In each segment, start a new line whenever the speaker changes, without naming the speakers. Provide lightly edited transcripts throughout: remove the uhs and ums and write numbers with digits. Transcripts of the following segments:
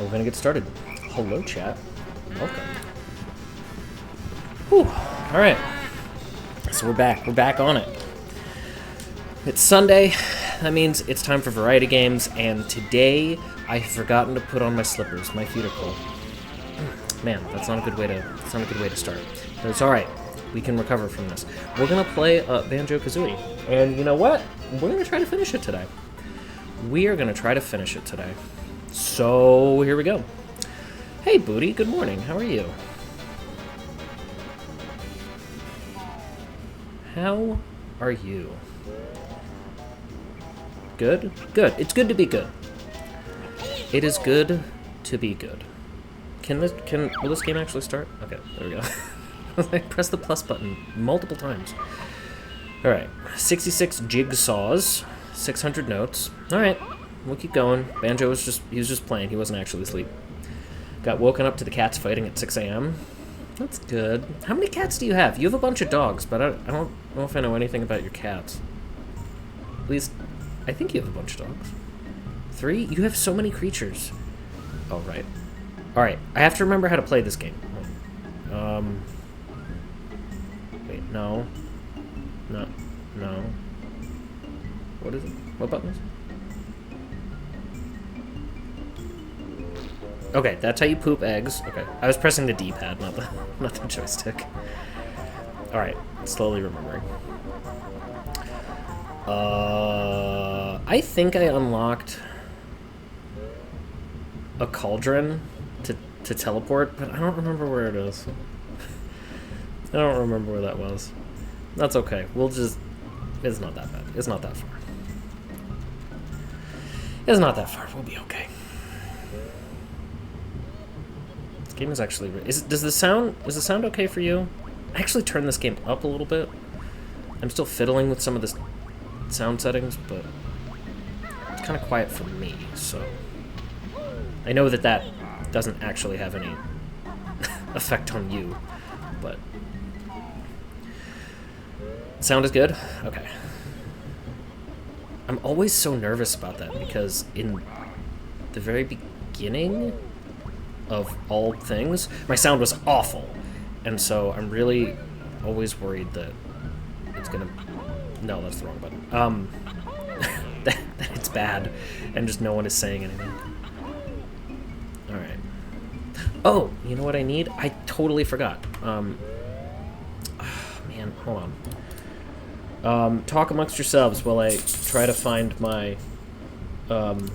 We're gonna get started. Hello, chat. Welcome. Whew. All right. So we're back. We're back on it. It's Sunday. That means it's time for variety games. And today, I have forgotten to put on my slippers. My feet are cold. Man, that's not a good way to. That's not a good way to start. But it's all right. We can recover from this. We're gonna play Banjo Kazooie, and you know what? We're gonna try to finish it today. We are gonna try to finish it today. So here we go. Hey, Booty. Good morning. How are you? How are you? Good? Good. It's good to be good. It is good to be good. Will this game actually start? Okay, there we go. I pressed the plus button multiple times. Alright, 66 jigsaws, 600 notes. Alright, we'll keep going. Banjo was just playing, he wasn't actually asleep. Got woken up to the cats fighting at 6 a.m. That's good. How many cats do you have? You have a bunch of dogs, but I don't know if I know anything about your cats. At least, I think you have a bunch of dogs. 3? You have so many creatures. Oh, right. Alright, I have to remember how to play this game. Wait, no. No. No. What is it? What button is it? Okay, that's how you poop eggs. Okay, I was pressing the D-pad, not the joystick. Alright, slowly remembering. I think I unlocked a cauldron to teleport, but I don't remember where it is. I don't remember where that was. That's okay. We'll just... It's not that bad. It's not that far. It's not that far. We'll be okay. This game is actually... Is the sound okay for you? I actually turned this game up a little bit. I'm still fiddling with some of the sound settings, but it's kind of quiet for me, so... I know that doesn't actually have any effect on you, but... Sound is good? Okay. I'm always so nervous about that because in the very beginning of all things, my sound was awful. And so I'm really always worried that it's gonna... No, that's the wrong button. That it's bad and just no one is saying anything. Alright. Oh, you know what I need? I totally forgot. Man, hold on. Talk amongst yourselves while I try to find my, while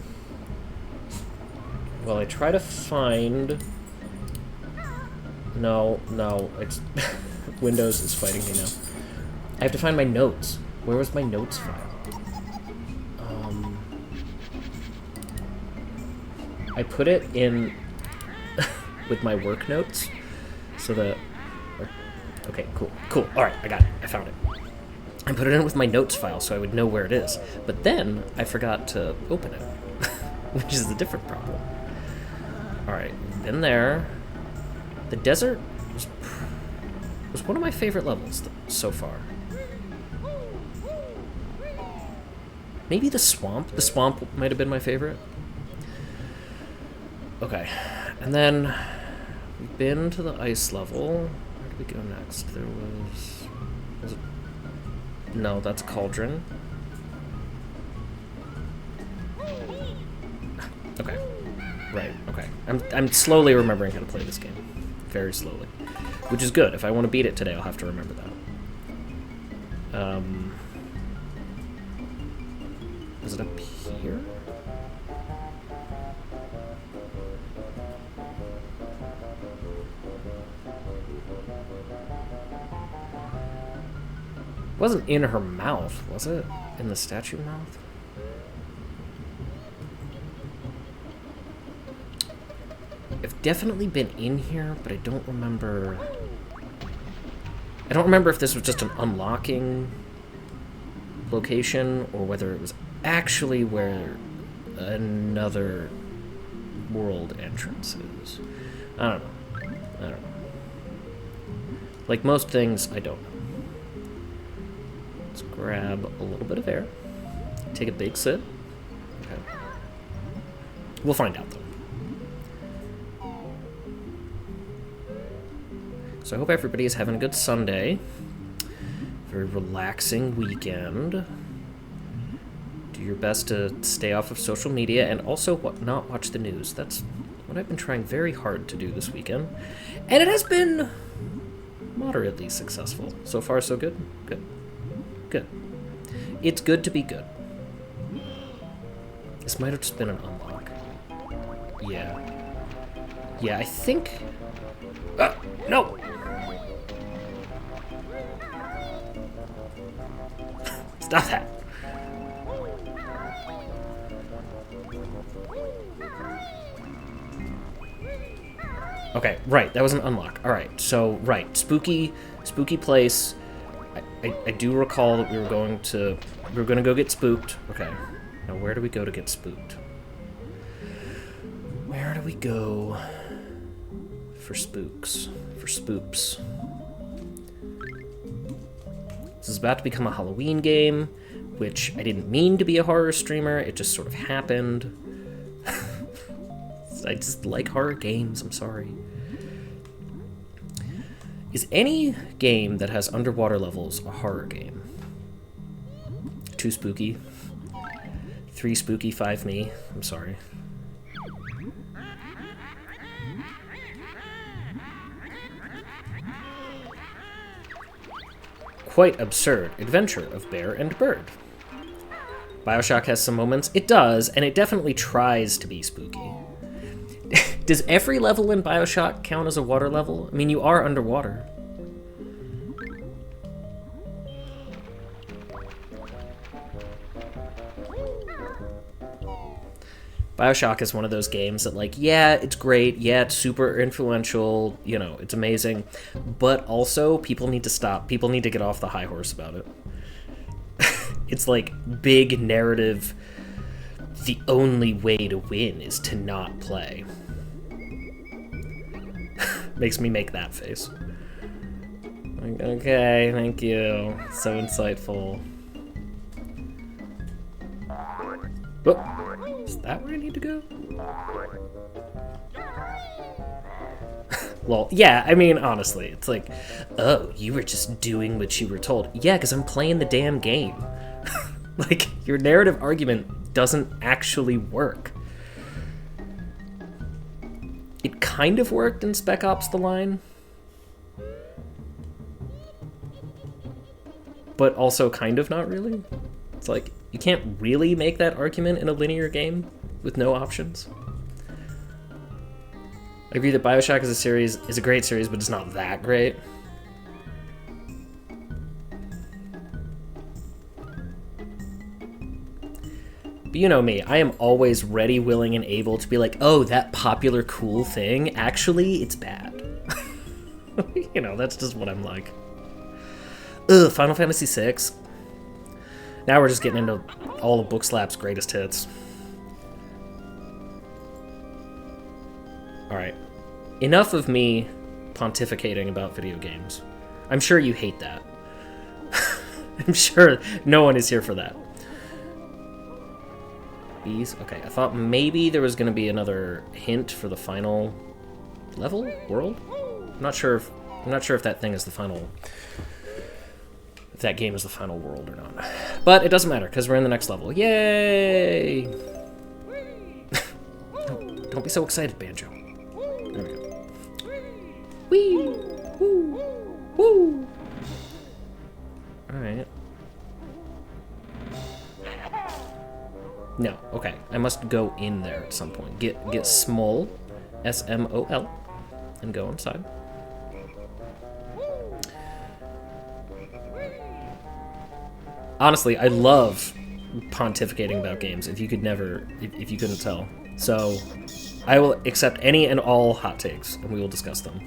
I try to find... No, it's... Windows is fighting me now. I have to find my notes. Where was my notes file? I put it in with my work notes, so that... Okay, cool. Alright, I got it. I found it. I put it in with my notes file so I would know where it is. But then I forgot to open it, which is a different problem. Alright, been there. The desert was one of my favorite levels so far. Maybe the swamp? The swamp might have been my favorite. Okay, and then we've been to the ice level. Where did we go next? There was it... No, that's Cauldron. Okay. Right, okay. I'm slowly remembering how to play this game. Very slowly. Which is good. If I want to beat it today, I'll have to remember that. Is it up here? It wasn't in her mouth, was it? In the statue mouth? I've definitely been in here, but I don't remember... I don't remember if this was just an unlocking location, or whether it was actually where another world entrance is. I don't know. Like most things, I don't know. Let's grab a little bit of air. Take a big sip. Okay. We'll find out, though. So I hope everybody is having a good Sunday. Very relaxing weekend. Do your best to stay off of social media and also not watch the news. That's what I've been trying very hard to do this weekend. And it has been moderately successful. So far, so good. Good. Good. It's good to be good. This might have just been an unlock. Yeah. Yeah, I think... no! Stop that! Okay, right, that was an unlock. Alright, so, right, spooky place. I do recall that we were going to go get spooked. Okay, now where do we go to get spooked? Where do we go for spooks? For spoops? This is about to become a Halloween game, which I didn't mean to be a horror streamer, it just sort of happened. I just like horror games, I'm sorry. Is any game that has underwater levels a horror game? 2 spooky. 3 spooky, 5 me. I'm sorry. Quite absurd adventure of bear and bird. BioShock has some moments. It does, and it definitely tries to be spooky. Does every level in BioShock count as a water level? I mean, you are underwater. BioShock is one of those games that, like, yeah, it's great, yeah, it's super influential, you know, it's amazing, but also people need to stop, people need to get off the high horse about it. It's like big narrative, the only way to win is to not play. Makes me make that face. Like, okay, thank you. So insightful. Oh, is that where I need to go? Well, yeah, I mean, honestly, it's like, oh, you were just doing what you were told. Yeah, because I'm playing the damn game. Like, your narrative argument doesn't actually work. It kind of worked in Spec Ops: The Line. But also kind of not really. It's like, you can't really make that argument in a linear game with no options. I agree that BioShock as a series is a great series, but it's not that great. But you know me, I am always ready, willing, and able to be like, oh, that popular cool thing, actually, it's bad. You know, that's just what I'm like. Ugh, Final Fantasy VI. Now we're just getting into all of Bookslap's greatest hits. Alright. Enough of me pontificating about video games. I'm sure you hate that. I'm sure no one is here for that. Bees? Okay, I thought maybe there was going to be another hint for the final level? World? I'm not sure if that thing is the final... if that game is the final world or not. But it doesn't matter, because we're in the next level. Yay! No, don't be so excited, Banjo. There we go. Whee! Woo! Woo! Alright. No, okay. I must go in there at some point. Get small, S-M-O-L, and go inside. Honestly, I love pontificating about games, if you couldn't tell. So, I will accept any and all hot takes, and we will discuss them.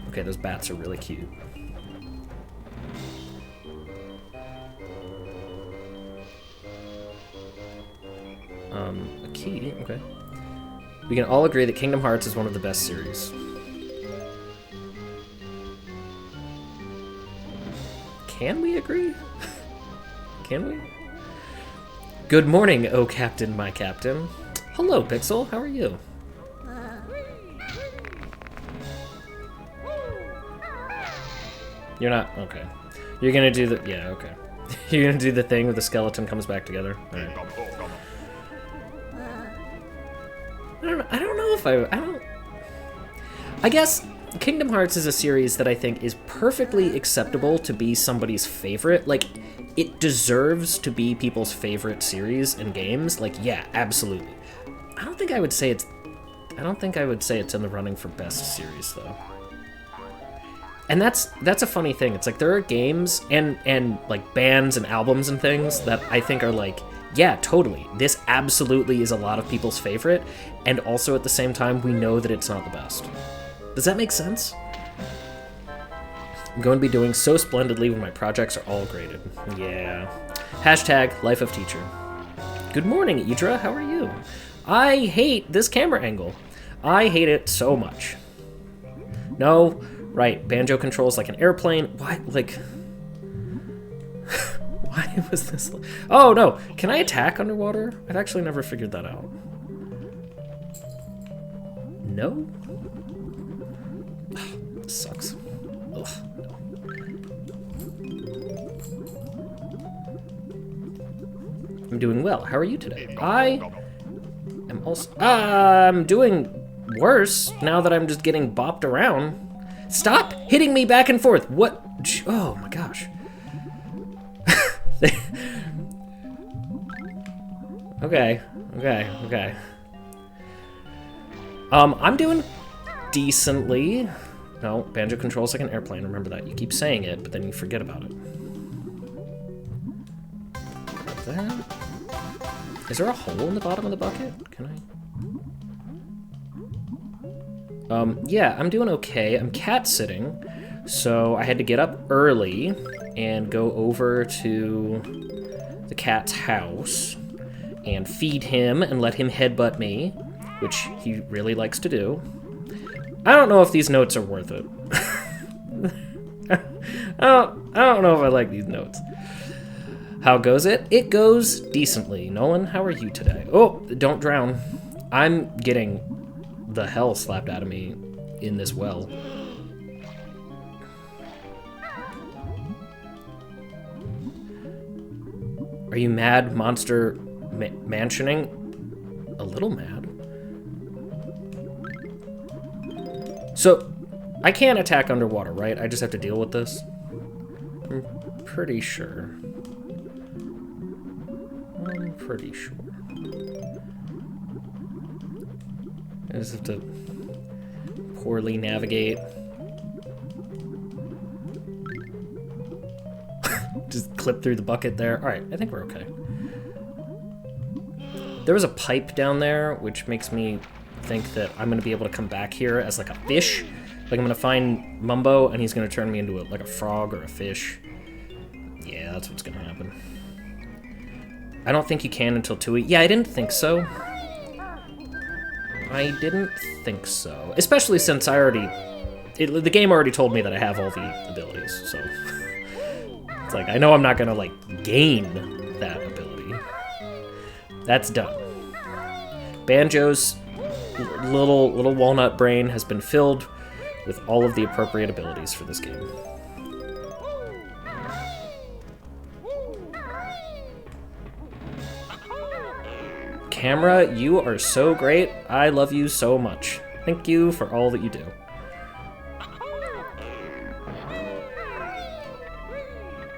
Okay, those bats are really cute. A key, okay. We can all agree that Kingdom Hearts is one of the best series. Can we agree? Can we? Good morning, oh captain, my captain. Hello, Pixel, how are you? You're not... Okay. You're gonna do the... Yeah, okay. You're gonna do the thing where the skeleton comes back together? Alright. I don't know if I don't... I guess Kingdom Hearts is a series that I think is perfectly acceptable to be somebody's favorite. Like, it deserves to be people's favorite series and games. Like, yeah, absolutely. I don't think I would say it's in the running for best series, though. And that's a funny thing. It's like there are games and like bands and albums and things that I think are like, yeah, totally. This absolutely is a lot of people's favorite, and also at the same time, we know that it's not the best. Does that make sense? I'm going to be doing so splendidly when my projects are all graded. Yeah. Hashtag life of teacher. Good morning, Idra. How are you? I hate this camera angle. I hate it so much. No, right. Banjo controls like an airplane. Why, like... Why was this... Oh, no. Can I attack underwater? I've actually never figured that out. No? This sucks. Ugh. I'm doing well. How are you today? I am also... I'm doing worse now that I'm just getting bopped around. Stop hitting me back and forth. What? Oh, my gosh. Okay. I'm doing decently. No, Banjo controls like an airplane. Remember that. You keep saying it, but then you forget about it. Grab that. Is there a hole in the bottom of the bucket? Can I? Yeah, I'm doing okay. I'm cat sitting, so I had to get up early and go over to the cat's house and feed him and let him headbutt me, which he really likes to do. I don't know if these notes are worth it. I don't know if I like these notes. How goes it? It goes decently. Nolan, how are you today? Oh, don't drown. I'm getting the hell slapped out of me in this well. Are you mad, monster mansioning? A little mad. So, I can't attack underwater, right? I just have to deal with this? I'm pretty sure. I just have to poorly navigate. Just clip through the bucket there. Alright, I think we're okay. There was a pipe down there, which makes me think that I'm going to be able to come back here as like a fish. Like I'm going to find Mumbo, and he's going to turn me into like a frog or a fish. Yeah, that's what's going to happen. I don't think you can until 2E. Yeah, I didn't think so. Especially since I already... the game already told me that I have all the abilities, so... It's like, I know I'm not gonna, like, gain that ability. That's done. Banjo's little walnut brain has been filled with all of the appropriate abilities for this game. Camera, you are so great. I love you so much. Thank you for all that you do.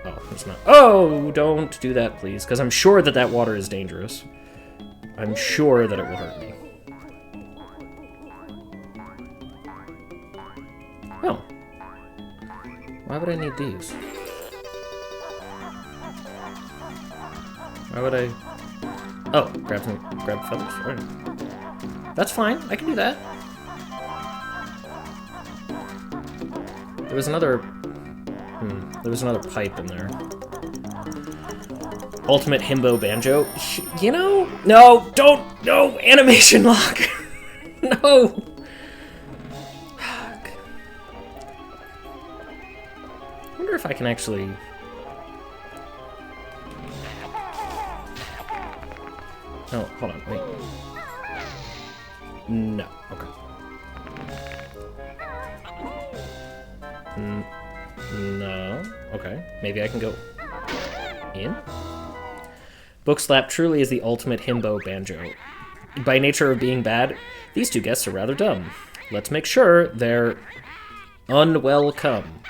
Oh, it's not. Oh, don't do that, please, because I'm sure that that water is dangerous. I'm sure that it will hurt me. Oh. Why would I need these? Why would I... Oh, grab feathers. Right. That's fine. I can do that. There was another pipe in there. Ultimate himbo banjo. You know? No, don't. No, animation lock. No. Fuck. I wonder if I can actually. Oh, hold on, wait. No, okay. No. Okay. Maybe I can go in? Bookslap truly is the ultimate himbo Banjo. By nature of being bad, these two guests are rather dumb. Let's make sure they're unwelcome.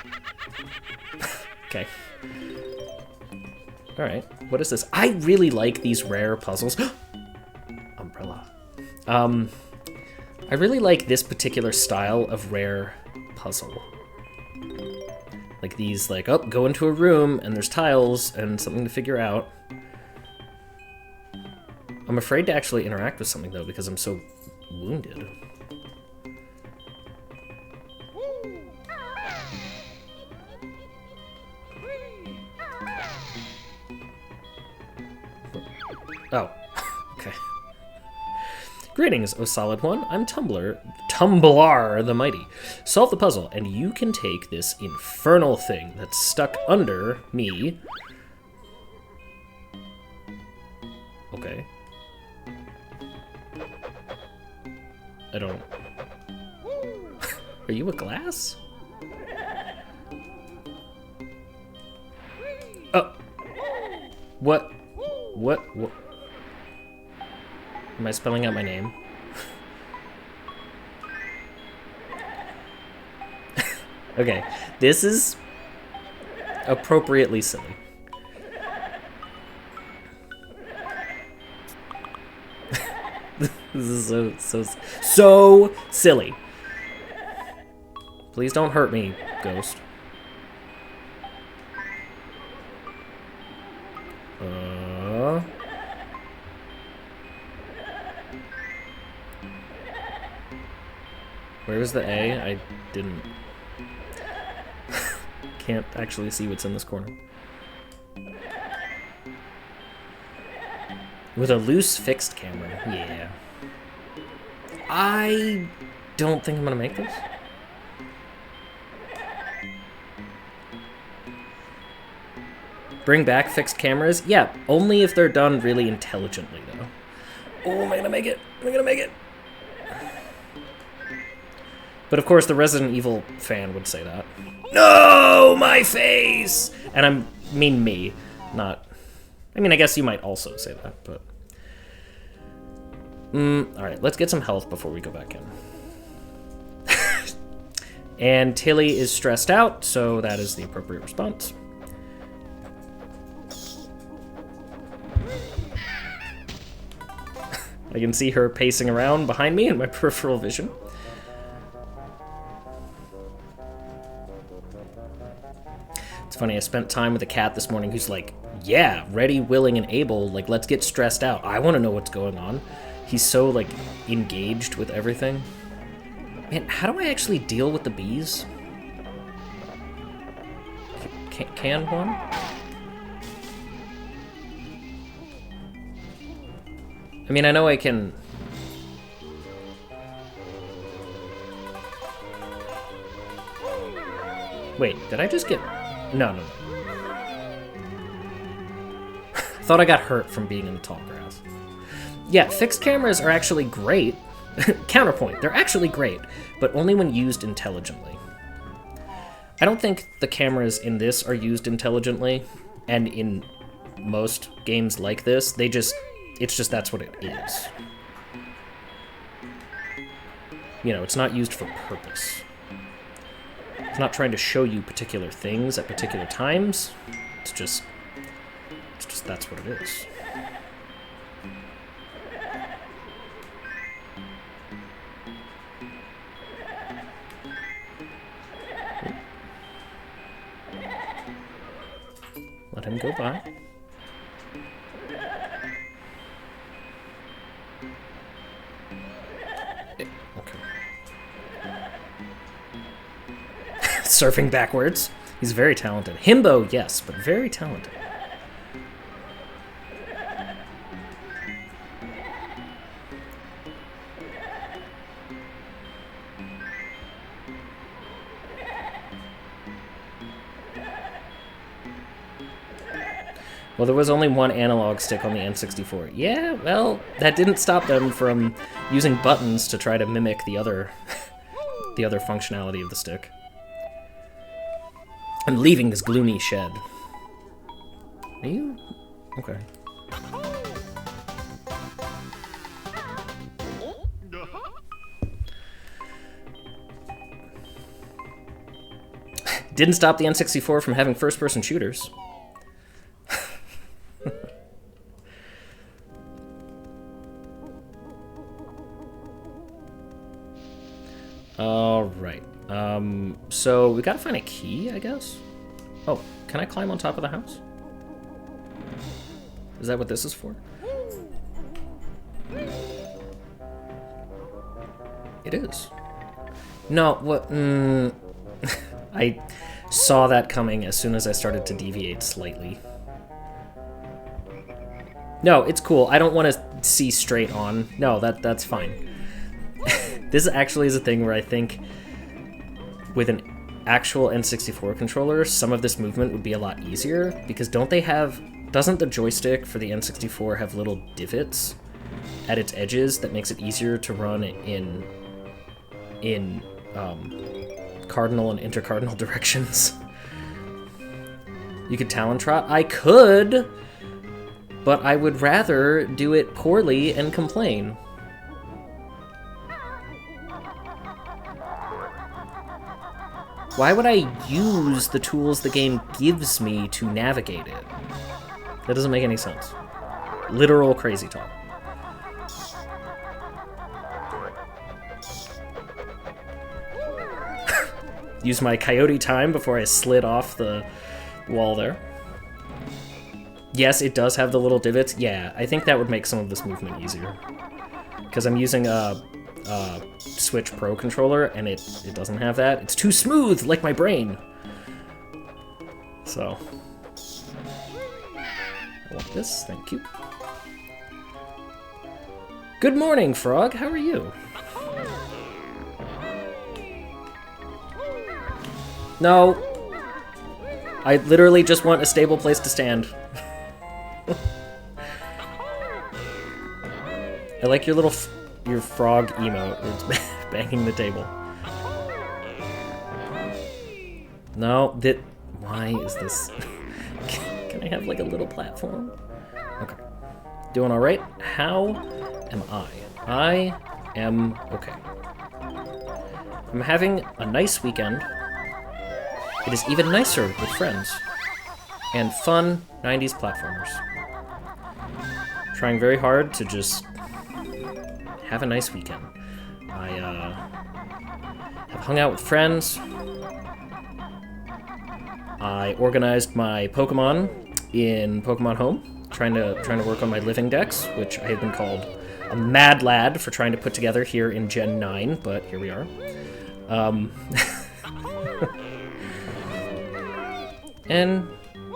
Okay. Alright, what is this? I really like these rare puzzles. Umbrella. I really like this particular style of rare puzzle. Like these, like, oh, go into a room and there's tiles and something to figure out. I'm afraid to actually interact with something, though, because I'm so wounded. Oh, okay. Greetings, O Solid One. I'm Tumblar the Mighty. Solve the puzzle, and you can take this infernal thing that's stuck under me. Okay. I don't... Are you a glass? Oh! What? What? Am I spelling out my name? Okay, this is appropriately silly. This is so silly. Please don't hurt me, ghost. Where's the A? I didn't... Can't actually see what's in this corner. With a loose fixed camera. Yeah. I don't think I'm gonna make this. Bring back fixed cameras? Yeah, only if they're done really intelligently, though. Oh, am I gonna make it? Am I gonna make it? But of course, the Resident Evil fan would say that. No, my face! And I mean me, not... I mean, I guess you might also say that, but... Alright, let's get some health before we go back in. And Tilly is stressed out, so that is the appropriate response. I can see her pacing around behind me in my peripheral vision. It's funny, I spent time with a cat this morning who's like, yeah, ready, willing, and able, like, let's get stressed out. I want to know what's going on. He's so, like, engaged with everything. Man, how do I actually deal with the bees? Can one? I mean, I know I can... Wait, did I just get... No. Thought I got hurt from being in the tall grass. Yeah, fixed cameras are actually great. Counterpoint, they're actually great, but only when used intelligently. I don't think the cameras in this are used intelligently, and in most games like this, it's just that's what it is. You know, it's not used for purpose. It's not trying to show you particular things at particular times. It's just that's what it is. Let him go by. Okay. Surfing backwards. He's very talented. Himbo, yes, but very talented. Well, there was only one analog stick on the N64. Yeah, well, that didn't stop them from using buttons to try to mimic the other functionality of the stick. I'm leaving this gloomy shed. Are you? Okay. Didn't stop the N64 from having first-person shooters. Alright. So we gotta find a key, I guess? Oh, can I climb on top of the house? Is that what this is for? It is. No, what? I saw that coming as soon as I started to deviate slightly. No, it's cool. I don't want to see straight on. No, that's fine. This actually is a thing where I think with an actual N64 controller, some of this movement would be a lot easier, because doesn't the joystick for the N64 have little divots at its edges that makes it easier to run in cardinal and intercardinal directions? You could Talon Trot? I could, but I would rather do it poorly and complain. Why would I use the tools the game gives me to navigate it? That doesn't make any sense. Literal crazy talk. Use my coyote time before I slid off the wall there. Yes, it does have the little divots. Yeah, I think that would make some of this movement easier. Because I'm using a Switch Pro controller, and it doesn't have that. It's too smooth, like my brain. So, I want this, thank you. Good morning, Frog, how are you? No. I literally just want a stable place to stand. I like your frog emote where it's banging the table. No, why is this? Can I have like a little platform? Okay. Doing all right? How am I? I am okay. I'm having a nice weekend. It is even nicer with friends. And fun 90s platformers. Trying very hard to just have a nice weekend. I have hung out with friends. I organized my Pokemon in Pokemon Home, trying to work on my living decks, which I have been called a mad lad for trying to put together here in Gen 9, but here we are. And,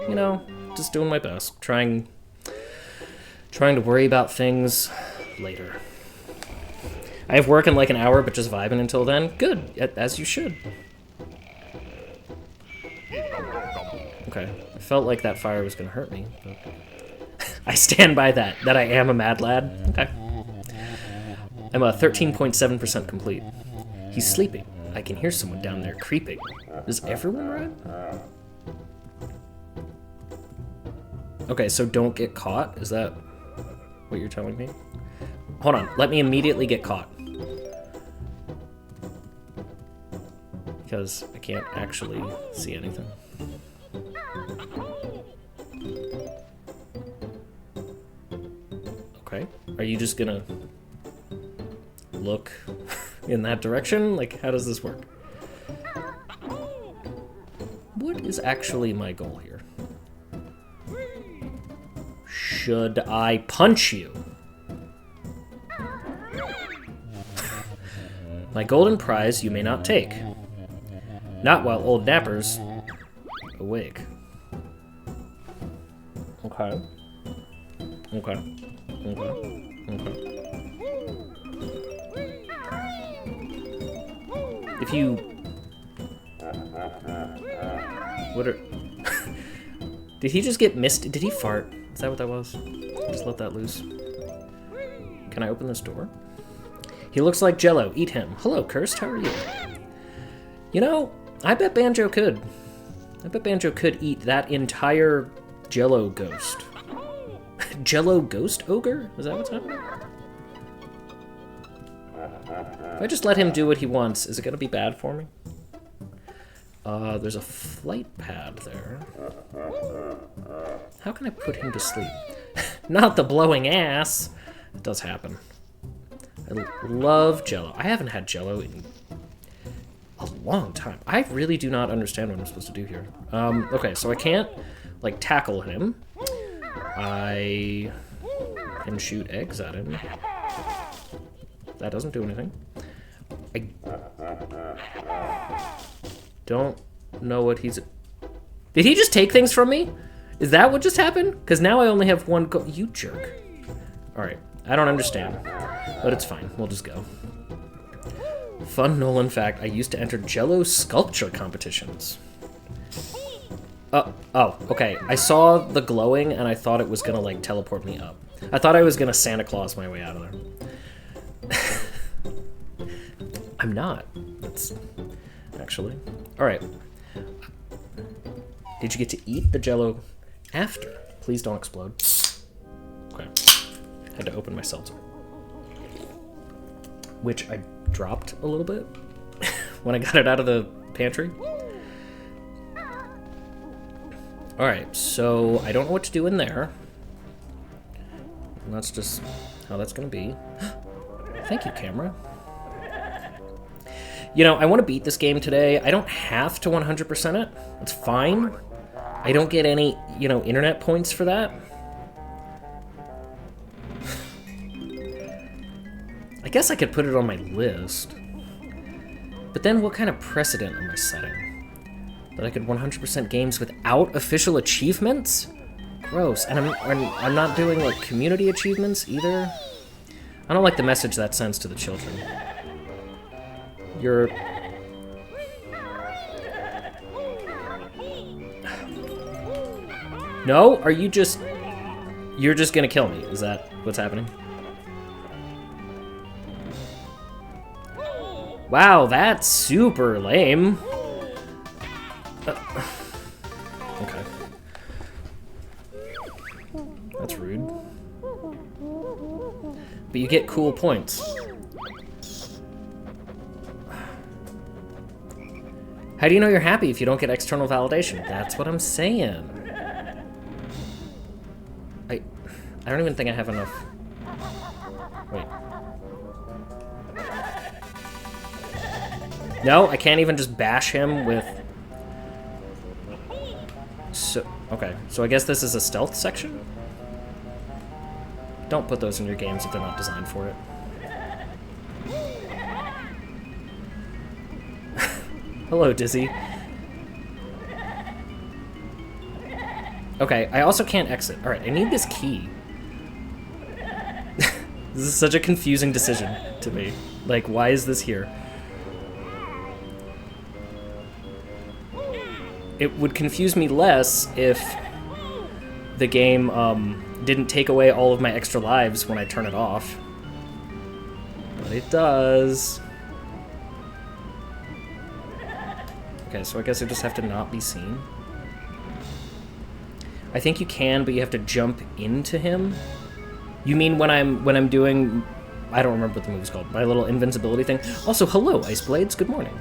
you know, just doing my best, trying to worry about things later. I have work in like an hour, but just vibing until then. Good, as you should. Okay, I felt like that fire was gonna hurt me, but I stand by that I am a mad lad. Okay. I'm a 13.7% complete. He's sleeping. I can hear someone down there creeping. Is everyone right? Okay, so don't get caught? Is that what you're telling me? Hold on, let me immediately get caught. Because I can't actually see anything. Okay, are you just gonna look in that direction? Like, how does this work? What is actually my goal here? Should I punch you? My golden prize you may not take. Not while old Napper's awake. Okay. Okay. Okay. Okay. If you... What are... Did he just get missed? Did he fart? Is that what that was? Just let that loose. Can I open this door? He looks like Jello. Eat him. Hello, Cursed. How are you? You know, I bet Banjo could. I bet Banjo could eat that entire Jello ghost. Jello ghost ogre? Is that what's happening? If I just let him do what he wants, is it going to be bad for me? There's a flight pad there. How can I put him to sleep? Not the blowing ass! It does happen. I love Jello. I haven't had Jello in a long time. I really do not understand what I'm supposed to do here. Okay, so I can't, like, tackle him. I can shoot eggs at him. That doesn't do anything. I don't know what he's... Did he just take things from me? Is that what just happened? Because now I only have one go... You jerk. Alright, I don't understand. But it's fine, we'll just go. Fun Nolan fact, I used to enter Jello sculpture competitions. Oh, okay. I saw the glowing and I thought it was gonna, like, teleport me up. I thought I was gonna Santa Claus my way out of there. I'm not. That's... Actually. Alright. Did you get to eat the Jello after? Please don't explode. Okay. Had to open my seltzer. Which I dropped a little bit when I got it out of the pantry. Alright, so I don't know what to do in there. And that's just how that's gonna be. Thank you, camera. You know, I want to beat this game today. I don't have to 100% it. It's fine. I don't get any, you know, internet points for that. I guess I could put it on my list. But then what kind of precedent am I setting? That I could 100% games without official achievements? Gross. And I'm not doing, like, community achievements either. I don't like the message that sends to the children. You're... No? Are you just... You're just gonna kill me. Is that what's happening? Wow, that's super lame. Okay. That's rude. But you get cool points. How do you know you're happy if you don't get external validation? That's what I'm saying. I don't even think I have enough. Wait. No, I can't even just bash him with... So, okay, so I guess this is a stealth section? Don't put those in your games if they're not designed for it. Hello, Dizzy. Okay, I also can't exit. Alright, I need this key. This is such a confusing decision to me. Like, why is this here? It would confuse me less if the game didn't take away all of my extra lives when I turn it off. But it does. Okay, so I guess I just have to not be seen. I think you can, but you have to jump into him. You mean when I'm doing... I don't remember what the move's called. My little invincibility thing. Also, hello, Ice Blades. Good morning.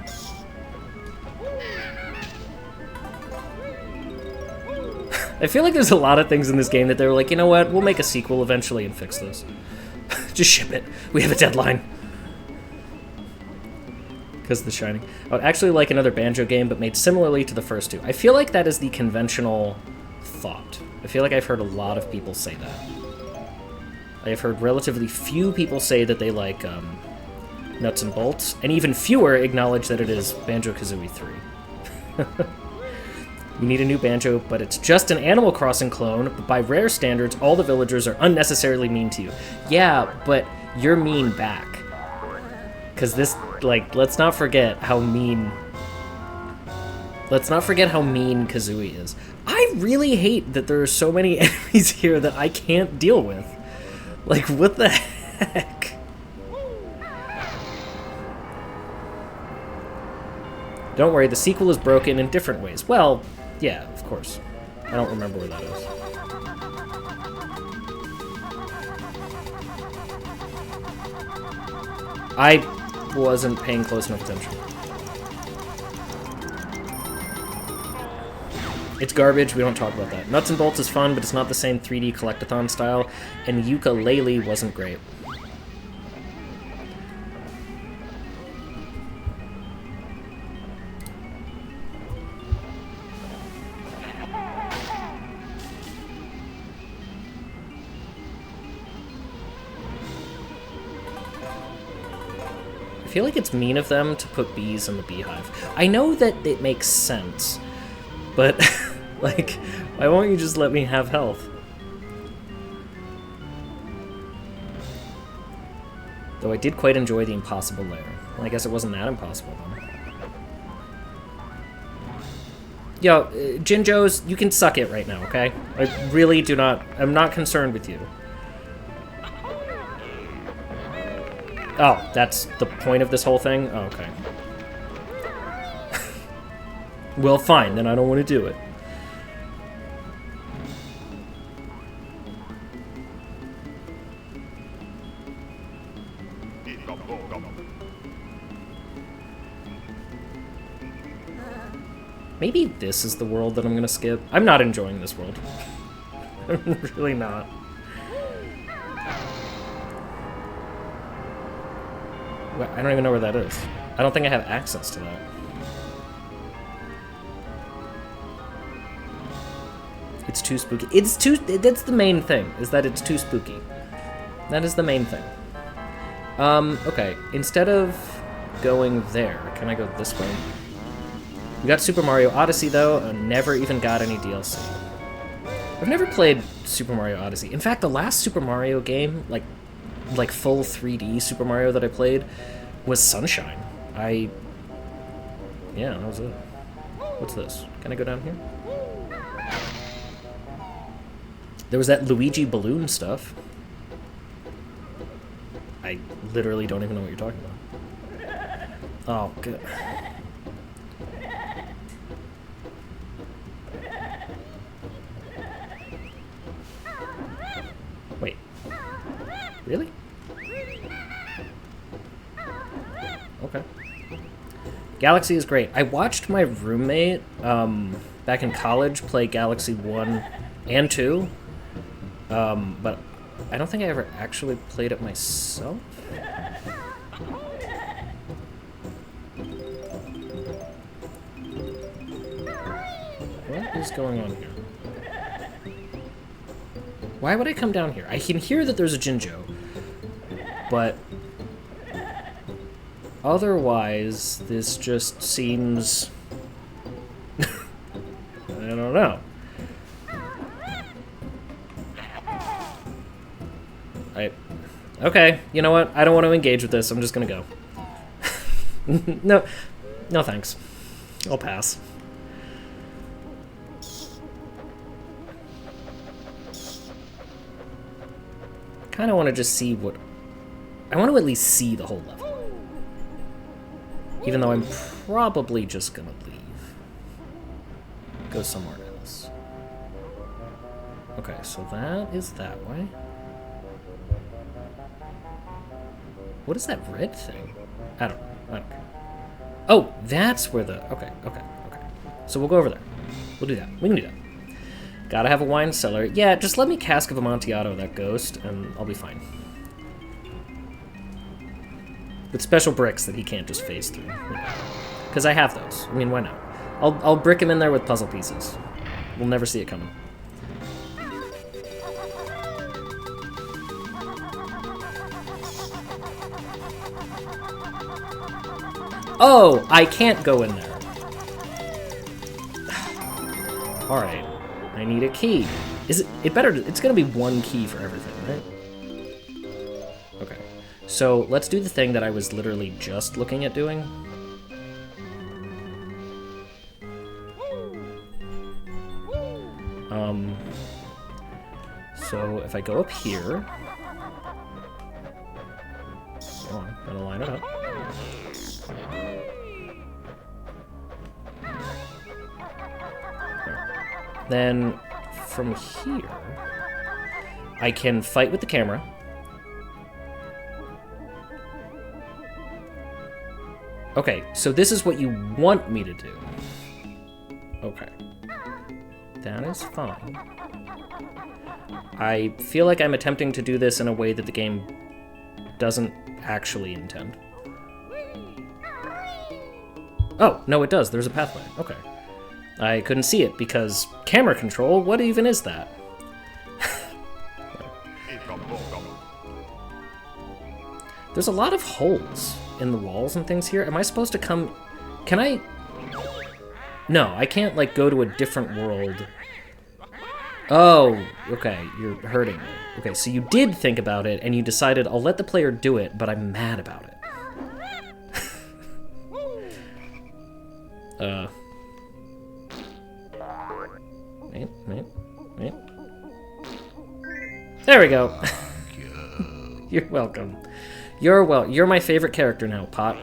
I feel like there's a lot of things in this game that they were like, you know what, we'll make a sequel eventually and fix this. Just ship it. We have a deadline. Because of The Shining. I would actually like another Banjo game, but made similarly to the first two. I feel like that is the conventional thought. I feel like I've heard a lot of people say that. I have heard relatively few people say that they like Nuts and Bolts, and even fewer acknowledge that it is Banjo-Kazooie 3. You need a new Banjo, but it's just an Animal Crossing clone, but by rare standards, all the villagers are unnecessarily mean to you. Yeah, but you're mean back. Because this, like, let's not forget how mean Kazooie is. I really hate that there are so many enemies here that I can't deal with. Like, what the heck? Don't worry, the sequel is broken in different ways. Well, Yeah, of course. I don't remember where that is. I wasn't paying close enough attention. It's garbage, we don't talk about that. Nuts and Bolts is fun, but it's not the same 3D collectathon style, and Ukulele wasn't great. I feel like it's mean of them to put bees in the beehive. I know that it makes sense, but, like, why won't you just let me have health? Though I did quite enjoy the impossible lair. Well, I guess it wasn't that impossible, then. Yo, Jinjos, you can suck it right now, okay? I really do not... I'm not concerned with you. Oh, that's the point of this whole thing? Oh, okay. Well, fine, then I don't want to do it. Maybe this is the world that I'm gonna skip. I'm not enjoying this world. I'm really not. I don't even know where that is. I don't think I have access to that. It's too spooky. It's too... That's the main thing, is that it's too spooky. That is the main thing. Okay. Instead of going there, can I go this way? We got Super Mario Odyssey, though, and never even got any DLC. I've never played Super Mario Odyssey. In fact, the last Super Mario game, like full 3D Super Mario that I played was Sunshine. Yeah, that was it. What's this? Can I go down here? There was that Luigi balloon stuff. I literally don't even know what you're talking about. Oh, good. Wait. Really? Okay. Galaxy is great. I watched my roommate back in college play Galaxy 1 and 2, but I don't think I ever actually played it myself. What is going on here? Why would I come down here? I can hear that there's a Jinjo, but otherwise, this just seems... I don't know. Okay, you know what? I don't want to engage with this. I'm just gonna go. No thanks. I'll pass. Kind of want to just see what... I want to at least see the whole level. Even though I'm probably just gonna leave. Go somewhere else. Okay, so that is that way. What is that red thing? I don't care. Oh, that's where the... Okay. So we'll go over there. We'll do that. We can do that. Gotta have a wine cellar. Yeah, just let me Cask of Amontillado that ghost, and I'll be fine. With special bricks that he can't just phase through. Because I have those. I mean, why not? I'll brick him in there with puzzle pieces. We'll never see it coming. Oh, I can't go in there. Alright. I need a key. Is it better? It's gonna be one key for everything, right? Okay. So let's do the thing that I was literally just looking at doing. So if I go up here, oh, I'm gonna line it up. Then from here, I can fight with the camera. Okay, so this is what you want me to do. Okay. That is fine. I feel like I'm attempting to do this in a way that the game doesn't actually intend. Oh, no, it does. There's a pathway. Okay. I couldn't see it because camera control, what even is that? There's a lot of holes in the walls and things here. Am I supposed to come... Can I... No, I can't, like, go to a different world. Oh, okay, you're hurting me. Okay, so you did think about it, and you decided, I'll let the player do it, but I'm mad about it. Wait. There we go. You're welcome. You're my favorite character now, Pot.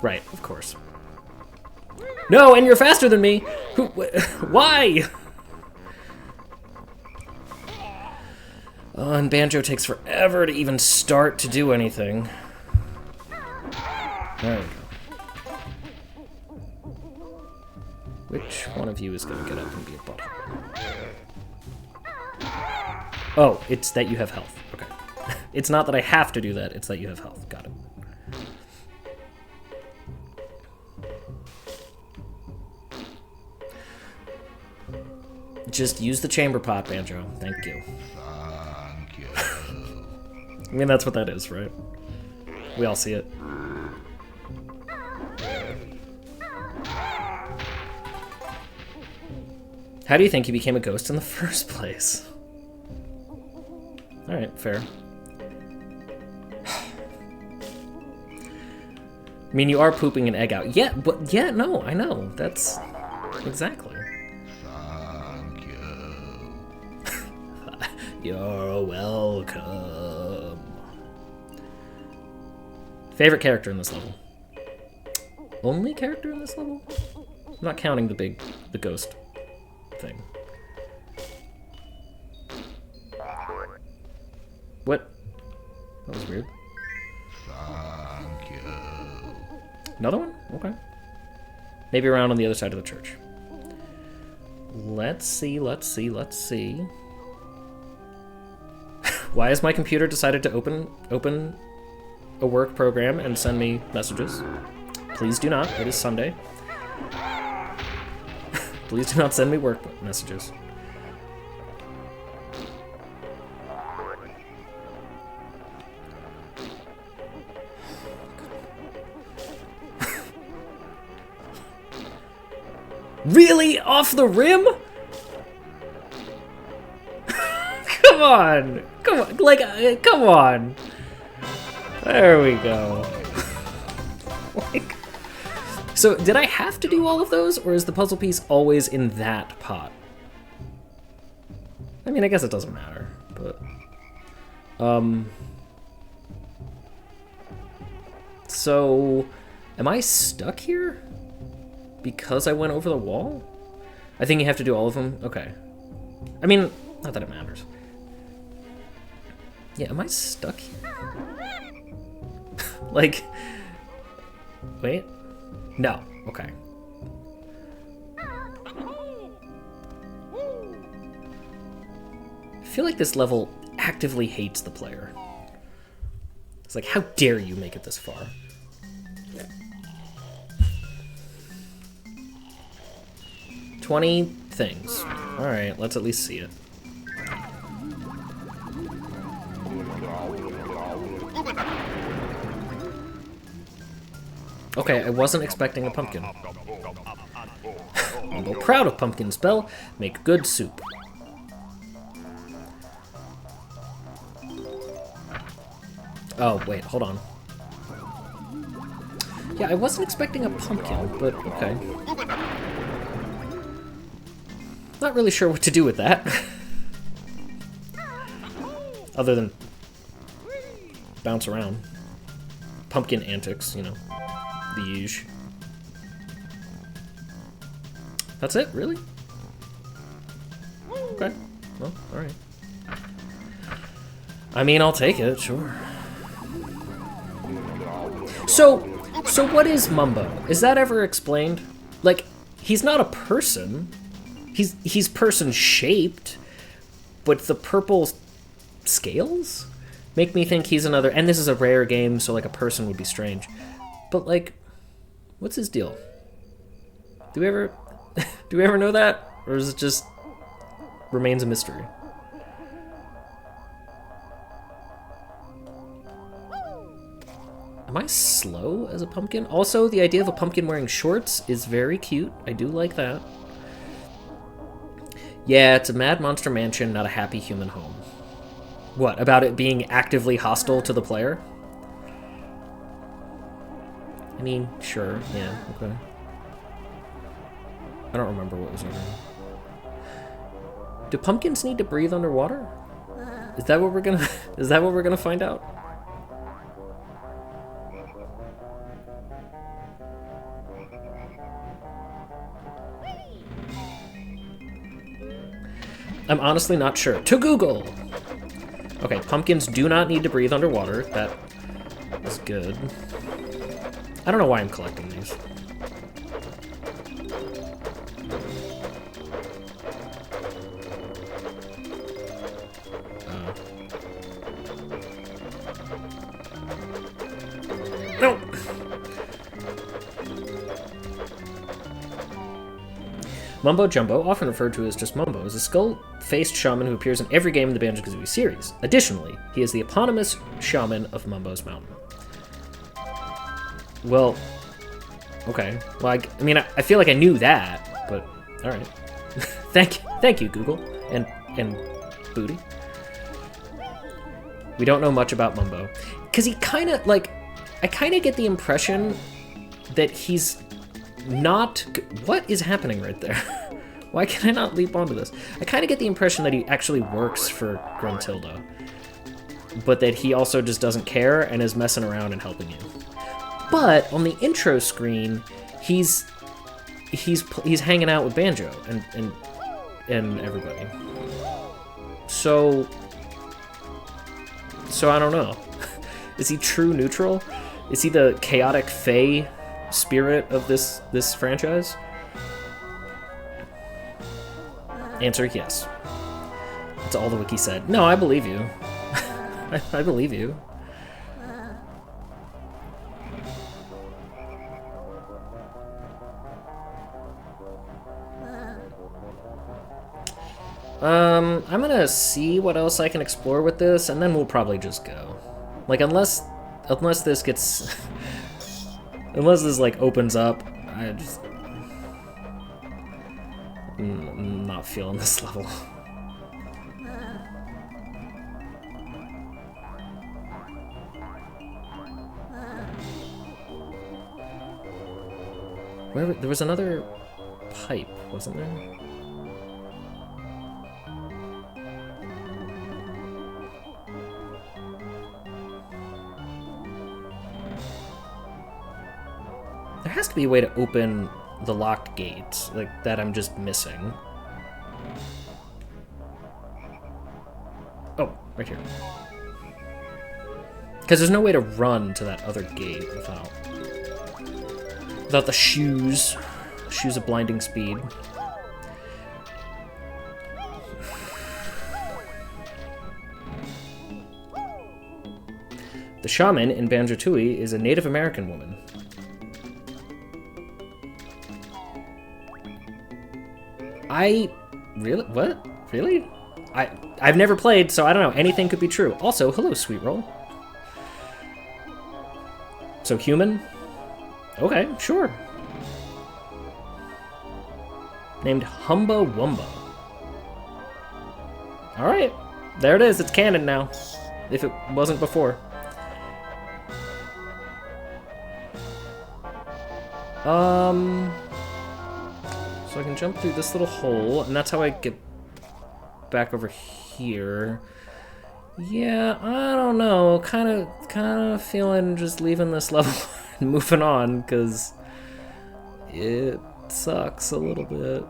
Right, of course. No, and you're faster than me! Why? Oh, and Banjo takes forever to even start to do anything. There we go. Which one of you is going to get up and be a butthole? Oh, it's that you have health. Okay. It's not that I have to do that, it's that you have health. Got it. Just use the chamber pot, Banjo. Thank you.
Thank you.
I mean, that's what that is, right? We all see it. How do you think you became a ghost in the first place? Alright, fair. I mean, you are pooping an egg out. Yeah, but yeah, no, I know. That's... Exactly.
Thank you.
You're welcome. Favorite character in this level? Only character in this level? I'm not counting the ghost thing. What? That was weird.
Thank you.
Another one? Okay. Maybe around on the other side of the church. Let's see. Why has my computer decided to open a work program and send me messages? Please do not. It is Sunday. Please do not send me work messages. Really? Off the rim? Come on! Come on! Like, come on! There we go. Like, so, did I have to do all of those, or is the puzzle piece always in that pot? I mean, I guess it doesn't matter, but... So, am I stuck here? Because I went over the wall? I think you have to do all of them? Okay. I mean, not that it matters. Yeah, am I stuck here? Like... Wait? No. Okay. I feel like this level actively hates the player. It's like, how dare you make it this far? 20 things. Alright, let's at least see it. Okay, I wasn't expecting a pumpkin. Although proud of pumpkin spell, make good soup. Oh, wait, hold on. Yeah, I wasn't expecting a pumpkin, but okay. Not really sure what to do with that. Other than bounce around. Pumpkin antics, you know. Liege. That's it? Really? Okay. Well, alright. I mean, I'll take it, sure. So what is Mumbo? Is that ever explained? Like, he's not a person. He's person-shaped, but the purple scales make me think he's another... And this is a rare game, so, like, a person would be strange. But, like, what's his deal? Do we ever know that? Or is it just remains a mystery? Am I slow as a pumpkin? Also, the idea of a pumpkin wearing shorts is very cute. I do like that. Yeah, it's a mad monster mansion, not a happy human home. What, about it being actively hostile to the player? I mean, sure, yeah, okay. I don't remember what was over. Do pumpkins need to breathe underwater? Is that what we're gonna find out? I'm honestly not sure. To Google! Okay, pumpkins do not need to breathe underwater. That is good. I don't know why I'm collecting these. No! Mumbo Jumbo, often referred to as just Mumbo, is a skull-faced shaman who appears in every game in the Banjo-Kazooie series. Additionally, he is the eponymous shaman of Mumbo's Mountain. Well, okay. Well, I mean, I feel like I knew that, but all right. Thank you, Google and Booty. We don't know much about Mumbo, because he kind of like. I kind of get the impression that he's not. What is happening right there? Why can I not leap onto this? I kind of get the impression that he actually works for Gruntilda, but that he also just doesn't care and is messing around and helping you. But on the intro screen, he's hanging out with Banjo and everybody. So I don't know. Is he true neutral? Is he the chaotic fae spirit of this franchise? Answer, yes. That's all the wiki said. No, I believe you. I believe you. I'm gonna see what else I can explore with this, and then we'll probably just go. Like, unless this gets... unless this, like, opens up, I'm not feeling this level. There was another pipe, wasn't there? There has to be a way to open the locked gates, like, that I'm just missing. Oh, right here. Because there's no way to run to that other gate without the shoes. Shoes of blinding speed. The shaman in Banjo-Tooie is a Native American woman. Really? What? Really? I've never played, so I don't know. Anything could be true. Also, hello, Sweet Roll. So, human? Okay, sure. Named Humba Wumba. Alright. There it is. It's canon now. If it wasn't before. So I can jump through this little hole, and that's how I get back over here. Yeah, I don't know. Kind of feeling just leaving this level moving on, because it sucks a little bit.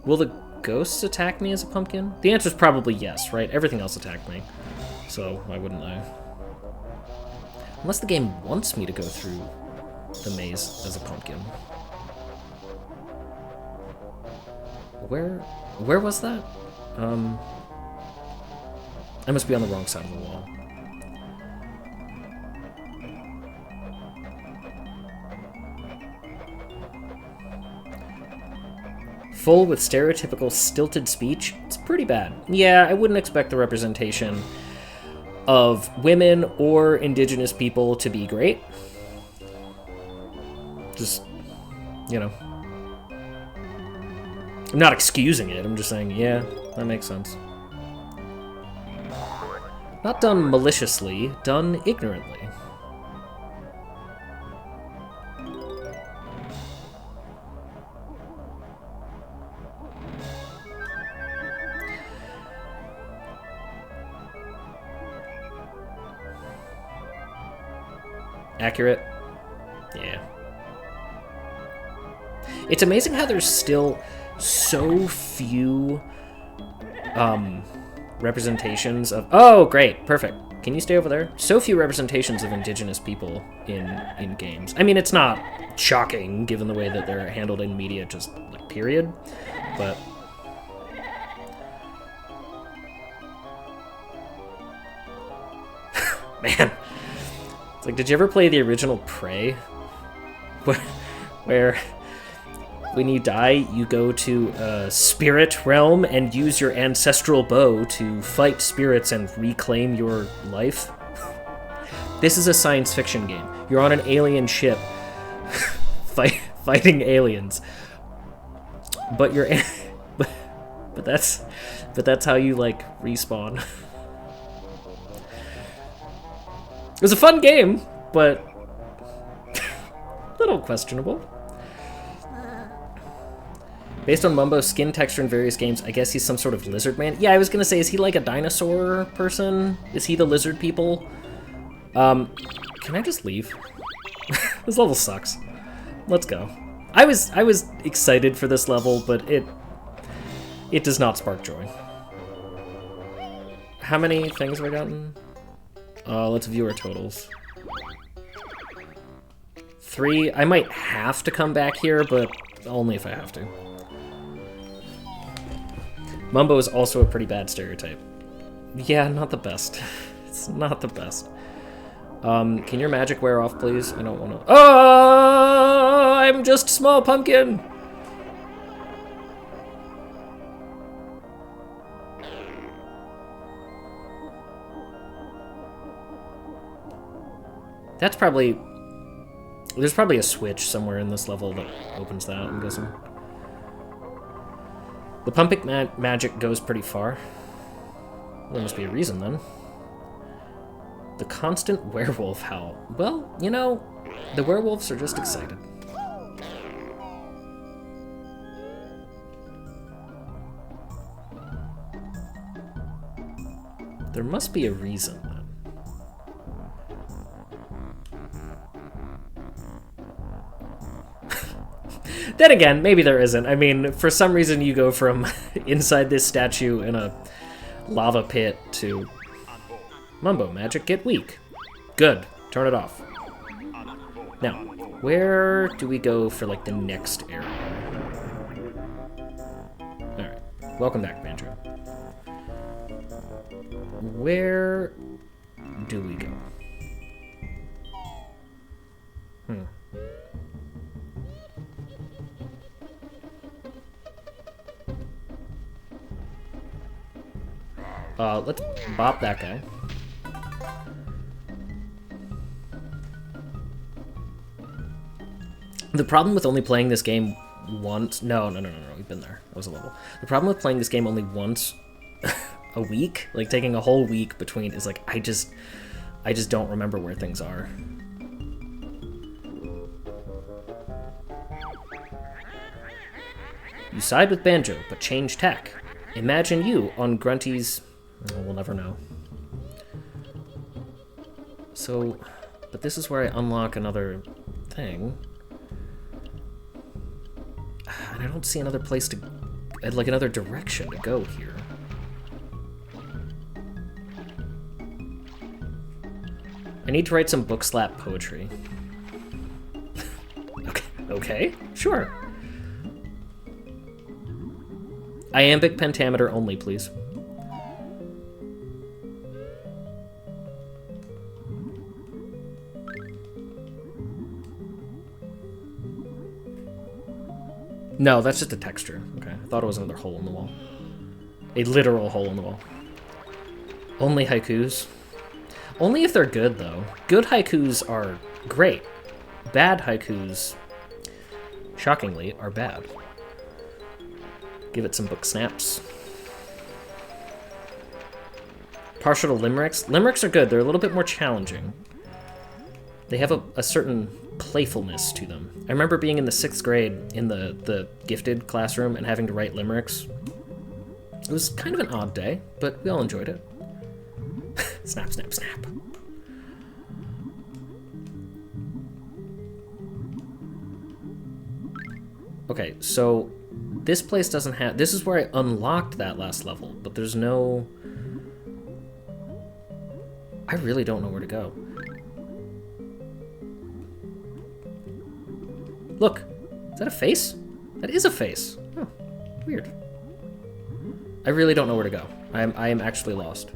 Will the ghosts attack me as a pumpkin? The answer is probably yes, right? Everything else attacked me, so why wouldn't I? Unless the game wants me to go through the maze as a pumpkin. Where was that? I must be on the wrong side of the wall. Full with stereotypical stilted speech? It's pretty bad. Yeah, I wouldn't expect the representation of women or indigenous people to be great. Just, you know. I'm not excusing it, I'm just saying, yeah, that makes sense. Not done maliciously, done ignorantly. Accurate? Yeah. It's amazing how there's still so few representations of... Oh, great. Perfect. Can you stay over there? So few representations of indigenous people in games. I mean, it's not shocking, given the way that they're handled in media, just, like, period. But... Man. It's like, did you ever play the original Prey? Where when you die, you go to a spirit realm and use your ancestral bow to fight spirits and reclaim your life? This is a science fiction game. You're on an alien ship fighting aliens. But you're but that's how you, like, respawn. It was a fun game, but a little questionable. Based on Mumbo's skin texture in various games, I guess he's some sort of lizard man. Yeah, I was gonna say, is he like a dinosaur person? Is he the lizard people? Can I just leave? This level sucks. Let's go. I was excited for this level, but it does not spark joy. How many things have I gotten? Let's view our totals. 3. I might have to come back here, but only if I have to. Mumbo is also a pretty bad stereotype. Yeah, not the best. It's not the best. Can your magic wear off, please? I don't want to... Oh, I'm just a small pumpkin! That's probably... There's probably a switch somewhere in this level that opens that, I'm guessing. The pumping magic goes pretty far. There must be a reason, then. The constant werewolf howl. Well, you know, the werewolves are just excited. There must be a reason, then. Then again, maybe there isn't. I mean, for some reason you go from inside this statue in a lava pit to... Mumbo magic get weak. Good. Turn it off. Now, where do we go for, like, the next area? Alright. Welcome back, Banjo. Where do we go? Let's bop that guy. The problem with only playing this game once... No, we've been there. That was a level. The problem with playing this game only once a week, like taking a whole week between, is like, I just don't remember where things are. You side with Banjo, but change tack. Imagine you on Grunty's... Oh, we'll never know. So, but this is where I unlock another thing. And I don't see another place to, like another direction to go here. I need to write some Bookslap poetry. Okay, sure. Iambic pentameter only, please. No, that's just a texture. Okay, I thought it was another hole in the wall. A literal hole in the wall. Only haikus. Only if they're good, though. Good haikus are great. Bad haikus, shockingly, are bad. Give it some book snaps. Partial to limericks. Limericks are good. They're a little bit more challenging. They have a certain playfulness to them. I remember being in the 6th grade in the gifted classroom and having to write limericks. It was kind of an odd day, but we all enjoyed it. Snap, snap, snap. Okay, so this place doesn't have... This is where I unlocked that last level, but there's no... I really don't know where to go. Look, is that a face? That is a face. Oh, weird. I really don't know where to go. I am actually lost.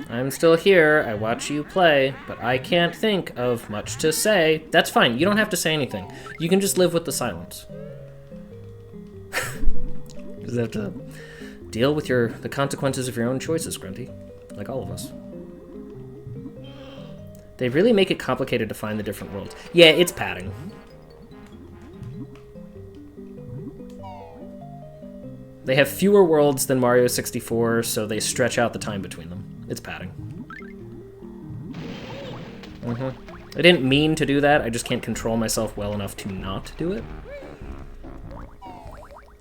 I'm still here, I watch you play, but I can't think of much to say. That's fine, you don't have to say anything. You can just live with the silence. You just have to deal with the consequences of your own choices, Grunty. Like all of us. They really make it complicated to find the different worlds. Yeah, it's padding. They have fewer worlds than Mario 64, so they stretch out the time between them. It's padding. I didn't mean to do that, I just can't control myself well enough to not do it.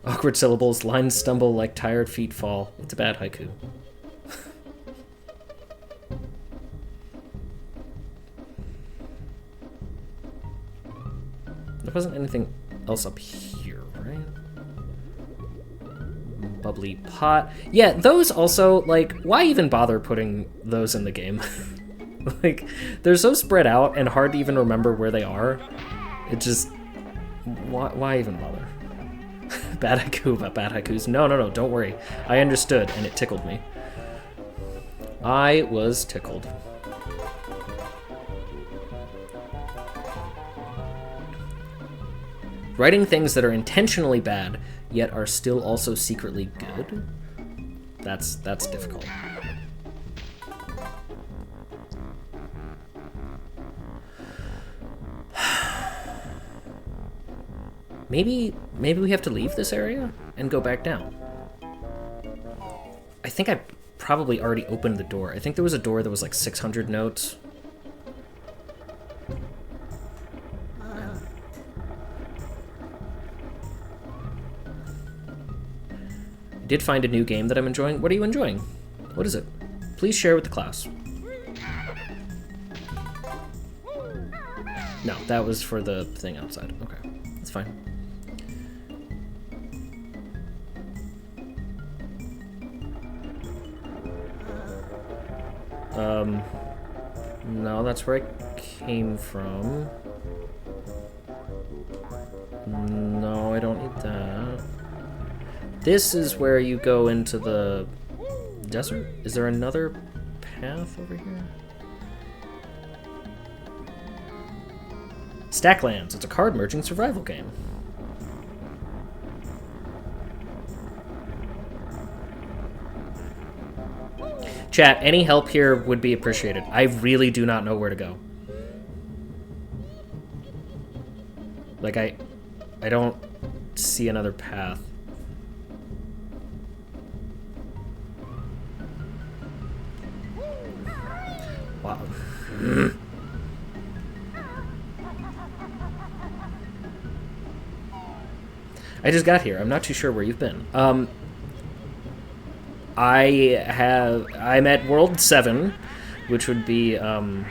Awkward syllables, lines stumble like tired feet fall. It's a bad haiku. There wasn't anything else up here, right? Bubbly pot. Yeah, those also, like, why even bother putting those in the game? Like, they're so spread out and hard to even remember where they are. It just... Why even bother? Bad haiku about bad haikus. No, don't worry. I understood, and it tickled me. I was tickled. Writing things that are intentionally bad, yet are still also secretly good? That's difficult. Maybe we have to leave this area and go back down. I think I probably already opened the door. I think there was a door that was like 600 notes. Did find a new game that I'm enjoying. What are you enjoying? What is it? Please share with the class. No, that was for the thing outside. Okay, that's fine. No, that's where I came from. No, I don't need that. This is where you go into the desert? Is there another path over here? Stacklands. It's a card merging survival game. Chat, any help here would be appreciated. I really do not know where to go. Like, I don't see another path. Wow. I just got here. I'm not too sure where you've been. I'm at World 7, which would be the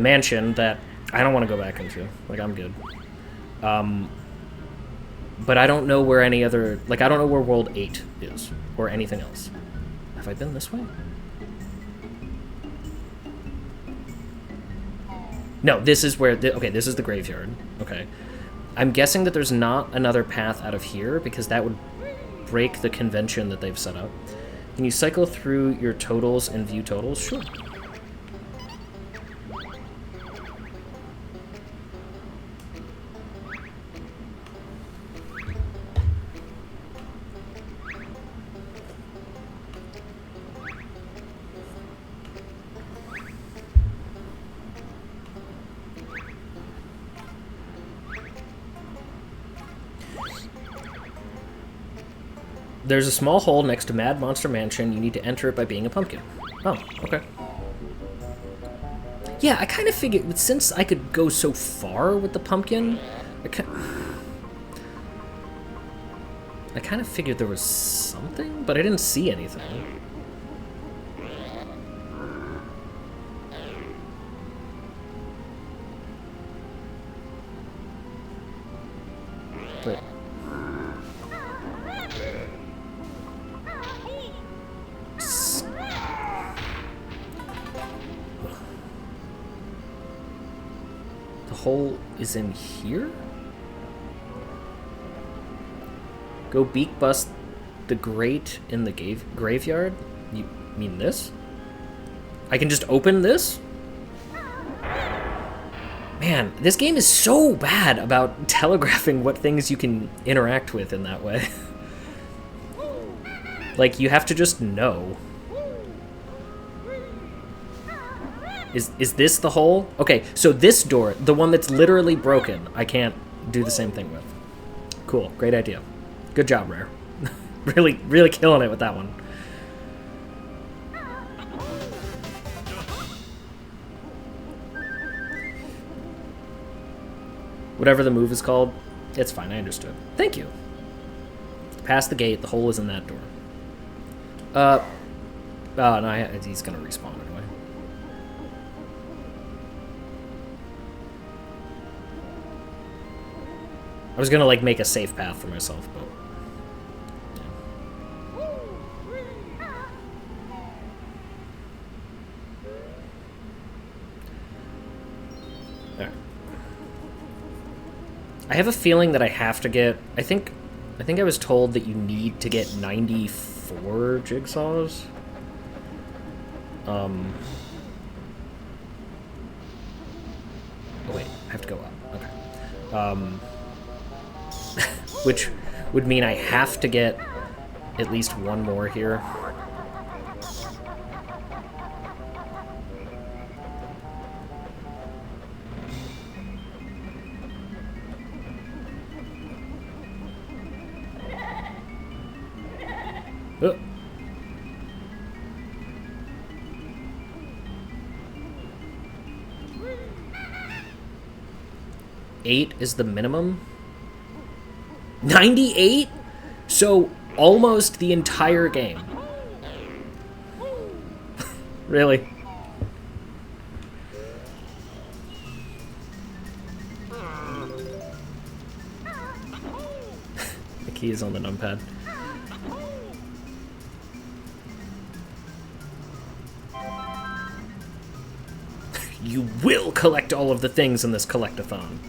mansion that I don't want to go back into. Like, I'm good. But I don't know where any other... Like, I don't know where World 8 is, or anything else. Have I been this way? No, this is where... Okay, this is the graveyard. Okay. I'm guessing that there's not another path out of here, because that would break the convention that they've set up. Can you cycle through your totals and view totals? Sure. There's a small hole next to Mad Monster Mansion. You need to enter it by being a pumpkin. Oh, okay. Yeah, I kind of figured, since I could go so far with the pumpkin, I kind of figured there was something, but I didn't see anything. But... hole is in here? Go beak bust the grate in the graveyard? You mean this? I can just open this? Man, this game is so bad about telegraphing what things you can interact with in that way. Like, you have to just know. Is this the hole? Okay, so this door, the one that's literally broken, I can't do the same thing with. Cool, great idea. Good job, Rare. really killing it with that one. Whatever the move is called, it's fine, I understood. Thank you. Past the gate, the hole is in that door. Oh, no, he's gonna respawn anyway. I was gonna, like, make a safe path for myself, but... yeah. Alright. I have a feeling that I have to get... I think I was told that you need to get 94 jigsaws. Oh, wait. I have to go up. Okay. Which would mean I have to get at least one more here. Oh. Eight is the minimum? 98? So, almost the entire game. Really? The key is on the numpad. You will collect all of the things in this collect-a-thon.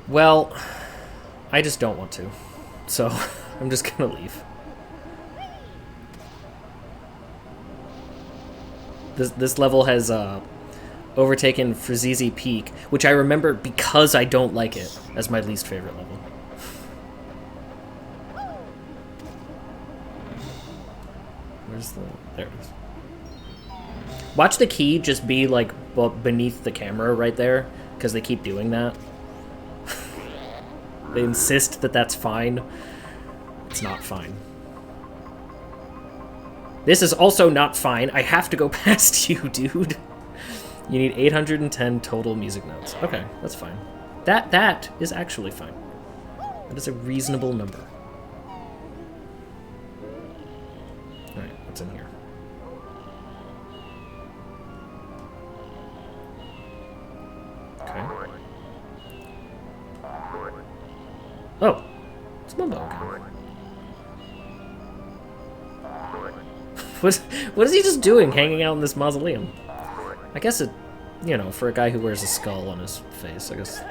Well, I just don't want to, so I'm just gonna leave. This level has overtaken Frizizi Peak, which I remember because I don't like it as my least favorite level. Where's the... there it is. Watch the key just be, like, beneath the camera right there, because they keep doing that. They insist that that's fine. It's not fine. This is also not fine. I have to go past you, dude. You need 810 total music notes. Okay, that's fine. That is actually fine. That is a reasonable number. Alright, what's in here? Okay. Oh, it's Mumbo again. What is he just doing hanging out in this mausoleum? I guess it, you know, for a guy who wears a skull on his face, I guess.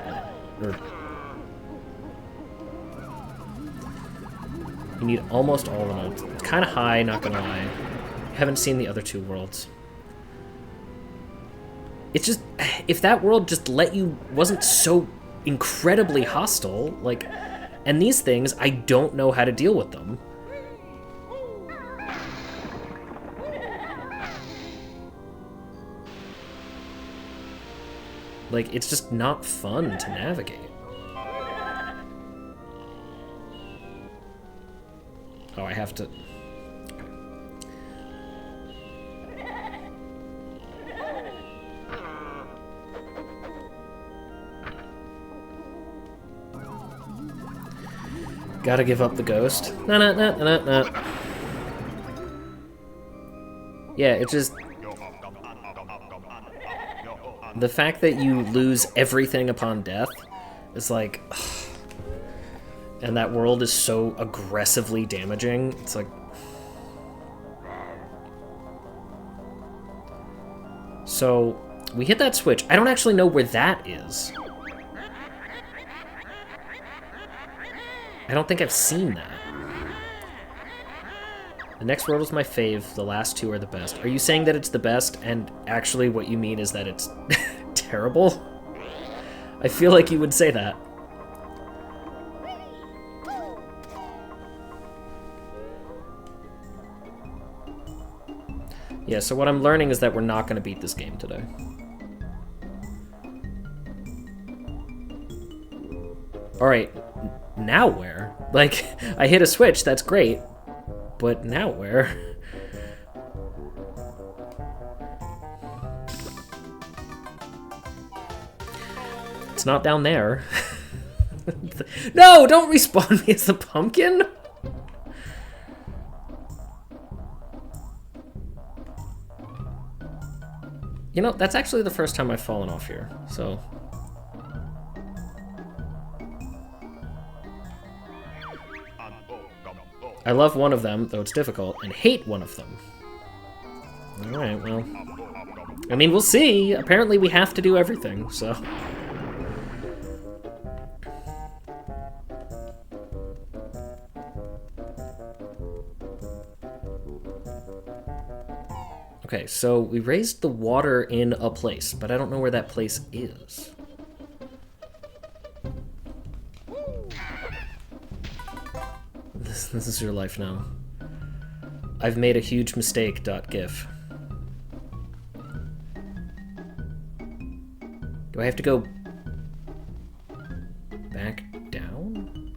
You need almost all the notes. It's kind of high, not gonna lie. Haven't seen the other two worlds. It's just, if that world just wasn't so incredibly hostile, like, and these things, I don't know how to deal with them. Like, it's just not fun to navigate. Oh, I have to... Okay. Gotta give up the ghost. No. Yeah, it's just... The fact that you lose everything upon death is like... And that world is so aggressively damaging. It's like... So, we hit that switch. I don't actually know where that is. I don't think I've seen that. The next world is my fave. The last two are the best. Are you saying that it's the best, and actually what you mean is that it's terrible? I feel like you would say that. Yeah, so what I'm learning is that we're not going to beat this game today. Alright, now where? Like, I hit a switch, that's great. But now where? It's not down there. No, don't respawn me as the pumpkin! You know, that's actually the first time I've fallen off here, so... I love one of them, though it's difficult, and hate one of them. Alright, well... I mean, we'll see. Apparently we have to do everything, so... Okay, so we raised the water in a place, but I don't know where that place is. This is your life now. I've made a huge mistake, .gif. Do I have to go back down?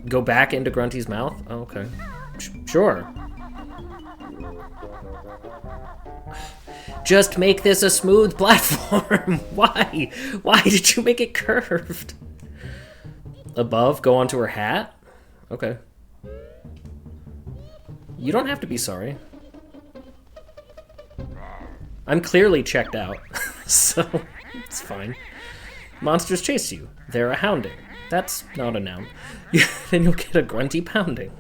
Go back into Grunty's mouth? Oh, okay. Sure. Just make this a smooth platform. Why? Why did you make it curved? Above, go onto her hat? Okay. You don't have to be sorry. I'm clearly checked out, so it's fine. Monsters chase you. They're a hounding. That's not a noun. Then you'll get a grunty pounding.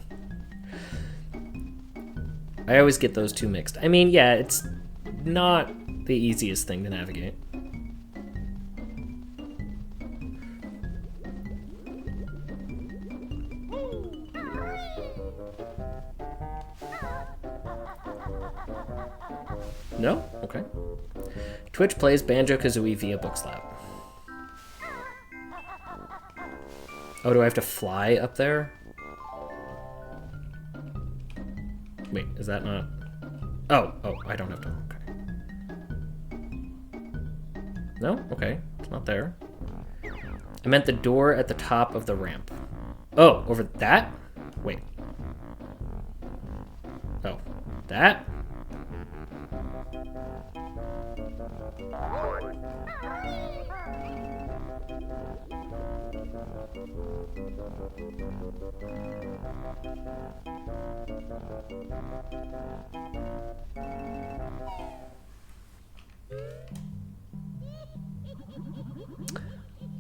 I always get those two mixed. I mean, yeah, it's not the easiest thing to navigate. No? Okay. Twitch plays Banjo Kazooie via Bookslap. Oh, do I have to fly up there? Wait, is that not... Oh, I don't have to... Okay. No? Okay, it's not there. I meant the door at the top of the ramp. Oh, over that? Wait. Oh, that?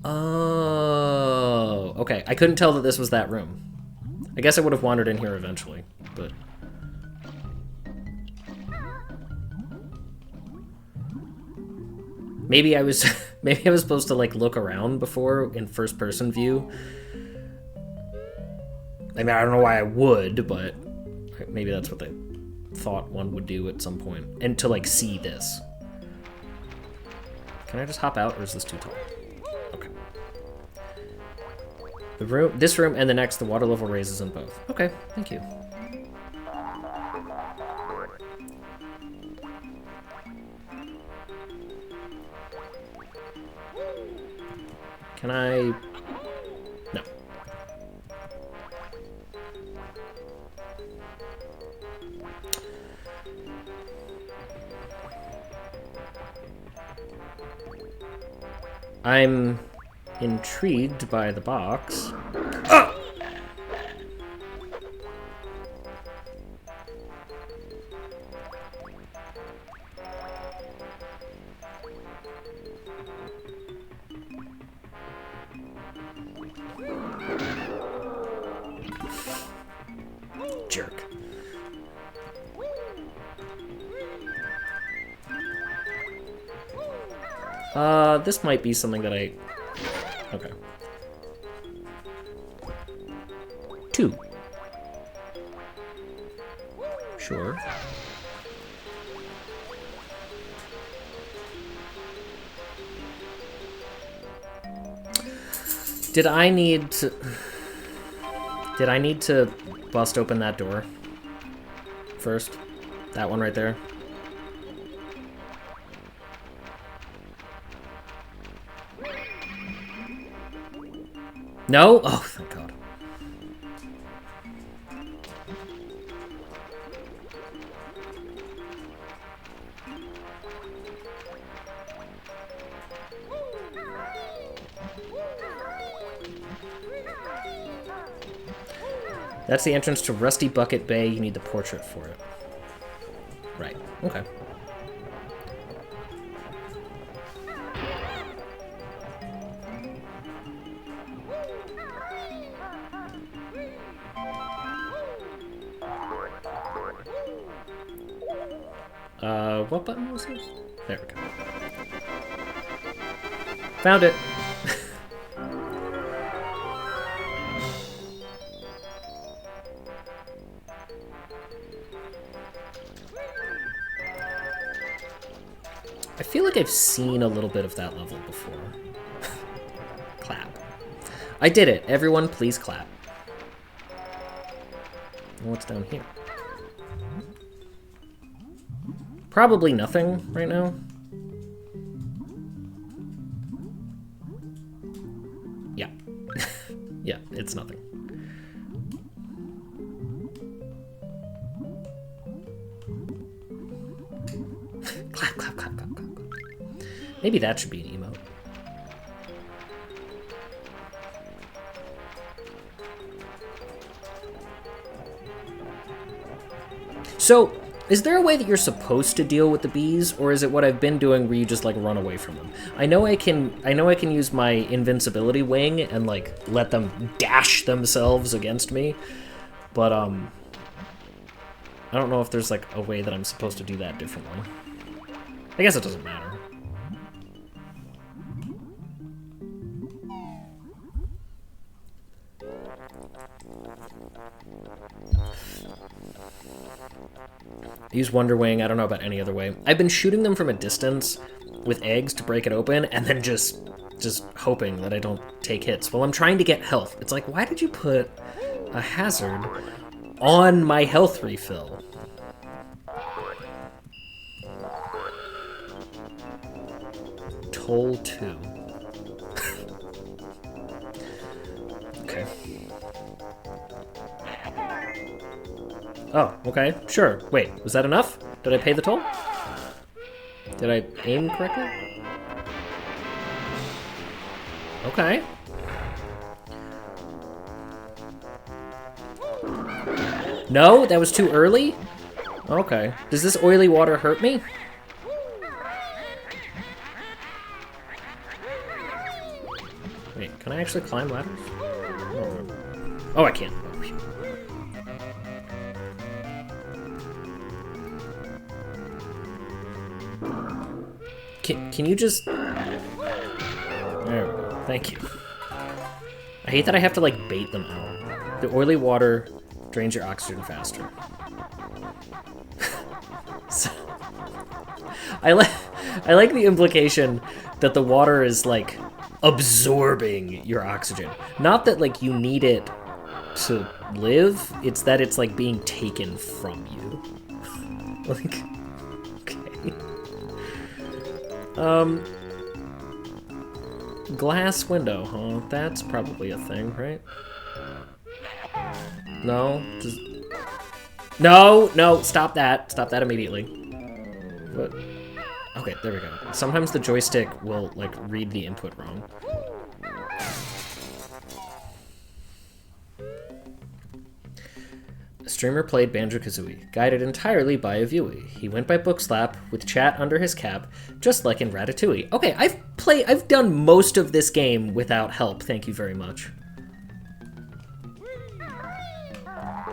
Oh, okay. I couldn't tell that this was that room. I guess I would have wandered in here eventually, but... Maybe I was supposed to like look around before in first person view. I mean, I don't know why I would, but maybe that's what they thought one would do at some point. And to like see this. Can I just hop out or is this too tall? Okay. This room and the next, the water level raises in both. Okay, thank you. Can I... No. I'm intrigued by the box. Ah! Jerk. This might be something that I... Okay. 2. Sure. Did I need to bust open that door first? That one right there? No? Oh, thank God. That's the entrance to Rusty Bucket Bay. You need the portrait for it. Right. Okay. What button was this? There we go. Found it. I feel like I've seen a little bit of that level before. Clap. I did it. Everyone, please clap. What's down here? Probably nothing right now. Yeah. Yeah, it's nothing. Clap, clap, clap, clap, clap. Maybe that should be an emote. So, is there a way that you're supposed to deal with the bees, or is it what I've been doing where you just like run away from them? I know I can use my invincibility wing and like let them dash themselves against me, but I don't know if there's like a way that I'm supposed to do that differently. I guess it doesn't matter. Use Wonder Wing, I don't know about any other way. I've been shooting them from a distance with eggs to break it open, and then just hoping that I don't take hits while I'm trying to get health. It's like, why did you put a hazard on my health refill? Toll 2. Okay. Oh, okay. Sure. Wait, was that enough? Did I pay the toll? Did I aim correctly? Okay. No? That was too early? Okay. Does this oily water hurt me? Wait, can I actually climb ladders? Oh, I can. Can you just... There we go. Thank you. I hate that I have to, like, bait them out. The oily water drains your oxygen faster. So, I like the implication that the water is, like, absorbing your oxygen. Not that, like, you need it to live. It's that it's, like, being taken from you. Like... Glass window, huh? That's probably a thing, right? No? Just... No! No! Stop that! Stop that immediately. What? Okay, there we go. Sometimes the joystick will, like, read the input wrong. A streamer played Banjo Kazooie, guided entirely by a viewee. He went by Bookslap with chat under his cap, just like in Ratatouille. Okay, I've done most of this game without help, thank you very much.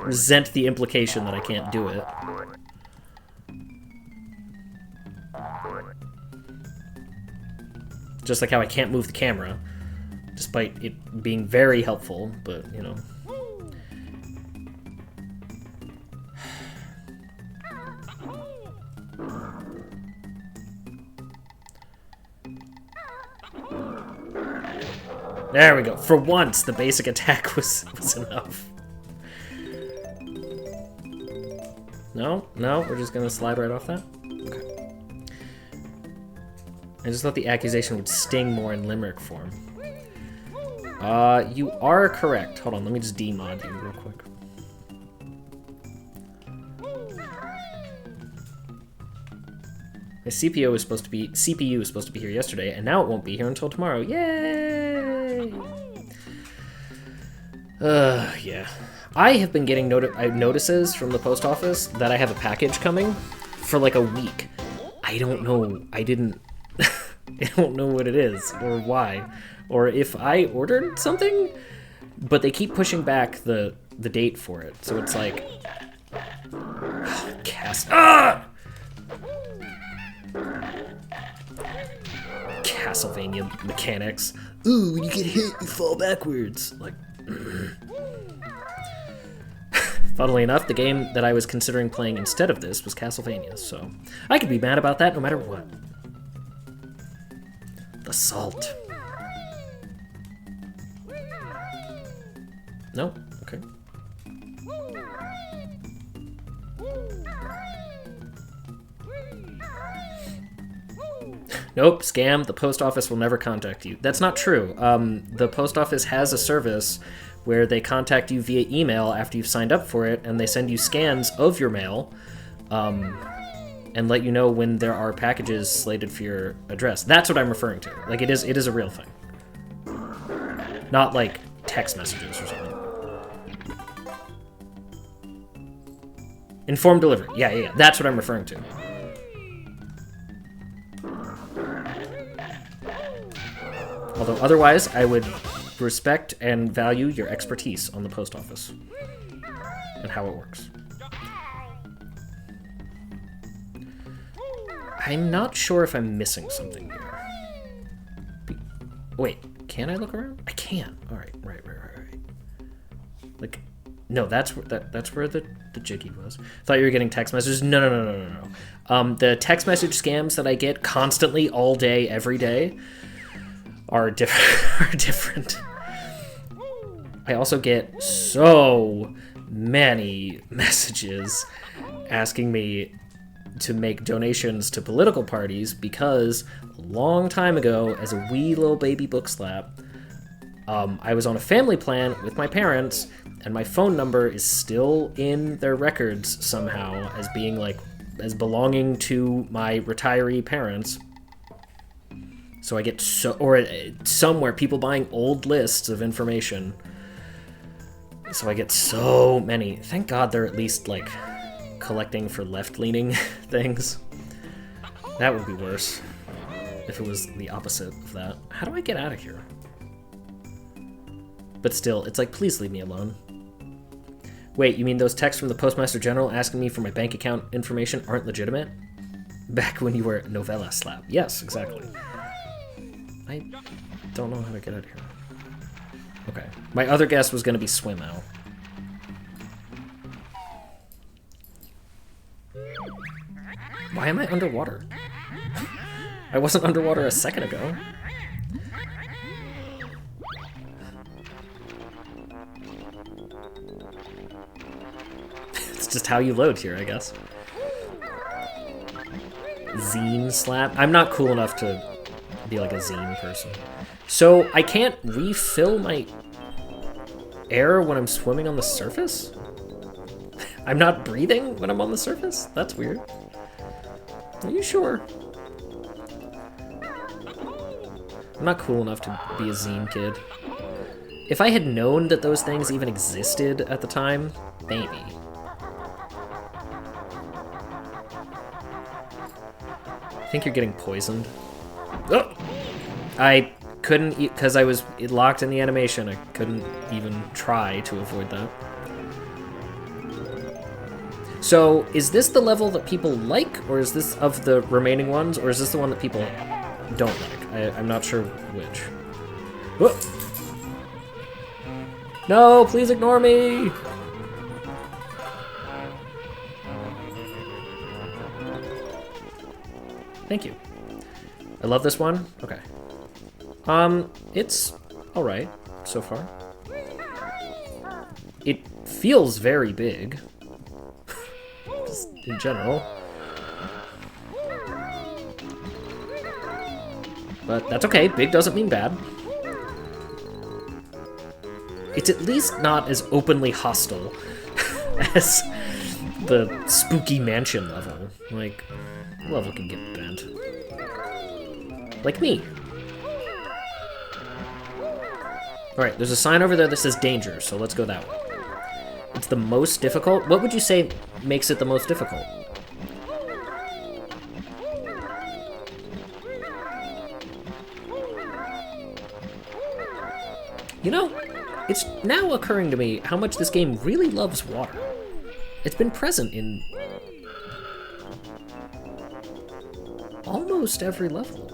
Resent the implication that I can't do it. Just like how I can't move the camera, despite it being very helpful, but, you know. There we go. For once, the basic attack was enough. No? No? We're just gonna slide right off that? Okay. I just thought the accusation would sting more in limerick form. You are correct. Hold on, let me just demod you real quick. My CPU was supposed to be here yesterday, and now it won't be here until tomorrow. Yay! Yeah. I have been getting notices from the post office that I have a package coming for like a week. I don't know. I don't know what it is or why, or if I ordered something, but they keep pushing back the date for it. So it's like, Castlevania mechanics. Ooh, when you get hit, you fall backwards. Like, funnily enough, the game that I was considering playing instead of this was Castlevania, so I could be mad about that no matter what. The salt. No? Okay. Nope, scam. The post office will never contact you. That's not true. The post office has a service where they contact you via email after you've signed up for it, and they send you scans of your mail, and let you know when there are packages slated for your address. That's what I'm referring to. Like, it is a real thing. Not like text messages or something. Informed delivery. Yeah. That's what I'm referring to. Although otherwise, I would respect and value your expertise on the post office and how it works. I'm not sure if I'm missing something here. Wait, can I look around? I can. All right, right. Like, no, that's where the jiggy was. Thought you were getting text messages. No. The text message scams that I get constantly, all day, every day, are different. I also get so many messages asking me to make donations to political parties because a long time ago, as a wee little baby Bookslap, I was on a family plan with my parents, and my phone number is still in their records somehow as being like, as belonging to my retiree parents. So I get somewhere people buying old lists of information. So I get so many. Thank God they're at least like collecting for left-leaning things. That would be worse if it was the opposite of that. How do I get out of here? But still, it's like, please leave me alone. Wait, you mean those texts from the Postmaster General asking me for my bank account information aren't legitimate? Back when you were Novella Slap. Yes, exactly. I don't know how to get out of here. Okay. My other guess was going to be swim out. Why am I underwater? I wasn't underwater a second ago. It's just how you load here, I guess. Zine slap? I'm not cool enough to be like a zine person. So I can't refill my air when I'm swimming on the surface? I'm not breathing when I'm on the surface? That's weird. Are you sure? I'm not cool enough to be a zine kid. If I had known that those things even existed at the time, maybe. I think you're getting poisoned. Oh! I couldn't, because I was locked in the animation, I couldn't even try to avoid that. So, is this the level that people like, or is this of the remaining ones, or is this the one that people don't like? I'm not sure which. Whoa. No, please ignore me! Thank you. I love this one. Okay. It's alright so far. It feels very big. Just in general. But that's okay. Big doesn't mean bad. It's at least not as openly hostile as the spooky mansion level. Like, the level can get bent. Like me. Alright, there's a sign over there that says danger, so let's go that way. It's the most difficult? What would you say makes it the most difficult? You know, it's now occurring to me how much this game really loves water. It's been present in almost every level.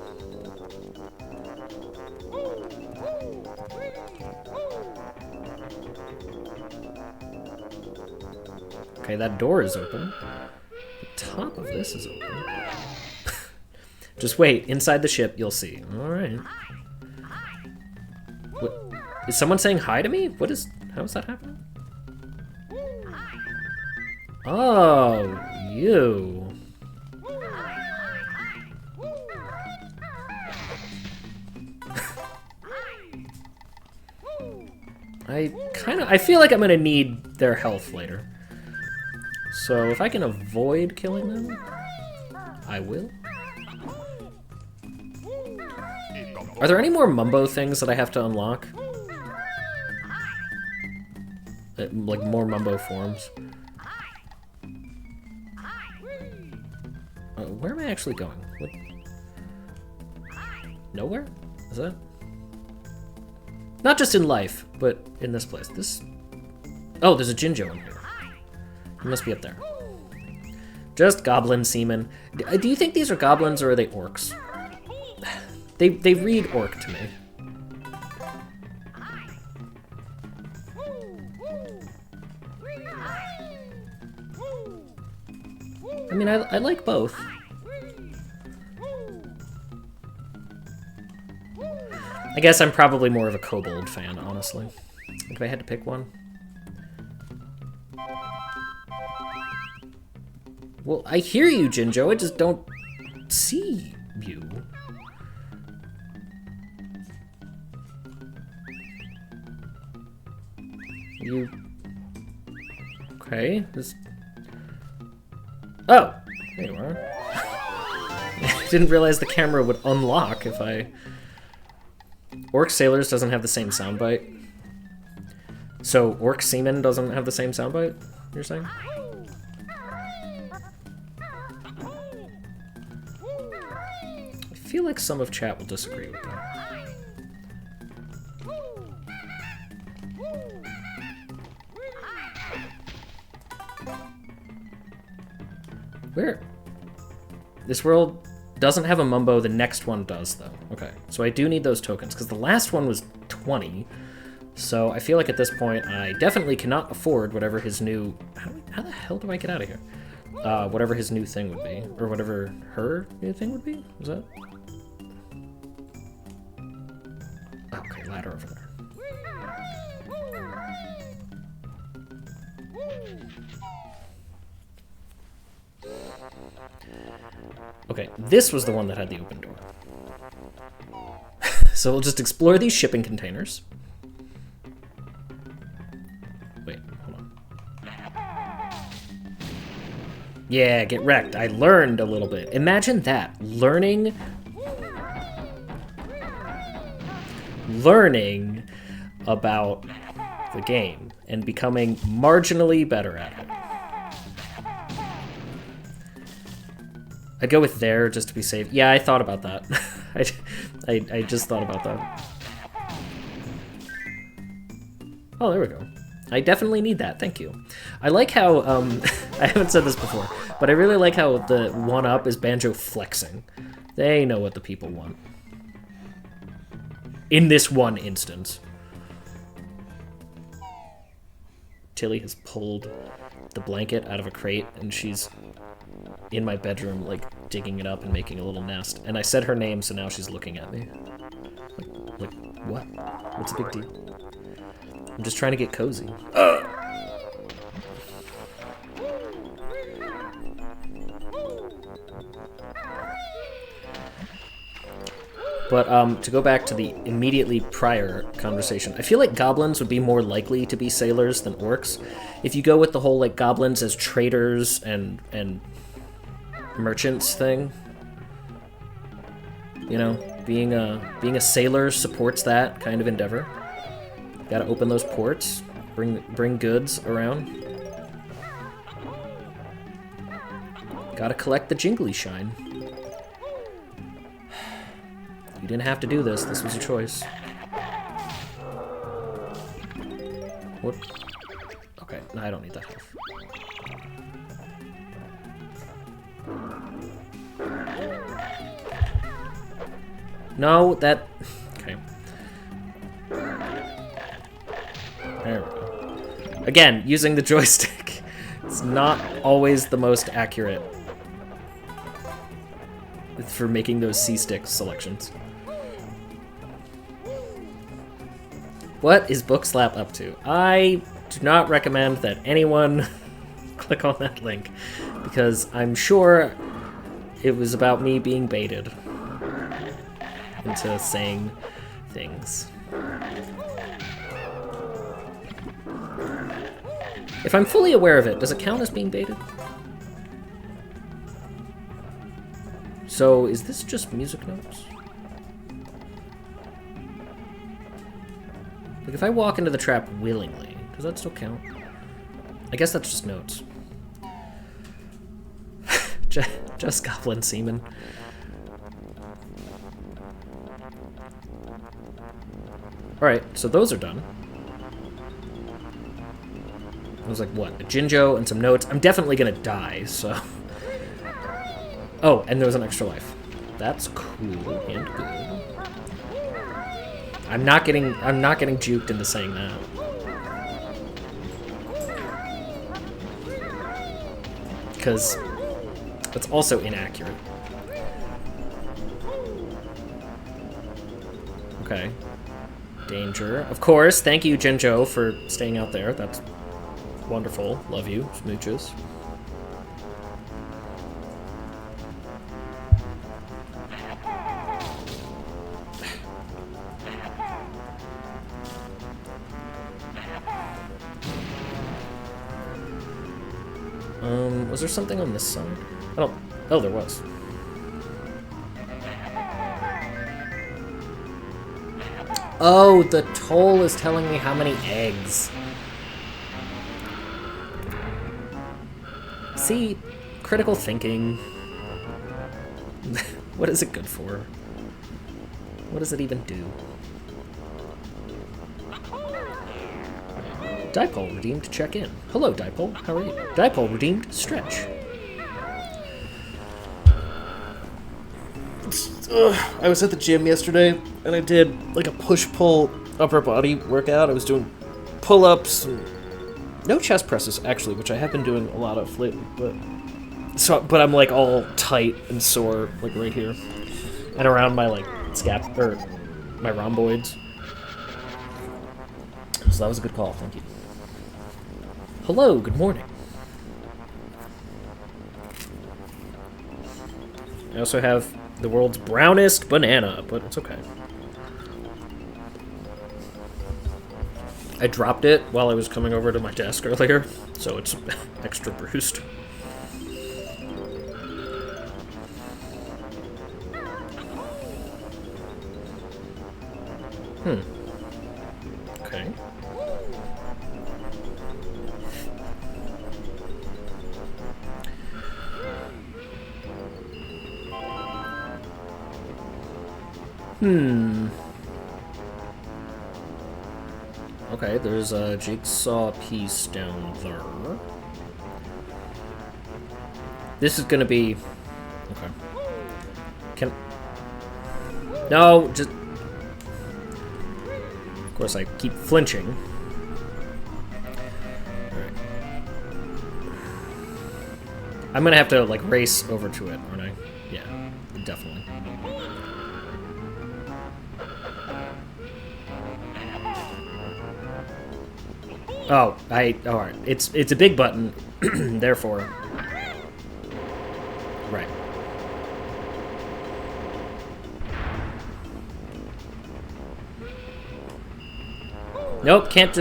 Okay, that door is open. The top of this is open. Just wait, inside the ship, you'll see. Alright. What? Is someone saying hi to me? What is... How is that happening? Oh, you. I feel like I'm gonna need their health later. So if I can avoid killing them, I will. Are there any more Mumbo things that I have to unlock? Like more Mumbo forms? Where am I actually going? What? Nowhere? Is that? Not just in life, but in this place. This... Oh, there's a Jinjo in here. He must be up there. Just goblin seamen. Do you think these are goblins or are they orcs? They read orc to me. I mean, I like both. I guess I'm probably more of a kobold fan, honestly. If I had to pick one. Well, I hear you, Jinjo. I just don't see you. You... Okay, this... Oh! There you are. I didn't realize the camera would unlock if I... Orc Sailors doesn't have the same soundbite. So, Orc Seaman doesn't have the same soundbite, you're saying? I feel like some of chat will disagree with that. Where? This world doesn't have a Mumbo, the next one does, though. Okay, so I do need those tokens, because the last one was 20. So I feel like at this point, I definitely cannot afford whatever his new... How the hell do I get out of here? Whatever his new thing would be. Or whatever her new thing would be? Was that? Okay, ladder over there. Okay, this was the one that had the open door. So we'll just explore these shipping containers. Wait, hold on. Yeah, get wrecked. I learned a little bit. Imagine that. Learning about the game and becoming marginally better at it. I'd go with there just to be safe. Yeah, I thought about that. I just thought about that. Oh, there we go. I definitely need that, thank you. I like how, I haven't said this before, but I really like how the 1-up is Banjo flexing. They know what the people want. In this one instance. Tilly has pulled the blanket out of a crate, and she's in my bedroom, like, digging it up and making a little nest. And I said her name, so now she's looking at me. Like what? What's the big deal? I'm just trying to get cozy. But to go back to the immediately prior conversation, I feel like goblins would be more likely to be sailors than orcs. If you go with the whole like goblins as traders and merchants thing, you know, being a sailor supports that kind of endeavor. Gotta open those ports, bring goods around. Gotta collect the jingly shine. You didn't have to do this. This was a choice. What? Okay, no, I don't need that health. No, that... Okay. There we go. Again, using the joystick. It's not always the most accurate for making those C-stick selections. What is Bookslap up to? I do not recommend that anyone click on that link, because I'm sure it was about me being baited into saying things. If I'm fully aware of it, does it count as being baited? So, is this just music notes? Like, if I walk into the trap willingly, does that still count? I guess that's just notes. Just Goblin Seaman. Alright, so those are done. It was like, what? A Jinjo and some notes. I'm definitely gonna die, so... Oh, and there was an extra life. That's cool and good. I'm not getting juked into saying that. Because that's also inaccurate. Okay. Danger. Of course, thank you, Jinjo, for staying out there. That's wonderful. Love you, smooches. Was there something on this side? I don't... Oh, there was. Oh, the toll is telling me how many eggs. See? Critical thinking. What is it good for? What does it even do? Dipole redeemed to check in. Hello, Dipole. How are you? Dipole redeemed stretch. I was at the gym yesterday, and I did like a push-pull upper body workout. I was doing pull-ups, and no chest presses actually, which I have been doing a lot of lately. But I'm like all tight and sore, like right here, and around my like my rhomboids. So that was a good call. Thank you. Hello. Good morning. I also have the world's brownest banana, but it's okay. I dropped it while I was coming over to my desk earlier, so it's extra bruised. Okay. Okay, there's a jigsaw piece down there. This is gonna be... Okay. No, just... Of course, I keep flinching. Alright. I'm gonna have to, like, race over to it, aren't I? Yeah, definitely. Oh, alright. It's a big button, therefore. Right. Nope, can't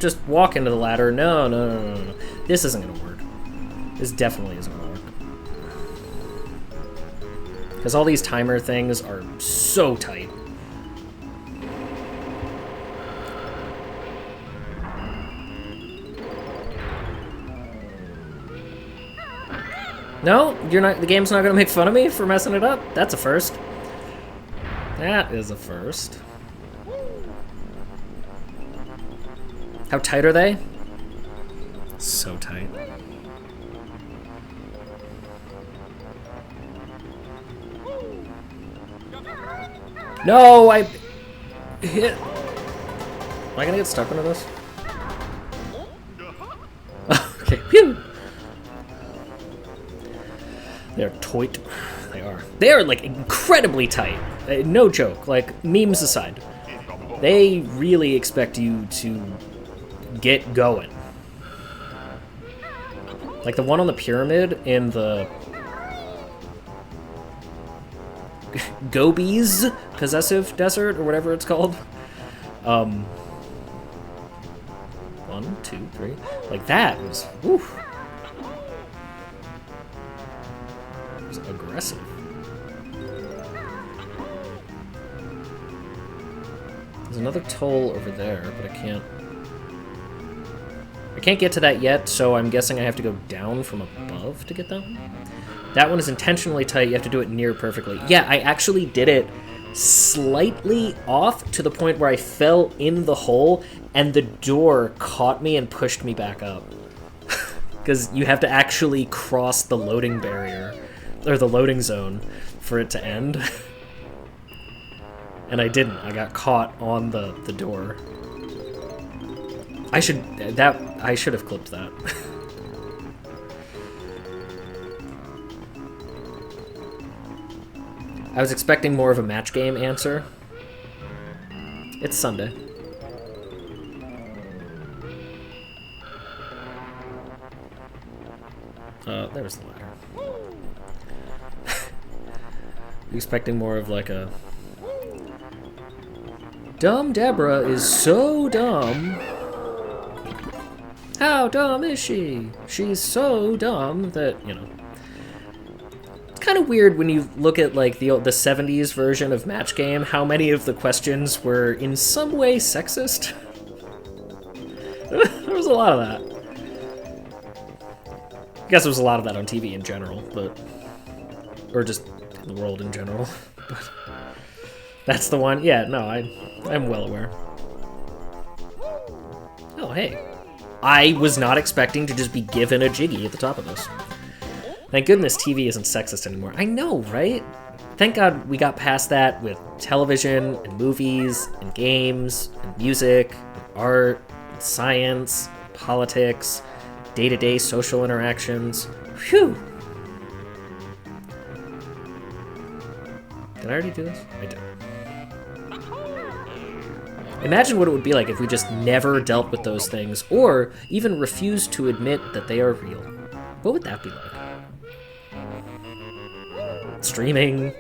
just walk into the ladder. No. This isn't gonna work. This definitely isn't gonna work. Because all these timer things are so tight. No, you're not. The game's not gonna make fun of me for messing it up. That's a first. That is a first. How tight are they? So tight. No, I hit. Am I gonna get stuck into this? Okay, phew. They're tight. They are. They are, like, incredibly tight. No joke. Like, memes aside. They really expect you to get going. Like the one on the pyramid in the Gobi's Possessive Desert, or whatever it's called. 1, 2, 3. Like, that was... Oof. Aggressive. There's another toll over there, but I can't get to that yet, so I'm guessing I have to go down from above to get that one. That one is intentionally tight. You have to do it near perfectly. Yeah, I actually did it slightly off to the point where I fell in the hole and the door caught me and pushed me back up. Because you have to actually cross the loading barrier. Or the loading zone for it to end. And I didn't. I got caught on the door. I should have clipped that. I was expecting more of a match game answer. It's Sunday. There was the ladder. Expecting more of like a dumb Deborah is so dumb. How dumb is she? She's so dumb that, you know. It's kind of weird when you look at, like, the 70s version of Match Game, how many of the questions were in some way sexist. There was a lot of that. I guess there was a lot of that on TV in general, but... Or just in the world in general. But that's the one. Yeah, no, I'm well aware. Oh, hey. I was not expecting to just be given a Jiggy at the top of this. Thank goodness TV isn't sexist anymore. I know, right? Thank God we got past that with television and movies and games and music and art and science, politics, day-to-day social interactions. Phew! Did I already do this? I did. Imagine what it would be like if we just never dealt with those things, or even refused to admit that they are real. What would that be like? Streaming.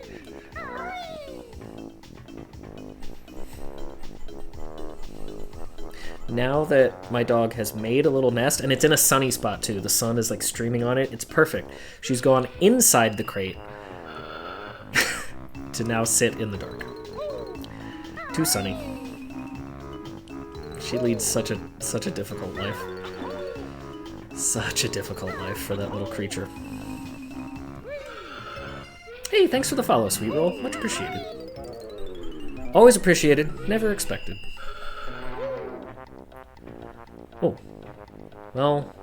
Now that my dog has made a little nest, and it's in a sunny spot too, the sun is like streaming on it, it's perfect. She's gone inside the crate to now sit in the dark. Too sunny. She leads such a difficult life. Such a difficult life for that little creature. Hey, thanks for the follow, Sweet Roll. Much appreciated. Always appreciated, never expected. Oh. Well,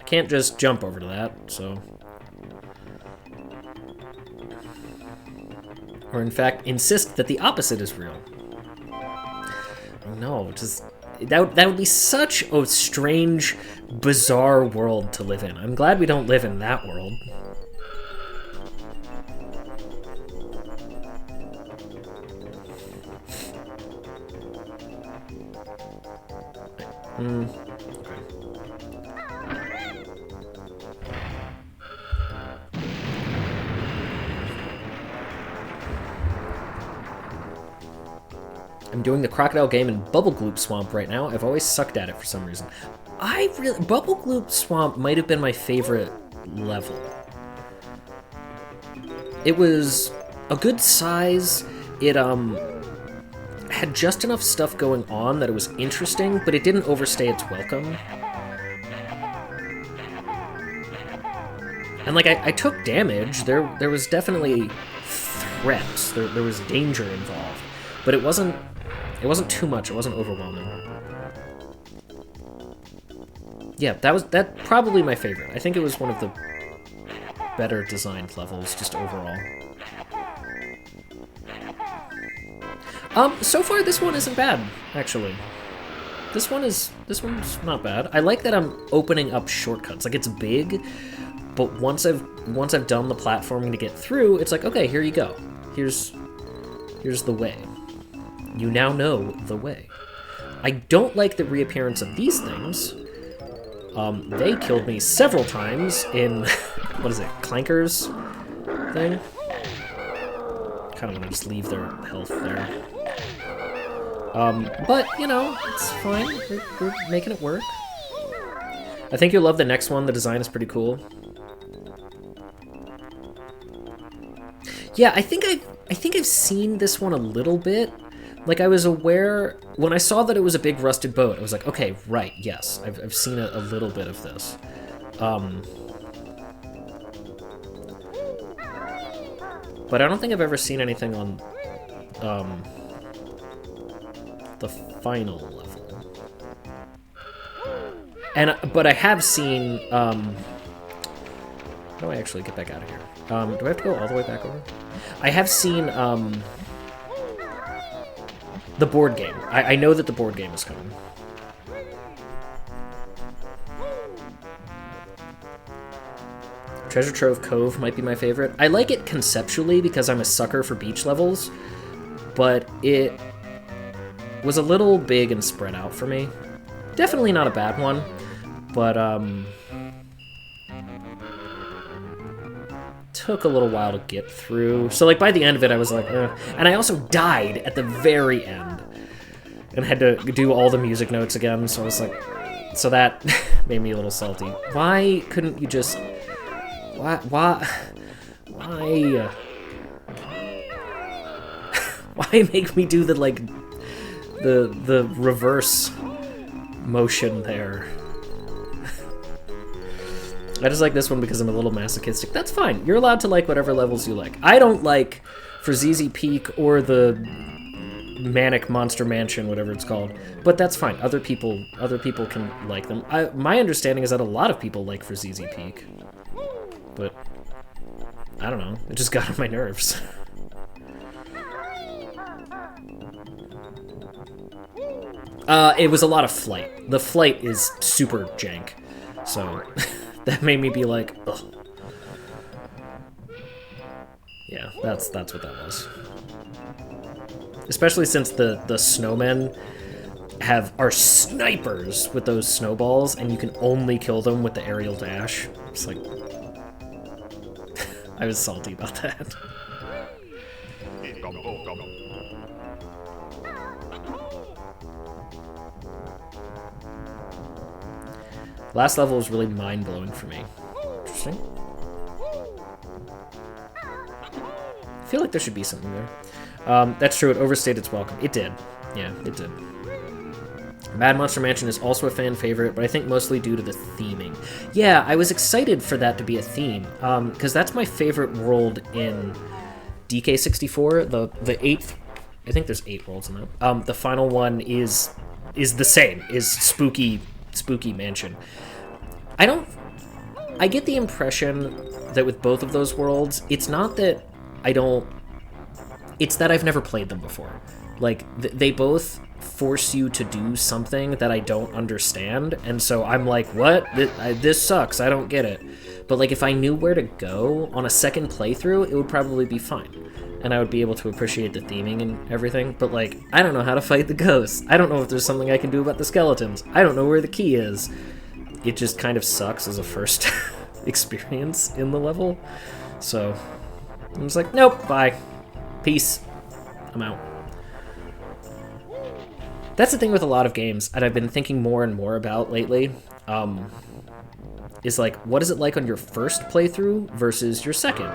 I can't just jump over to that, so... Or in fact, insist that the opposite is real. Oh no, just... That would be such a strange, bizarre world to live in. I'm glad we don't live in that world. Okay. I'm doing the crocodile game in Bubble Gloop Swamp right now. I've always sucked at it for some reason. Bubble Gloop Swamp might have been my favorite level. It was a good size. It had just enough stuff going on that it was interesting, but it didn't overstay its welcome. And like I took damage. There was definitely threats. There was danger involved, but it wasn't too much. It wasn't overwhelming. Yeah, that probably my favorite. I think it was one of the better designed levels just overall. So far this one isn't bad, actually. This one's not bad. I like that I'm opening up shortcuts. Like, it's big, but once I've done the platforming to get through, it's like, okay, here you go. Here's the way. You now know the way. I don't like the reappearance of these things. They killed me several times in, what is it, Clanker's thing? Kind of want to just leave their health there. But, you know, it's fine. We're making it work. I think you'll love the next one. The design is pretty cool. Yeah, I think I've seen this one a little bit. Like, I was aware, when I saw that it was a big rusted boat, I was like, okay, right, yes, I've seen a little bit of this. But I don't think I've ever seen anything on, the final level. But I have seen, how do I actually get back out of here? Do I have to go all the way back over? I have seen, the board game. I know that the board game is coming. Treasure Trove Cove might be my favorite. I like it conceptually because I'm a sucker for beach levels, but it was a little big and spread out for me. Definitely not a bad one, but took a little while to get through. So like by the end of it, I was like, and I also died at the very end and had to do all the music notes again. So I was like, So that made me a little salty. Why couldn't you just... Why? Why make me do the, like, the reverse motion there? I just like this one because I'm a little masochistic. That's fine. You're allowed to like whatever levels you like. I don't like Frazizi Peak or the Manic Monster Mansion, whatever it's called. But that's fine. Other people can like them. My understanding is that a lot of people like Frazizi Peak. But I don't know. It just got on my nerves. It was a lot of flight. The flight is super jank. So that made me be like, ugh. Yeah, that's what that was. Especially since the snowmen are snipers with those snowballs, and you can only kill them with the aerial dash. It's like... I was salty about that. Last level was really mind-blowing for me. Interesting. I feel like there should be something there. That's true, it overstayed its welcome. It did. Yeah, it did. Mad Monster Mansion is also a fan favorite, but I think mostly due to the theming. Yeah, I was excited for that to be a theme, because that's my favorite world in DK64, the 8th... I think there's 8 worlds in that. The final one is the same, is Spooky Mansion. I get the impression that with both of those worlds, it's not that I don't... It's that I've never played them before. Like, they both force you to do something that I don't understand, and so I'm like, what? This sucks, I don't get it. But, like, if I knew where to go on a second playthrough, it would probably be fine. And I would be able to appreciate the theming and everything, but, like, I don't know how to fight the ghosts. I don't know if there's something I can do about the skeletons. I don't know where the key is. It just kind of sucks as a first experience in the level. So, I'm just like, nope, bye. Peace. I'm out. That's the thing with a lot of games, and I've been thinking more and more about lately, is like, what is it like on your first playthrough versus your second?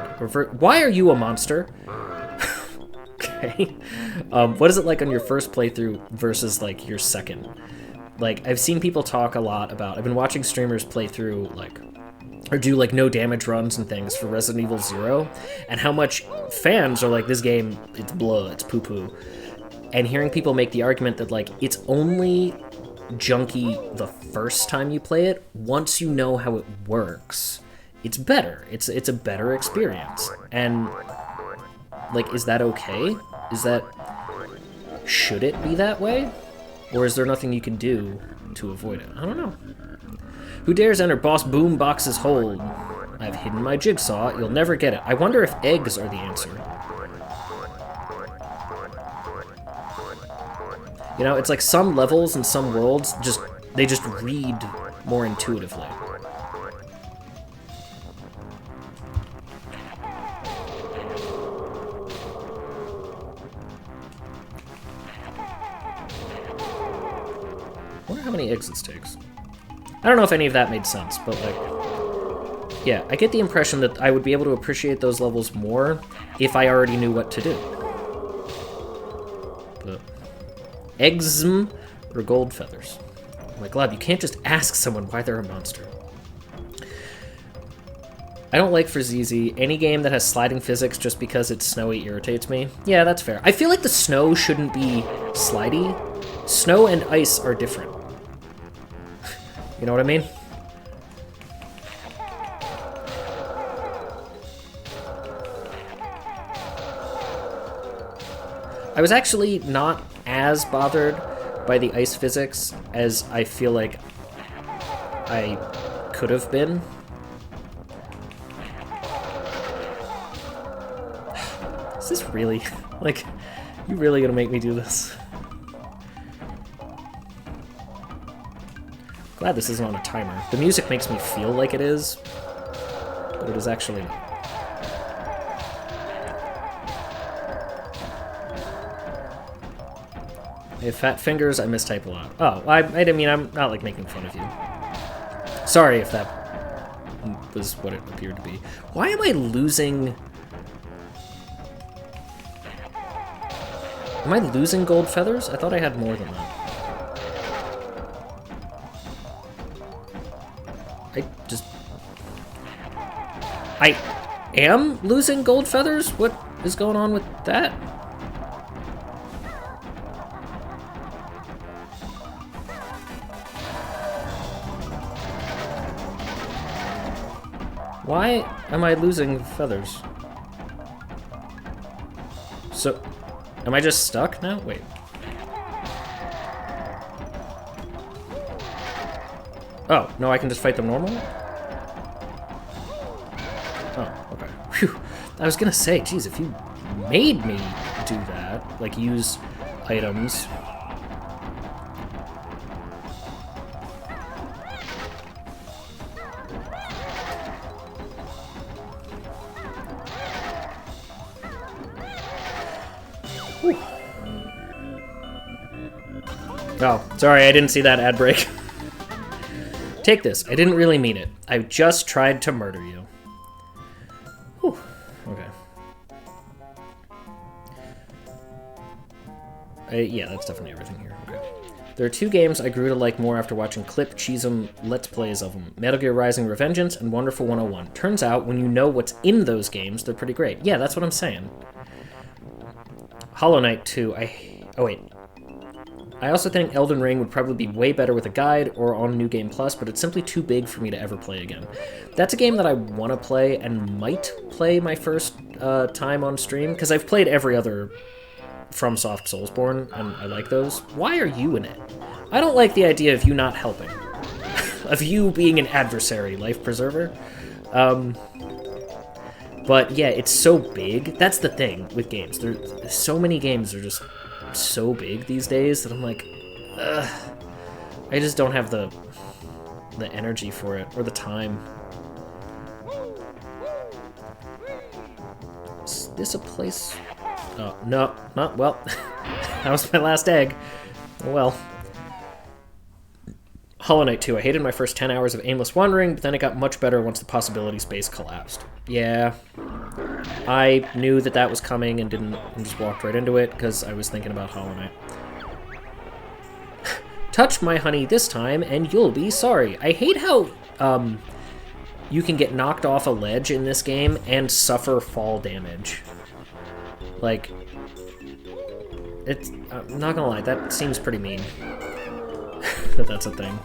Why are you a monster? Okay. What is it like on your first playthrough versus, like, your second? Like, I've seen people talk a lot about... I've been watching streamers play through, like... Or do, like, no damage runs and things for Resident Evil 0, and how much fans are like, this game, it's blah, it's poo-poo. And hearing people make the argument that, like, it's only junky the first time you play it. Once you know how it works, it's better. It's a better experience. And, like, is that okay? Should it be that way? Or is there nothing you can do to avoid it? I don't know. Who dares enter Boss Boombox's hold? I've hidden my jigsaw. You'll never get it. I wonder if eggs are the answer. You know, it's like some levels and some worlds they just read more intuitively. I wonder how many exits takes. I don't know if any of that made sense, but, like... Yeah, I get the impression that I would be able to appreciate those levels more if I already knew what to do. But... Eggs or gold feathers? Oh my god, you can't just ask someone why they're a monster. I don't like Frazizi. Any game that has sliding physics just because it's snowy irritates me. Yeah, that's fair. I feel like the snow shouldn't be slidey. Snow and ice are different. You know what I mean? I was actually not as bothered by the ice physics as I feel like I could have been. Is this really... like, you really gonna make me do this? Glad this isn't on a timer. The music makes me feel like it is, but it is actually not. I have fat fingers, I mistype a lot. Oh, I mean, I'm not, like, making fun of you. Sorry if that was what it appeared to be. Why am I losing... Am I losing gold feathers? I thought I had more than that. I am losing gold feathers? What is going on with that? Why am I losing feathers? So, am I just stuck now? Wait. Oh, no, I can just fight them normally? Oh, okay. Phew. I was gonna say, geez, if you made me do that, like use items. Whew. Oh, sorry, I didn't see that ad break. Take this. I didn't really mean it. I just tried to murder you. Whew. Okay. Yeah, that's definitely everything here. Okay. There are two games I grew to like more after watching Clip Cheesem Let's Plays of them. Metal Gear Rising Revengeance and Wonderful 101. Turns out, when you know what's in those games, they're pretty great. Yeah, that's what I'm saying. Hollow Knight 2. Oh, wait. I also think Elden Ring would probably be way better with a guide or on New Game Plus, but it's simply too big for me to ever play again. That's a game that I want to play and might play my first time on stream, because I've played every other FromSoft Soulsborne, and I like those. Why are you in it? I don't like the idea of you not helping. Of you being an adversary, life preserver. But yeah, it's so big. That's the thing with games. There's so many games are just so big these days that I'm like, ugh, I just don't have the energy for it, or the time. Is this a place? Oh, no, not, well, that was my last egg. Oh well. Hollow Knight 2. I hated my first 10 hours of aimless wandering, but then it got much better once the possibility space collapsed. Yeah. I knew that that was coming and just walked right into it because I was thinking about Hollow Knight. Touch my honey this time and you'll be sorry. I hate how you can get knocked off a ledge in this game and suffer fall damage. Like, it's, I'm not gonna lie, that seems pretty mean. That that's a thing.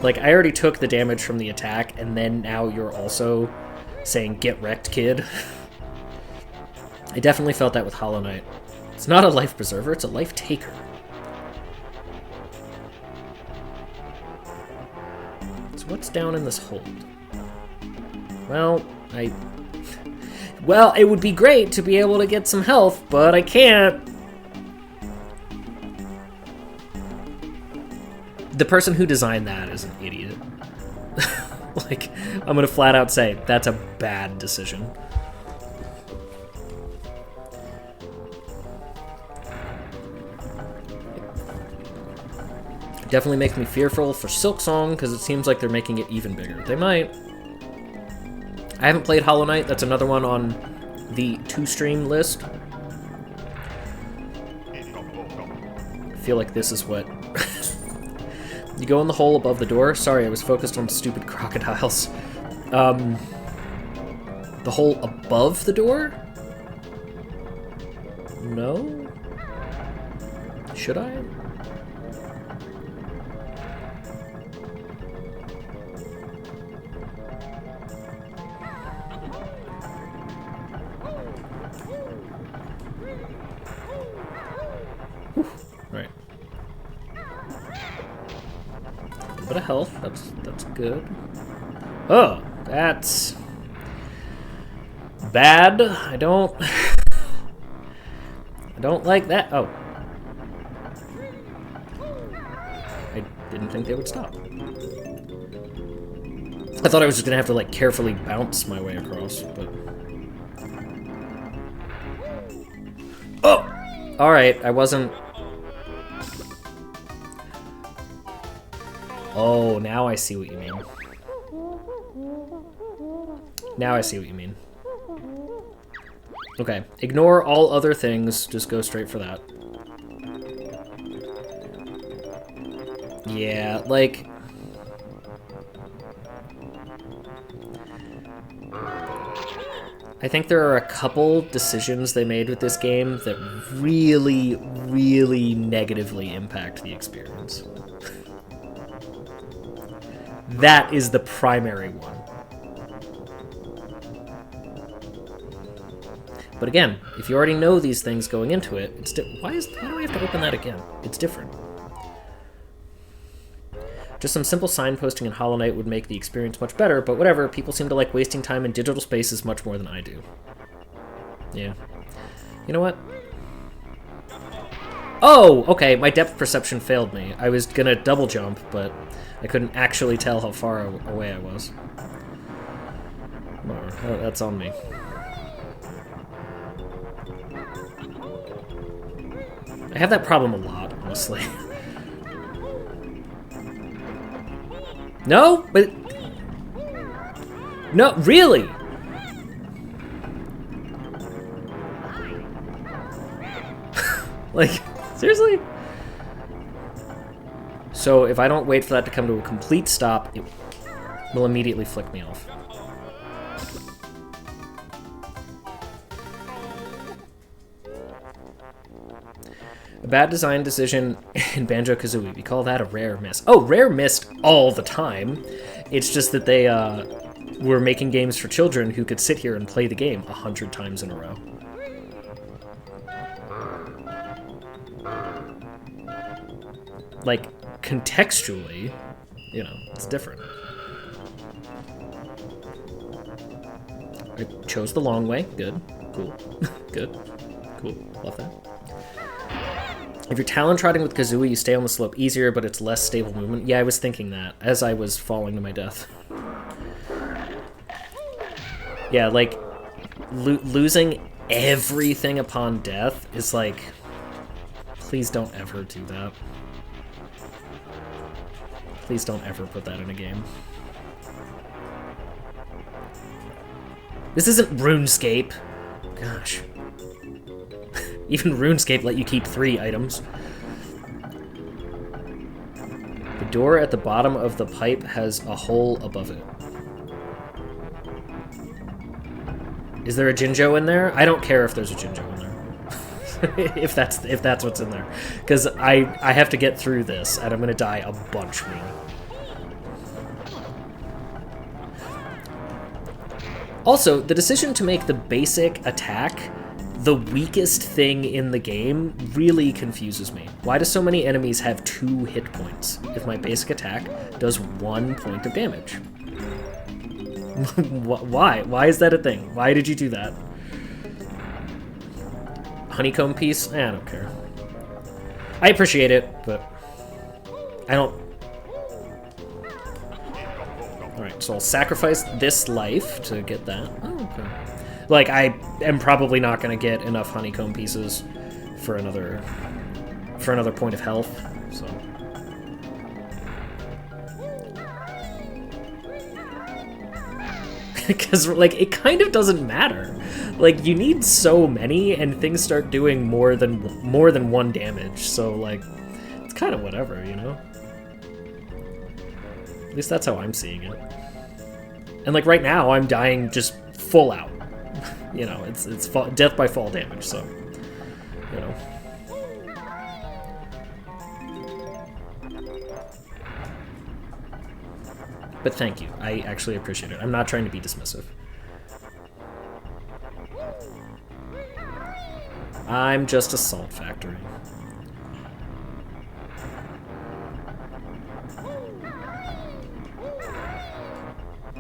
Like, I already took the damage from the attack, and then now you're also saying, get wrecked, kid. I definitely felt that with Hollow Knight. It's not a life preserver, it's a life taker. So what's down in this hold? Well, Well, it would be great to be able to get some health, but I can't. The person who designed that is an idiot. Like, I'm gonna flat out say, that's a bad decision. Definitely makes me fearful for Silksong, because it seems like they're making it even bigger. They might. I haven't played Hollow Knight. That's another one on the to-stream list. I feel like this is what... You go in the hole above the door. Sorry, I was focused on stupid crocodiles. The hole above the door? No? Should I? Right. A bit of health. That's good. Oh, that's bad. I don't like that. Oh. I didn't think they would stop. I thought I was just gonna have to, like, carefully bounce my way across, but... Oh! Alright, I wasn't... Oh, now I see what you mean. Now I see what you mean. Okay, ignore all other things, just go straight for that. Yeah, like... I think there are a couple decisions they made with this game that really, really negatively impact the experience. That is the primary one. But again, if you already know these things going into it, it's why do I have to open that again? It's different. Just some simple signposting in Hollow Knight would make the experience much better, but whatever, people seem to like wasting time in digital spaces much more than I do. Yeah. You know what? Oh, okay, my depth perception failed me. I was gonna double jump, but I couldn't actually tell how far away I was. Whatever, that's on me. I have that problem a lot, honestly. No? But... No, really? Like, seriously? So if I don't wait for that to come to a complete stop, it will immediately flick me off. A bad design decision in Banjo Kazooie. We call that a rare miss. Oh, rare missed all the time. It's just that they were making games for children who could sit here and play the game 100 times in a row. Like, contextually, you know, it's different. I chose the long way. Good. Cool. Good. Cool. Love that. If you're talon trotting with Kazooie, you stay on the slope easier, but it's less stable movement. Yeah, I was thinking that as I was falling to my death. Yeah, like, losing everything upon death is like... Please don't ever do that. Please don't ever put that in a game. This isn't RuneScape. Gosh. Even RuneScape let you keep 3 items. The door at the bottom of the pipe has a hole above it. Is there a Jinjo in there? I don't care if there's a Jinjo in there. if that's what's in there. Because I have to get through this, and I'm going to die a bunch more. Also, the decision to make the basic attack the weakest thing in the game really confuses me. Why do so many enemies have 2 hit points if my basic attack does 1 point of damage? Why? Why is that a thing? Why did you do that? Honeycomb piece? I don't care. I appreciate it, but I don't... Alright, so I'll sacrifice this life to get that. Oh, okay. Like, I am probably not going to get enough honeycomb pieces for another point of health, so... Because, like, it kind of doesn't matter. Like, you need so many, and things start doing more than 1 damage, so, like, it's kind of whatever, you know? At least that's how I'm seeing it. And, like, right now, I'm dying just full out. You know, it's death by fall damage, so, you know. But thank you. I actually appreciate it. I'm not trying to be dismissive. I'm just a salt factory.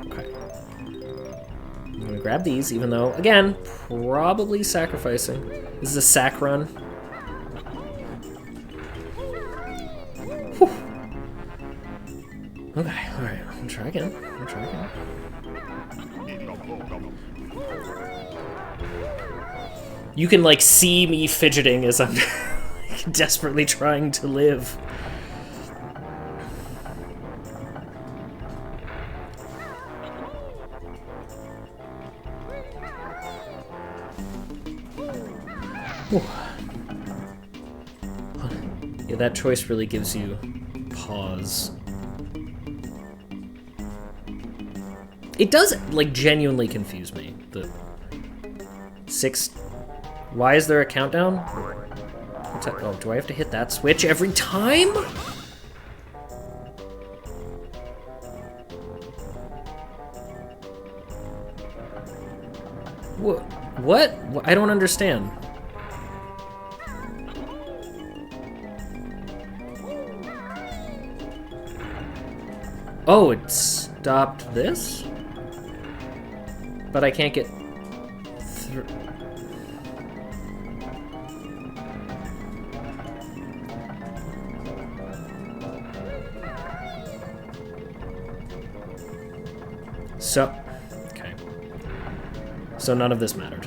Okay. I'm gonna grab these, even though, again, probably sacrificing. This is a sack run. Whew. Okay, alright. I'll try again. I'll try again. You can, like, see me fidgeting as I'm desperately trying to live. Whew. Yeah, that choice really gives you pause. It does, like, genuinely confuse me. The 6... Why is there a countdown? What's that? Oh, do I have to hit that switch every time? What? I don't understand. Oh, it stopped this? But I can't get through. So, okay. So none of this mattered.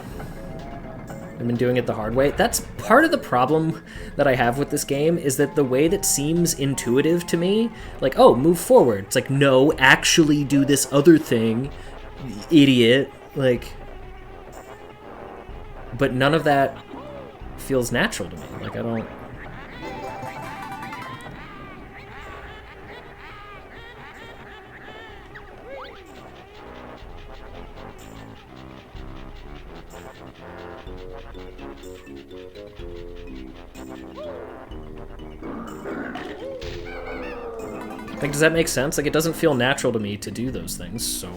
I've been doing it the hard way. That's part of the problem that I have with this game, is that the way that seems intuitive to me, like, oh, move forward. It's like, no, actually do this other thing, idiot. Like, but none of that feels natural to me. Like, I don't... Like, does that make sense? Like, it doesn't feel natural to me to do those things, so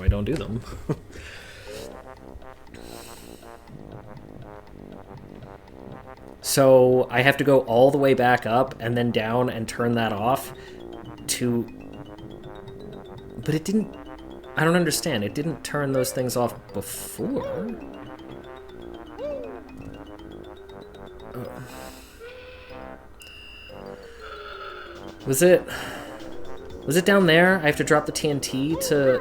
I don't do them. So I have to go all the way back up and then down and turn that off to... But it didn't... I don't understand. It didn't turn those things off before. Oh. Was it down there? I have to drop the TNT to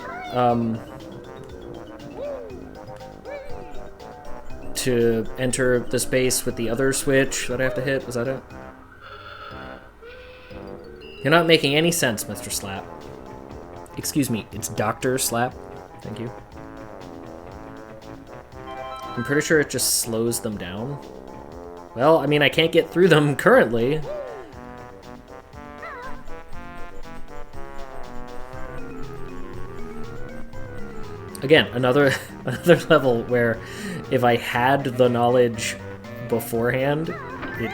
enter the space with the other switch that I have to hit? Was that it? You're not making any sense, Mr. Slap. Excuse me, it's Dr. Slap. Thank you. I'm pretty sure it just slows them down. Well, I mean, I can't get through them currently. Again, another level where if I had the knowledge beforehand, it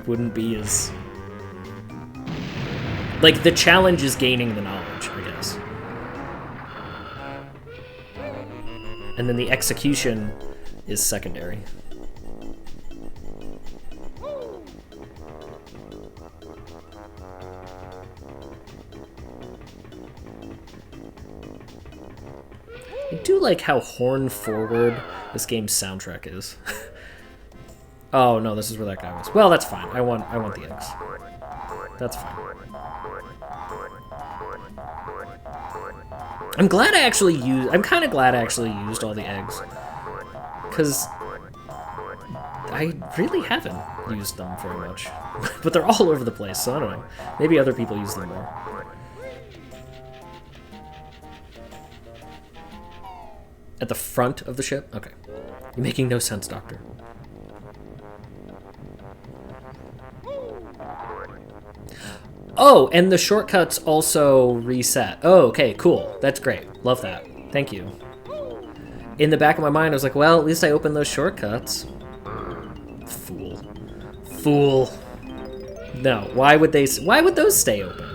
wouldn't be as... Like, the challenge is gaining the knowledge, I guess. And then the execution is secondary. I do like how horn-forward this game's soundtrack is. Oh, no, this is where that guy was. Well, that's fine. I want the eggs. That's fine. I'm kind of glad I actually used all the eggs. Because I really haven't used them very much. But they're all over the place, so I don't know. Maybe other people use them more. At the front of the ship? Okay. You're making no sense, Doctor. Oh, and the shortcuts also reset. Oh, okay, cool. That's great. Love that. Thank you. In the back of my mind, I was like, well, at least I opened those shortcuts. Fool. Fool. No, why would those stay open?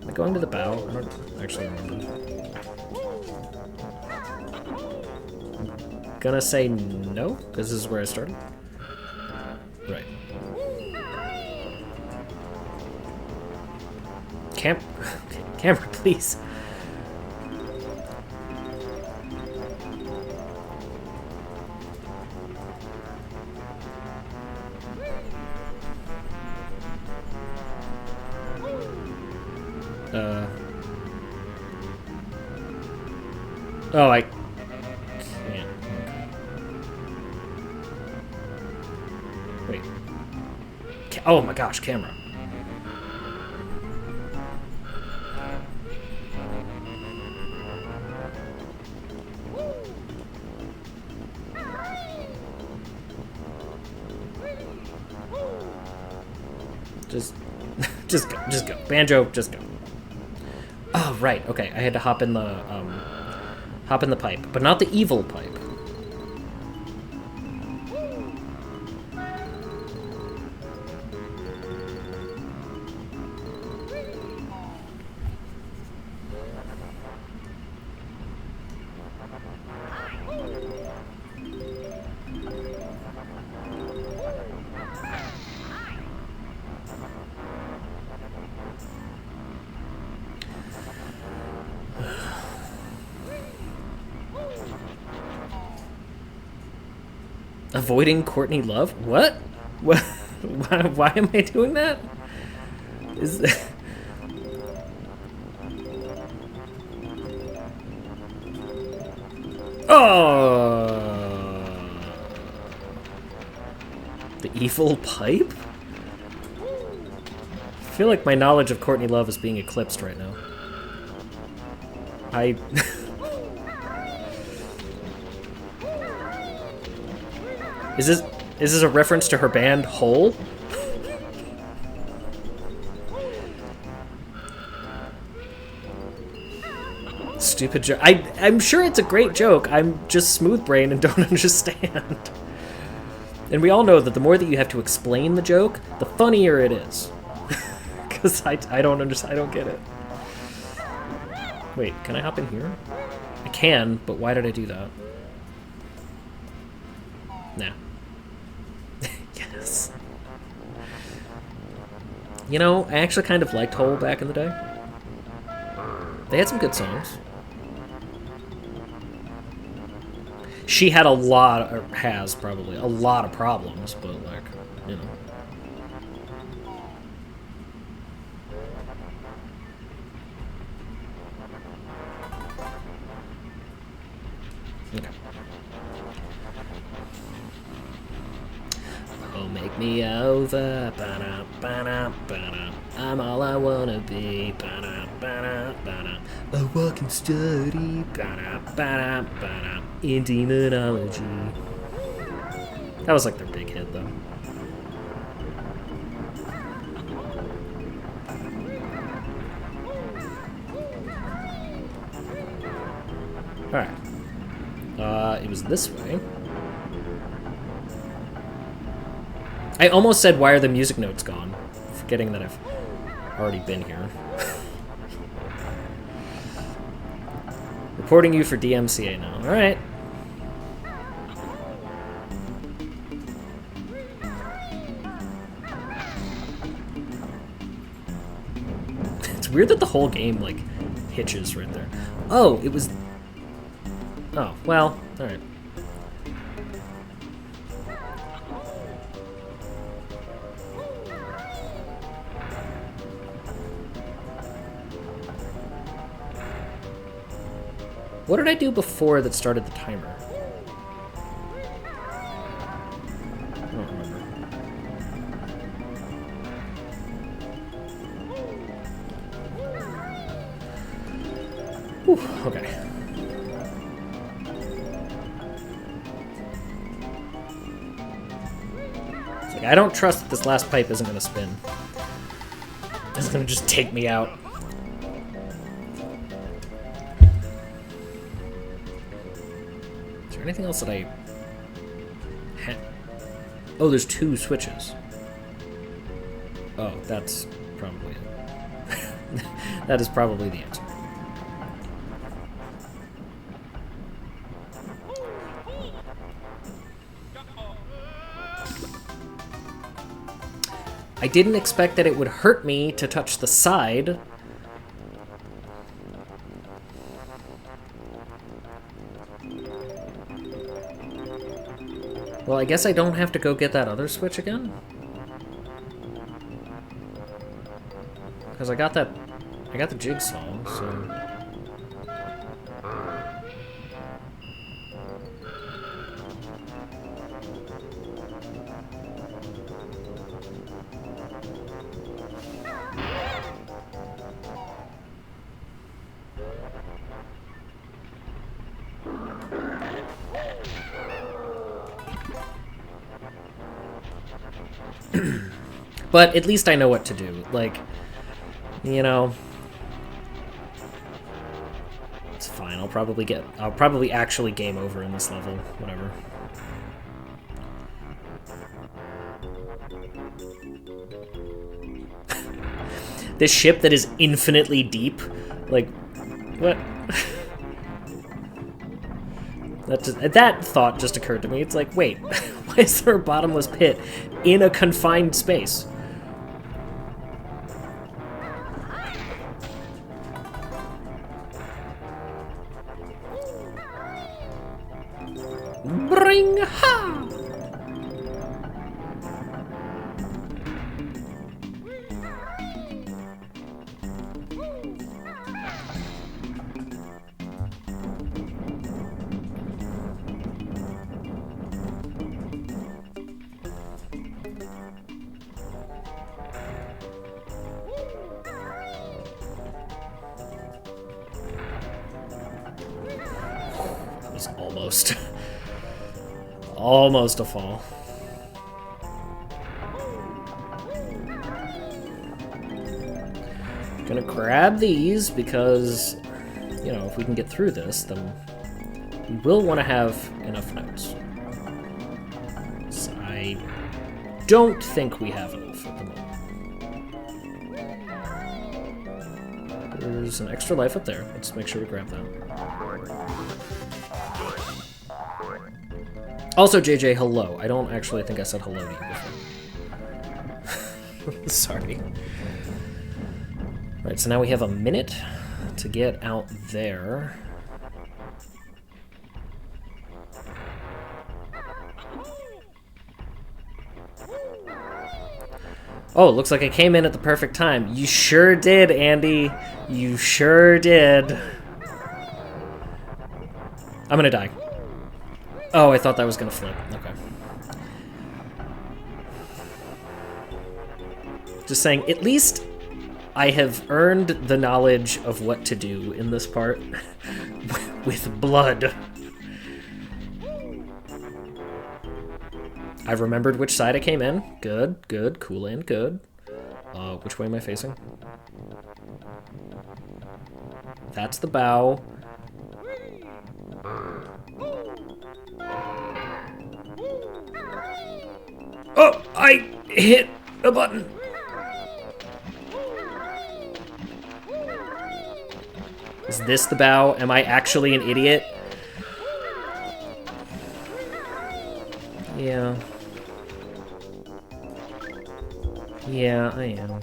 Am I going to the bow? I don't actually remember. I'm gonna say no, because this is where I started. Right. Camera, please. Oh, I can't. Wait. Oh my gosh, camera. Just go. Banjo, just go. Oh, right. Okay, I had to hop in the pipe, but not the evil pipe. Avoiding Courtney Love? What? What? Why am I doing that? Is that... Oh! The evil pipe? I feel like my knowledge of Courtney Love is being eclipsed right now. Is this a reference to her band Hole? Stupid joke. I'm sure it's a great joke. I'm just smooth brain and don't understand. And we all know that the more that you have to explain the joke, the funnier it is. Because I don't understand. I don't get it. Wait, can I hop in here? I can, but why did I do that? Nah. Yes. You know, I actually kind of liked Hole back in the day. They had some good songs. She had a lot, or has probably, a lot of problems, but like, you know. Okay. Oh, make me over, ba-da, ba-da, ba-da. I'm all I wanna be, ba-da, ba-da, ba-da. A walking study, ba-da, ba-da, ba-da. In demonology. That was like their big hit, though. Alright. It was this way. I almost said, why are the music notes gone? Forgetting that I've already been here. Reporting you for DMCA now. Alright. It's weird that the whole game, like, hitches right there. Oh, it was... Oh, well, alright. What did I do before that started the timer? I don't remember. Whew, okay. It's like, I don't trust that this last pipe isn't gonna spin. It's gonna just take me out. Anything else that I had? Oh, there's 2 switches. Oh, that's probably it. That is probably the answer. I didn't expect that it would hurt me to touch the side. Well, I guess I don't have to go get that other switch again? Because I got that I got the jigsaw, so... But at least I know what to do. Like, you know, it's fine. I'll probably actually game over in this level. Whatever. This ship that is infinitely deep. Like, what? That thought just occurred to me. It's like, wait, why is there a bottomless pit in a confined space? Bring ha! That was almost... almost a fall. Gonna grab these because, you know, if we can get through this, then we will want to have enough notes. So I don't think we have enough at the moment. There's an extra life up there. Let's make sure we grab that. Also, JJ, hello. I don't actually think I said hello to you before. Sorry. Alright, so now we have a minute to get out there. Oh, looks like I came in at the perfect time. You sure did, Andy. You sure did. I'm gonna die. Oh, I thought that was gonna flip. Okay. Just saying, at least I have earned the knowledge of what to do in this part with blood. I've remembered which side I came in. Good, good, cool in, good. Which way am I facing? That's the bow. Oh, I hit a button. Is this the bow? Am I actually an idiot? Yeah. Yeah, I am.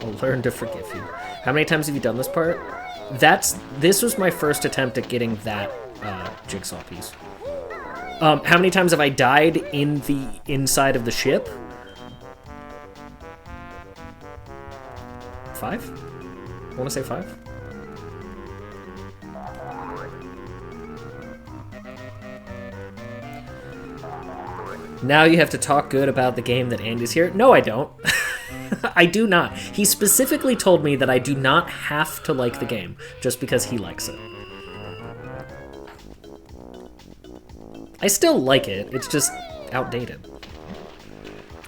I'll learn to forgive you. How many times have you done this part? This was my first attempt at getting that jigsaw piece. How many times have I died in the inside of the ship? 5? I want to say 5. Now you have to talk good about the game that Andy's here. No, I don't. I do not. He specifically told me that I do not have to like the game just because he likes it. I still like it, it's just outdated.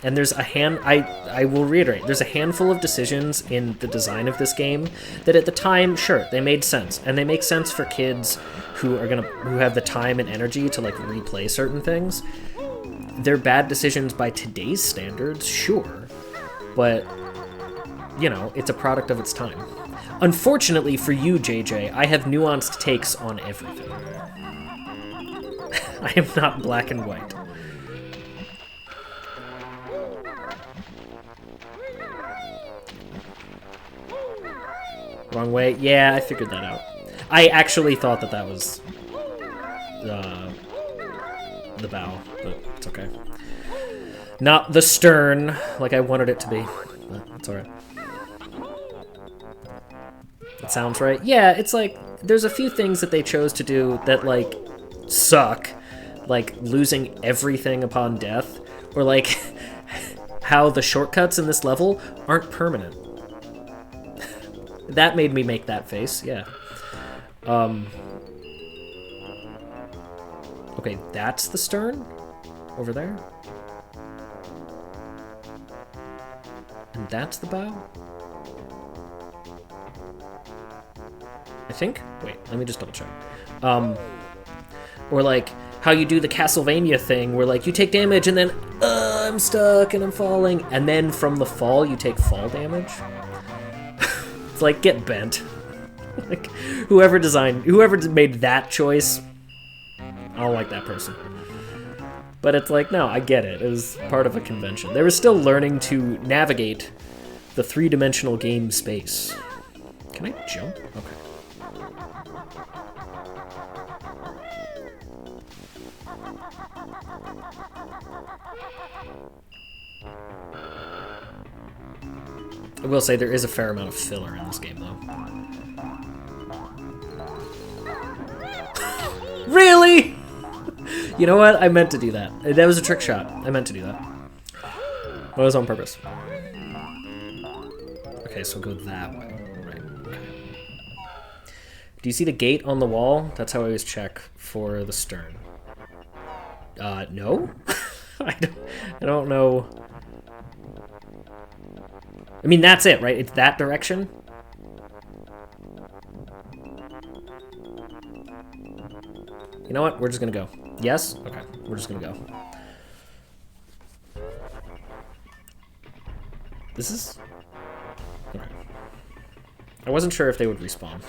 And there's a I will reiterate, there's a handful of decisions in the design of this game that at the time, sure, they made sense. And they make sense for kids who have the time and energy to like replay certain things. They're bad decisions by today's standards, sure. But, you know, it's a product of its time. Unfortunately for you, JJ, I have nuanced takes on everything. I am not black and white. Wrong way? Yeah, I figured that out. I actually thought that was the bow, but it's okay. Not the stern, like I wanted it to be, but it's alright. It sounds right. Yeah, it's like, there's a few things that they chose to do that, like, suck. Like, losing everything upon death. Or, like, how the shortcuts in this level aren't permanent. That made me make that face, yeah. Okay, that's the stern? Over there? And that's the bow? I think? Wait, let me just double check. Or like, how you do the Castlevania thing, where like, you take damage and then, I'm stuck and I'm falling, and then from the fall, you take fall damage? It's like, get bent. Like, whoever made that choice, I don't like that person. But it's like, no, I get it. It was part of a convention. They were still learning to navigate the three-dimensional game space. Can I jump? Okay. I will say there is a fair amount of filler in this game, though. Really? You know what? I meant to do that. That was a trick shot. I meant to do that. It was on purpose. Okay, so go that way. Right. Okay. Do you see the gate on the wall? That's how I always check for the stern. No? I don't know. I mean, that's it, right? It's that direction? You know what? We're just gonna go. Yes? Okay, we're just gonna go. This is... Okay. I wasn't sure if they would respawn.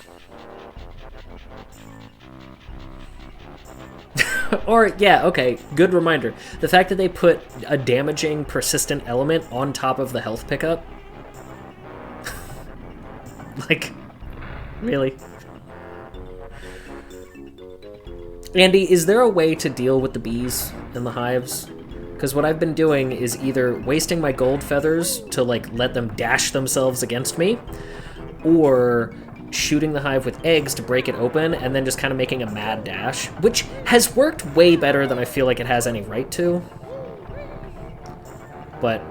Or, yeah, okay, good reminder. The fact that they put a damaging, persistent element on top of the health pickup. Like, really? Andy, is there a way to deal with the bees and the hives? Because what I've been doing is either wasting my gold feathers to, like, let them dash themselves against me, or shooting the hive with eggs to break it open, and then just kind of making a mad dash, which has worked way better than I feel like it has any right to. But,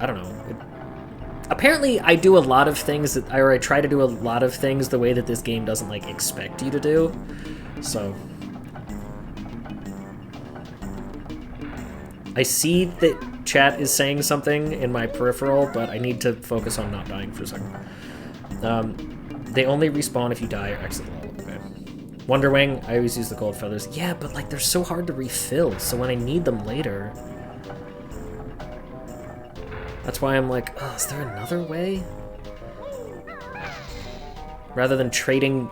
I don't know. Apparently, I do a lot of things or I try to do a lot of things the way that this game doesn't, like, expect you to do. So... I see that chat is saying something in my peripheral, but I need to focus on not dying for a second. They only respawn if you die or exit the level. Okay. Wonderwing, I always use the gold feathers. Yeah, but like they're so hard to refill, so when I need them later... That's why I'm like, oh, is there another way? Rather than trading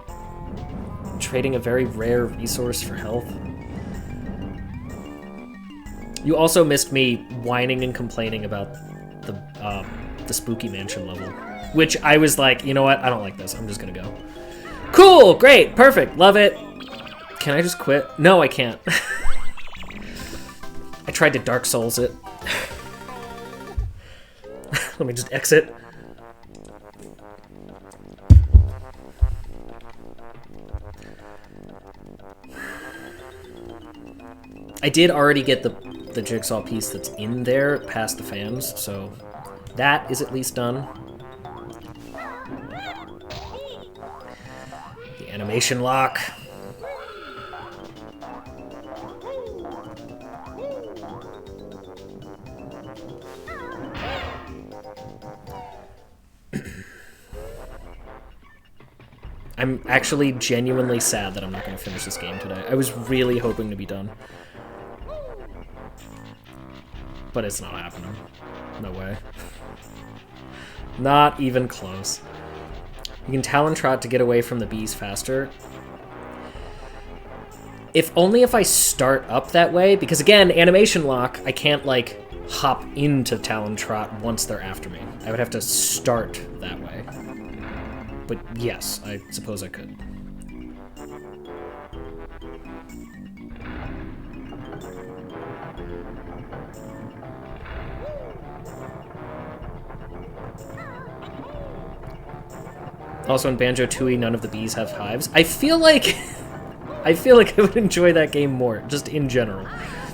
a very rare resource for health. You also missed me whining and complaining about the Spooky Mansion level, which I was like, you know what? I don't like this. I'm just gonna go. Cool, great, perfect, love it. Can I just quit? No, I can't. I tried to Dark Souls it. Let me just exit. I did already get the jigsaw piece that's in there past the fans, so that is at least done. The animation lock. I'm actually genuinely sad that I'm not going to finish this game today. I was really hoping to be done. But it's not happening. No way. Not even close. You can Talon Trot to get away from the bees faster. If only if I start up that way, because again, animation lock, I can't like hop into Talon Trot once they're after me. I would have to start that way. But yes, I suppose I could. Also in Banjo Tooie, none of the bees have hives. I feel like I would enjoy that game more, just in general.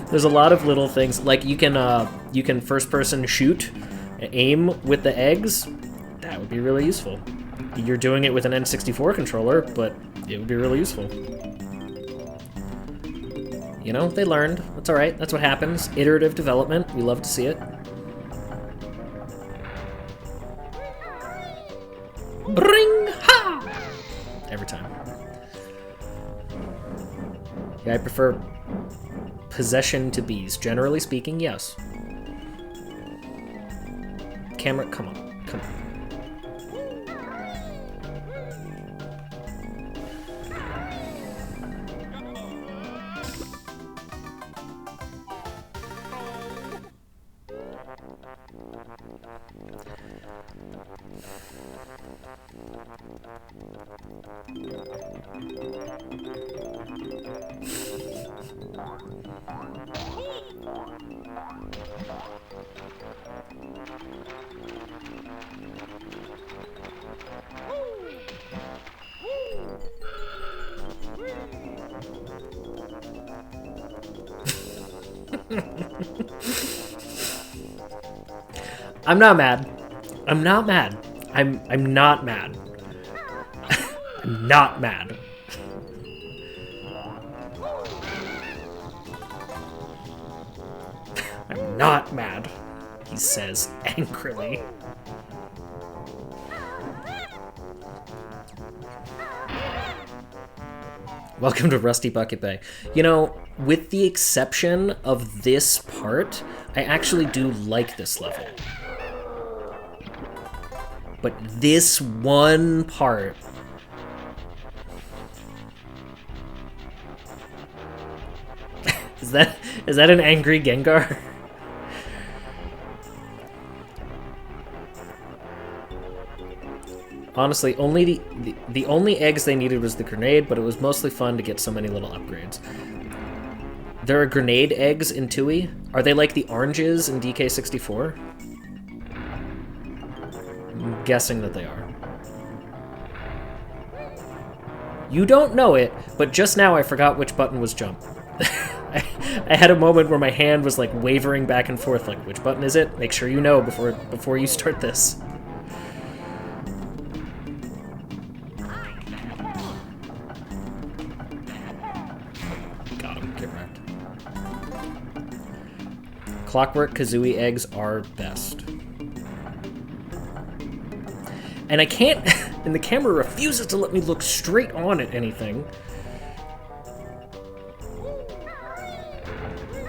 There's a lot of little things, like you can first person shoot, aim with the eggs. That would be really useful. You're doing it with an N64 controller, but it would be really useful. You know, they learned. That's alright, that's what happens. Iterative development, we love to see it. Ring! Ha! Every time. Yeah, I prefer possession to bees. Generally speaking, yes. Camera, come on, come on. I'm not mad. I'm not mad. I'm not mad. I'm not mad. I'm not mad, he says angrily. Welcome to Rusty Bucket Bay. You know, with the exception of this part, I actually do like this level. But this one part... Is that an angry Gengar? Honestly, only the only eggs they needed was the grenade, but it was mostly fun to get so many little upgrades. There are grenade eggs in Tooie? Are they like the oranges in DK64? I'm guessing that they are. You don't know it, but just now I forgot which button was jump. I had a moment where my hand was like wavering back and forth, like, which button is it? Make sure you know before you start this. Got him, get wrecked. Clockwork Kazooie eggs are best. And I can't, and the camera refuses to let me look straight on at anything.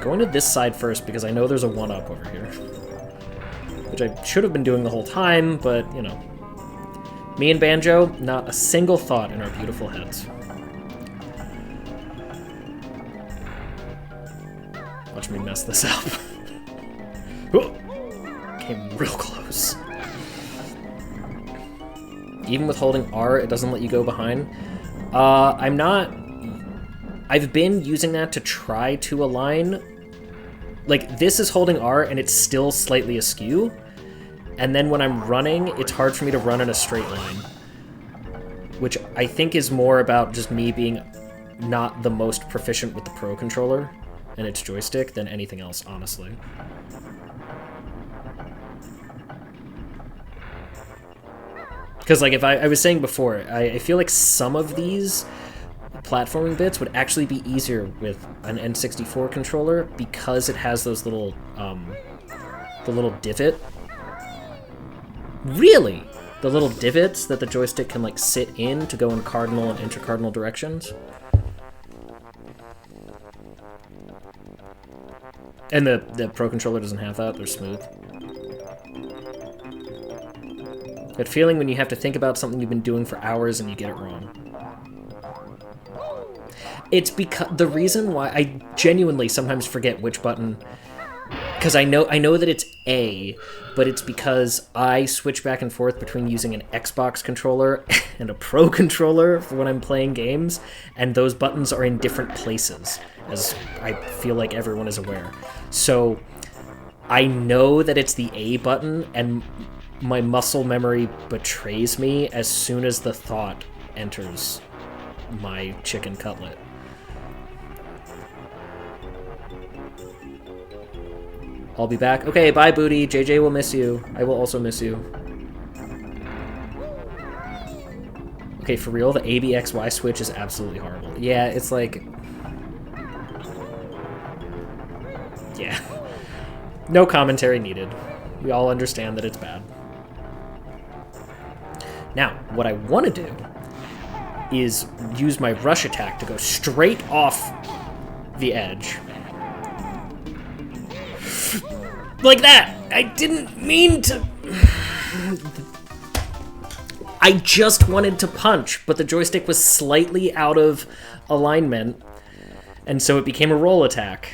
Going to this side first because I know there's a 1-up over here. Which I should have been doing the whole time, but, you know. Me and Banjo, not a single thought in our beautiful heads. Watch me mess this up. Came real close. Even with holding R, it doesn't let you go behind. I've been using that to try to align. Like, this is holding R, and it's still slightly askew. And then when I'm running, it's hard for me to run in a straight line. Which I think is more about just me being not the most proficient with the Pro Controller and its joystick than anything else, honestly. Because, like, if I was saying before, I feel like some of these platforming bits would actually be easier with an N64 controller because it has those little, the little divot. Really? The little divots that the joystick can, like, sit in to go in cardinal and intercardinal directions. And the Pro Controller doesn't have that, they're smooth. That feeling when you have to think about something you've been doing for hours and you get it wrong. It's because the reason why I genuinely sometimes forget which button, because I know that it's A, but it's because I switch back and forth between using an Xbox controller and a Pro Controller for when I'm playing games, and those buttons are in different places, as I feel like everyone is aware. So I know that it's the A button, and my muscle memory betrays me as soon as the thought enters my chicken cutlet. I'll be back. Okay, bye, Booty. JJ will miss you. I will also miss you. Okay, for real, the ABXY switch is absolutely horrible. Yeah, it's like... Yeah. No commentary needed. We all understand that it's bad. Now, what I want to do is use my rush attack to go straight off the edge. Like that! I didn't mean to... I just wanted to punch, but the joystick was slightly out of alignment, and so it became a roll attack.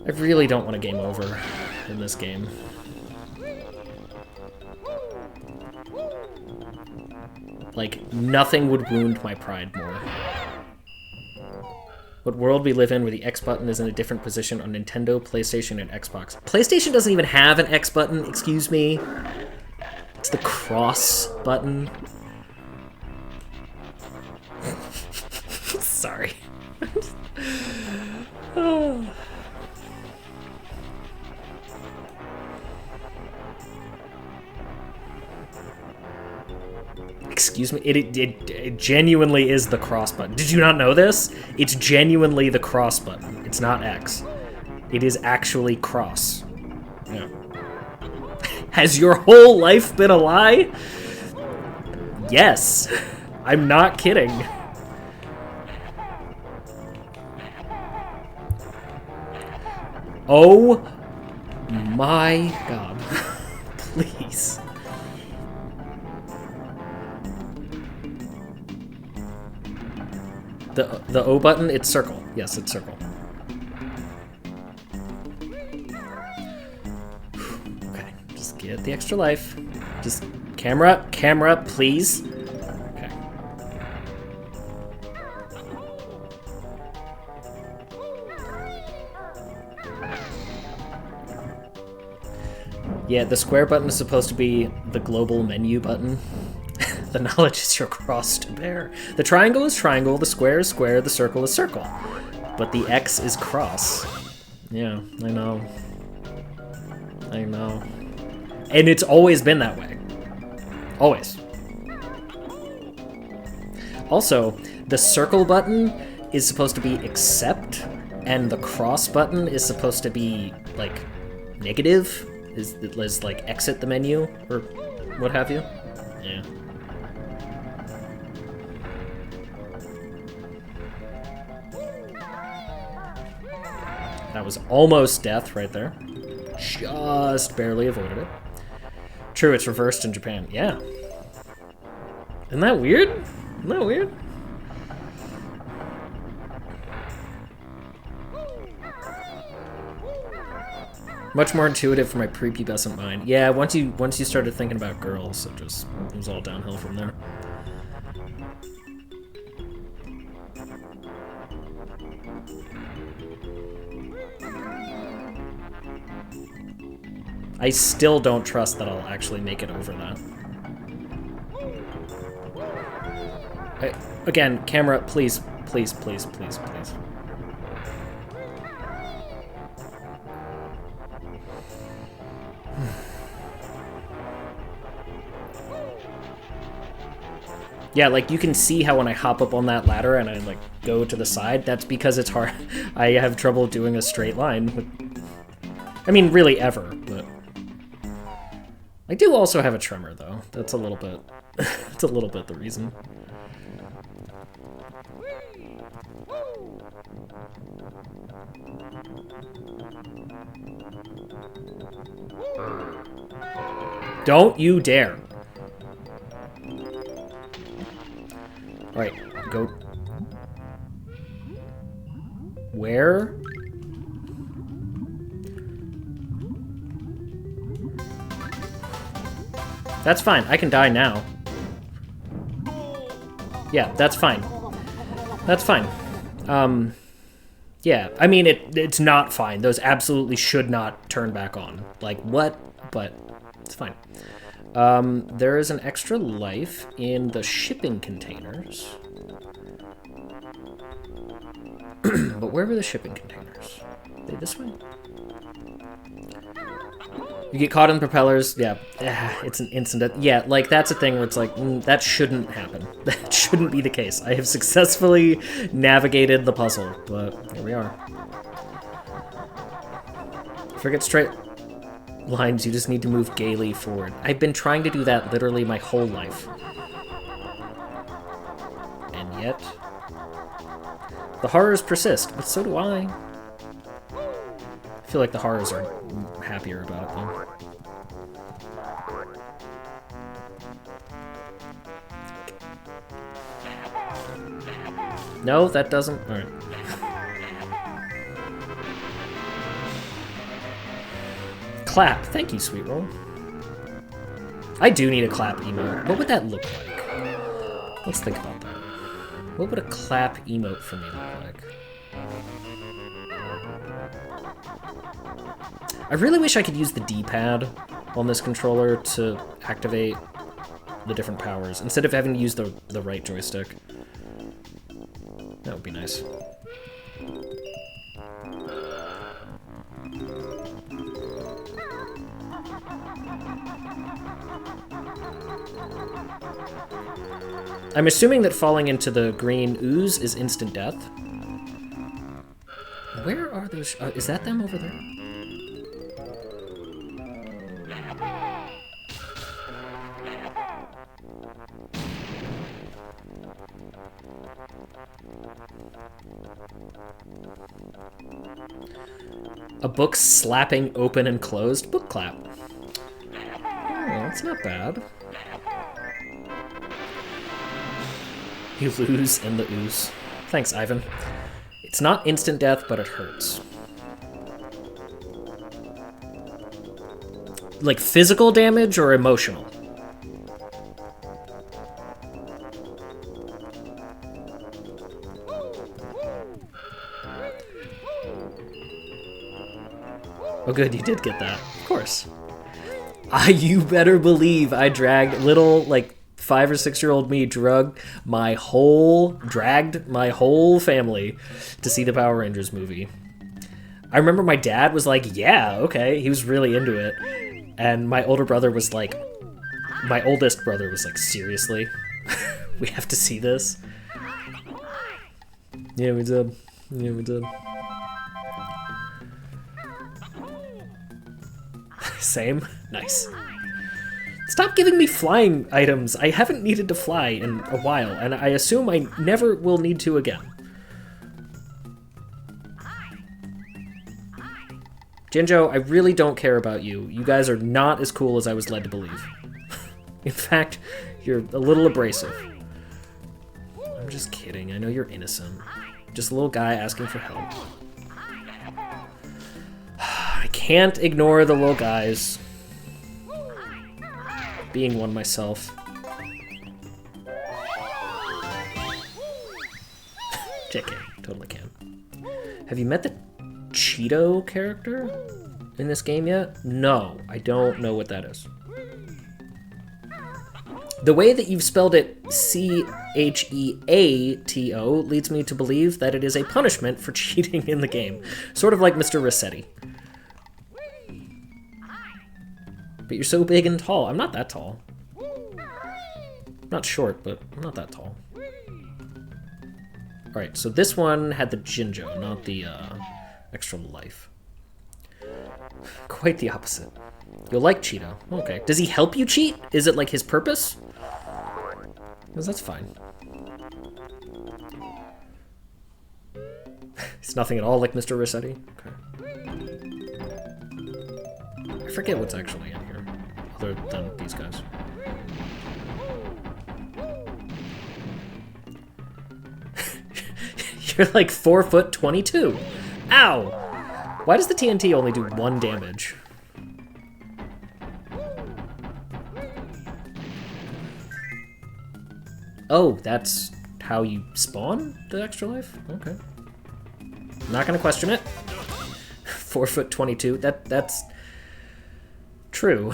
I really don't want a game over in this game. Like, nothing would wound my pride more. What world we live in where the X button is in a different position on Nintendo, PlayStation, and Xbox. PlayStation doesn't even have an X button, excuse me. It's the cross button. Sorry. Oh. Excuse me, it genuinely is the cross button. Did you not know this? It's genuinely the cross button. It's not X. It is actually cross. Yeah. Has your whole life been a lie? Yes. I'm not kidding. Oh my god. Please. The O button, it's circle. Yes, it's circle. Okay, just get the extra life. Just camera, please. Okay. Yeah, the square button is supposed to be the global menu button. The knowledge is your cross to bear. The triangle is triangle, the square is square, the circle is circle. But the X is cross. Yeah, I know. I know. And it's always been that way. Always. Also, the circle button is supposed to be accept, and the cross button is supposed to be, like, negative. Is like, exit the menu, or what have you. Yeah. That was almost death right there. Just barely avoided it. True, it's reversed in Japan. Yeah. Isn't that weird? Isn't that weird? Much more intuitive for my prepubescent mind. Yeah, once you started thinking about girls, it was all downhill from there. I still don't trust that I'll actually make it over that. Again, camera, please, please, please, please, please. Yeah, like, you can see how when I hop up on that ladder and I, like, go to the side, that's because it's hard. I have trouble doing a straight line. I mean, really ever, but... I do also have a tremor, though. That's a little bit... that's a little bit the reason. Don't you dare. Alright, go... Where? That's fine. I can die now. Yeah, that's fine. That's fine. Yeah, I mean, it's not fine. Those absolutely should not turn back on. Like, what? But it's fine. There is an extra life in the shipping containers. But where were the shipping containers? Are they this way? You get caught in propellers. Yeah, it's an instant death. Yeah, like, that's a thing where it's like, that shouldn't happen. That shouldn't be the case. I have successfully navigated the puzzle, but here we are. Forget straight lines, you just need to move gaily forward. I've been trying to do that literally my whole life. And yet... the horrors persist, but so do I. I feel like the horrors are happier about it, though. No, that doesn't... Alright. Clap. Thank you, Sweet Roll. I do need a clap emote. What would that look like? Let's think about that. What would a clap emote for me look like? I really wish I could use the D-pad on this controller to activate the different powers, instead of having to use the right joystick. That would be nice. I'm assuming that falling into the green ooze is instant death. Where are those? Is that them over there? A book slapping open and closed. Book clap. Oh, that's not bad. You lose in the ooze. Thanks, Ivan. It's not instant death, but it hurts. Like physical damage or emotional? Oh good, you did get that. Of course. You better believe I dragged little, like, 5 or 6-year-old me dragged my whole family to see the Power Rangers movie. I remember my dad was like, yeah, okay. He was really into it. And my older brother was like, my oldest brother was like, seriously? We have to see this? Yeah, we did. Yeah, we did. Same? Nice. Stop giving me flying items. I haven't needed to fly in a while, and I assume I never will need to again. Jinjo, I really don't care about you. You guys are not as cool as I was led to believe. In fact, you're a little abrasive. I'm just kidding. I know you're innocent. Just a little guy asking for help. I can't ignore the little guys. Being one myself. JK, totally can. Have you met the Cheeto character in this game yet? No, I don't know what that is. The way that you've spelled it C-H-E-A-T-O leads me to believe that it is a punishment for cheating in the game. Sort of like Mr. Rossetti. But you're so big and tall. I'm not that tall. I'm not short, but I'm not that tall. Alright, so this one had the Jinjo, not the extra life. Quite the opposite. You'll like Cheeto. Okay. Does he help you cheat? Is it like his purpose? Because that's fine. It's nothing at all like Mr. Rossetti. Okay. I forget what's actually in here, other than these guys. You're like 4'22". Ow! Why does the TNT only do 1 damage? Oh, that's how you spawn the extra life? Okay. Not gonna question it. 4'22". That's true.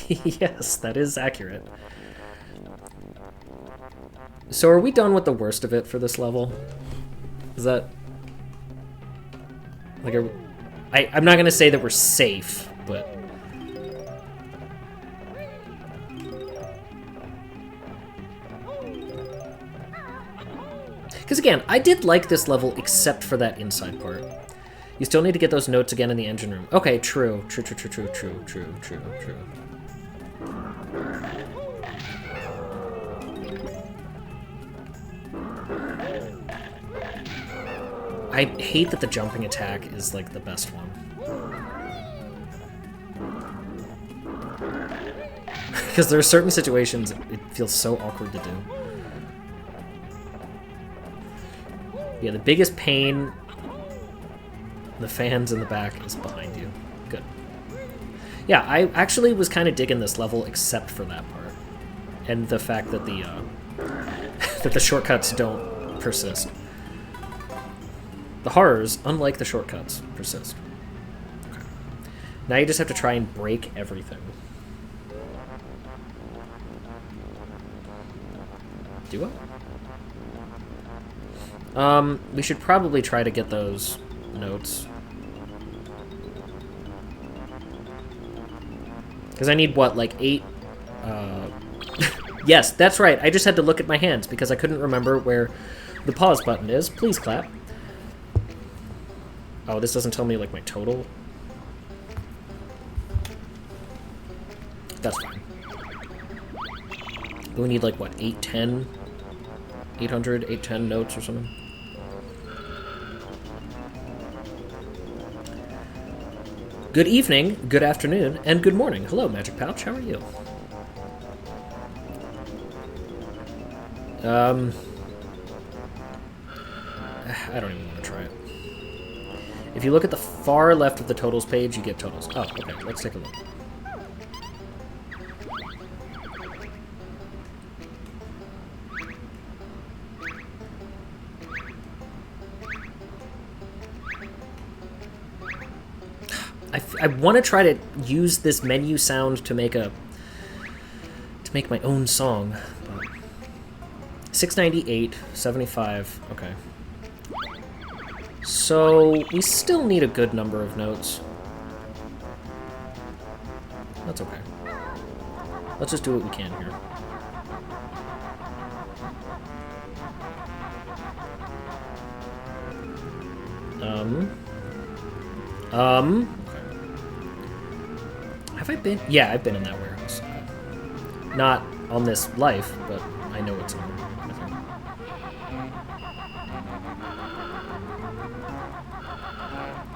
Yes, that is accurate. So are we done with the worst of it for this level? Is that like I'm not gonna say that we're safe, but because again, I did like this level except for that inside part. You still need to get those notes again in the engine room. Okay, true. I hate that the jumping attack is like the best one. Because there are certain situations it feels so awkward to do. Yeah, the biggest pain, the fans in the back, is behind you. Good. Yeah, I actually was kind of digging this level except for that part. And the fact that the that the shortcuts don't persist. The horrors, unlike the shortcuts, persist. Okay. Now you just have to try and break everything. Do I? We should probably try to get those notes. Because I need, what, like 8? Yes, that's right. I just had to look at my hands because I couldn't remember where the pause button is. Please clap. Oh, this doesn't tell me, like, my total. That's fine. But we need, like, what, 810? 800, 810 notes or something? Good evening, good afternoon, and good morning. Hello, Magic Pouch. How are you? I don't even want to try it. If you look at the far left of the totals page, you get totals. Oh, okay. Let's take a look. I want to try to use this menu sound to make my own song. But 698, 75. Okay. So we still need a good number of notes. That's okay. Let's just do what we can here. Okay. Have I been? Yeah, I've been in that warehouse. Okay. Not on this life, but I know it's on. I think.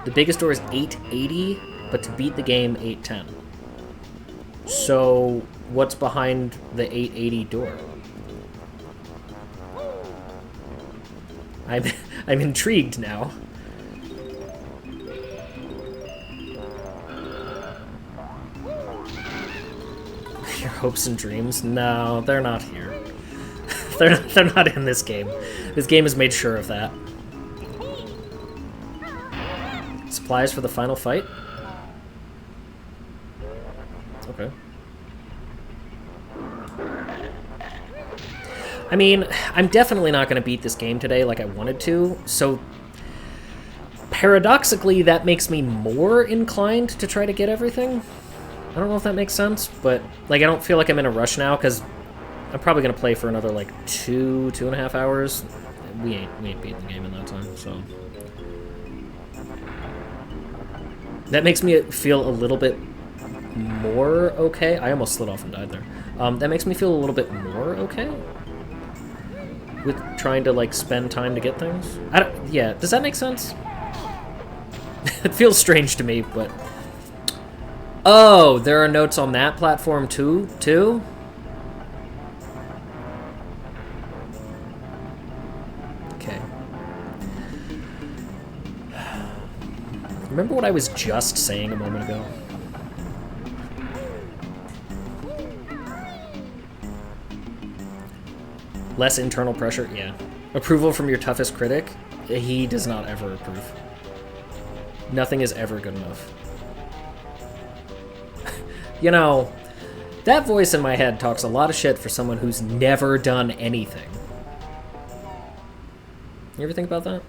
The biggest door is 880, but to beat the game, 810. So, what's behind the 880 door? I'm intrigued now. Your hopes and dreams? No, they're not here. they're not in this game. This game has made sure of that. Supplies for the final fight? Okay. I mean, I'm definitely not going to beat this game today like I wanted to, so paradoxically that makes me more inclined to try to get everything. I don't know if that makes sense, but like I don't feel like I'm in a rush now because I'm probably going to play for another like 2.5 hours. We ain't beating the game in that time, so that makes me feel a little bit more okay. I almost slid off and died there. That makes me feel a little bit more okay with trying to like spend time to get things. Yeah, does that make sense? It feels strange to me, but oh, there are notes on that platform too? Okay. Remember what I was just saying a moment ago? Less internal pressure? Yeah. Approval from your toughest critic? He does not ever approve. Nothing is ever good enough. You know, that voice in my head talks a lot of shit for someone who's never done anything. You ever think about that?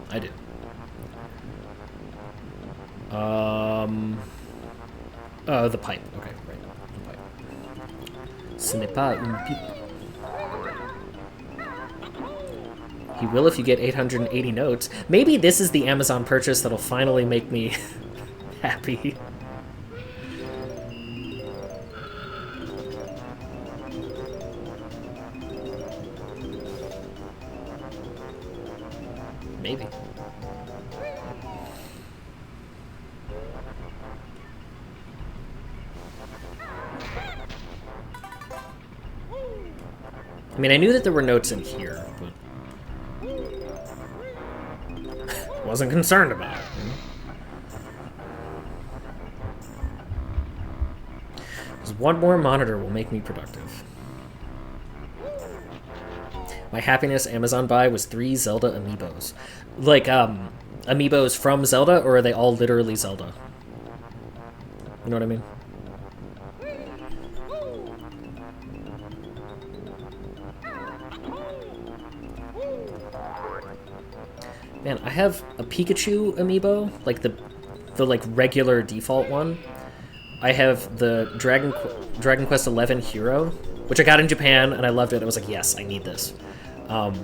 I do. Oh, the pipe. Okay, right. The pipe. Ce n'est pas une pipe. He will if you get 880 notes. Maybe this is the Amazon purchase that'll finally make me happy. Maybe. I mean, I knew that there were notes in here, but wasn't concerned about it. Just one more monitor will make me productive. My happiness Amazon buy was 3 Zelda amiibos. Like, amiibos from Zelda, or are they all literally Zelda? You know what I mean? Man, I have a Pikachu amiibo, like the like regular default one. I have the Dragon Quest XI Hero, which I got in Japan and I loved it. I was like, yes, I need this. But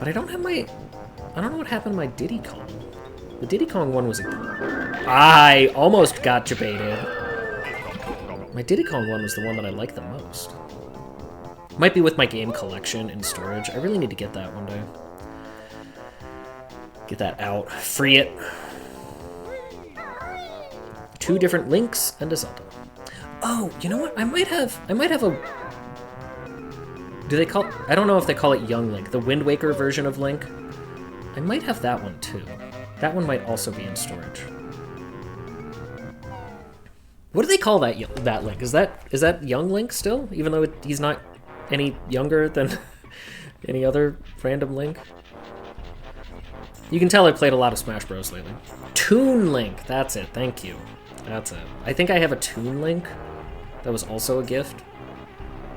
I don't have my... I don't know what happened to my Diddy Kong. The Diddy Kong one was... I almost got debated. My Diddy Kong one was the one that I liked the most. Might be with my game collection in storage. I really need to get that one day. Get that out. Free it. 2 different Links and a Zelda. Oh, you know what? I might have a... Do they call... I don't know if they call it Young Link. The Wind Waker version of Link. I might have that one, too. That one might also be in storage. What do they call that Link? Is that Young Link still? Even though he's not any younger than any other random Link? You can tell I played a lot of Smash Bros. Lately. Toon Link! That's it. Thank you. That's it. I think I have a Toon Link. That was also a gift.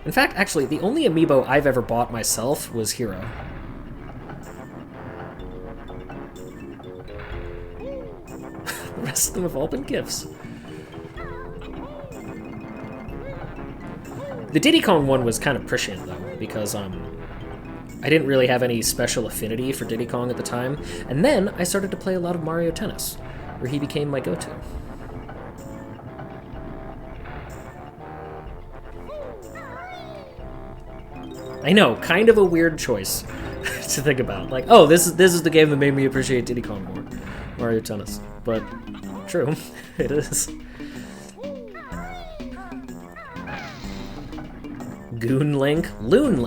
In fact, actually, the only amiibo I've ever bought myself was Hero. The rest of them have all been gifts. The Diddy Kong one was kind of prescient, though, because I didn't really have any special affinity for Diddy Kong at the time, and then I started to play a lot of Mario Tennis, where he became my go-to. I know, kind of a weird choice to think about. Like, oh, this is the game that made me appreciate Diddy Kong more, Mario Tennis. But true, it is. Goon Link,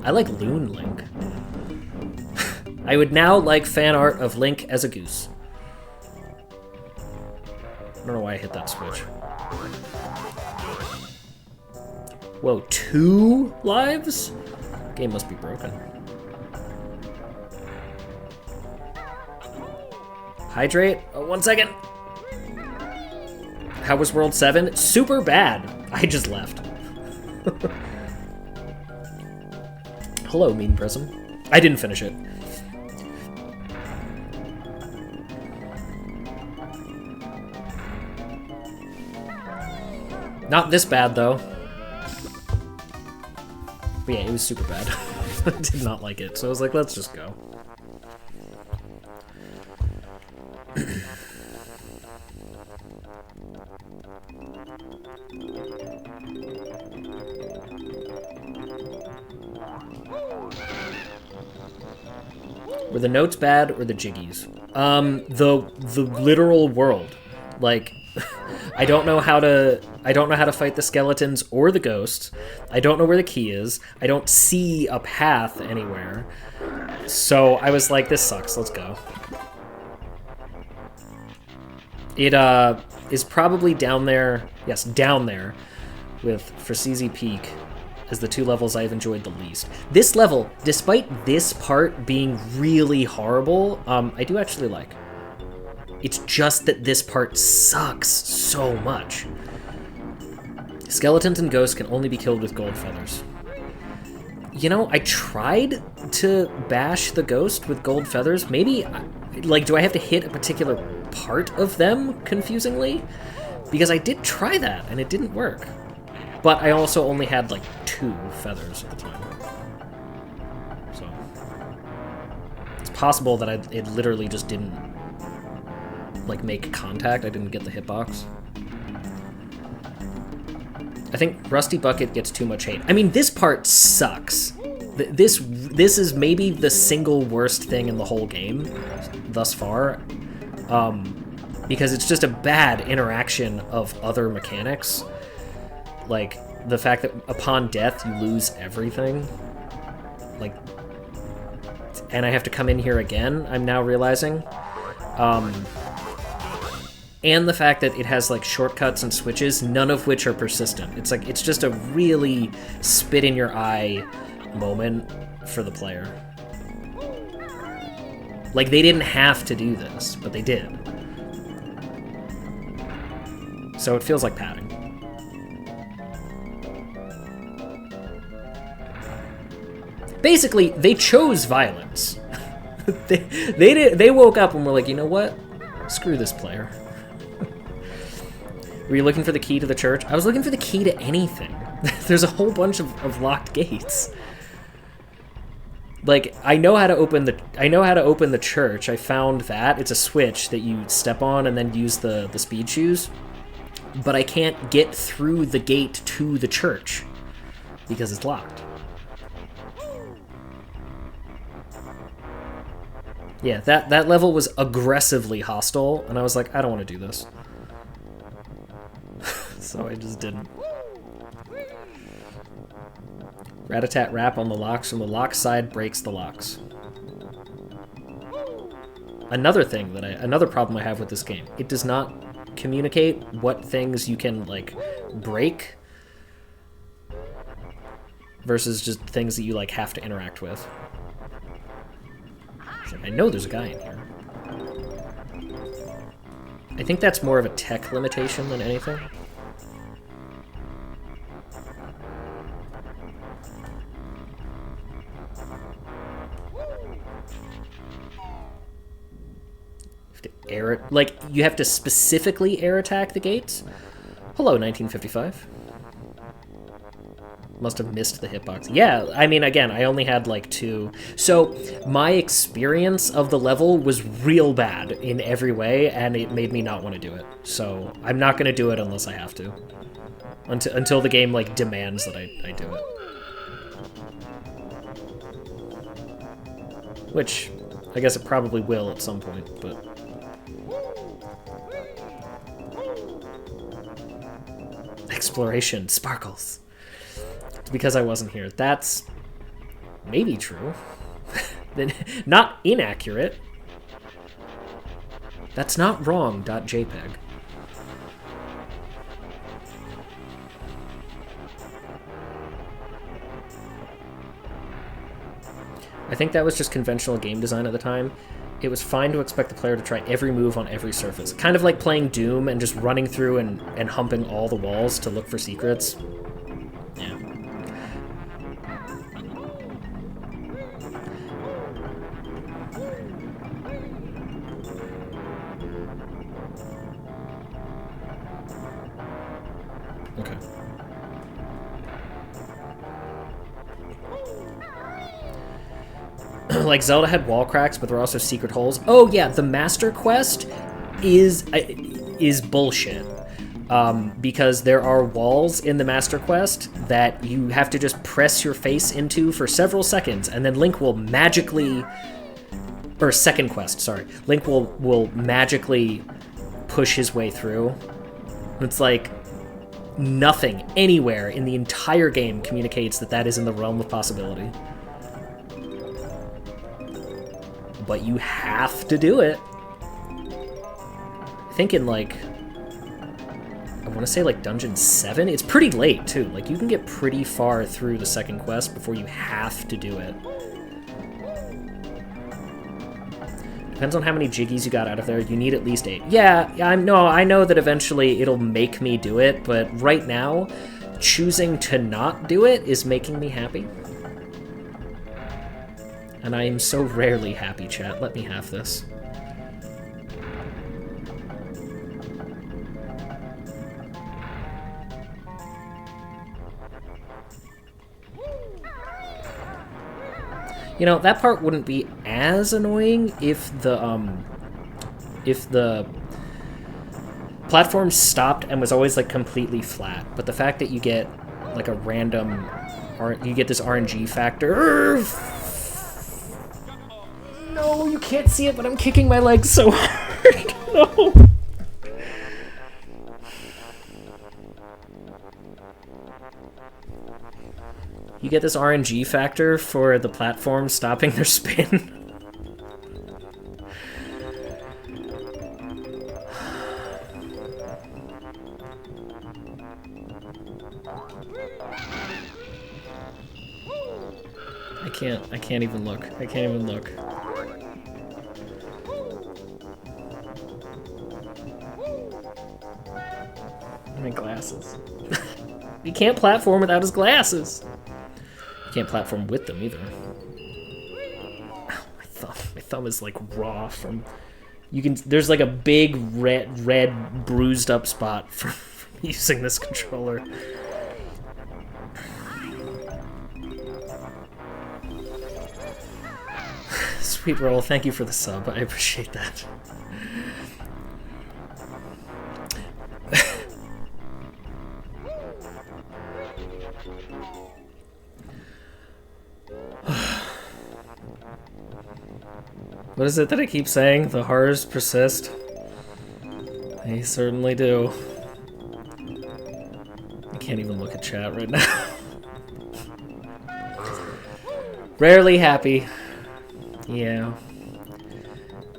I like Loon Link. I would now like fan art of Link as a goose. I don't know why I hit that switch. Whoa, 2 lives? Game must be broken. Hydrate? Oh, 1 second. How was World 7? Super bad. I just left. Hello, Mean Prism. I didn't finish it. Not this bad, though. But yeah, it was super bad. I did not like it, so I was like, let's just go. Were the notes bad or the jiggies? The literal world. Like, I don't know how to fight the skeletons or the ghosts. I don't know where the key is. I don't see a path anywhere. So I was like, this sucks, let's go. It is probably down there, yes, down there, with Frasizi Peak as the 2 levels I've enjoyed the least. This level, despite this part being really horrible, I do actually like. It's just that this part sucks so much. Skeletons and ghosts can only be killed with gold feathers. You know, I tried to bash the ghost with gold feathers. Maybe, like, do I have to hit a particular part of them, confusingly? Because I did try that, and it didn't work. But I also only had, like, 2 feathers at the time. So, it's possible that it literally just didn't, like, make contact. I didn't get the hitbox. I think Rusty Bucket gets too much hate. I mean, this part sucks. This is maybe the single worst thing in the whole game thus far, because it's just a bad interaction of other mechanics. Like, the fact that upon death you lose everything. Like, and I have to come in here again, I'm now realizing. And the fact that it has, like, shortcuts and switches, none of which are persistent. It's like, it's just a really spit-in-your-eye moment for the player. Like, they didn't have to do this, but they did. So it feels like padding. Basically, they chose violence. They woke up and were like, you know what? Screw this player. Were you looking for the key to the church? I was looking for the key to anything. There's a whole bunch of locked gates. Like, I know how to open the church. I found that. It's a switch that you step on and then use the speed shoes. But I can't get through the gate to the church because it's locked. Yeah, that level was aggressively hostile, and I was like, I don't want to do this. So I just didn't. Rat-a-tat-rap on the locks, and the lock side breaks the locks. Another problem I have with this game, it does not communicate what things you can, like, break versus just things that you, like, have to interact with. So I know there's a guy in here. I think that's more of a tech limitation than anything. Like, you have to specifically air attack the gates? Hello, 1955. Must have missed the hitbox. Yeah, I mean, again, I only had, like, 2. So, my experience of the level was real bad in every way, and it made me not want to do it. So, I'm not going to do it unless I have to. Until the game, like, demands that I do it. Which, I guess it probably will at some point, but... Exploration sparkles. It's because I wasn't here. That's maybe true. Not inaccurate. That's not wrong. .jpg. I think that was just conventional game design at the time. It was fine to expect the player to try every move on every surface. Kind of like playing Doom and just running through and humping all the walls to look for secrets. Yeah. Okay. Like, Zelda had wall cracks, but there were also secret holes. Oh yeah, the Master Quest is bullshit. Because there are walls in the Master Quest that you have to just press your face into for several seconds, and then Link will magically... Or second quest, sorry. Link will magically push his way through. It's like... Nothing anywhere in the entire game communicates that that is in the realm of possibility. But you have to do it. I think in, like... I want to say, like, Dungeon 7? It's pretty late, too. Like, you can get pretty far through the second quest before you have to do it. Depends on how many jiggies you got out of there. You need at least 8. Yeah, I know that eventually it'll make me do it, but right now, choosing to not do it is making me happy. And I am so rarely happy, chat. Let me have this. You know, that part wouldn't be as annoying if the platform stopped and was always like completely flat. But the fact that you get like a random, you get this RNG factor. No, you can't see it, but I'm kicking my legs so hard. No. You get this RNG factor for the platform stopping their spin. I can't even look. I can't even look. My glasses. He can't platform without his glasses. Can't platform with them either. Ow, my thumb is like raw from. You can. There's like a big red bruised up spot from using this controller. Sweet roll, thank you for the sub. I appreciate that. What is it that I keep saying? The horrors persist. They certainly do. I can't even look at chat right now. Rarely happy. Yeah.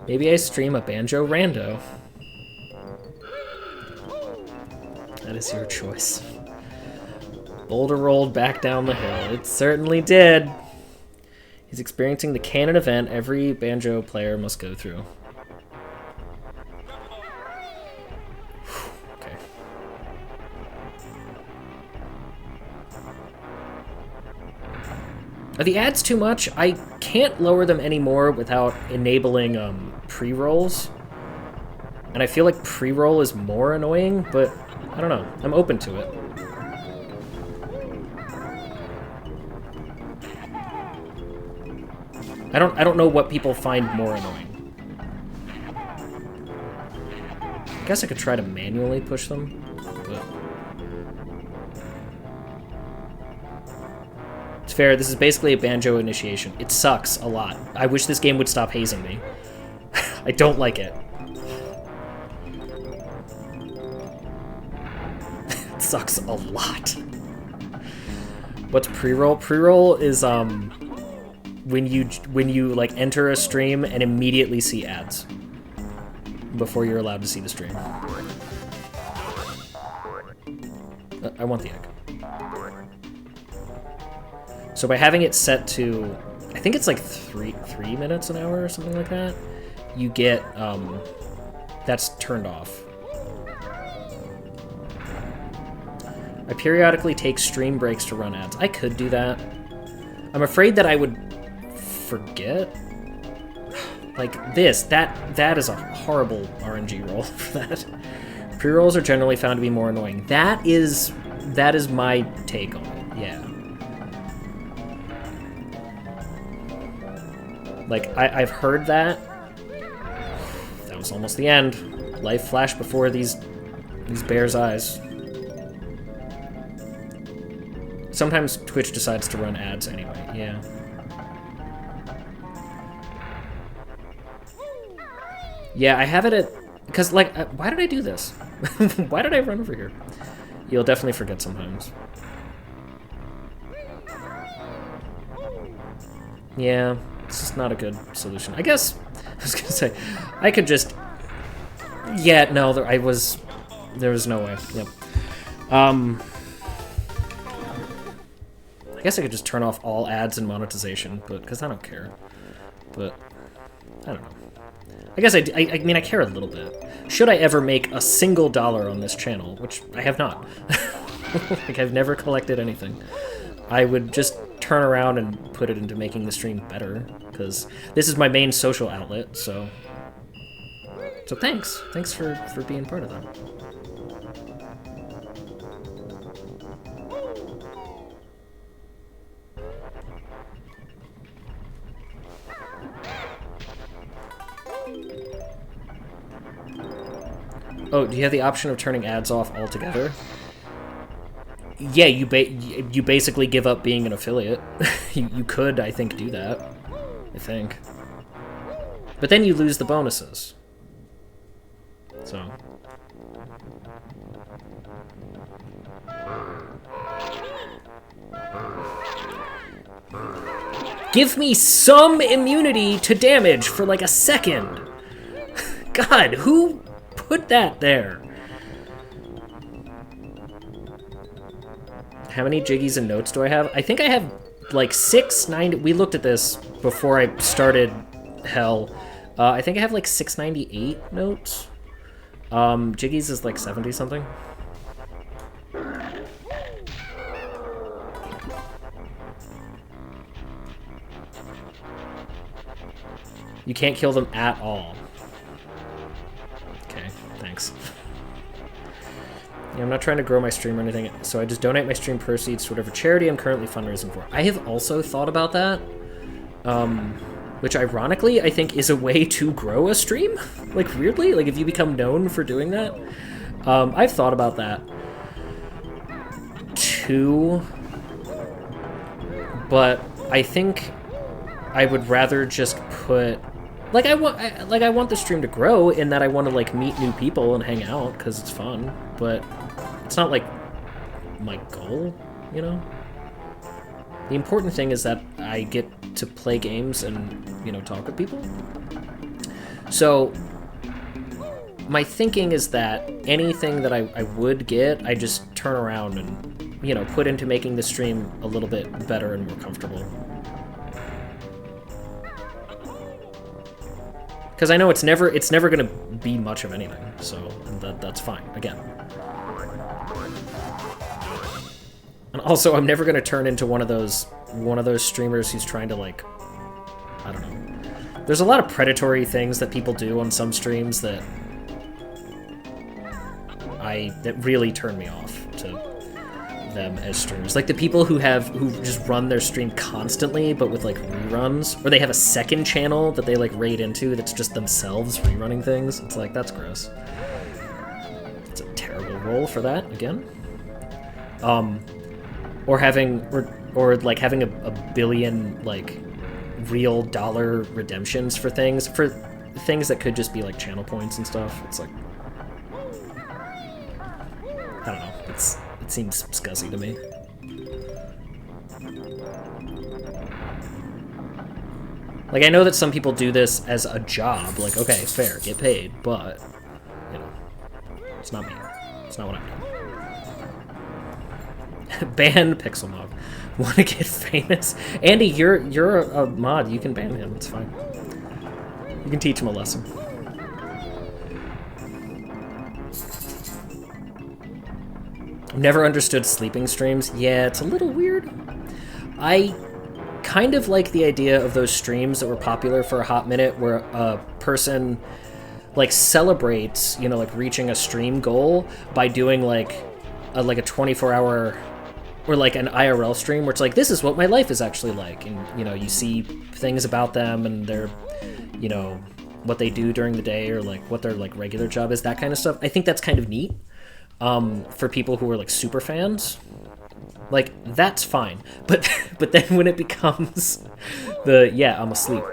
Maybe I stream a Banjo rando. That is your choice. Boulder rolled back down the hill. It certainly did. He's experiencing the canon event every Banjo player must go through. Okay. Are the ads too much? I can't lower them anymore without enabling pre-rolls. And I feel like pre-roll is more annoying, but I don't know. I'm open to it. I don't know what people find more annoying. I guess I could try to manually push them, but it's fair. This is basically a Banjo initiation. It sucks a lot. I wish this game would stop hazing me. I don't like it. It sucks a lot. What's pre-roll? Pre-roll is when you like enter a stream and immediately see ads before you're allowed to see the stream. I want the egg. So by having it set to, I think it's like three minutes an hour or something like that, you get that's turned off. I periodically take stream breaks to run ads. I could do that. I'm afraid that I would forget. Like this, that is a horrible RNG roll for that. Pre-rolls are generally found to be more annoying. That is my take on it, yeah. Like, I've heard that. That was almost the end. Life flashed before these bears' eyes. Sometimes Twitch decides to run ads anyway, yeah. Yeah, I have it at... Because, like, why did I do this? Why did I run over here? You'll definitely forget sometimes. Yeah, it's just not a good solution. I guess, I was gonna say, I could just... Yeah, no, there was no way, yep. I guess I could just turn off all ads and monetization, but because I don't care. But, I don't know. I guess I mean, I care a little bit. Should I ever make a single dollar on this channel, which I have not. Like, I've never collected anything. I would just turn around and put it into making the stream better, because this is my main social outlet, so... So thanks. Thanks for being part of that. Oh, do you have the option of turning ads off altogether? Yeah, you basically give up being an affiliate. you could, I think, do that. I think. But then you lose the bonuses. So. Give me some immunity to damage for like a second. God, who put that there? How many jiggies and notes do I have? I think I have like 690. We looked at this before I started Hell. I think I have like 698 notes. Jiggies is like 70 something. You can't kill them at all. Okay, thanks. Yeah, I'm not trying to grow my stream or anything, so I just donate my stream proceeds to whatever charity I'm currently fundraising for. I have also thought about that, which ironically I think is a way to grow a stream. Like, weirdly, like if you become known for doing that. I've thought about that too, but I think I would rather just put... Like, I want the stream to grow in that I want to, like, meet new people and hang out, because it's fun, but it's not, like, my goal, you know? The important thing is that I get to play games and, you know, talk with people. So, my thinking is that anything that I would get, I just turn around and, you know, put into making the stream a little bit better and more comfortable. Because I know it's never gonna be much of anything, so that's fine. Again, and also I'm never gonna turn into one of those streamers who's trying to, like, I don't know. There's a lot of predatory things that people do on some streams that really turn me off to them as streamers. Like the people who just run their stream constantly, but with like reruns, or they have a second channel that they like raid into that's just themselves rerunning things. It's like, that's gross. It's a terrible role for that, again. Or having a billion like real dollar redemptions for things that could just be like channel points and stuff. It's like, I don't know. It seems scuzzy to me. Like, I know that some people do this as a job. Like, okay, fair, get paid, but, you know, it's not me. It's not what I'm doing. Ban Pixel Mob. Want to get famous? Andy, you're a mod. You can ban him. It's fine. You can teach him a lesson. Never understood sleeping streams. Yeah, it's a little weird. I kind of like the idea of those streams that were popular for a hot minute where a person like celebrates, you know, like reaching a stream goal by doing like a 24-hour or like an IRL stream where it's like, this is what my life is actually like, and you know, you see things about them and their, you know, what they do during the day or like what their like regular job is, that kind of stuff. I think that's kind of neat. For people who are like super fans, like that's fine, but then when it becomes I'm asleep,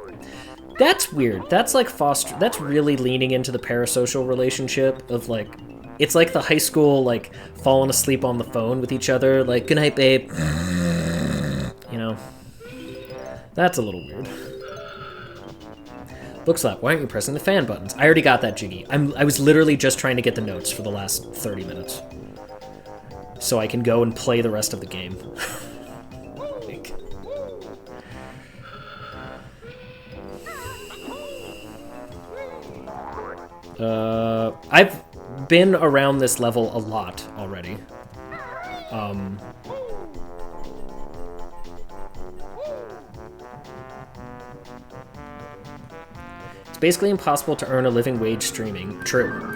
that's weird. That's like that's really leaning into the parasocial relationship of like, it's like the high school like falling asleep on the phone with each other, like, good night babe, you know, that's a little weird. Bookslap, why aren't you pressing the fan buttons? I already got that, Jiggy. I was literally just trying to get the notes for the last 30 minutes. So I can go and play the rest of the game. I've been around this level a lot already. It's basically impossible to earn a living wage streaming. True.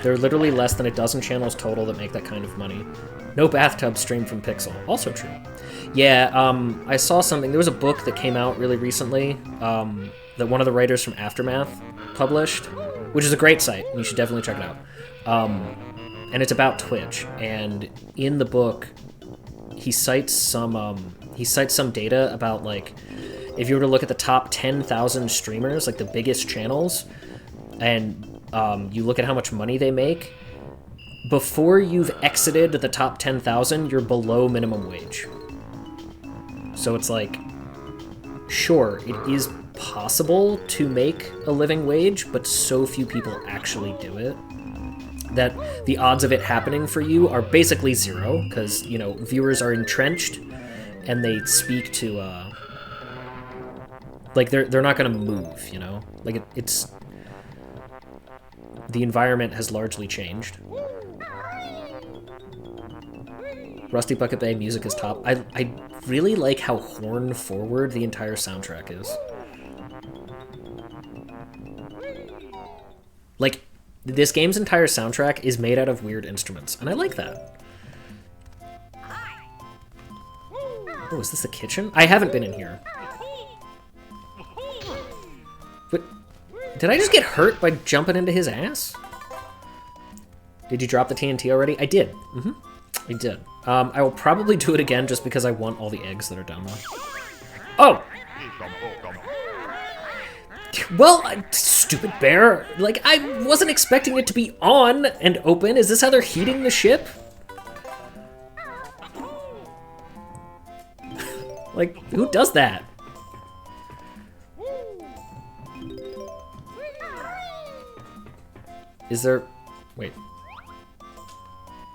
There are literally less than a dozen channels total that make that kind of money. No bathtub stream from Pixel. Also true. Yeah, I saw something. There was a book that came out really recently that one of the writers from Aftermath published, which is a great site. You should definitely check it out. And it's about Twitch. And in the book, he cites some data about, like, if you were to look at the top 10,000 streamers, like the biggest channels, and you look at how much money they make, before you've exited the top 10,000, you're below minimum wage. So it's like, sure, it is possible to make a living wage, but so few people actually do it that the odds of it happening for you are basically zero, because, you know, viewers are entrenched and they speak to, like, they're not gonna move, you know? Like, it's... The environment has largely changed. Rusty Bucket Bay music is top. I really like how horn-forward the entire soundtrack is. Like, this game's entire soundtrack is made out of weird instruments, and I like that. Oh, is this the kitchen? I haven't been in here. But did I just get hurt by jumping into his ass? Did you drop the TNT already? I did. I did. I will probably do it again just because I want all the eggs that are down there. Oh! Well, stupid bear. Like, I wasn't expecting it to be on and open. Is this how they're heating the ship? Like, who does that? Is there... Wait.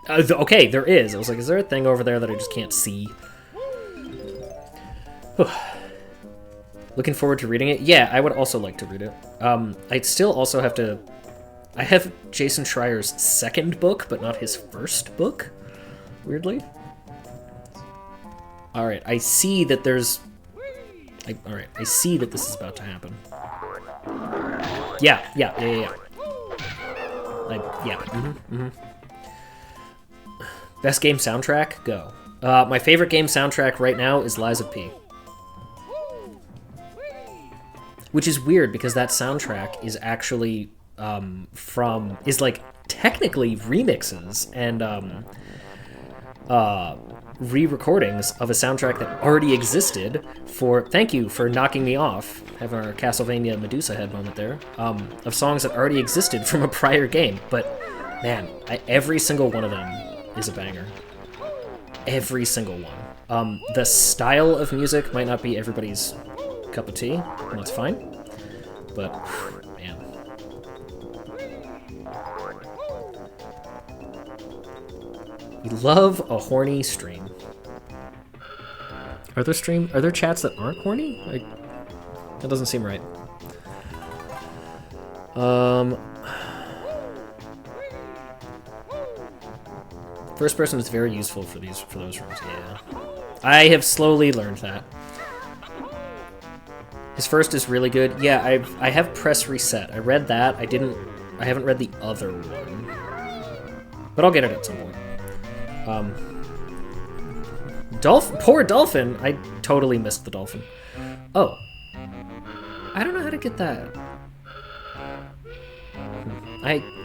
Okay, there is. I was like, is there a thing over there that I just can't see? Looking forward to reading it. Yeah, I would also like to read it. I'd still also have to... I have Jason Schreier's second book, but not his first book, weirdly. Alright, I see that there's... Alright, I see that this is about to happen. Yeah. Best game soundtrack? Go. My favorite game soundtrack right now is Lies of P. Which is weird, because that soundtrack is actually is like technically remixes and re-recordings of a soundtrack that already existed for, thank you for knocking me off, having our Castlevania Medusa head moment there, of songs that already existed from a prior game, but man, every single one of them is a banger. Every single one. The style of music might not be everybody's cup of tea, and that's fine, but man. We love a horny stream. Are there chats that aren't horny? That doesn't seem right. First person is very useful for those rooms, yeah. I have slowly learned that. His first is really good. Yeah, I have Press Reset. I read that. I haven't read the other one. But I'll get it at some point. Poor dolphin! I totally missed the dolphin. Oh. I don't know how to get that.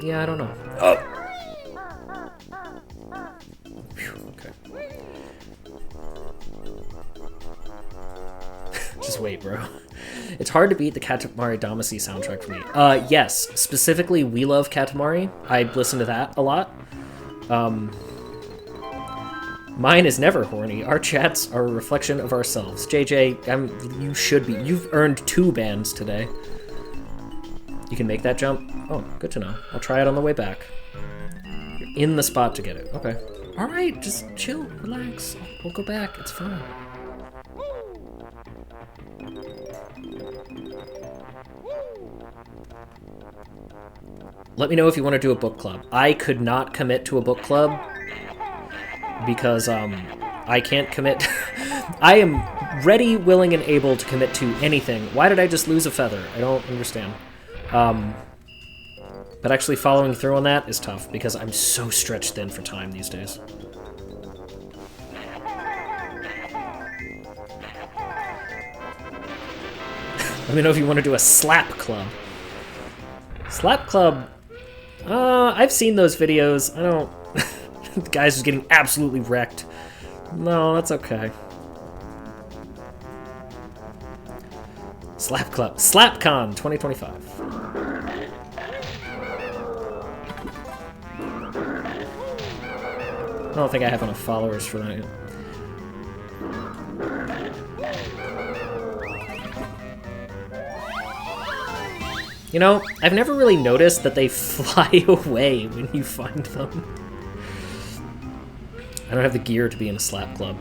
Yeah, I don't know. Oh! Whew, okay. Just wait, bro. It's hard to beat the Katamari Damacy soundtrack for me. Yes. Specifically, We Love Katamari. I listen to that a lot. Mine is never horny. Our chats are a reflection of ourselves. JJ, you should be. You've earned 2 bans today. You can make that jump? Oh, good to know. I'll try it on the way back. You're in the spot to get it. Okay. Alright, just chill, relax. We'll go back. It's fine. Let me know if you want to do a book club. I could not commit to a book club because I can't commit. I am ready, willing, and able to commit to anything. Why did I just lose a feather? I don't understand. But actually following through on that is tough because I'm so stretched thin for time these days. Let me know if you want to do a slap club. Slap club. I've seen those videos. I don't. The guy's just getting absolutely wrecked. No, that's okay. Slap club. SlapCon 2025. I don't think I have enough followers for that yet. You know, I've never really noticed that they fly away when you find them. I don't have the gear to be in a slap club.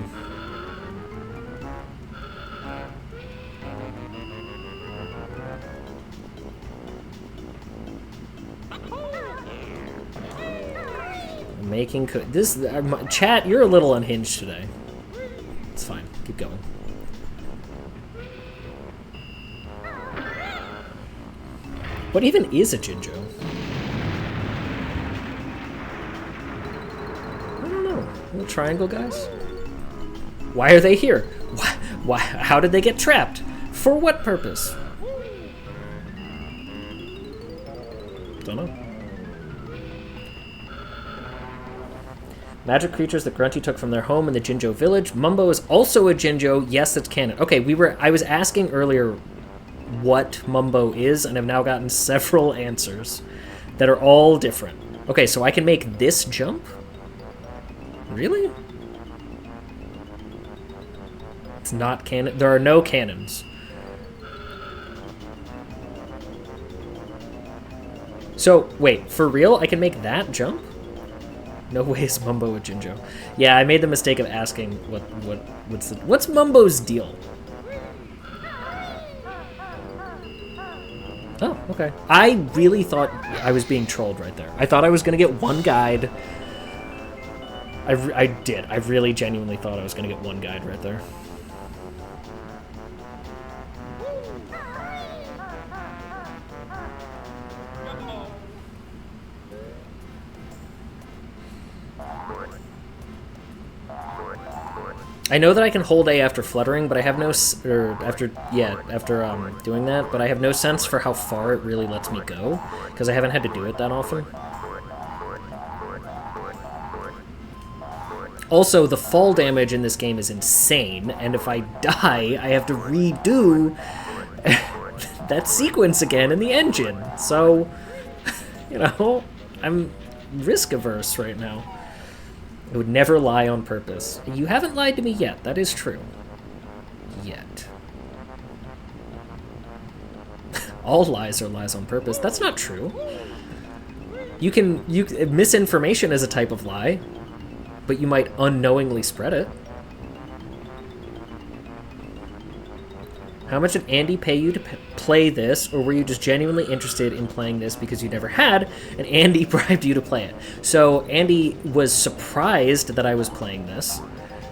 Making this chat, you're a little unhinged today. It's fine. Keep going. What even is a Jinjo? I don't know. Little triangle guys? Why are they here? Why? How did they get trapped? For what purpose? Don't know. Magic creatures that Grunty took from their home in the Jinjo village. Mumbo is also a Jinjo. Yes, that's canon. Okay, I was asking earlier what Mumbo is, and I've now gotten several answers that are all different. Okay, so I can make this jump? Really? It's not canon. There are no cannons. So, wait, for real? I can make that jump? No way is Mumbo a Jinjo. Yeah, I made the mistake of asking what's Mumbo's deal? Oh, okay. I really thought I was being trolled right there. I thought I was going to get one guide. I did. I really genuinely thought I was going to get one guide right there. I know that I can hold A after fluttering, but I have no after doing that, but I have no sense for how far it really lets me go because I haven't had to do it that often. Also, the fall damage in this game is insane, and if I die, I have to redo that sequence again in the engine. So, you know, I'm risk averse right now. I would never lie on purpose. You haven't lied to me yet. That is true. Yet. All lies are lies on purpose. That's not true. Misinformation is a type of lie, but you might unknowingly spread it. How much did Andy pay you to play this, or were you just genuinely interested in playing this because you never had, and Andy bribed you to play it? So Andy was surprised that I was playing this,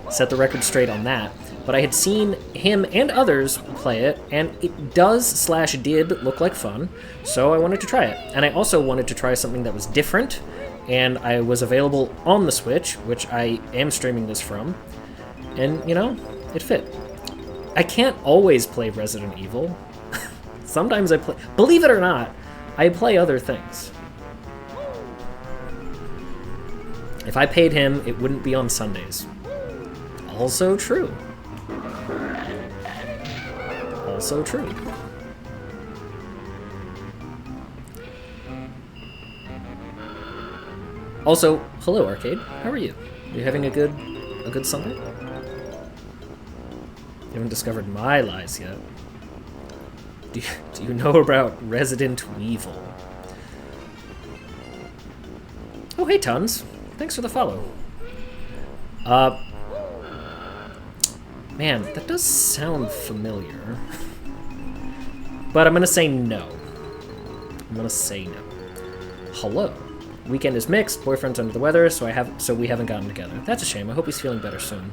set the record straight on that, but I had seen him and others play it, and it did look like fun, so I wanted to try it. And I also wanted to try something that was different, and I was available on the Switch, which I am streaming this from, and, you know, it fit. I can't always play Resident Evil. Sometimes I play... Believe it or not, I play other things. If I paid him, it wouldn't be on Sundays. Also true. Also true. Also, hello, Arcade. How are you? Are you having a good Sunday? You haven't discovered my lies yet. Do you know about Resident Weevil? Oh, hey, Tons. Thanks for the follow. Man, that does sound familiar. But I'm gonna say no. I'm gonna say no. Hello. Weekend is mixed. Boyfriend's under the weather, so we haven't gotten together. That's a shame. I hope he's feeling better soon.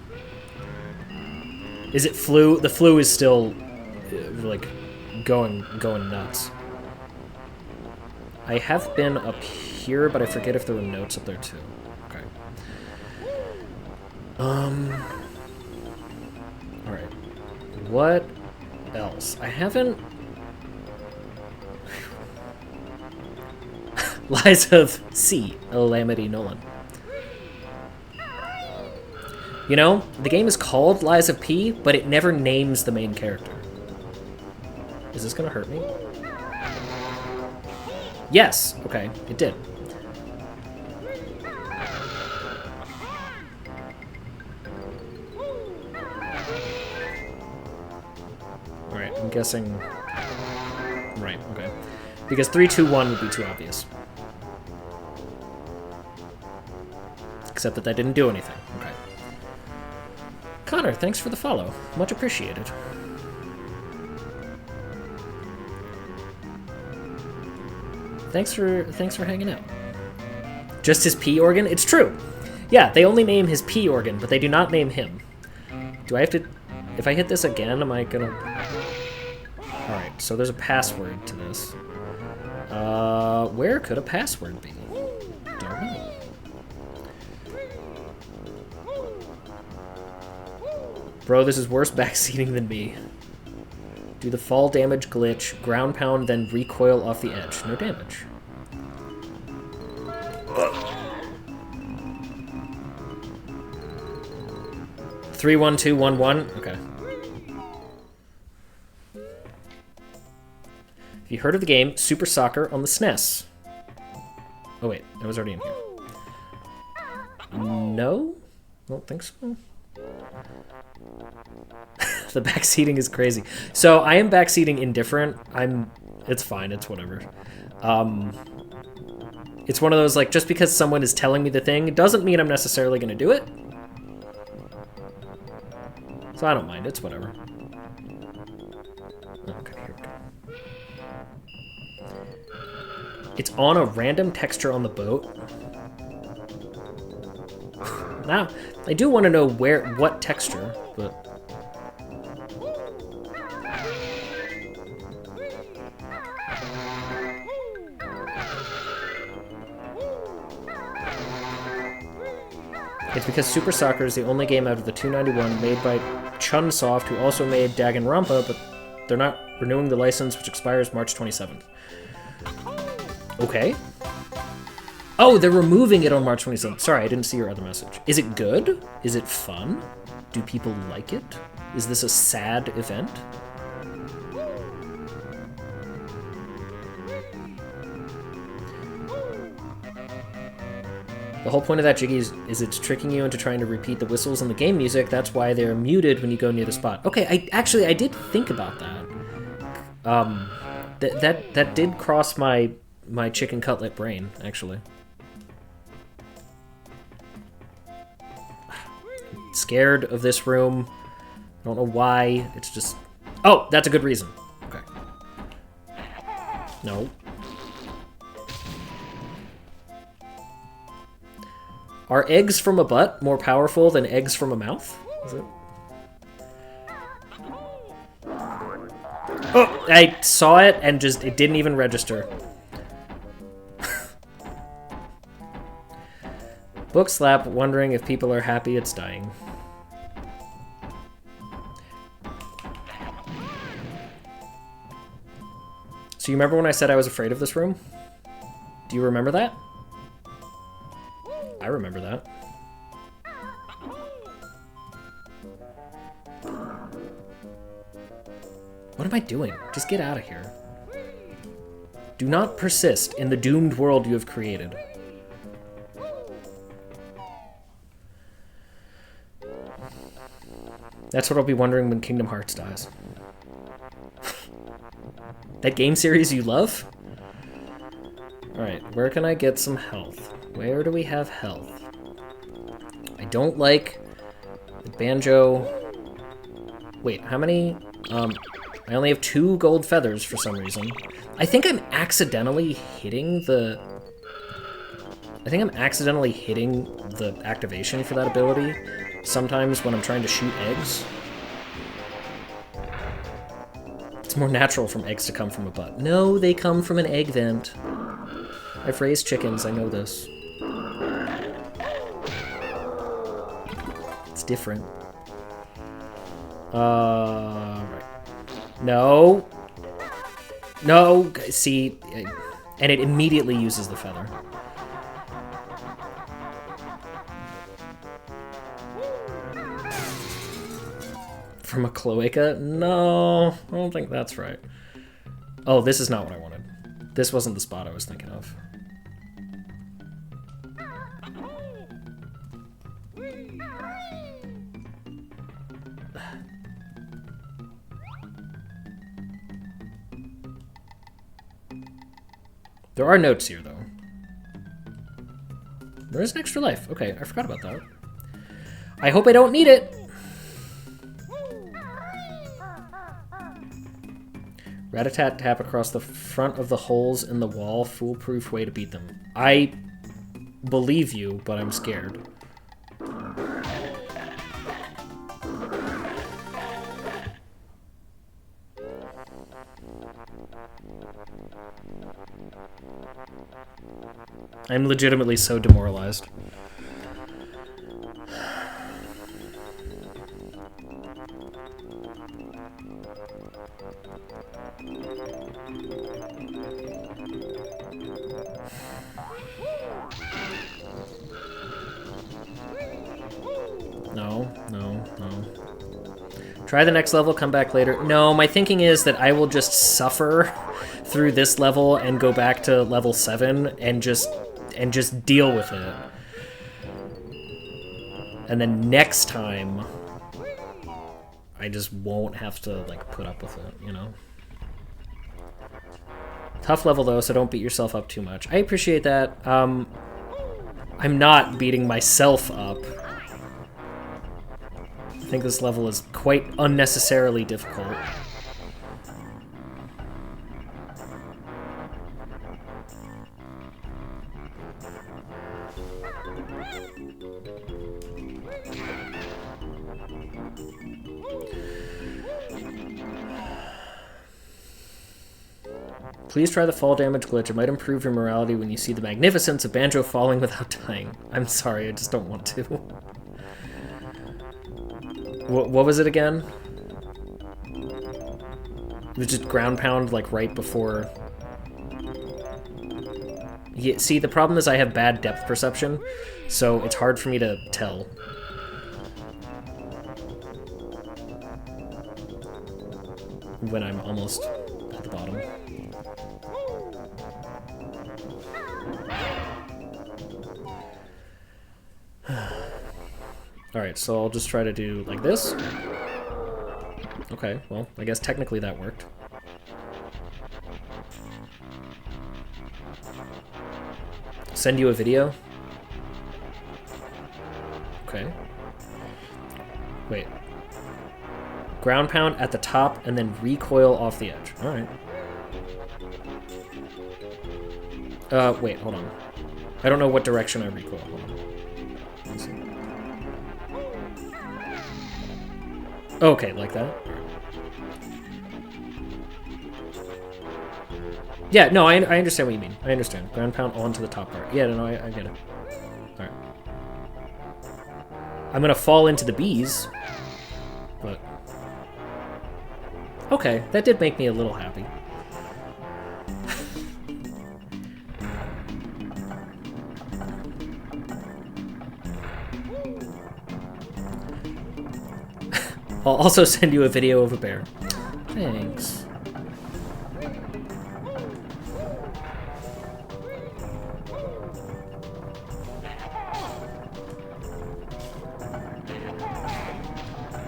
Is it flu? The flu is still like going nuts. I have been up here, but I forget if there were notes up there too. Okay. Alright. What else? I haven't... Lies of C. Alamity Nolan. You know, the game is called Lies of P, but it never names the main character. Is this gonna hurt me? Yes! Okay, it did. Alright, I'm guessing... Right, okay. Because 3, 2, 1 would be too obvious. Except that didn't do anything. Okay. Connor, thanks for the follow. Much appreciated. Thanks for hanging out. Just his P organ? It's true. Yeah, they only name his P organ, but they do not name him. Do I have to... If I hit this again, am I gonna... Alright, so there's a password to this. Where could a password be? Don't know. Bro, this is worse backseating than me. Do the fall damage glitch, ground pound, then recoil off the edge. No damage. Three, 1, 2, 1, 1. Okay. Have you heard of the game Super Soccer on the SNES? Oh wait, I was already in here. No? I don't think so. The backseating is crazy. So I am backseating indifferent. It's fine, it's whatever. It's one of those, like, just because someone is telling me the thing, it doesn't mean I'm necessarily gonna do it. So I don't mind, it's whatever. Okay, here we go. It's on a random texture on the boat. Now, I do want to know what texture, but... It's because Super Soccer is the only game out of the 291 made by Chunsoft, who also made Danganronpa, but they're not renewing the license, which expires March 27th. Okay. Oh, they're removing it on March 27th. Sorry, I didn't see your other message. Is it good? Is it fun? Do people like it? Is this a sad event? The whole point of that jiggy is it's tricking you into trying to repeat the whistles in the game music. That's why they're muted when you go near the spot. Okay, I did think about that. That did cross my chicken cutlet brain, actually. Scared of this room. I don't know why. It's just... Oh, that's a good reason. Okay. No. Are eggs from a butt more powerful than eggs from a mouth? Is it? Oh, I saw it and just, it didn't even register. Bookslap wondering if people are happy it's dying. So you remember when I said I was afraid of this room? Do you remember that? I remember that. What am I doing? Just get out of here. Do not persist in the doomed world you have created. That's what I'll be wondering when Kingdom Hearts dies. That game series you love? Alright, where can I get some health? Where do we have health? I don't like the Banjo... Wait, how many? I only have 2 gold feathers for some reason. I think I'm accidentally hitting the I think I'm accidentally hitting the activation for that ability sometimes when I'm trying to shoot eggs. It's more natural from eggs to come from a butt. No, they come from an egg vent. I've raised chickens, I know this. It's different. Right. No. No, see, and it immediately uses the feather. From a cloaca? No, I don't think that's right. Oh, this is not what I wanted. This wasn't the spot I was thinking of. There are notes here, though. There is an extra life. Okay, I forgot about that. I hope I don't need it. Rat-a-tat tap across the front of the holes in the wall. Foolproof way to beat them. I believe you, but I'm scared. I'm legitimately so demoralized. No, no, no. Try the next level, come back later. No, my thinking is that I will just suffer through this level and go back to level 7 and just deal with it. And then next time I just won't have to like put up with it, you know? Tough level though, so don't beat yourself up too much. I appreciate that. I'm not beating myself up. I think this level is quite unnecessarily difficult. Please try the fall damage glitch. It might improve your morality when you see the magnificence of Banjo falling without dying. I'm sorry, I just don't want to. What was it again? It was just ground pound, like, right before... Yeah, see, the problem is I have bad depth perception, so it's hard for me to tell. When I'm almost at the bottom. Alright, so I'll just try to do like this. Okay, well, I guess technically that worked. Send you a video? Okay. Wait. Ground pound at the top and then recoil off the edge. Alright. Wait, hold on. I don't know what direction I recoil. Hold on. Let's see. Okay, like that? Yeah, no, I understand what you mean. I understand. Ground pound onto the top part. Yeah, no, I get it. Alright. I'm gonna fall into the bees, but... Okay, that did make me a little happy. I'll also send you a video of a bear. Thanks.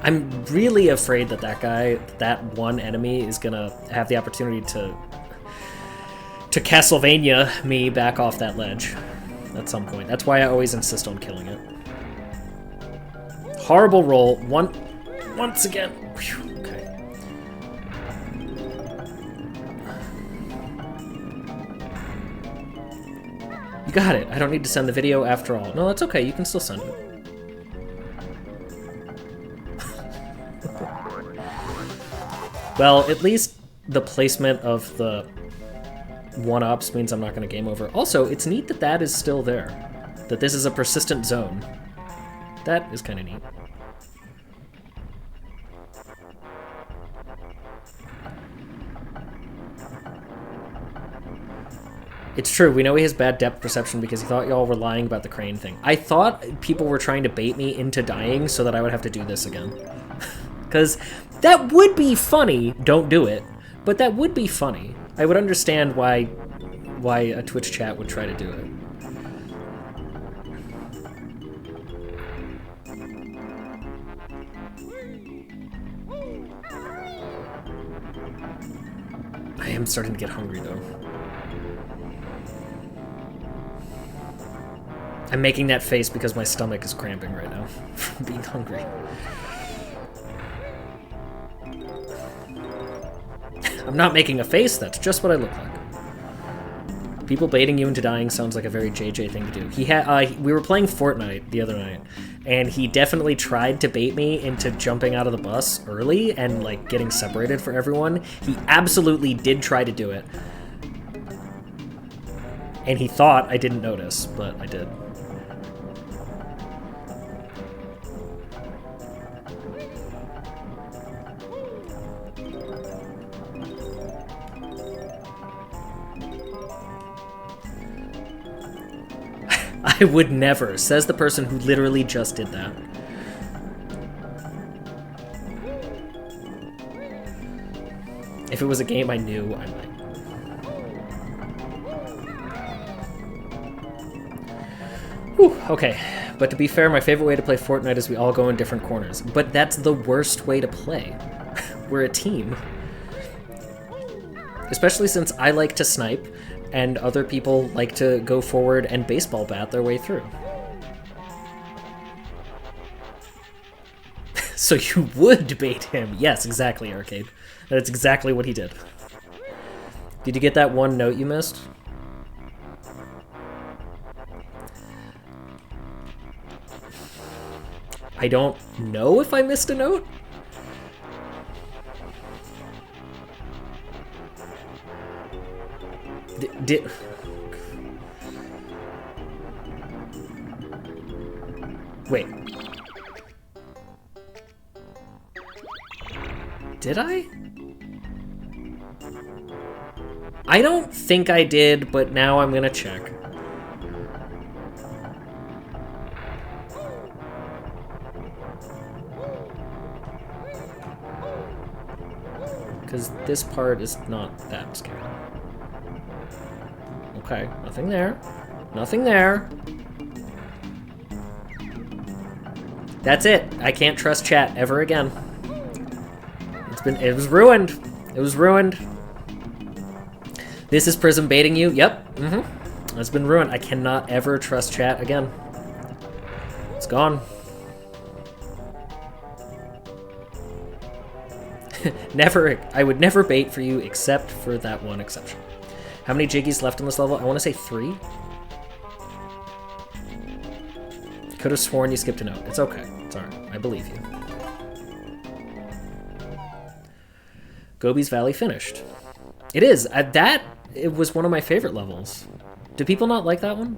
I'm really afraid that that one enemy, is gonna have the opportunity to Castlevania me back off that ledge at some point. That's why I always insist on killing it. Horrible roll. Once again. Whew, okay. You got it. I don't need to send the video after all. No, that's okay. You can still send it. Well, at least the placement of the one-ups means I'm not going to game over. Also, it's neat that that is still there. That this is a persistent zone. That is kind of neat. It's true, we know he has bad depth perception because he thought y'all were lying about the crane thing. I thought people were trying to bait me into dying so that I would have to do this again. Because that would be funny. Don't do it. But that would be funny. I would understand why a Twitch chat would try to do it. I am starting to get hungry though. I'm making that face because my stomach is cramping right now from being hungry. I'm not making a face, that's just what I look like. People baiting you into dying sounds like a very JJ thing to do. We were playing Fortnite the other night, and he definitely tried to bait me into jumping out of the bus early and like getting separated for everyone. He absolutely did try to do it. And he thought I didn't notice, but I did. I would never, says the person who literally just did that. If it was a game I knew, I might. Whew, okay. But to be fair, my favorite way to play Fortnite is we all go in different corners. But that's the worst way to play. We're a team. Especially since I like to snipe, and other people like to go forward and baseball bat their way through. So you would bait him. Yes, exactly, Arcade. That's exactly what he did. Did you get that one note you missed? I don't know if I missed a note. Did wait. Did I? I don't think I did, but now I'm gonna check. Because this part is not that scary. Okay, nothing there. Nothing there. That's it. I can't trust chat ever again. It was ruined. It was ruined. This is Prism baiting you. Yep. It's been ruined. I cannot ever trust chat again. It's gone. Never. I would never bait for you except for that one exception. How many jiggies left on this level? I want to say 3. Could have sworn you skipped a note. It's okay. It's alright. I believe you. Gobi's Valley finished. It is. It was one of my favorite levels. Do people not like that one?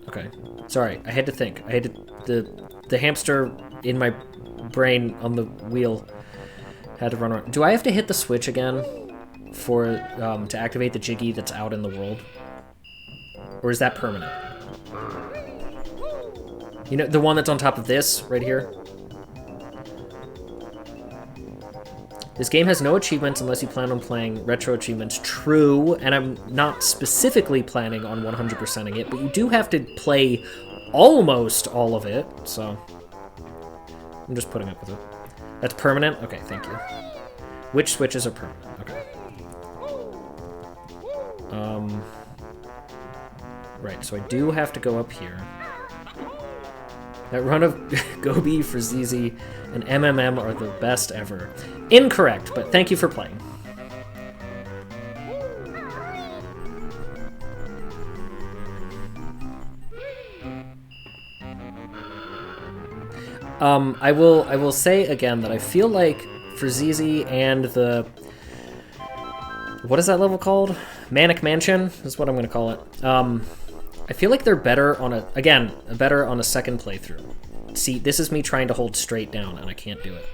Okay. Sorry. I had to think. I had to... The hamster in my brain on the wheel had to run around. Do I have to hit the switch again for to activate the Jiggy that's out in the world? Or is that permanent? You know, the one that's on top of this right here? This game has no achievements unless you plan on playing retro achievements. True, and I'm not specifically planning on 100%ing it, but you do have to play almost all of it, so I'm just putting up with it. That's permanent? Okay, thank you. Which switches are permanent? Okay. Right, so I do have to go up here. That run of Gobi, Frazizi, and MMM are the best ever. Incorrect, but thank you for playing. I will say again that I feel like for ZZ and the... What is that level called? Manic Mansion is what I'm going to call it. I feel like they're better on a... Again, better on a second playthrough. See, this is me trying to hold straight down, and I can't do it.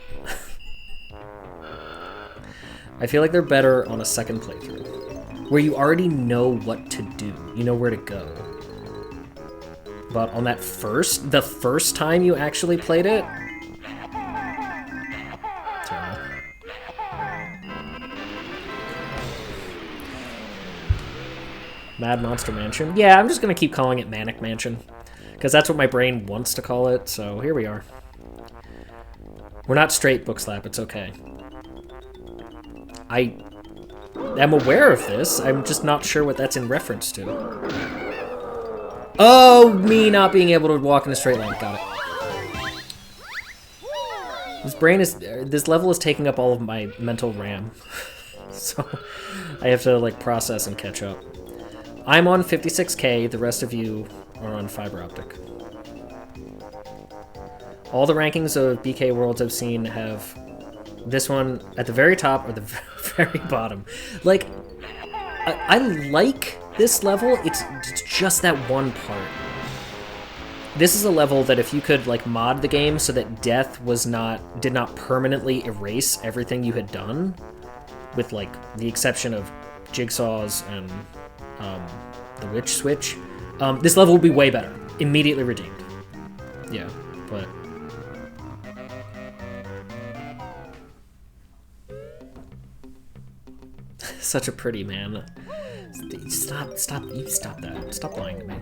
I feel like they're better on a second playthrough, where you already know what to do. You know where to go. But on that the first time you actually played it... Terrible. Mad Monster Mansion? Yeah, I'm just gonna keep calling it Manic Mansion. Because that's what my brain wants to call it, so here we are. We're not straight, Bookslap, it's okay. I am aware of this, I'm just not sure what that's in reference to. Oh, me not being able to walk in a straight line, got it. This level is taking up all of my mental RAM. So, I have to, like, process and catch up. I'm on 56K, the rest of you are on fiber optic. All the rankings of BK Worlds I've seen have this one at the very top or the very bottom. Like, I like this level, it's just that one part. This is a level that if you could, like, mod the game so that death did not permanently erase everything you had done, with, like, the exception of jigsaws and the witch switch, this level would be way better. Immediately redeemed. Yeah, but... Such a pretty man. Stop that. Stop lying to me.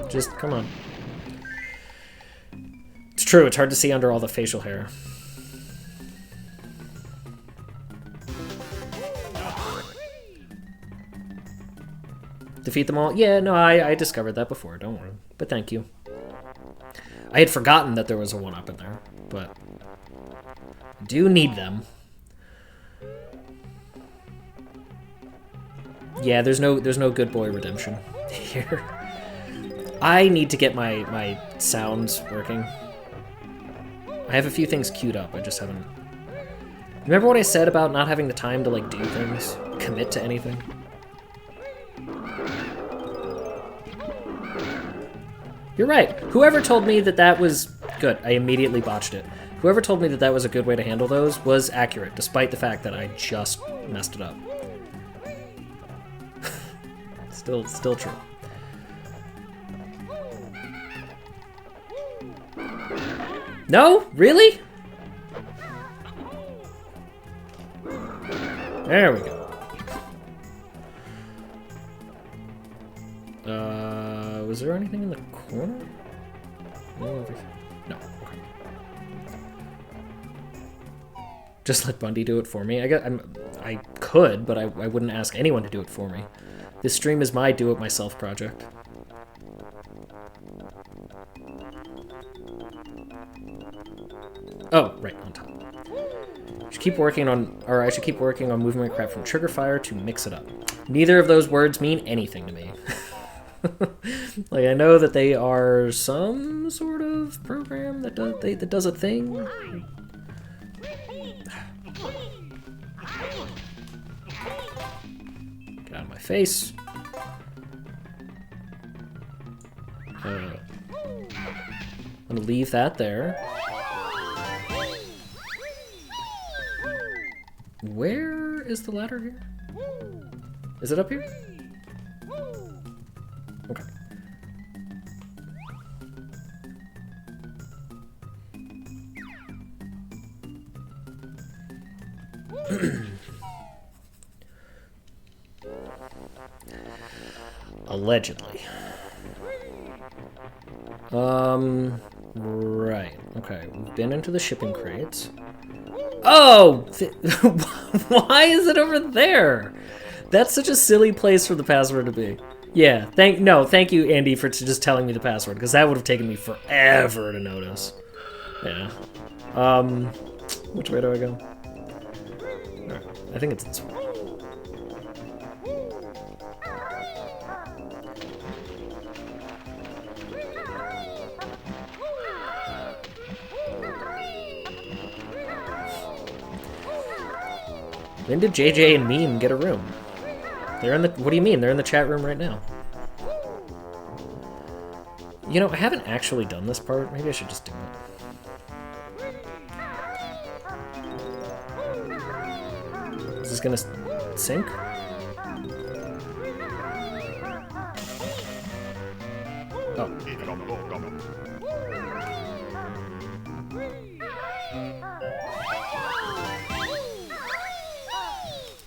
Just, come on. It's true, it's hard to see under all the facial hair. Defeat them all? Yeah, no, I discovered that before, don't worry. But thank you. I had forgotten that there was a 1-up in there, but I do need them. Yeah, there's no good boy redemption here. I need to get my sounds working. I have a few things queued up, I just haven't... Remember what I said about not having the time to, like, do things? Commit to anything? You're right. Whoever told me that that was... Good, I immediately botched it. Whoever told me that that was a good way to handle those was accurate, despite the fact that I just messed it up. Still true. No? Really? There we go. Was there anything in the corner? No. Okay. Just let Bundy do it for me. I could, but I wouldn't ask anyone to do it for me. This stream is my do-it-myself project. Oh, right, on top. I should keep working on moving my crap from trigger fire to mix it up. Neither of those words mean anything to me. Like, I know that they are some sort of program that does a thing. Get out of my face. I'm gonna leave that there. Where is the ladder here? Is it up here? Okay. Allegedly. Right. Okay, we've been into the shipping crates. Oh! Why is it over there? That's such a silly place for the password to be. Yeah, thank you, Andy, for just telling me the password, because that would have taken me forever to notice. Yeah. Which way do I go? Alright. I think it's this one. When did JJ and Meme get a room? They're in the... What do you mean? They're in the chat room right now. You know, I haven't actually done this part. Maybe I should just do it. Is this gonna sync? Oh.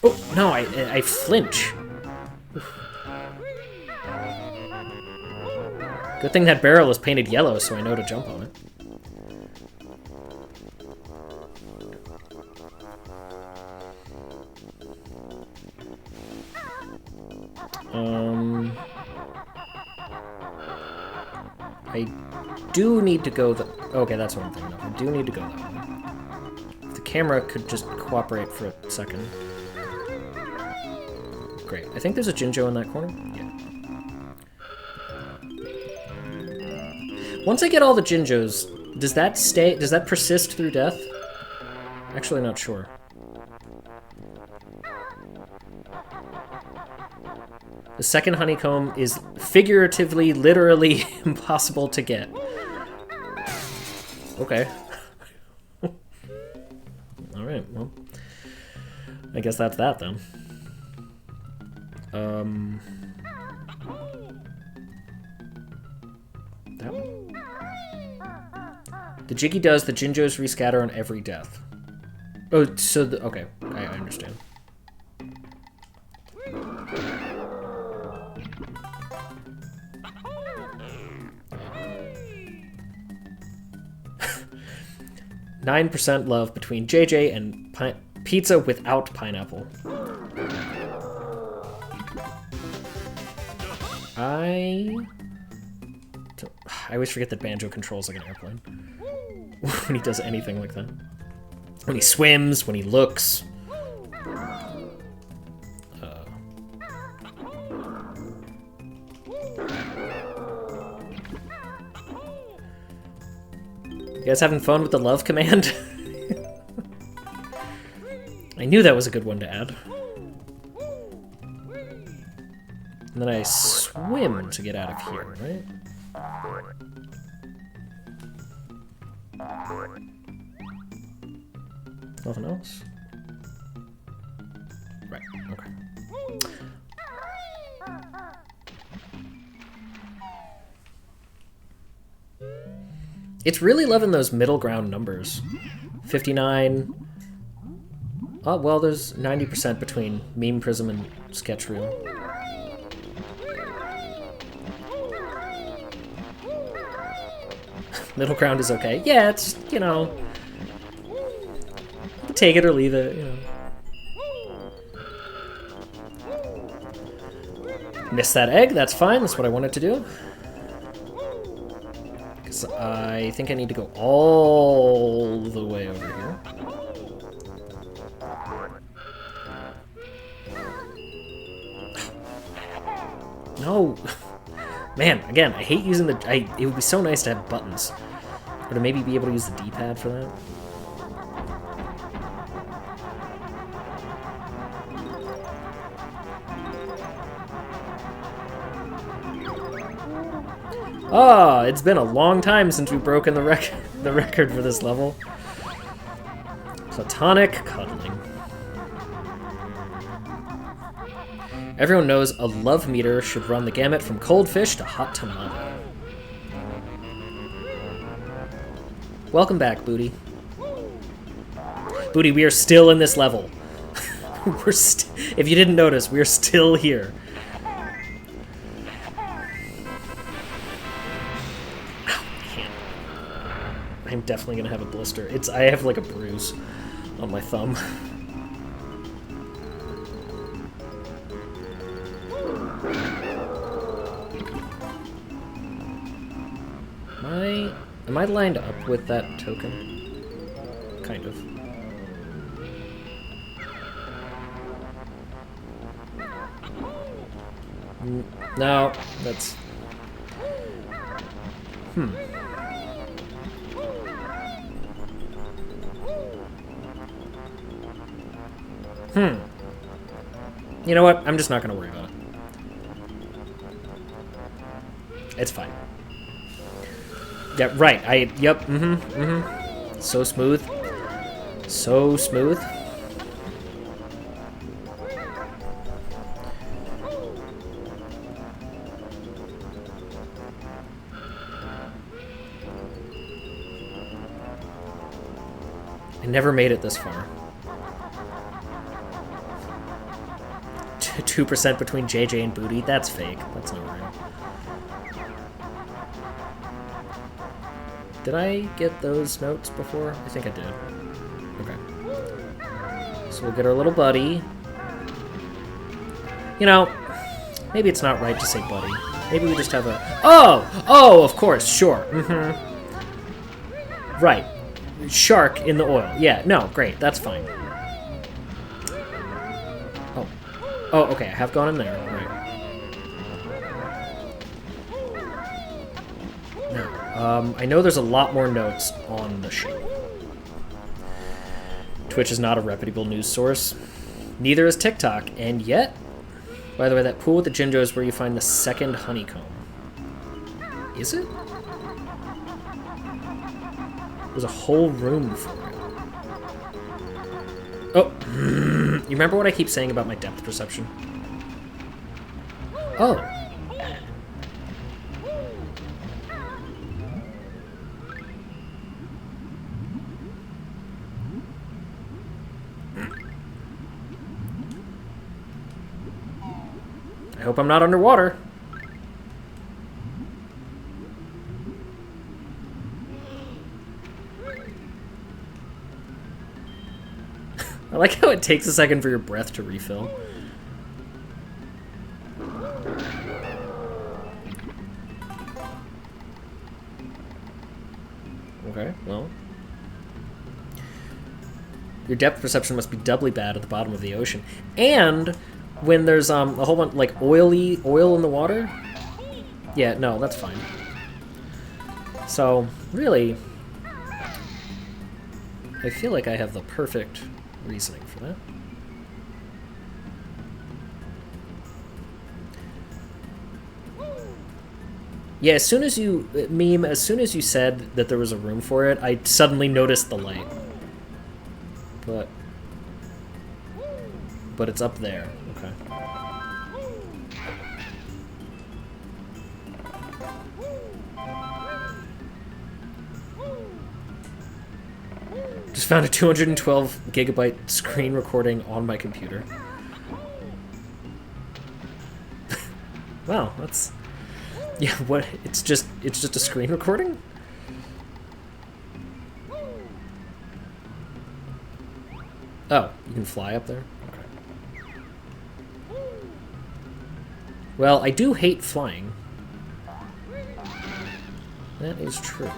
Oh, no, I flinch. Good thing that barrel is painted yellow so I know to jump on it. I do need to go the... Okay, that's what I'm thinking of. I do need to go that way. If the camera could just cooperate for a second. Great. I think there's a Jinjo in that corner. Yeah. Once I get all the Jinjos, does that stay... Does that persist through death? Actually, not sure. The second honeycomb is figuratively, literally impossible to get. Okay. Alright, well. I guess that's that, then. That one? The Jiggy does, the Jinjos rescatter on every death. Oh, so the... Okay, I understand. %9 love between JJ and pizza without pineapple. I always forget that Banjo controls like an airplane. When he does anything like that. When he swims, when he looks. You guys having fun with the love command? I knew that was a good one to add. And then I swim to get out of here, right? Nothing else? Right, okay. It's really loving those middle ground numbers. 59. Oh, well, there's 90% between Meme Prism and Sketch Reel. Middle ground is okay. Yeah, it's, you know... You can take it or leave it, you know. Missed that egg, that's fine, that's what I wanted to do. Because I think I need to go all the way over here. No! Man, again, I hate using the... it would be so nice to have buttons. Or to maybe be able to use the D-pad for that. Ah, it's been a long time since we've broken the record for this level. Platonic cuddling. Everyone knows a love meter should run the gamut from cold fish to hot tomato. Welcome back, Booty. Booty, we are still in this level. If you didn't notice, we're still here. Ow, hand. I'm definitely gonna have a blister. I have like a bruise on my thumb. Am I lined up with that token? Kind of. No, that's... You know what? I'm just not gonna worry about it. It's fine. Yeah, right. Yep, So smooth. So smooth. I never made it this far. 2% between JJ and Booty? That's fake. That's not real. Did I get those notes before? I think I did. Okay. So we'll get our little buddy. You know, maybe it's not right to say buddy. Maybe we just have a... Oh! Oh, of course, sure. Right. Shark in the oil. Yeah, no, great. That's fine. Oh. Oh, okay, I have gone in there. Right. Now, I know there's a lot more notes on the show. Twitch is not a reputable news source. Neither is TikTok, and yet... By the way, that pool with the Jinjo is where you find the second honeycomb. Is it? There's a whole room for it. Oh, you remember what I keep saying about my depth perception? Oh. I hope I'm not underwater. I like how it takes a second for your breath to refill. Okay, well. Your depth perception must be doubly bad at the bottom of the ocean. And when there's a whole bunch, like, oil in the water? Yeah, no, that's fine. So, really, I feel like I have the perfect reasoning for that. Yeah, as soon as you said that there was a room for it, I suddenly noticed the light. But it's up there. Okay. Just found a 212 gigabyte screen recording on my computer. Wow, that's... Yeah, what? It's just a screen recording? Oh, you can fly up there? Okay. Well, I do hate flying. That is true.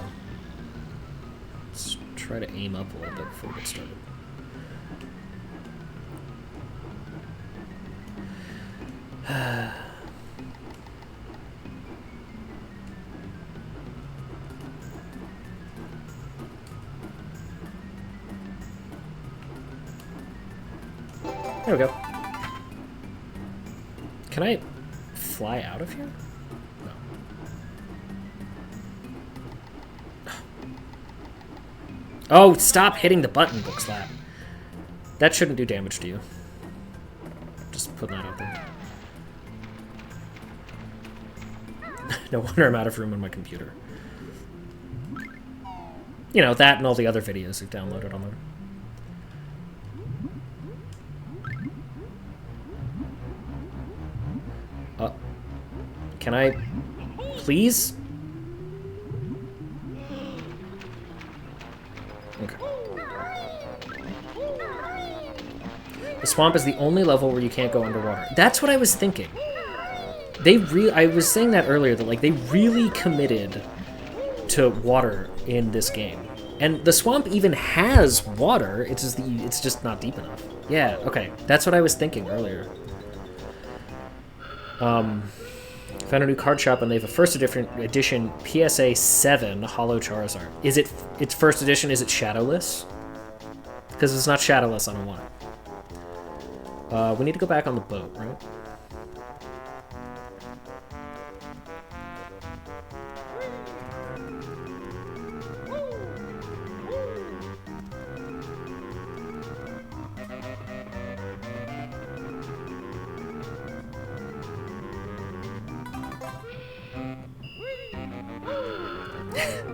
Let's try to aim up a little bit before we get started. There we go. Can I fly out of here? No. Oh, stop hitting the button, Bookslap. That shouldn't do damage to you. Just putting that out there. No wonder I'm out of room on my computer. You know, that and all the other videos we've downloaded on there. Can I... please? Okay. The swamp is the only level where you can't go underwater. That's what I was thinking. I was saying that earlier, that like they really committed to water in this game. And the swamp even has water, it's just not deep enough. Yeah, okay. That's what I was thinking earlier. Found a new card shop and they have a first edition PSA 7 Holo Charizard. Is it its first edition? Is it shadowless? Because if it's not shadowless, I don't want it. We need to go back on the boat, right?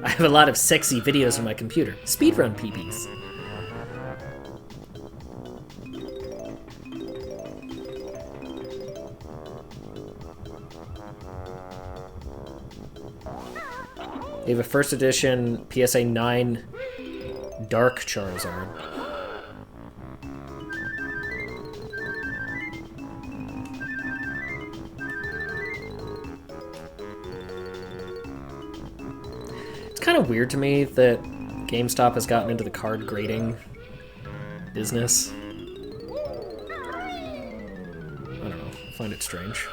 I have a lot of sexy videos on my computer. Speedrun PBs. They have a first edition PSA 9 Dark Charizard. Kind of weird to me that GameStop has gotten into the card grading business. I don't know. I find it strange.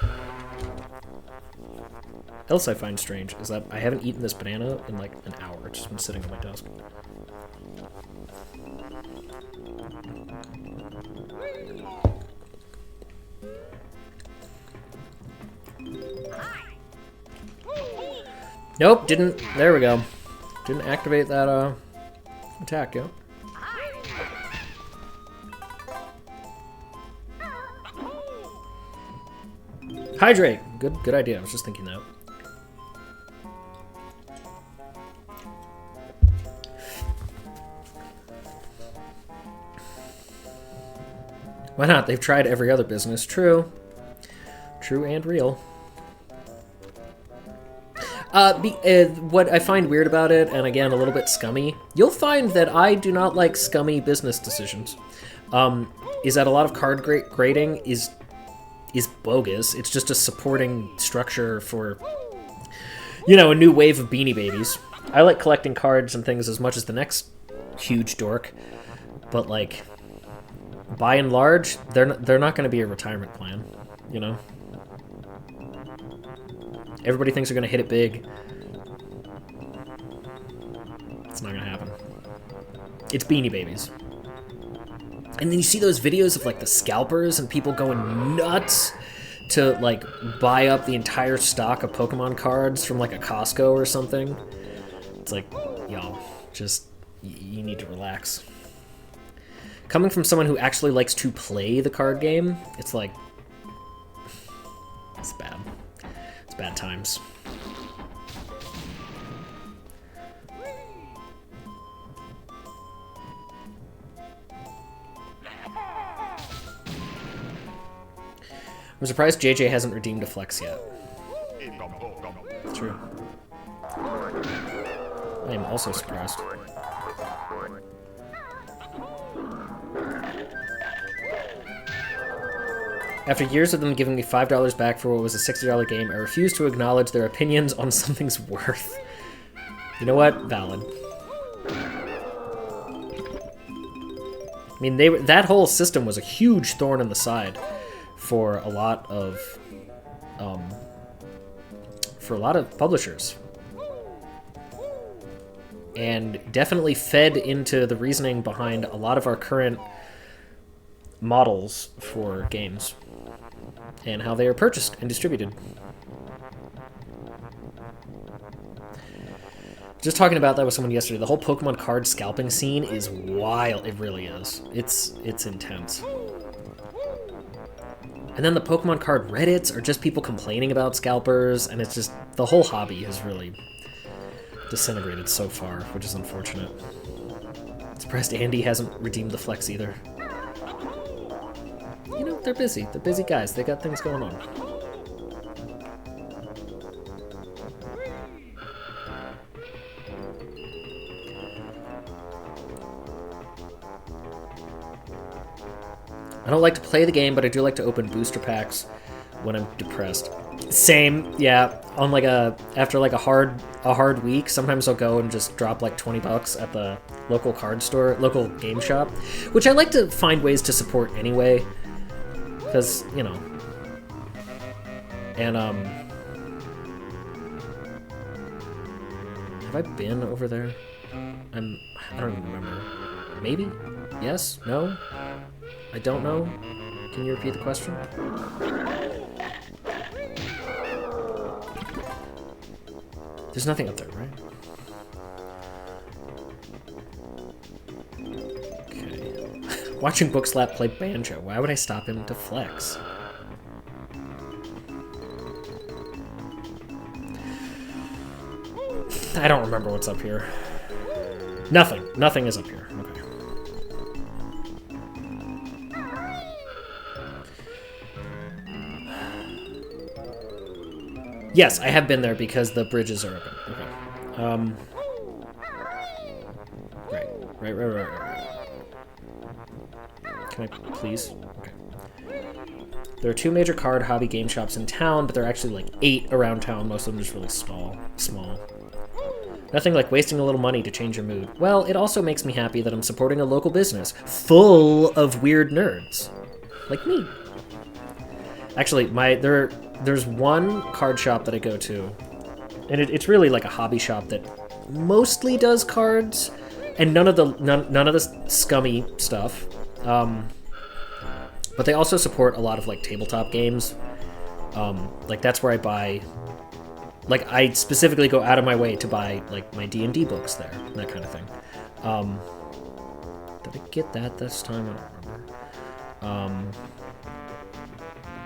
Else I find strange is that I haven't eaten this banana in like an hour. It's just been sitting on my desk. Nope, didn't. There we go. Didn't activate that attack, yeah. Hydrate. Good idea. I was just thinking that. Why not? They've tried every other business. True. True and real. What I find weird about it, and again, a little bit scummy, you'll find that I do not like scummy business decisions, is that a lot of card grading is bogus. It's just a supporting structure for, you know, a new wave of Beanie Babies. I like collecting cards and things as much as the next huge dork, but, like, by and large, they're not going to be a retirement plan, you know? Everybody thinks they're going to hit it big. It's not going to happen. It's Beanie Babies. And then you see those videos of, like, the scalpers and people going nuts to, like, buy up the entire stock of Pokemon cards from, like, a Costco or something. It's like, y'all, just, you need to relax. Coming from someone who actually likes to play the card game, it's like, it's bad. It's bad times. I'm surprised JJ hasn't redeemed a flex yet. True. I am also surprised. After years of them giving me $5 back for what was a $60 game, I refuse to acknowledge their opinions on something's worth. You know what? Valid. I mean, that whole system was a huge thorn in the side for a lot of publishers, and definitely fed into the reasoning behind a lot of our current models for games and how they are purchased and distributed. Just talking about that with someone yesterday, the whole Pokemon card scalping scene is wild. It really is. It's intense. And then the Pokemon card Reddits are just people complaining about scalpers, and it's just, the whole hobby has really disintegrated so far, which is unfortunate. Surprised Andy hasn't redeemed the flex either. You know, they're busy. They're busy guys. They got things going on. I don't like to play the game, but I do like to open booster packs when I'm depressed. Same, yeah. On like after like a hard week, sometimes I'll go and just drop like $20 at the local card store, local game shop, which I like to find ways to support anyway, because, you know, And, have I been over there? I don't even remember. Maybe? Yes? No? I don't know? Can you repeat the question? There's nothing up there, right? Okay. Watching Bookslap play Banjo. Why would I stop him to flex? I don't remember what's up here. Nothing. Nothing is up here. Okay. Yes, I have been there because the bridges are open. Okay. Right. Can I please? Okay. There are 2 major card hobby game shops in town, but there are actually like 8 around town. Most of them just really small. Nothing like wasting a little money to change your mood. Well, it also makes me happy that I'm supporting a local business full of weird nerds. Like me. Actually, there's one card shop that I go to, and it's really like a hobby shop that mostly does cards, and none of the scummy stuff. But they also support a lot of like tabletop games. Like that's where I buy. Like I specifically go out of my way to buy like my D&D books there, that kind of thing. Did I get that this time? I don't remember.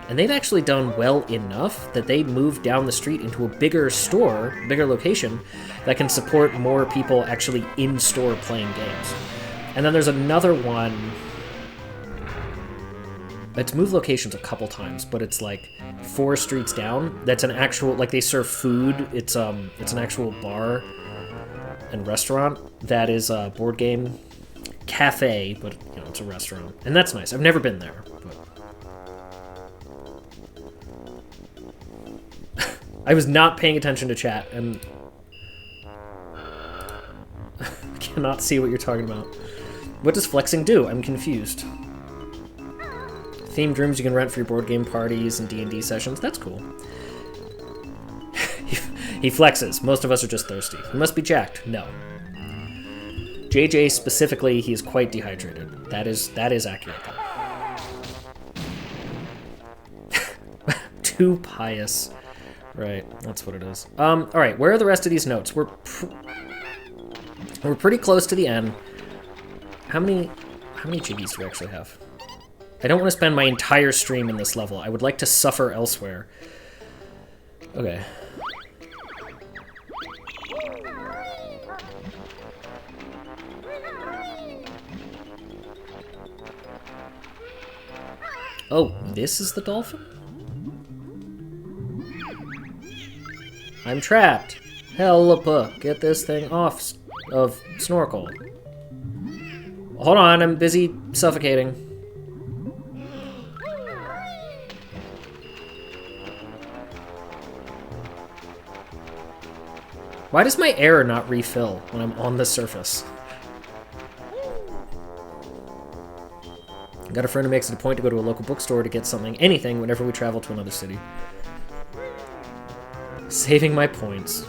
And they've actually done well enough that they moved down the street into a bigger store, bigger location, that can support more people actually in-store playing games. And then there's another one. It's moved locations a couple times, but it's like 4 streets down. That's an actual, like they serve food. It's an actual bar and restaurant that is a board game cafe, but you know it's a restaurant, and that's nice. I've never been there, but I was not paying attention to chat, and I cannot see what you're talking about. What does flexing do? I'm confused. Themed rooms you can rent for your board game parties and D&D sessions. That's cool. He flexes. Most of us are just thirsty. He must be jacked. No. JJ specifically, he is quite dehydrated. That is accurate. Too pious. Right, that's what it is. All right, where are the rest of these notes? We're pretty close to the end. How many jiggies do we actually have? I don't want to spend my entire stream in this level. I would like to suffer elsewhere. Okay. Oh, this is the dolphin? I'm trapped. Help! Get this thing off of Snorkel. Hold on, I'm busy suffocating. Why does my air not refill when I'm on the surface? Got a friend who makes it a point to go to a local bookstore to get something, anything, whenever we travel to another city. Saving my points.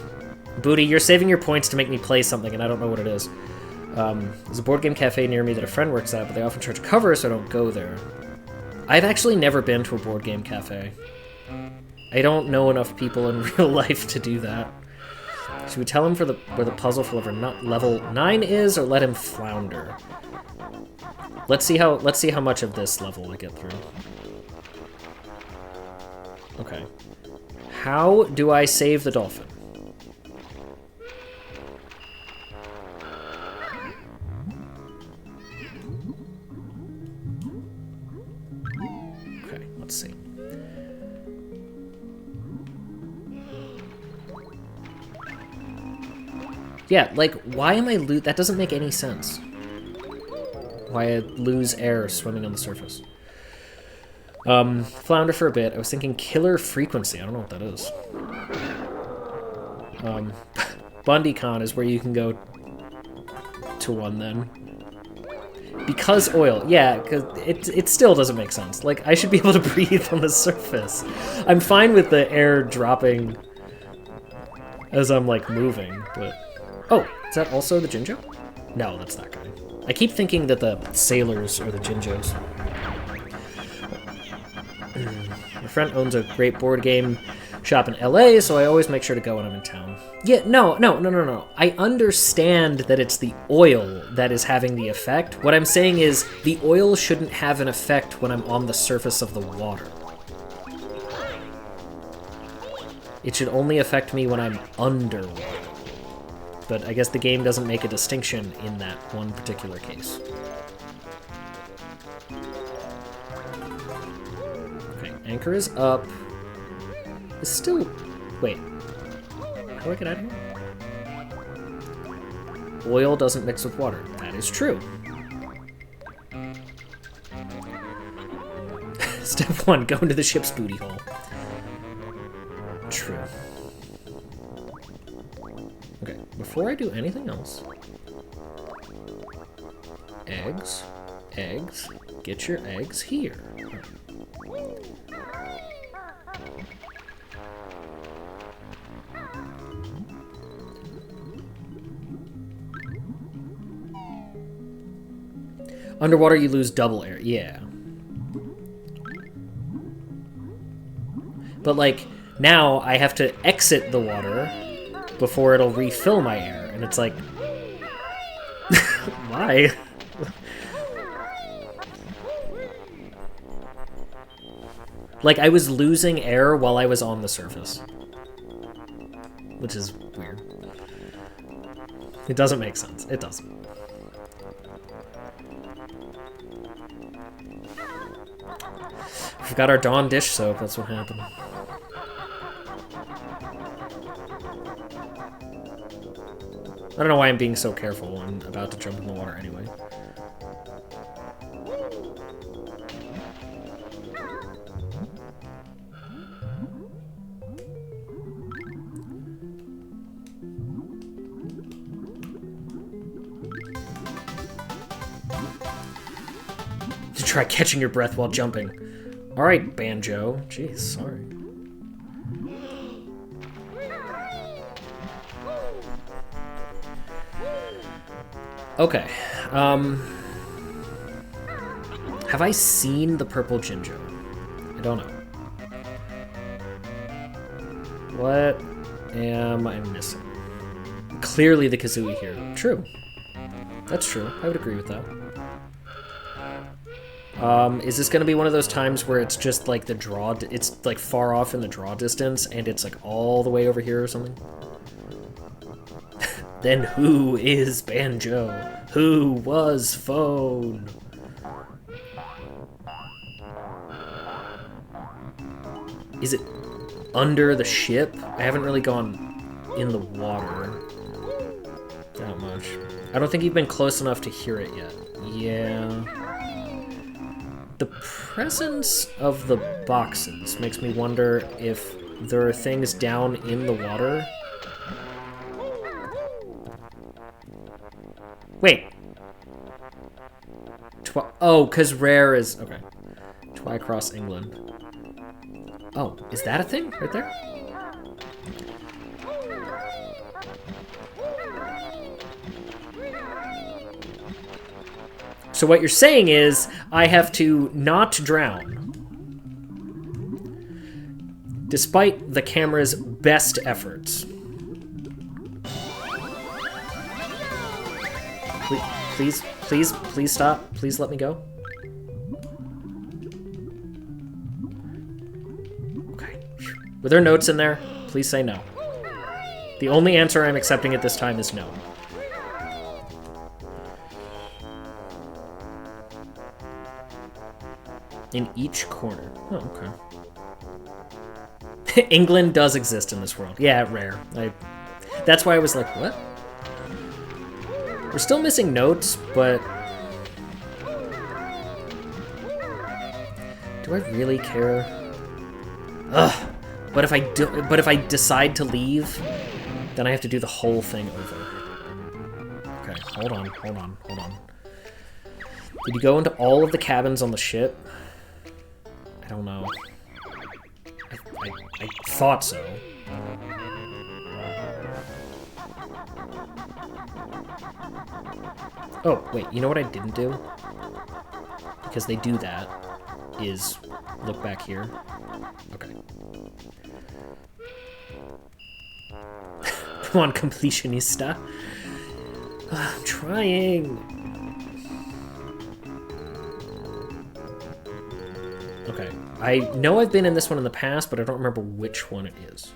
Booty, you're saving your points to make me play something, and I don't know what it is. There's a board game cafe near me that a friend works at, but they often charge cover, so I don't go there. I've actually never been to a board game cafe. I don't know enough people in real life to do that. Should we tell him where the puzzle for level 9 is, or let him flounder? Let's see how much of this level I get through. Okay. How do I save the dolphin? Okay, let's see. Yeah, like, why am I that doesn't make any sense. Why I lose air swimming on the surface. Flounder for a bit. I was thinking killer frequency. I don't know what that is. BundyCon is where you can go to one then. Because oil. Yeah, because it still doesn't make sense. Like, I should be able to breathe on the surface. I'm fine with the air dropping as I'm, like, moving, but... Oh, is that also the Jinjo? No, that's that guy. I keep thinking that the sailors are the Jinjos. My friend owns a great board game shop in LA, so I always make sure to go when I'm in town. Yeah, no. I understand that it's the oil that is having the effect. What I'm saying is the oil shouldn't have an effect when I'm on the surface of the water. It should only affect me when I'm underwater. But I guess the game doesn't make a distinction in that one particular case. Okay, anchor is up. It's still... Wait. How do I get out of here? Oil doesn't mix with water. That is true. Step 1, go into the ship's booty hole. True. Okay, before I do anything else... Eggs. Eggs. Get your eggs here. Underwater, you lose double air. Yeah. But, like, now I have to exit the water before it'll refill my air. And it's like... Why? Like, I was losing air while I was on the surface. Which is weird. It doesn't make sense. It doesn't. Forgot our Dawn dish soap, that's what happened. I don't know why I'm being so careful. I'm about to jump in the water anyway. To try catching your breath while jumping. Alright, Banjo. Jeez, sorry. Okay, have I seen the purple Jinjo? I don't know. What am I missing? Clearly the Kazooie here. True. That's true. I would agree with that. Is this gonna be one of those times where it's just like the draw, it's like far off in the draw distance and it's like all the way over here or something? Then who is Banjo? Who was Phone? Is it under the ship? I haven't really gone in the water that much. I don't think you've been close enough to hear it yet. Yeah. The presence of the boxes makes me wonder if there are things down in the water. Wait. Oh, because rare is... Okay. Twycross, England. Oh, is that a thing right there? So what you're saying is, I have to not drown. Despite the camera's best efforts. Please stop. Please let me go. Okay. Were there notes in there? Please say no. The only answer I'm accepting at this time is no. In each corner. Oh, okay. England does exist in this world. Yeah, rare. That's why I was like, what? We're still missing notes, but... Do I really care? Ugh. But if I decide to leave, then I have to do the whole thing over. Okay, hold on. Did you go into all of the cabins on the ship? I don't know. I thought so. Oh, wait, you know what I didn't do? Because they do that, is look back here. Okay. Come on, completionista. I'm trying. Okay. I know I've been in this one in the past, but I don't remember which one it is.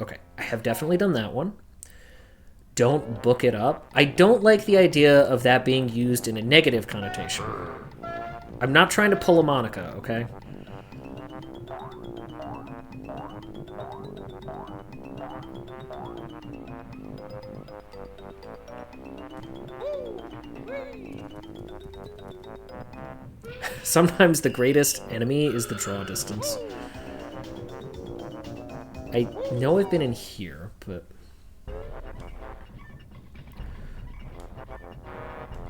Okay. I have definitely done that one. Don't book it up. I don't like the idea of that being used in a negative connotation. I'm not trying to pull a Monica, okay? Sometimes the greatest enemy is the draw distance. I know I've been in here, but...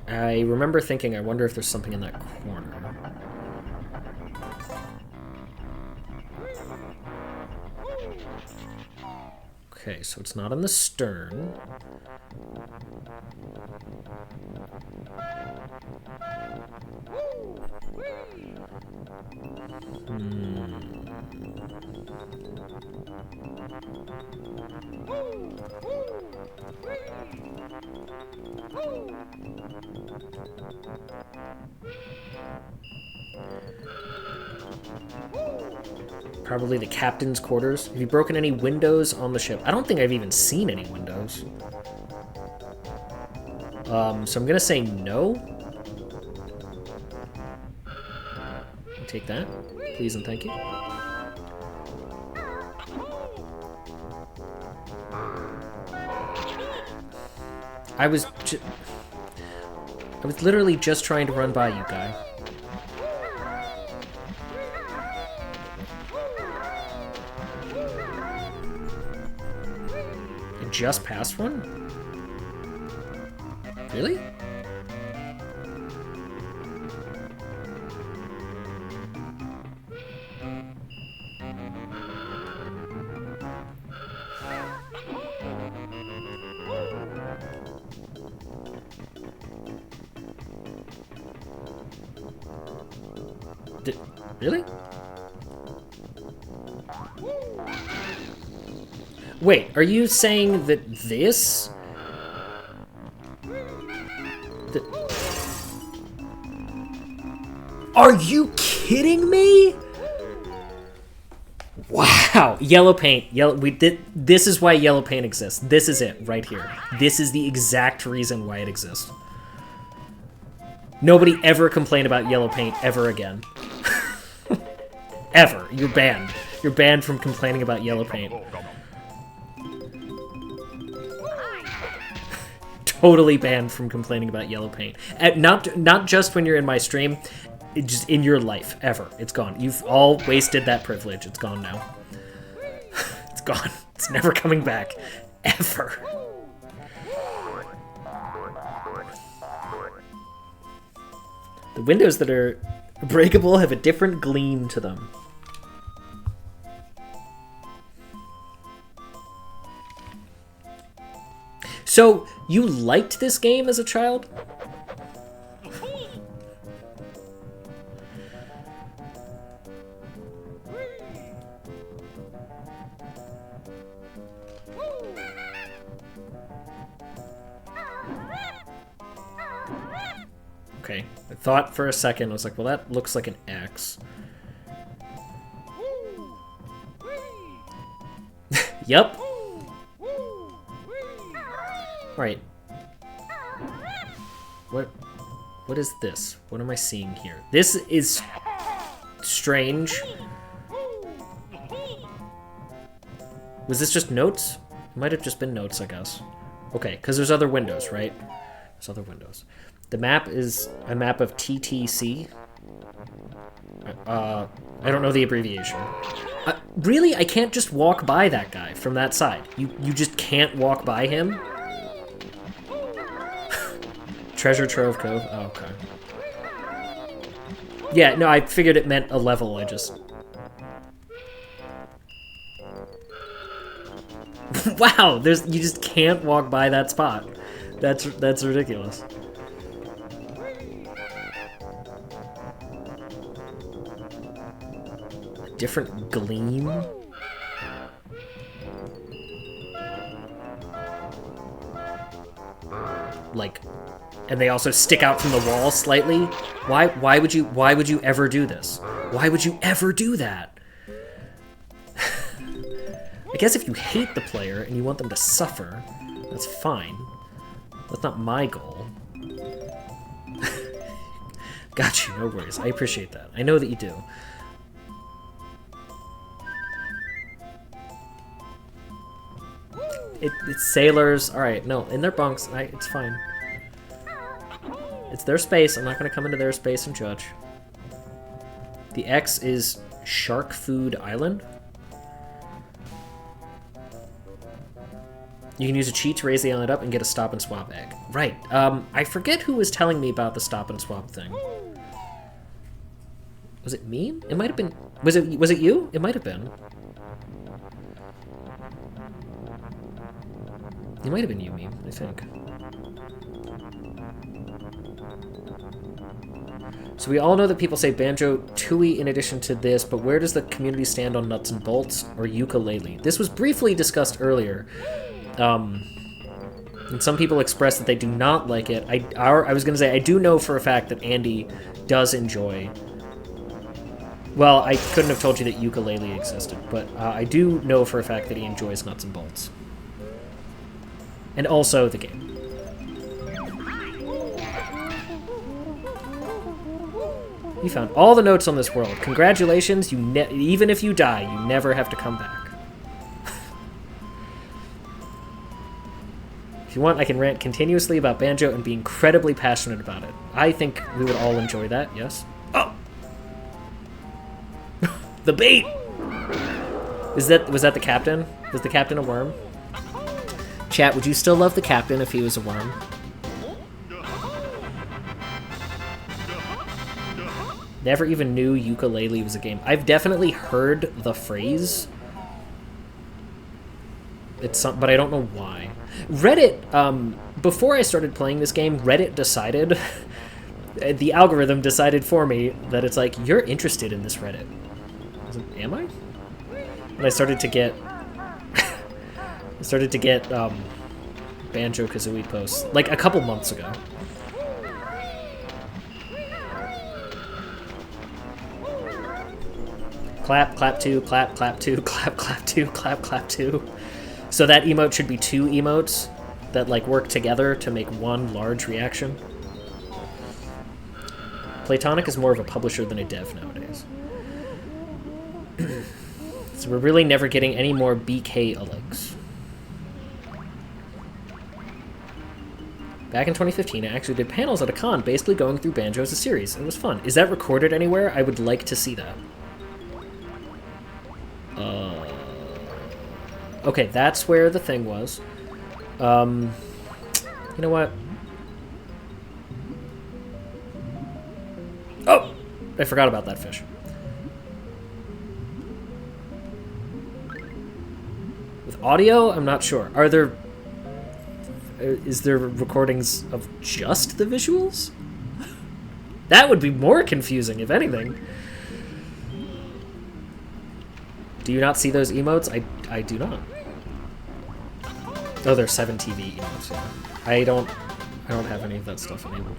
I remember thinking, I wonder if there's something in that corner. Okay, so it's not in the stern. Probably the captain's quarters. Have you broken any windows on the ship? I don't think I've even seen any windows. So I'm gonna say no. Take that, please and thank you. I was literally just trying to run by you, guy. I just passed one? Really? Really? Wait, are you saying that this... Are you kidding me? Wow, yellow paint. This is why yellow paint exists. This is it, right here. This is the exact reason why it exists. Nobody ever complained about yellow paint ever again. Ever. You're banned. You're banned from complaining about yellow paint. Totally banned from complaining about yellow paint. Not just when you're in my stream, just in your life, ever. It's gone. You've all wasted that privilege. It's gone now. It's gone. It's never coming back. Ever. The windows that are breakable have a different gleam to them. So, you liked this game as a child? Okay, I thought for a second, I was like, well, that looks like an X. Yep. Right. What is this? What am I seeing here? This is strange. Was this just notes? It might have just been notes, I guess. Okay, because there's other windows, right? There's other windows. The map is a map of TTC. I don't know the abbreviation. Really? I can't just walk by that guy from that side. You just can't walk by him? Treasure Trove Cove? Oh, okay. Yeah, no, I figured it meant a level, I just... Wow, you just can't walk by that spot. That's ridiculous. Different gleam? Like, and they also stick out from the wall slightly? Why would you ever do this? Why would you ever do that? I guess if you hate the player and you want them to suffer, that's fine. That's not my goal. Got you, no worries. I appreciate that. I know that you do. It's sailors. Alright, no, in their bunks. It's fine. It's their space. I'm not going to come into their space and judge. The X is Shark Food Island. You can use a cheat to raise the island up and get a stop and swap egg. Right. I forget who was telling me about the stop and swap thing. Was it me? It might have been... Was it you? It might have been. It might have been you, Meme, I think. So we all know that people say Banjo Tooie in addition to this, but where does the community stand on nuts and bolts or ukulele? This was briefly discussed earlier. And some people expressed that they do not like it. I was going to say, I do know for a fact that Andy does enjoy... Well, I couldn't have told you that ukulele existed, but I do know for a fact that he enjoys nuts and bolts. And also the game. You found all the notes on this world. Congratulations, even if you die, you never have to come back. If you want, I can rant continuously about Banjo and be incredibly passionate about it. I think we would all enjoy that, yes? Oh! The bait! Was that the captain? Was the captain a worm? Chat, would you still love the captain if he was a worm? Never even knew ukulele was a game. I've definitely heard the phrase. But I don't know why. Reddit, before I started playing this game, Reddit decided, the algorithm decided for me that it's like, you're interested in this Reddit. Am I? And I started to get... Banjo Kazooie posts like a couple months ago. Clap, clap two, clap, clap two, clap, clap two, clap, clap two. So that emote should be two emotes that like work together to make one large reaction. Playtonic is more of a publisher than a dev nowadays. So we're really never getting any more BK Alex. Back in 2015, I actually did panels at a con, basically going through Banjo as a series. It was fun. Is that recorded anywhere? I would like to see that. Okay, that's where the thing was. You know what? Oh! I forgot about that fish. With audio, I'm not sure. Are there... Is there recordings of just the visuals? That would be more confusing, if anything. Do you not see those emotes? I do not. Oh, there's 7 TV emotes. Yeah. I don't have any of that stuff enabled.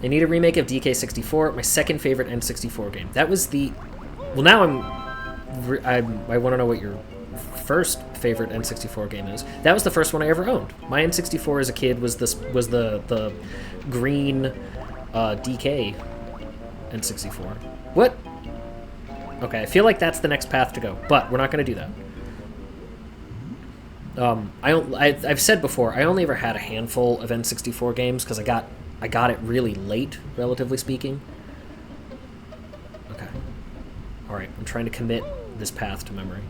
I need a remake of DK64, my second favorite N64 game. That was the... Well, now I want to know what your first favorite N64 game is. That was the first one I ever owned. My N64 as a kid was the green DK N64. What? Okay, I feel like that's the next path to go, but we're not going to do that. I've said before, I only ever had a handful of N64 games because I got it really late, relatively speaking. Okay. Alright, I'm trying to commit this path to memory.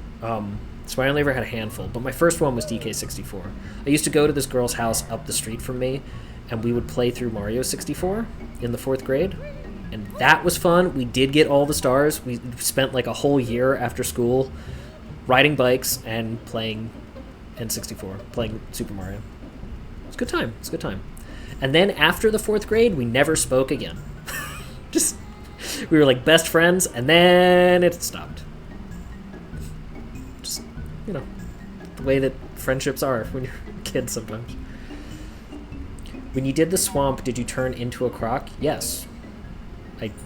So I only ever had a handful, but my first one was DK64. I used to go to this girl's house up the street from me, and we would play through Mario 64 in the 4th grade, and that was fun. We did get all the stars. We spent like a whole year after school riding bikes and playing N64, playing Super Mario. It's a good time. It's a good time. And then after the 4th grade, we never spoke again. Just, we were like best friends, and then it stopped. Just, you know, the way that friendships are when you're kids sometimes. When you did the swamp, did you turn into a croc? Yes.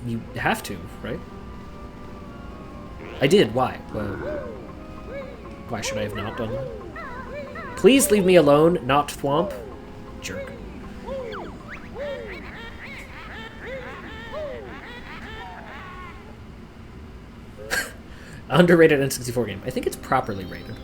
You have to, right? I did. Why? Why should I have not done that? Please leave me alone, not thwomp. Jerk. Underrated N64 game. I think it's properly rated.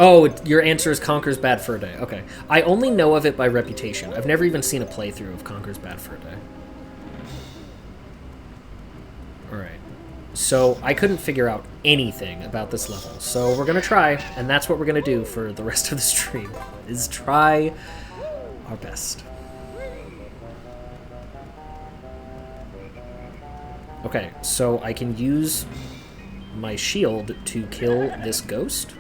Oh, your answer is Conker's Bad Fur Day. Okay. I only know of it by reputation. I've never even seen a playthrough of Conker's Bad Fur Day. Alright. So, I couldn't figure out anything about this level. So, we're gonna try, and that's what we're gonna do for the rest of the stream, is try our best. Okay, so I can use my shield to kill this ghost.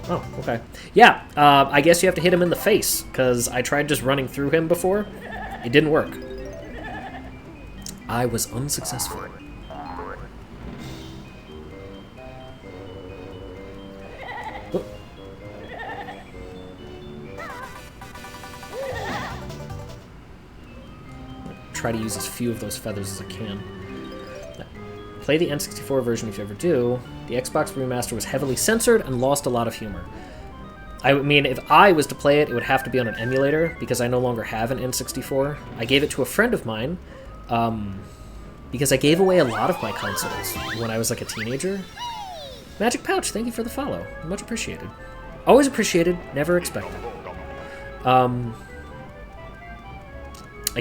Oh, okay. Yeah, I guess you have to hit him in the face, because I tried just running through him before. It didn't work. I was unsuccessful. Oh. Try to use as few of those feathers as I can. Play the N64 version if you ever do. The Xbox remaster was heavily censored and lost a lot of humor. I mean, if I was to play it, it would have to be on an emulator, because I no longer have an N64. I gave it to a friend of mine, because I gave away a lot of my consoles when I was like a teenager. Magic Pouch, thank you for the follow. Much appreciated. Always appreciated, never expected. I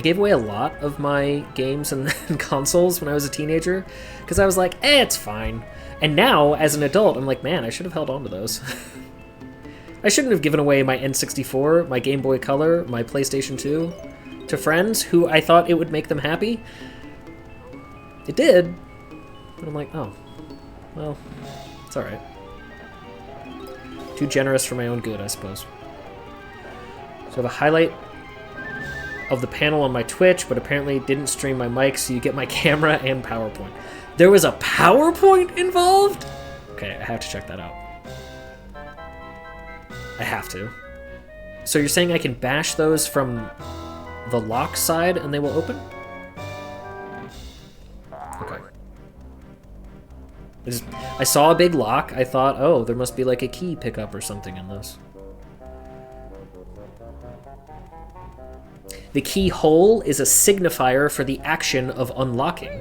gave away a lot of my games and consoles when I was a teenager, because I was like, it's fine. And now, as an adult, I'm like, man, I should have held on to those. I shouldn't have given away my N64, my Game Boy Color, my PlayStation 2 to friends who I thought it would make them happy. It did, but I'm like, oh, well, it's alright. Too generous for my own good, I suppose. So I have a highlight of the panel on my Twitch, but apparently didn't stream my mic, so you get my camera and PowerPoint. There was a PowerPoint involved? Okay, I have to check that out. I have to. So you're saying I can bash those from the lock side and they will open? Okay. I saw a big lock. I thought, oh, there must be like a key pickup or something in this. The keyhole is a signifier for the action of unlocking.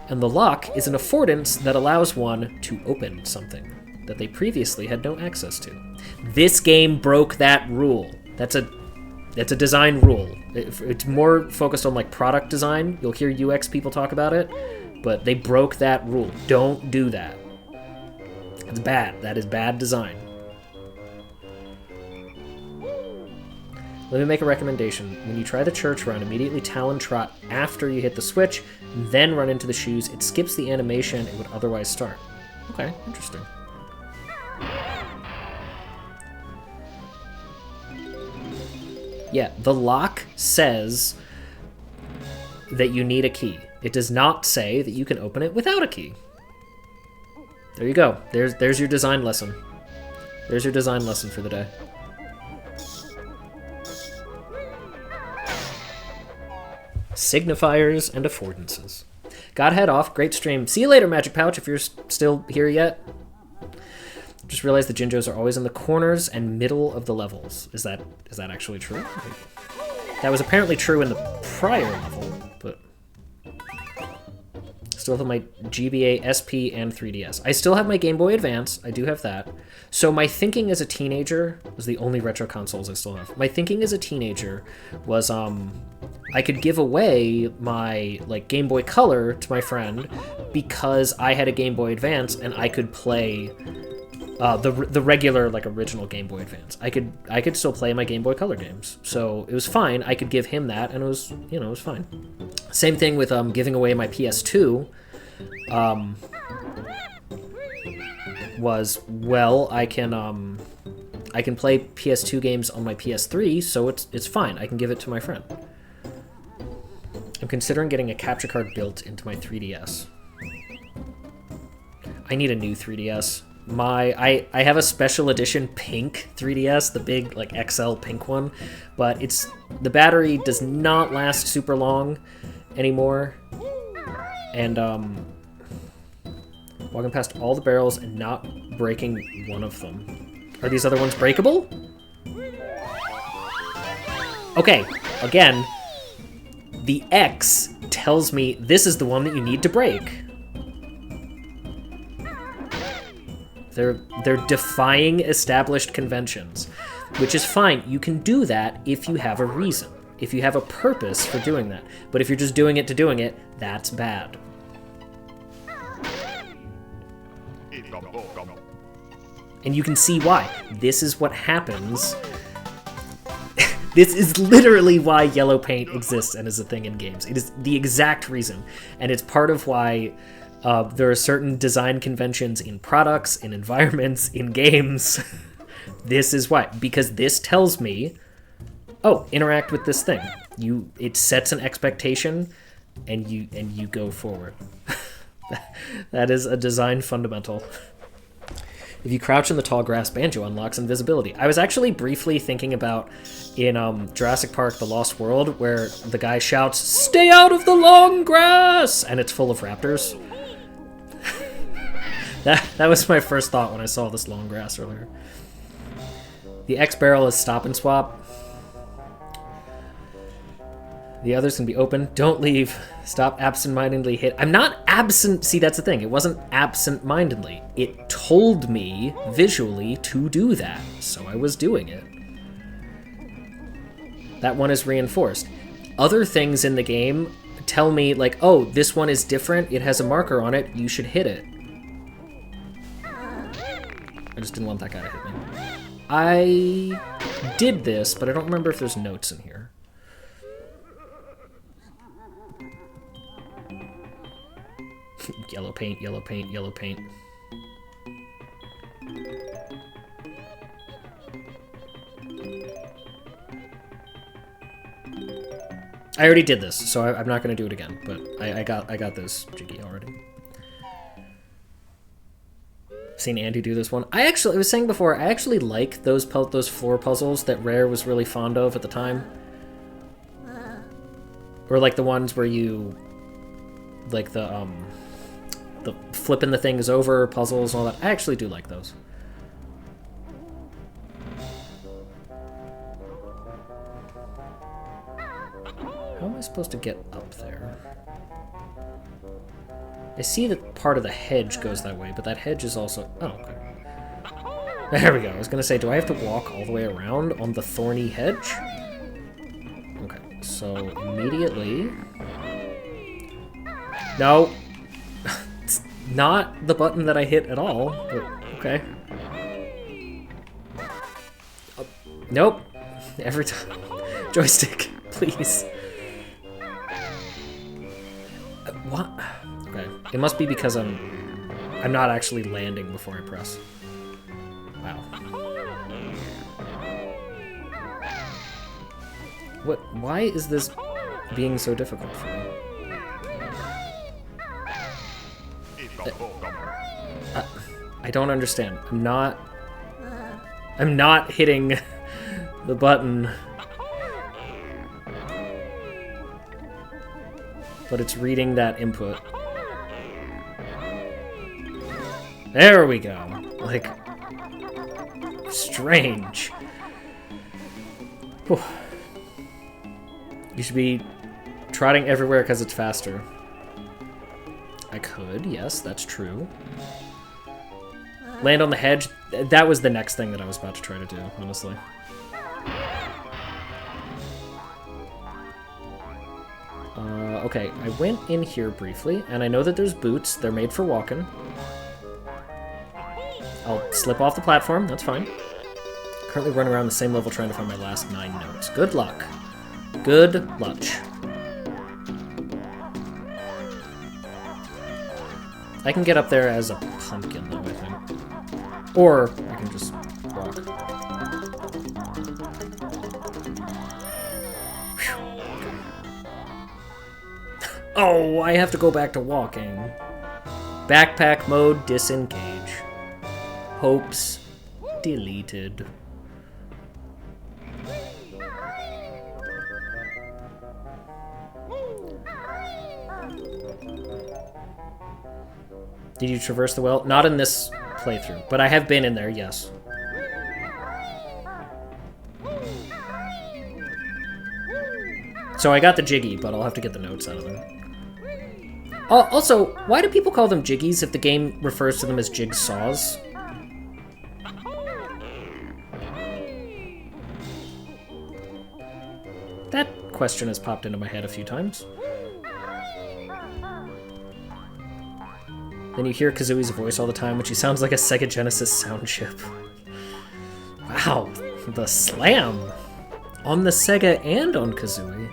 And the lock is an affordance that allows one to open something that they previously had no access to. This game broke that rule. That's a design rule. It's more focused on like product design. You'll hear UX people talk about it, but they broke that rule. Don't do that. It's bad. That is bad design. Let me make a recommendation. When you try the church run, immediately Talon Trot after you hit the switch, then run into the shoes. It skips the animation it would otherwise start. Okay, interesting. Yeah, the lock says that you need a key. It does not say that you can open it without a key. There you go. There's your design lesson. There's your design lesson for the day. Signifiers and affordances. Got head off. Great stream. See you later, Magic Pouch, if you're still here yet. Just realized the Jinjos are always in the corners and middle of the levels. Is that actually true? That was apparently true in the prior level, but still have my GBA, SP, and 3DS. I still have my Game Boy Advance. I do have that. So my thinking as a teenager was the only retro consoles I still have. My thinking as a teenager was I could give away my like Game Boy Color to my friend because I had a Game Boy Advance and I could play The regular, like, original Game Boy Advance. I could still play my Game Boy Color games, so it was fine. I could give him that, and it was, you know, it was fine. Same thing with giving away my PS2. Was, well, I can play PS2 games on my PS3, so it's fine. I can give it to my friend. I'm considering getting a capture card built into my 3DS. I need a new 3DS. I have a special edition pink 3DS, the big, like, XL pink one, but the battery does not last super long anymore. And walking past all the barrels and not breaking one of them. Are these other ones breakable? Okay, again, the X tells me this is the one that you need to break. They're defying established conventions, which is fine. You can do that if you have a reason, if you have a purpose for doing that. But if you're just doing it to doing it, that's bad. And you can see why. This is what happens. This is literally why yellow paint exists and is a thing in games. It is the exact reason. And it's part of why there are certain design conventions in products, in environments, in games. This is why. Because this tells me, oh, interact with this thing. It sets an expectation, and you go forward. That is a design fundamental. If you crouch in the tall grass, Banjo unlocks invisibility. I was actually briefly thinking about in Jurassic Park: The Lost World, where the guy shouts, "Stay out of the long grass!" and it's full of raptors. That was my first thought when I saw this long grass earlier. The X barrel is stop and swap. The others can be open. Don't leave. Stop absent-mindedly hit. I'm not absent. See, that's the thing. It wasn't absent-mindedly. It told me visually to do that, so I was doing it. That one is reinforced. Other things in the game tell me, like, oh, this one is different. It has a marker on it. You should hit it. I just didn't want that guy to hit me. I did this, but I don't remember if there's notes in here. Yellow paint, yellow paint, yellow paint. I already did this, so I'm not going to do it again, but I got this jiggy already. Seen Andy do this one. I was saying before, I actually like those floor puzzles that Rare was really fond of at the time. Or like the ones where you, like the flipping the things over puzzles and all that. I actually do like those. How am I supposed to get up there? I see that part of the hedge goes that way, but that hedge is also... Oh, okay. There we go. I was going to say, do I have to walk all the way around on the thorny hedge? Okay, so immediately... No! It's not the button that I hit at all, but okay. Oh, nope. Every time. Joystick, please. What? Okay. It must be because I'm not actually landing before I press. Wow. What? Why is this being so difficult for me? I don't understand. I'm not hitting the button. But it's reading that input. There we go. Like, strange. Whew. You should be trotting everywhere because it's faster. I could, yes, that's true. Land on the hedge. That was the next thing that I was about to try to do, honestly. Okay, I went in here briefly, and I know that there's boots. They're made for walking. I'll slip off the platform. That's fine. Currently running around the same level trying to find my last 9 notes. Good luck. Good luck. I can get up there as a pumpkin, though, I think. Or I can just walk. Oh, I have to go back to walking. Backpack mode, disengage. Hopes deleted. Did you traverse the well? Not in this playthrough, but I have been in there, yes. So I got the Jiggy, but I'll have to get the notes out of them. Also, why do people call them Jiggies if the game refers to them as jigsaws? That question has popped into my head a few times. Then you hear Kazooie's voice all the time, which he sounds like a Sega Genesis sound chip. Wow, the slam! On the Sega and on Kazooie.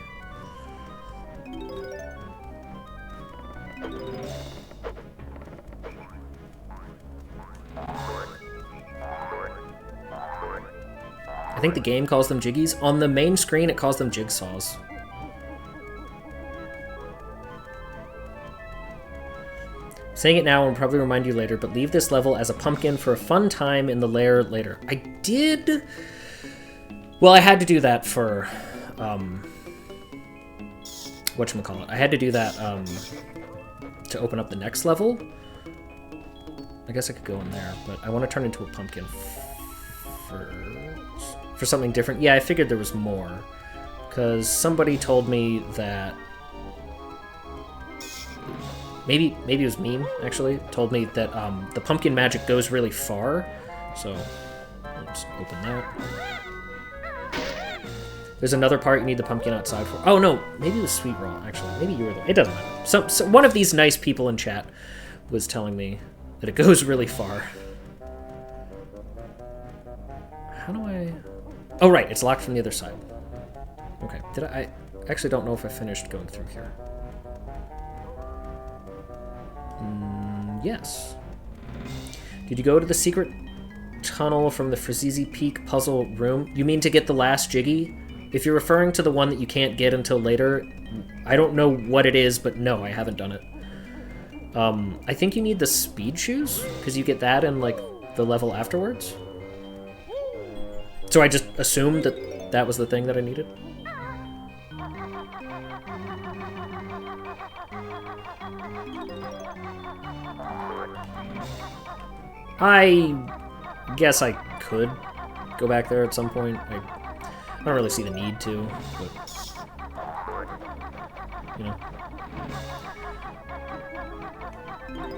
I think the game calls them Jiggies. On the main screen, it calls them Jigsaws. Saying it now will probably remind you later, but leave this level as a pumpkin for a fun time in the lair later. I did... Well, I had to do that for... whatchamacallit. I had to do that to open up the next level. I guess I could go in there, but I want to turn into a pumpkin for something different. Yeah, I figured there was more, because somebody told me that... Maybe it was Meme, actually, told me that the pumpkin magic goes really far. So, let's open that. There's another part you need the pumpkin outside for. Oh, no, maybe it was Sweet Roll, actually. Maybe you were the... It doesn't matter. So one of these nice people in chat was telling me that it goes really far. How do I... Oh, right, it's locked from the other side. Okay, I actually don't know if I finished going through here. Yes. Did you go to the secret tunnel from the Frazisi Peak puzzle room? You mean to get the last Jiggy? If you're referring to the one that you can't get until later, I don't know what it is, but no, I haven't done it. I think you need the speed shoes, because you get that in, like, the level afterwards. So I just assumed that that was the thing that I needed. I guess I could go back there at some point. I don't really see the need to, but, you know.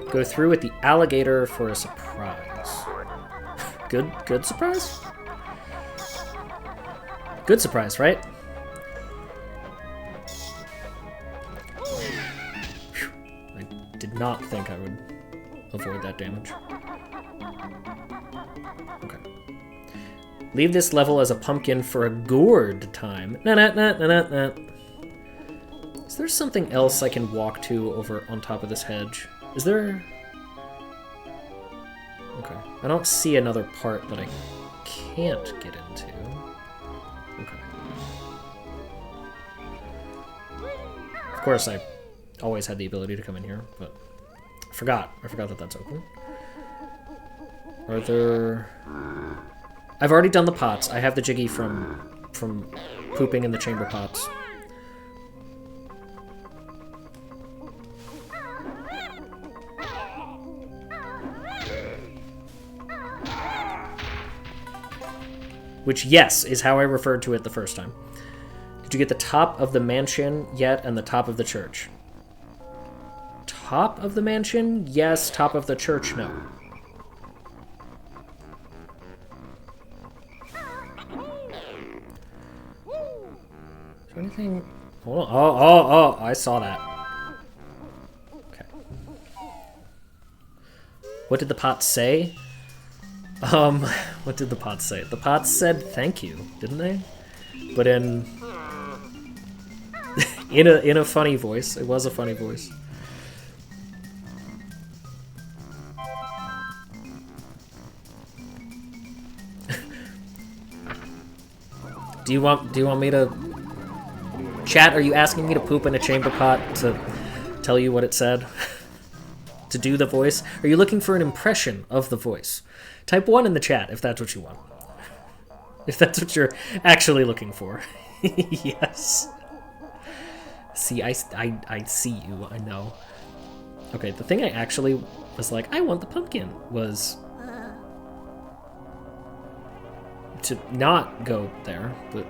Go through with the alligator for a surprise. Good surprise? Good surprise, right? Whew. I did not think I would avoid that damage. Okay. Leave this level as a pumpkin for a gourd time. Nah. Is there something else I can walk to over on top of this hedge? Is there... Okay. I don't see another part that I can't get into. Okay. Of course, I always had the ability to come in here, but I forgot that that's open. Are there... I've already done the pots. I have the Jiggy from pooping in the chamber pots. Which, yes, is how I referred to it the first time. Did you get the top of the mansion yet and the top of the church? Top of the mansion? Yes. Top of the church? No. Is there anything... Hold on. Oh, I saw that. Okay. What did the pot say? What did the pots say? The pots said thank you, didn't they? But in in a funny voice. It was a funny voice. Do you want me to chat? Are you asking me to poop in a chamber pot to tell you what it said? To do the voice? Are you looking for an impression of the voice? Type 1 in the chat if that's what you want. If that's what you're actually looking for. Yes. See, I see you, I know. Okay, the thing I actually was like, I want the pumpkin, was to not go there, but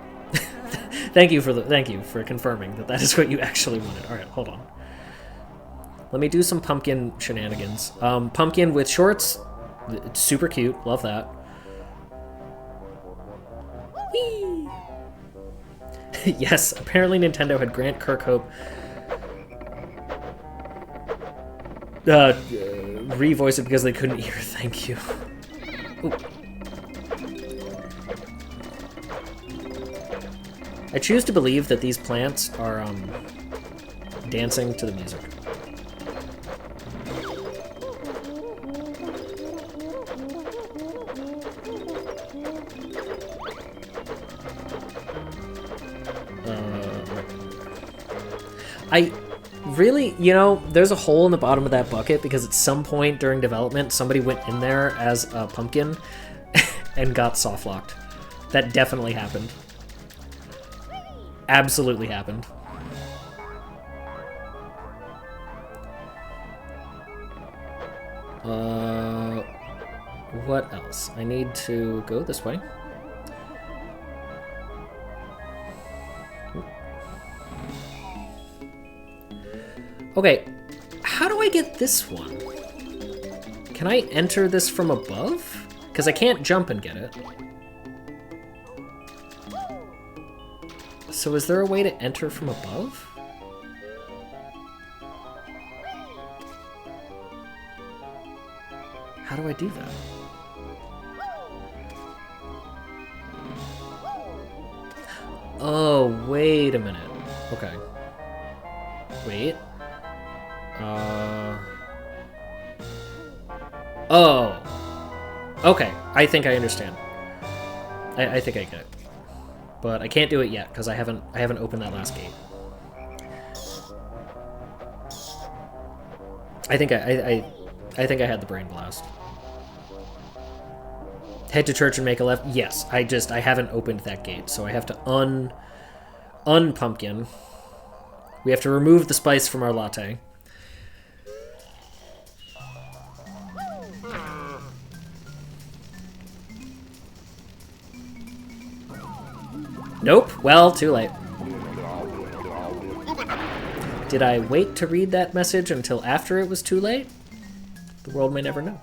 thank you for confirming that that is what you actually wanted. All right, hold on. Let me do some pumpkin shenanigans. Pumpkin with shorts, it's super cute, love that. Whee! Yes, apparently Nintendo had Grant Kirkhope revoice it because they couldn't hear thank you. Ooh. I choose to believe that these plants are dancing to the music. I really, you know, there's a hole in the bottom of that bucket because at some point during development, somebody went in there as a pumpkin and got soft locked. That definitely happened. Absolutely happened. What else? I need to go this way. Okay, how do I get this one? Can I enter this from above? Because I can't jump and get it. So is there a way to enter from above? How do I do that? Oh, wait a minute. Okay. Wait. Oh. Okay, I think I understand. I think I get it. But I can't do it yet because I haven't opened that last gate. I think I think I had the brain blast. Head to church and make a left. Yes, I haven't opened that gate, so I have to unpumpkin. We have to remove the spice from our latte. Nope. Well, too late. Did I wait to read that message until after it was too late? The world may never know.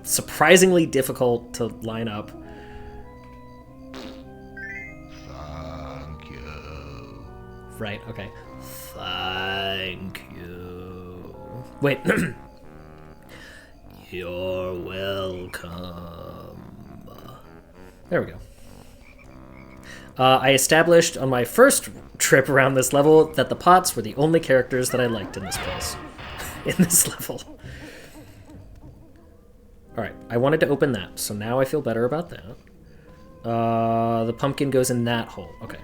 Surprisingly difficult to line up.
Thank you.
Right, okay. Thank you. Wait. You're welcome. There we go. I established on my first trip around this level that the pots were the only characters that I liked in this place. In this level. Alright, I wanted to open that, so now I feel better about that. The pumpkin goes in that hole. Okay.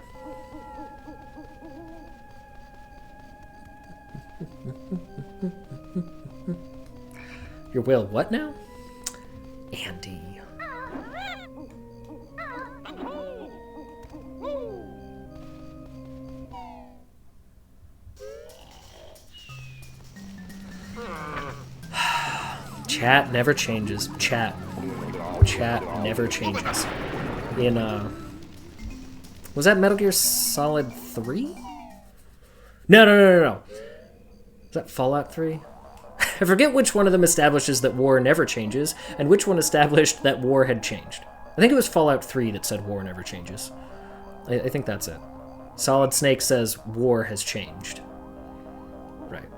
Your whale what now? Andy. Chat never changes. Chat never changes. In, was that Metal Gear Solid 3? No. that Fallout 3? I forget which one of them establishes that war never changes, and which one established that war had changed. I think it was Fallout 3 that said war never changes. I think that's it. Solid Snake says war has changed. Right.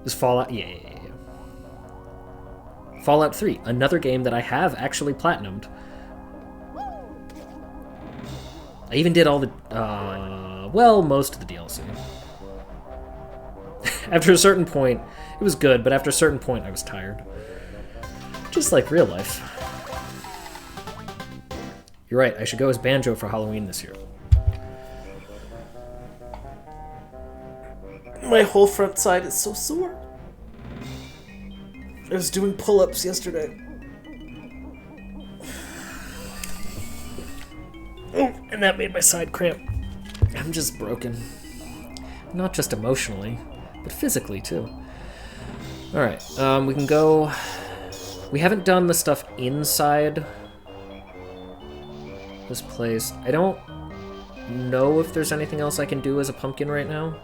Is Fallout... Yeah. Fallout 3, another game that I have actually platinumed. I even did all the... well, most of the DLC. After a certain point, it was good, but after a certain point, I was tired. Just like real life. You're right, I should go as Banjo for Halloween this year. My whole front side is so sore. I was doing pull-ups yesterday. Oh, and that made my side cramp. I'm just broken. Not just emotionally, but physically too. Alright, we can go... We haven't done the stuff inside this place. I don't know if there's anything else I can do as a pumpkin right now.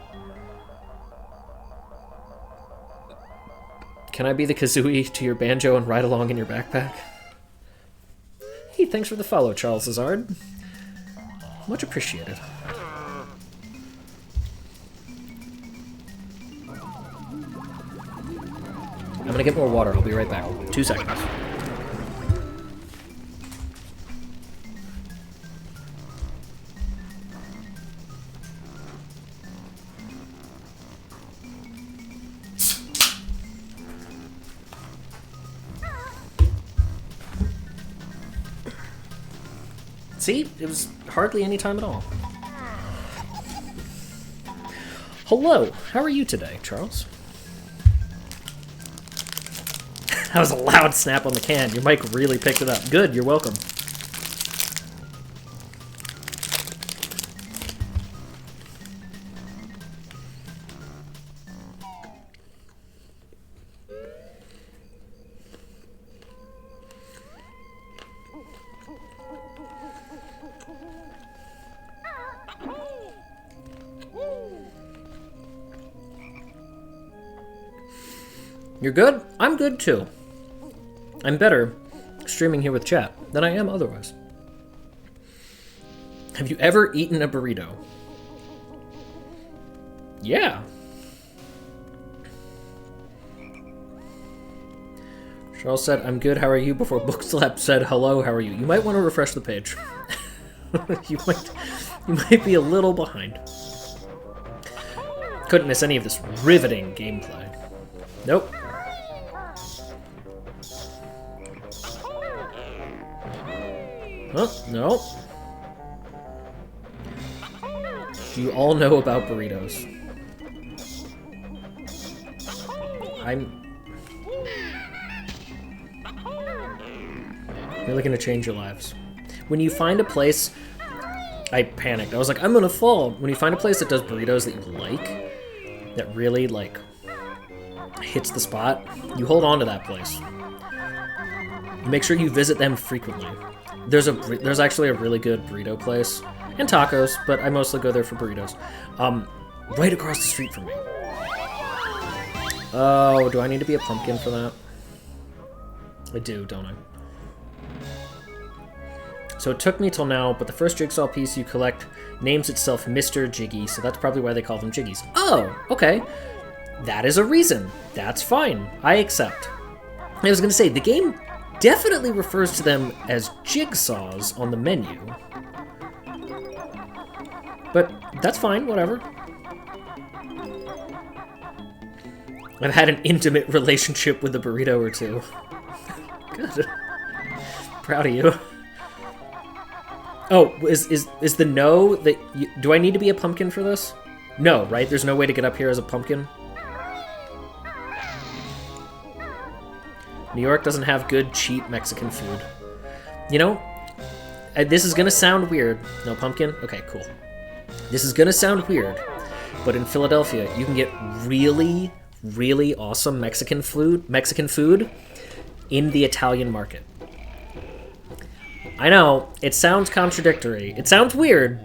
Can I be the Kazooie to your Banjo and ride along in your backpack? Hey, thanks for the follow, Charles Lazard. Much appreciated. I'm gonna get more water. I'll be right back. 2 seconds. See? It was hardly any time at all. Hello. How are you today, Charles? That was a loud snap on the can. Your mic really picked it up. Good, you're welcome. You're good? I'm good too. I'm better streaming here with chat than I am otherwise. Have you ever eaten a burrito? Yeah. Charles said, I'm good, how are you? Before Bookslap said, hello, how are you? You might want to refresh the page. you might be a little behind. Couldn't miss any of this riveting gameplay. Nope. Huh? No. You all know about burritos. I'm really gonna change your lives. When you find a place... I panicked. I was like, I'm gonna fall. When you find a place that does burritos that you like, that really, like, hits the spot, you hold on to that place. Make sure you visit them frequently. There's actually a really good burrito place, and tacos, but I mostly go there for burritos. Right across the street from me. Oh, do I need to be a pumpkin for that? I do, don't I? So it took me till now, but the first jigsaw piece you collect names itself Mr. Jiggy, so that's probably why they call them Jiggies. Oh, okay. That is a reason. That's fine. I accept. I was gonna say, the game definitely refers to them as jigsaws on the menu. But that's fine, whatever. I've had an intimate relationship with a burrito or two. Good. Proud of you. Oh, is the no that do I need to be a pumpkin for this? No, right? There's no way to get up here as a pumpkin? New York doesn't have good, cheap Mexican food. You know, this is gonna sound weird. No pumpkin? Okay, cool. This is gonna sound weird, but in Philadelphia, you can get really, really awesome Mexican food in the Italian market. I know, it sounds contradictory. It sounds weird,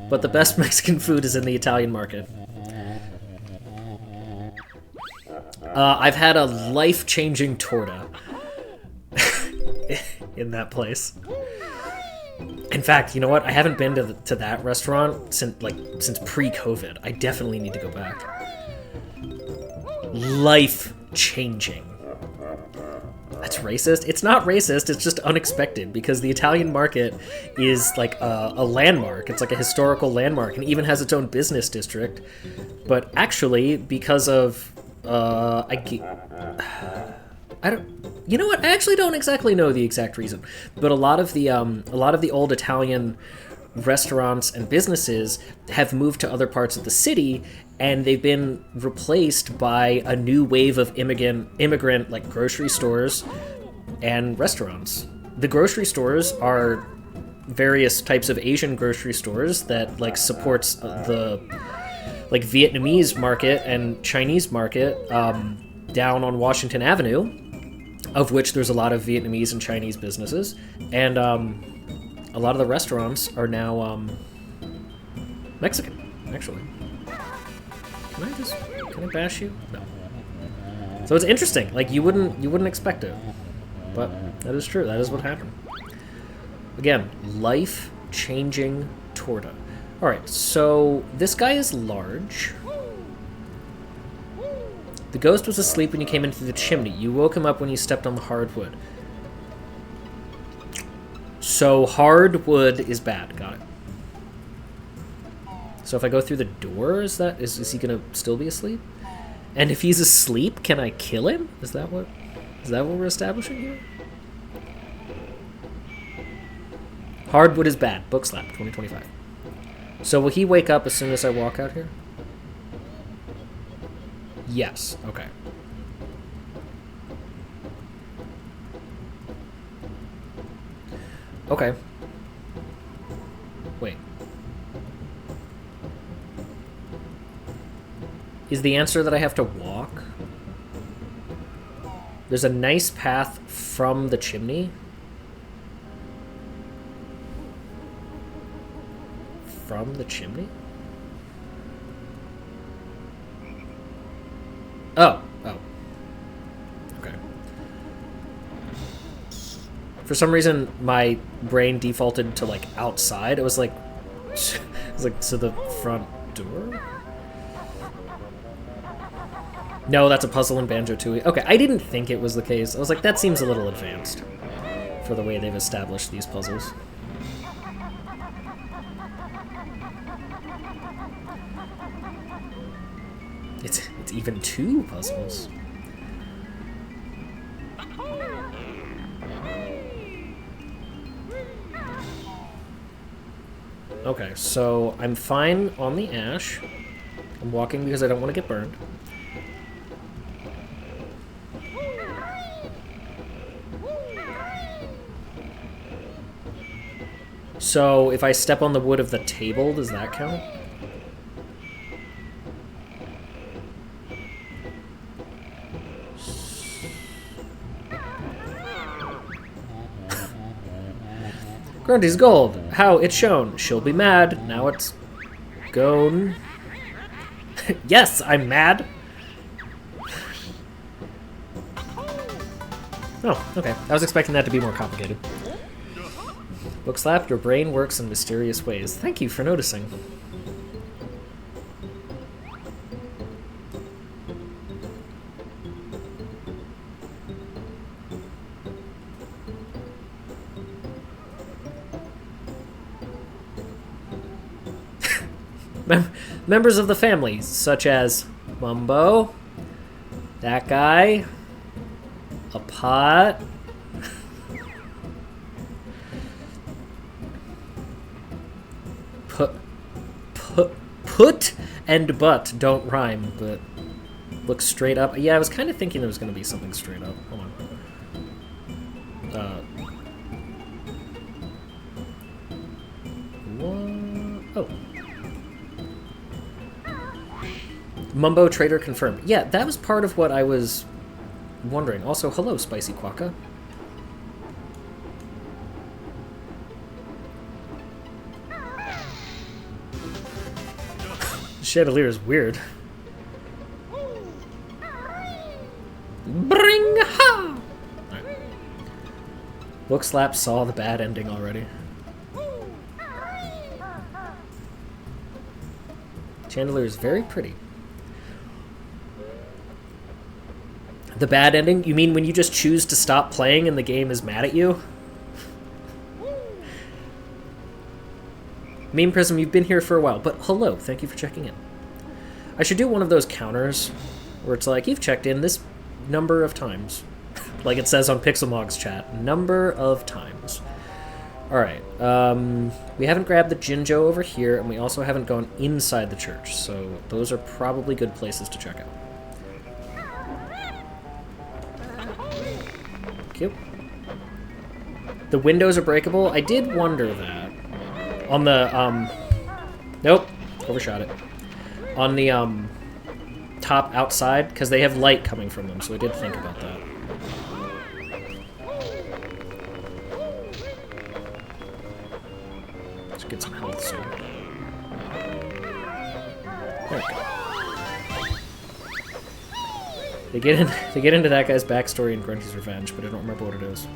but the best Mexican food is in the Italian market. I've had a life-changing torta in that place. In fact, you know what? I haven't been to that restaurant since pre-COVID. I definitely need to go back. Life-changing. That's racist? It's not racist, it's just unexpected, because the Italian market is like a landmark. It's like a historical landmark, and even has its own business district. But actually, because of... I don't... You know what? I actually don't exactly know the exact reason. But a lot of the old Italian restaurants and businesses have moved to other parts of the city, and they've been replaced by a new wave of immigrant like grocery stores and restaurants. The grocery stores are various types of Asian grocery stores that like supports the like Vietnamese market and Chinese market down on Washington Avenue, of which there's a lot of Vietnamese and Chinese businesses, and a lot of the restaurants are now Mexican, actually. Can I bash you? No. So it's interesting. Like you wouldn't expect it, but that is true. That is what happened. Again, life-changing torta. All right, so this guy is large. The ghost was asleep when you came into the chimney. You woke him up when you stepped on the hardwood. So hardwood is bad. Got it. So if I go through the door, is he gonna still be asleep? And if he's asleep, can I kill him? Is that what we're establishing here? Hardwood is bad. Bookslap 2025. So will he wake up as soon as I walk out here? Yes. Okay. Okay. Wait. Is the answer that I have to walk? There's a nice path from the chimney. From the chimney? Oh. Okay. For some reason, my brain defaulted to, like, outside. It was like, so the front door? No, that's a puzzle in Banjo Tooie. Okay, I didn't think it was the case. I was like, that seems a little advanced for the way they've established these puzzles. It's even 2 puzzles. Okay, so I'm fine on the ash. I'm walking because I don't want to get burned. So if I step on the wood of the table, does that count? Grunty's gold. How it's shown. She'll be mad. Now it's gone. Yes, I'm mad. Oh, okay. I was expecting that to be more complicated. Bookslap, your brain works in mysterious ways. Thank you for noticing. Members of the family, such as Mumbo, that guy, a pot, put and but don't rhyme, but look straight up. Yeah, I was kind of thinking there was going to be something straight up. Hold on. What? Oh. Mumbo Trader confirmed. Yeah, that was part of what I was wondering. Also, hello, Spicy Quokka. Chandelier is weird. Bring ha! Right. Bookslap saw the bad ending already. Chandelier is very pretty. The bad ending? You mean when you just choose to stop playing and the game is mad at you? Meme Prism, you've been here for a while, but hello, thank you for checking in. I should do one of those counters where it's like, you've checked in this number of times. Like it says on Pixelmog's chat, number of times. Alright, we haven't grabbed the Jinjo over here, and we also haven't gone inside the church, so those are probably good places to check out. Cute. The windows are breakable? I did wonder that. On the, nope, overshot it. On the, top outside, because they have light coming from them, so I did think about that. Let's get some health soon. There we go. They get into that guy's backstory in Grunty's Revenge, but I don't remember what it is.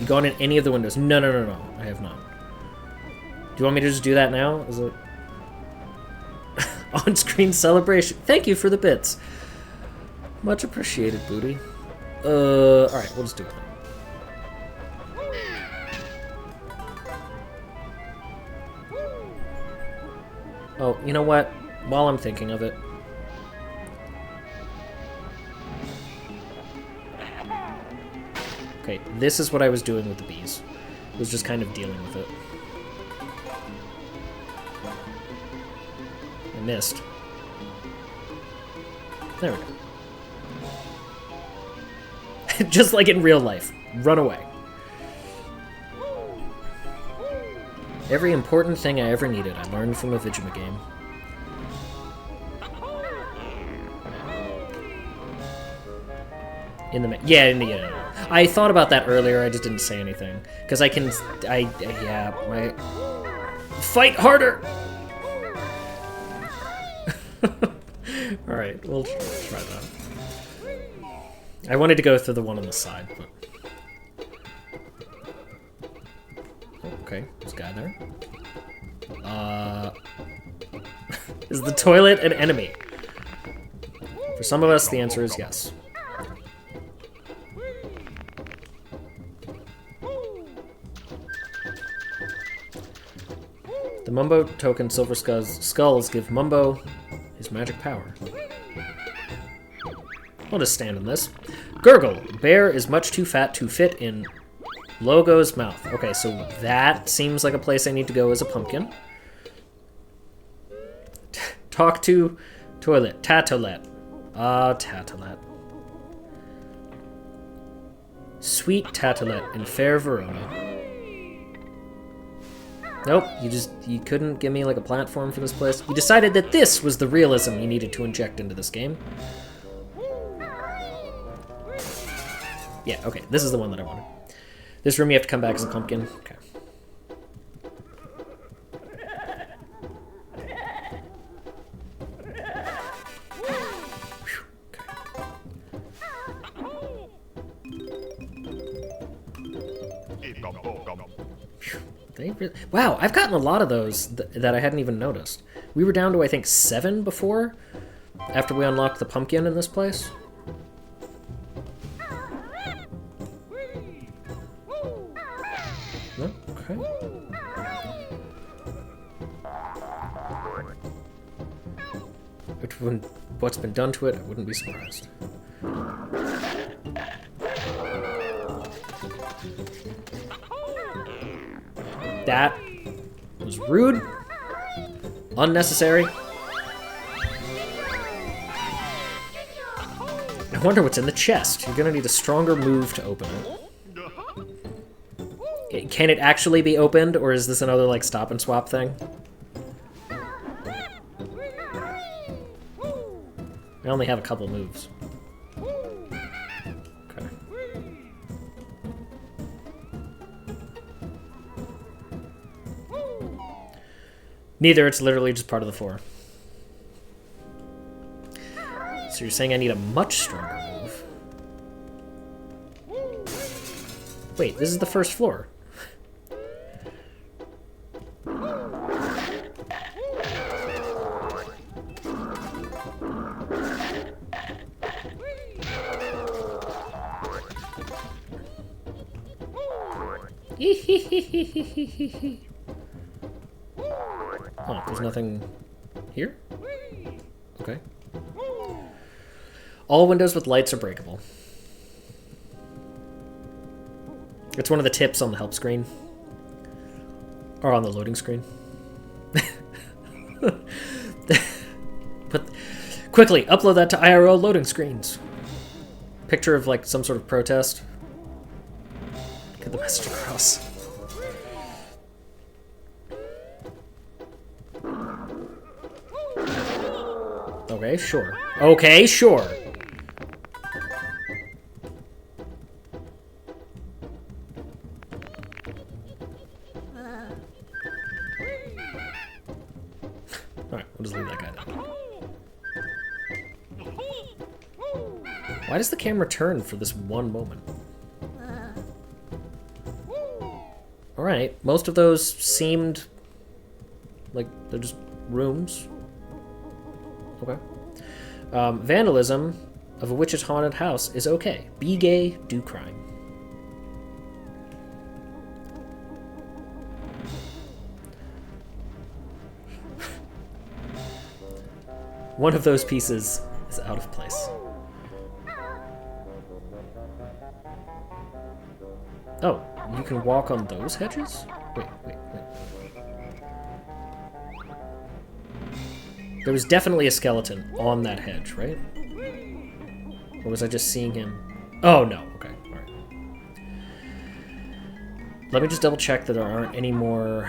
You gone in any of the windows? No, I have not. Do you want me to just do that now? Is it on-screen celebration? Thank you for the bits. Much appreciated, Booty. Alright, we'll just do it. Oh, you know what? While I'm thinking of it. Okay, this is what I was doing with the bees. I was just kind of dealing with it. I missed. There we go. Just like in real life. Run away. Every important thing I ever needed, I learned from a Vigima game. Yeah. I thought about that earlier, I just didn't say anything. Because fight harder! Alright, we'll try that. I wanted to go through the one on the side, but... Okay, there's a guy there. Is the toilet an enemy? For some of us, the answer is yes. The Mumbo token Silver Skulls give Mumbo his magic power. I'll just stand on this. Gurgle. Bear is much too fat to fit in Logo's mouth. Okay, so that seems like a place I need to go as a pumpkin. Talk to toilet. Tatolet. Tatolet. Sweet Tatolet in fair Verona. Nope, you couldn't give me like a platform for this place. You decided that this was the realism you needed to inject into this game. Yeah, okay, this is the one that I wanted. This room you have to come back as a pumpkin. Okay. Wow, I've gotten a lot of those that I hadn't even noticed. We were down to, I think, 7 before, after we unlocked the pumpkin in this place. No? Okay. What's been done to it, I wouldn't be surprised. That was rude, unnecessary. I wonder what's in the chest. You're gonna need a stronger move to open it. Can it actually be opened, or is this another, like, stop and swap thing? I only have a couple moves. Okay. Neither, it's literally just part of the 4. So you're saying I need a much stronger move. Wait, this is the first floor. Oh, there's nothing here? Okay. All windows with lights are breakable. It's one of the tips on the help screen. Or on the loading screen. Quickly, upload that to IRL loading screens. Picture of like some sort of protest. Get the message across. Okay, sure. Okay, sure. Alright, we'll just leave that guy down. Why does the camera turn for this one moment? Alright, most of those seemed like they're just rooms. Okay. Vandalism of a witch's haunted house is okay. Be gay, do crime. One of those pieces is out of place. Oh, you can walk on those hedges? Wait. There was definitely a skeleton on that hedge, right? Or was I just seeing him? Oh, no. Okay, alright. Let me just double check that there aren't any more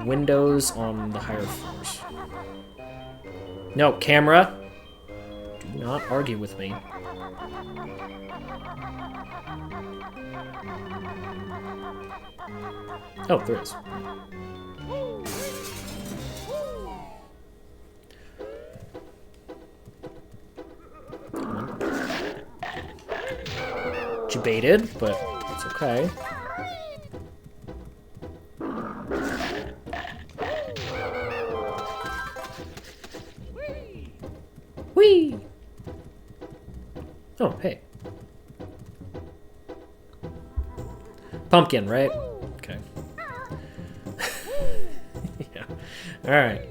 windows on the higher floors. No, camera! Do not argue with me. Oh, there is. Debated, but it's okay. Whee! Oh, hey. Pumpkin, right? Okay. Yeah. Alright.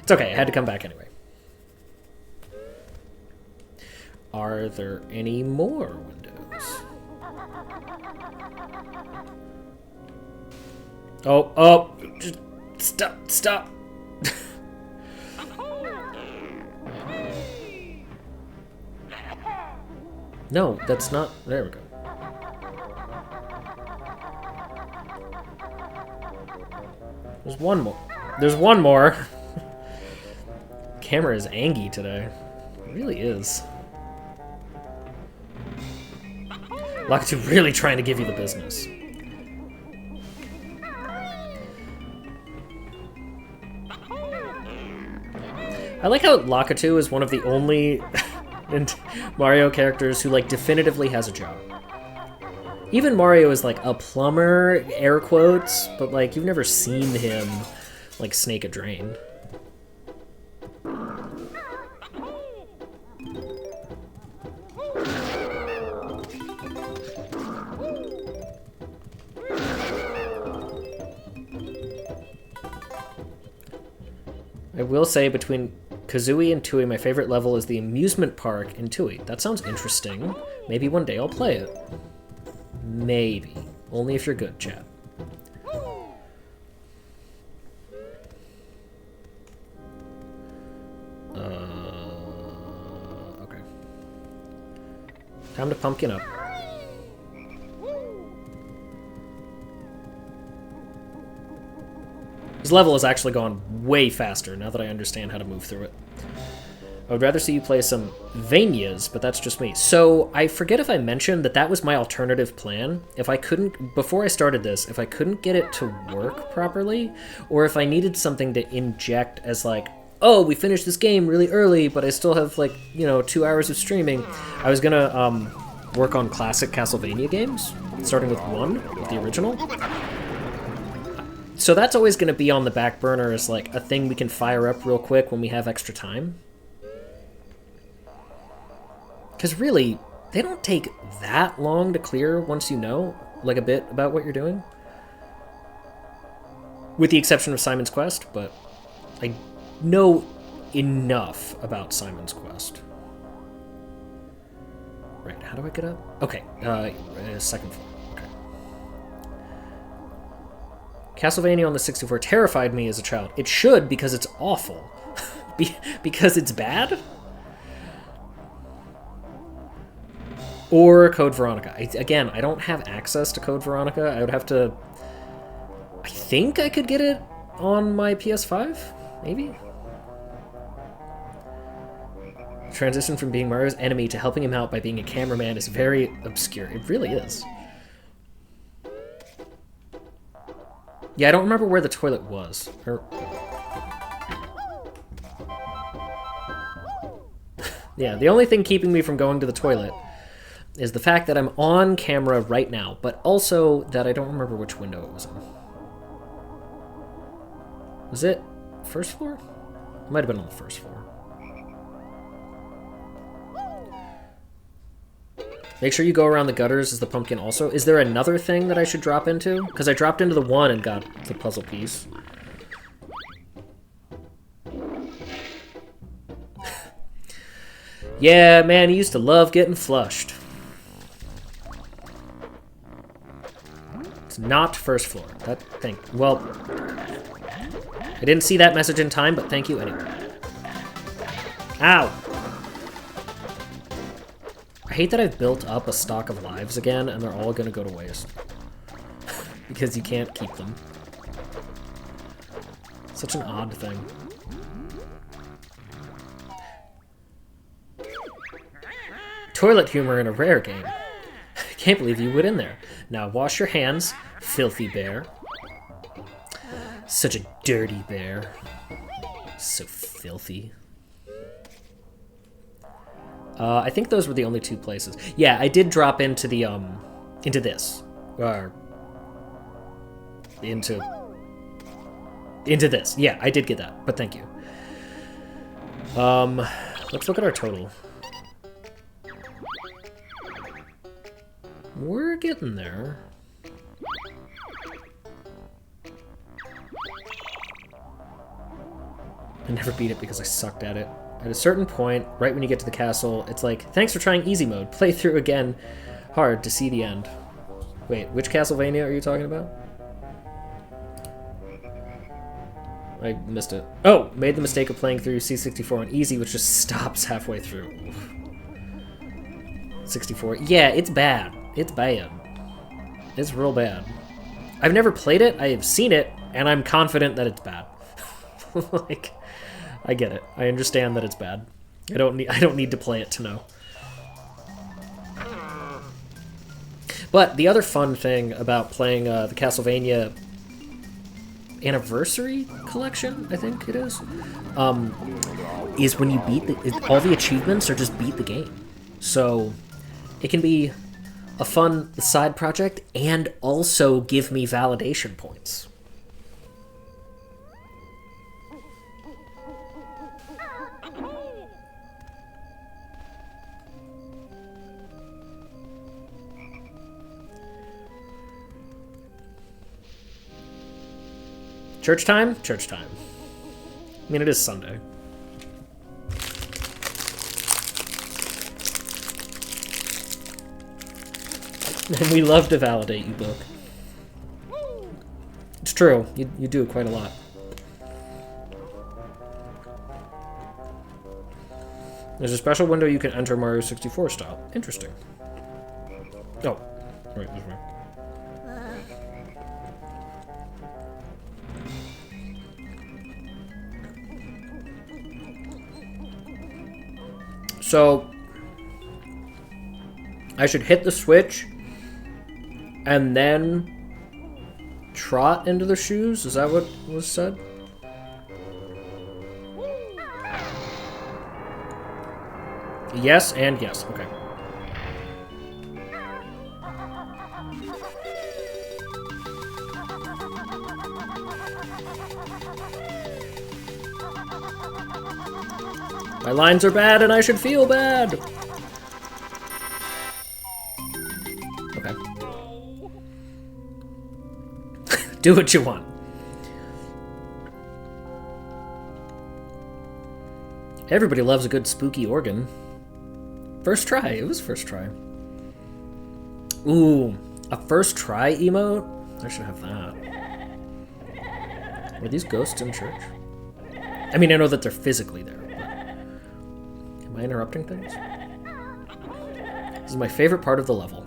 It's okay, I had to come back anyway. Are there any more windows? Oh, just stop. No, that's not, there we go. There's one more. There's one more. Camera is angry today. It really is. Lakitu really trying to give you the business. I like how Lakitu is one of the only Mario characters who like definitively has a job. Even Mario is like a plumber, air quotes, but like you've never seen him like snake a drain. I will say between Kazooie and Tooie, my favorite level is the amusement park in Tooie. That sounds interesting. Maybe one day I'll play it. Maybe. Only if you're good, chat. Okay. Time to pumpkin up. This level has actually gone way faster now that I understand how to move through it. I would rather see you play some Vanias, but that's just me. So, I forget if I mentioned that that was my alternative plan. If I couldn't, before I started this, if I couldn't get it to work properly, or if I needed something to inject as like, oh, we finished this game really early, but I still have like, you know, 2 hours of streaming, I was gonna work on classic Castlevania games, starting with 1, with the original. So that's always going to be on the back burner as like a thing we can fire up real quick when we have extra time. Because really, they don't take that long to clear once you know, like, a bit about what you're doing. With the exception of Simon's Quest, but I know enough about Simon's Quest. Right, how do I get up? Okay, second floor. Okay. Castlevania on the 64 terrified me as a child. It should, because it's awful. Because it's bad? Or Code Veronica. Again, I don't have access to Code Veronica. I would have to... I think I could get it on my PS5? Maybe? Transition from being Mario's enemy to helping him out by being a cameraman is very obscure. It really is. Yeah, I don't remember where the toilet was. Yeah, the only thing keeping me from going to the toilet is the fact that I'm on camera right now, but also that I don't remember which window it was in. Was it first floor? It might have been on the first floor. Make sure you go around the gutters as the pumpkin also. Is there another thing that I should drop into? Because I dropped into the one and got the puzzle piece. Yeah, man, he used to love getting flushed. It's not first floor. Well, I didn't see that message in time, but thank you anyway. Ow! I hate that I've built up a stock of lives again, and they're all gonna go to waste. Because you can't keep them. Such an odd thing. Toilet humor in a rare game. I can't believe you went in there. Now wash your hands, filthy bear. Such a dirty bear. So filthy. I think those were the only two places. Yeah, I did drop into the, into this. Into this. Yeah, I did get that, but thank you. Let's look at our total. We're getting there. I never beat it because I sucked at it. At a certain point, right when you get to the castle, it's like, thanks for trying easy mode. Play through again hard to see the end. Wait, which Castlevania are you talking about? I missed it. Oh, made the mistake of playing through C64 on easy, which just stops halfway through. 64. Yeah, it's bad. It's bad. It's real bad. I've never played it, I have seen it, and I'm confident that it's bad. Like, I get it. I understand that it's bad. I don't need to play it to know. But the other fun thing about playing the Castlevania Anniversary Collection, I think it is when you beat all the achievements are just beat the game. So it can be a fun side project and also give me validation points. Church time? Church time. I mean, it is Sunday. And we love to validate you, Book. It's true. You do quite a lot. There's a special window you can enter Mario 64 style. Interesting. Oh. Right, this way. So, I should hit the switch and then trot into the shoes? Is that what was said? Yes and yes. Okay. My lines are bad and I should feel bad. Okay. Do what you want. Everybody loves a good spooky organ. First try. It was first try. Ooh, a first try emote? I should have that. Were these ghosts in church? I mean, I know that they're physically there, but... Am I interrupting things? This is my favorite part of the level.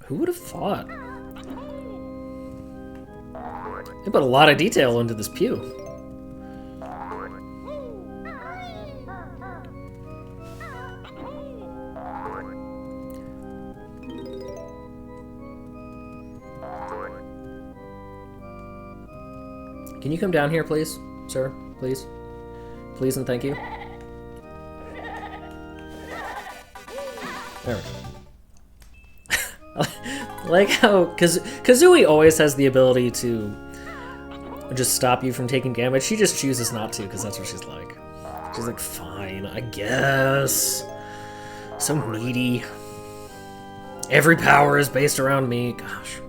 Who would have thought? They put a lot of detail into this pew. Can you come down here, please, sir? Please? Please and thank you. There we go. Like how Kazooie always has the ability to just stop you from taking damage. She just chooses not to because that's what she's like. She's like, fine, I guess. So needy. Every power is based around me. Gosh.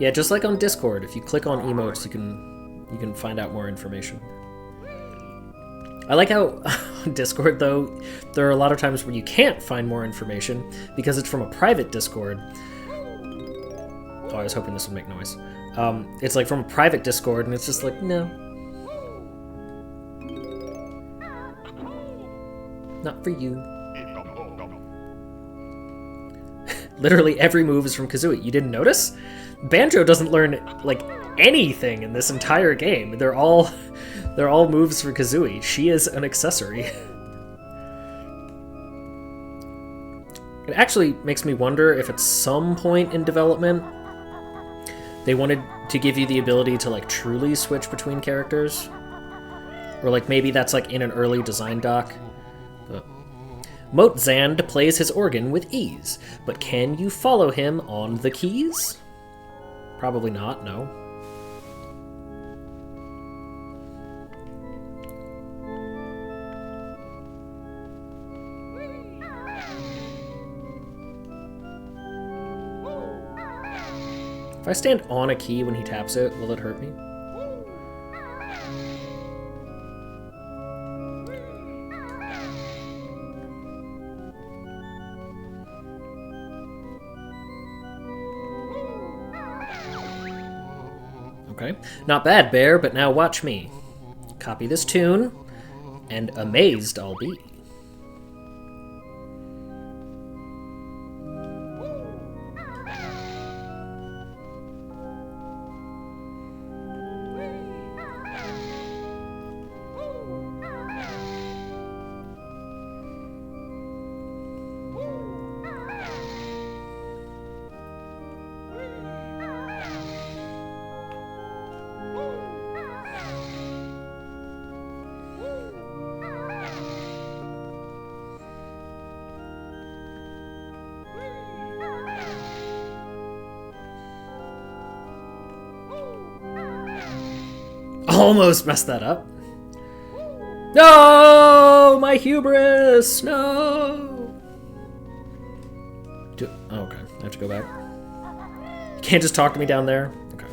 Yeah, just like on Discord, if you click on emotes, you can find out more information. I like how on Discord, though, there are a lot of times where you can't find more information because it's from a private Discord. Oh, I was hoping this would make noise. It's like from a private Discord, and it's just like, no. Not for you. Literally every move is from Kazooie. You didn't notice? Banjo doesn't learn, like, anything in this entire game. They're all moves for Kazooie. She is an accessory. It actually makes me wonder if at some point in development they wanted to give you the ability to, like, truly switch between characters. Or, like, maybe that's, like, in an early design doc. But Moat Zand plays his organ with ease, but can you follow him on the keys? Probably not, no. If I stand on a key when he taps it, will it hurt me? Okay. Not bad, Bear, but now watch me. Copy this tune, and amazed I'll be. Almost messed that up. No! My hubris! No! Oh, okay. I have to go back. You can't just talk to me down there? Okay.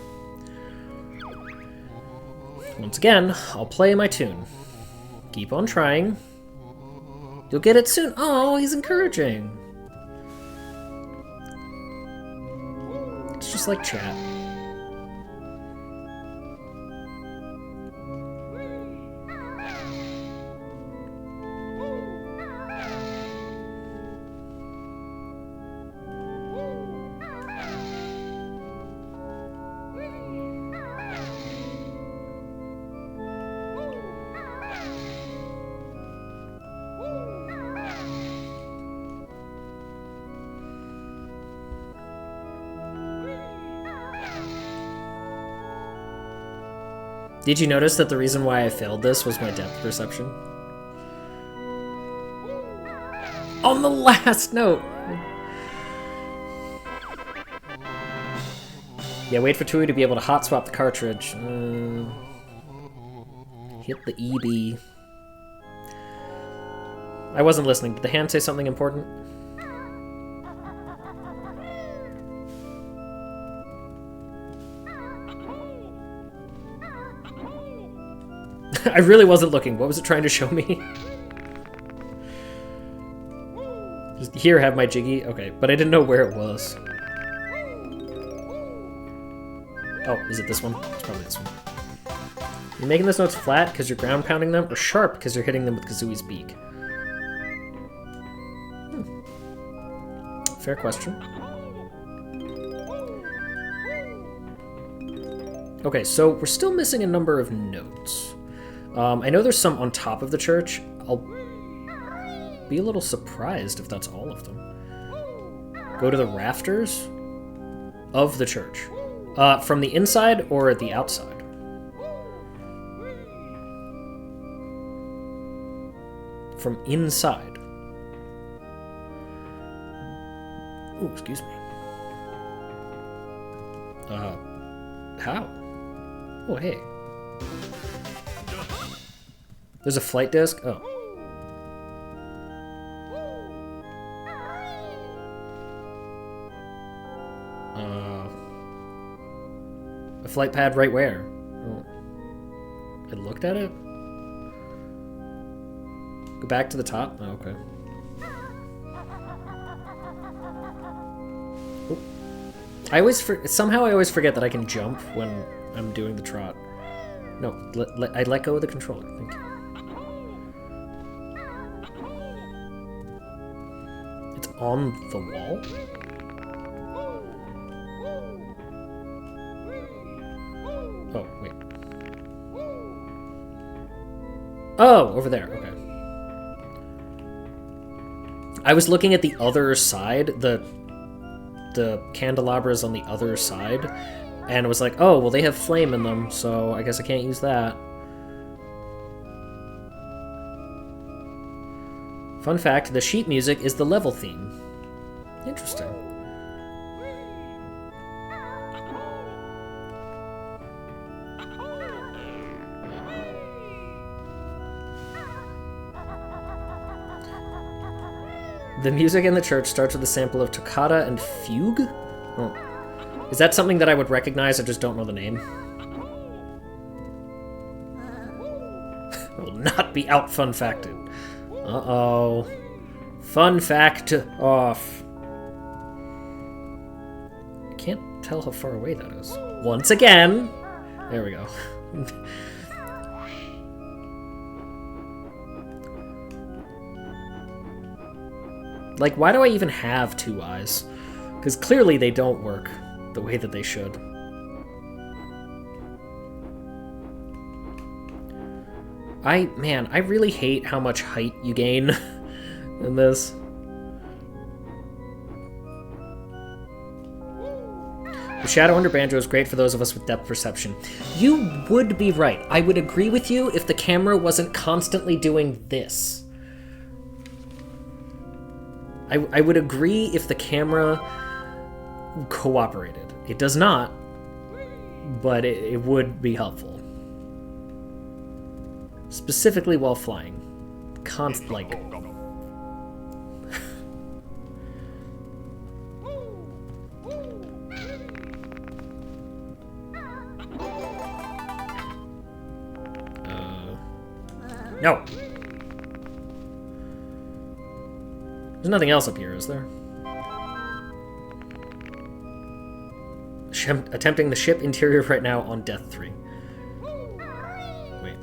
Once again, I'll play my tune. Keep on trying. You'll get it soon. Oh, he's encouraging. It's just like chat. Did you notice that the reason why I failed this was my depth perception? On the last note! Yeah, wait for Tui to be able to hot swap the cartridge. Hit the EB. I wasn't listening. Did the hand say something important? I really wasn't looking. What was it trying to show me? Just here, have my Jiggy. Okay, but I didn't know where it was. Oh, is it this one? It's probably this one. You're making those notes flat because you're ground pounding them, or sharp because you're hitting them with Kazooie's beak? Fair question. Okay, so we're still missing a number of notes. I know there's some on top of the church. I'll be a little surprised if that's all of them. Go to the rafters of the church. From the inside or the outside? From inside. Oh, excuse me. How? Oh, hey. There's a flight disc? Oh. A flight pad right where? Oh. I looked at it? Go back to the top? Oh, okay. Oh. Somehow I always forget that I can jump when I'm doing the trot. No, I let go of the controller. Thank you. It's on the wall? Oh, wait. Oh, over there. Okay. I was looking at the other side, the candelabras on the other side, and was like, oh, well, they have flame in them, so I guess I can't use that. Fun fact, the sheet music is the level theme. Interesting. The music in the church starts with a sample of Toccata and Fugue? Oh. Is that something that I would recognize? I just don't know the name. I will not be out fun facted. Uh-oh. Fun fact off. I can't tell how far away that is. Once again. There we go. Like, why do I even have two eyes? Because clearly they don't work the way that they should. Man, I really hate how much height you gain in this. The shadow under Banjo is great for those of us with depth perception. You would be right. I would agree with you if the camera wasn't constantly doing this. I would agree if the camera cooperated. It does not, but it would be helpful. Specifically while flying. Like... No! There's nothing else up here, is there? Attempting the ship interior right now on Death 3. Wait.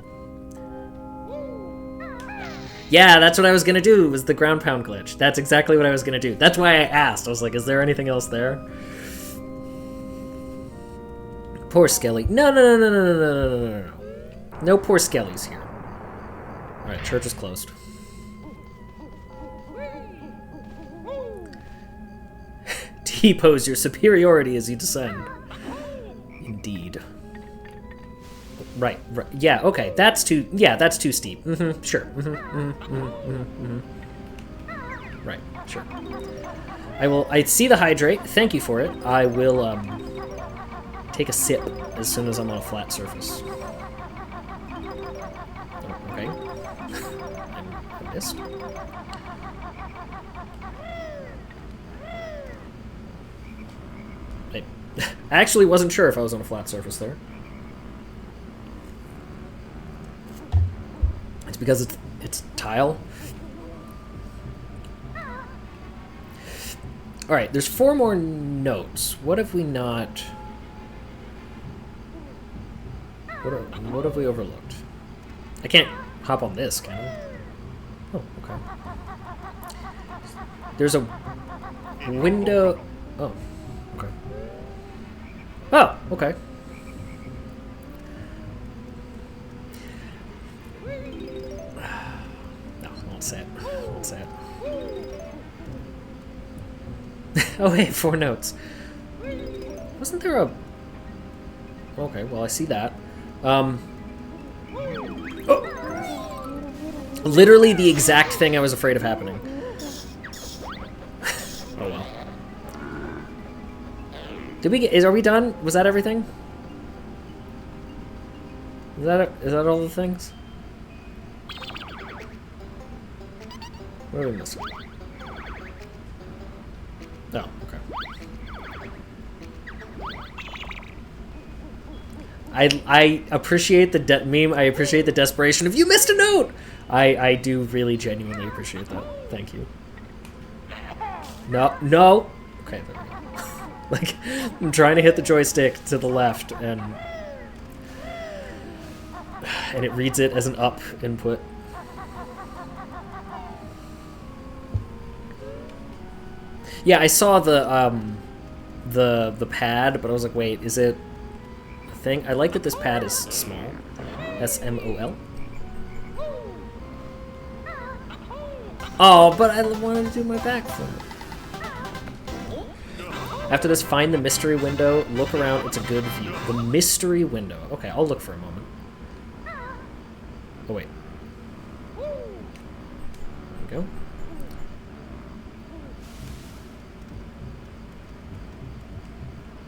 Yeah, that's what I was gonna do, was the ground pound glitch. That's exactly what I was gonna do. That's why I asked. I was like, is there anything else there? Poor Skelly. No. No poor Skellies here. Alright, church is closed. T-pose your superiority as you descend. Indeed. Right. Yeah, okay. That's too steep. Sure. Right, sure. I see the hydrate. Thank you for it. I will, take a sip as soon as I'm on a flat surface. Oh, okay. I missed. I actually wasn't sure if I was on a flat surface there. It's because it's tile. Alright, there's 4 more notes. What have we not... What have we overlooked? I can't hop on this, can I? Oh, okay. There's a window... Oh, okay. Oh, okay. No, I won't say it. I won't say it. Oh, hey, 4 notes. Wasn't there a... Okay, well, I see that. Oh. Literally the exact thing I was afraid of happening. Oh, well. Did we get... Are we done? Was that everything? Is that all the things? What are we missing? Oh, okay. I appreciate the meme. I appreciate the desperation of, you missed a note! I do really genuinely appreciate that. Thank you. No. Okay, there we go. Like, I'm trying to hit the joystick to the left, and it reads it as an up input. Yeah, I saw the pad, but I was like, wait, is it a thing? I like that this pad is small. S-M-O-L. Oh, but I wanted to do my backflip. After this, find the mystery window. Look around. It's a good view. The mystery window. Okay, I'll look for a moment. Oh, wait. There we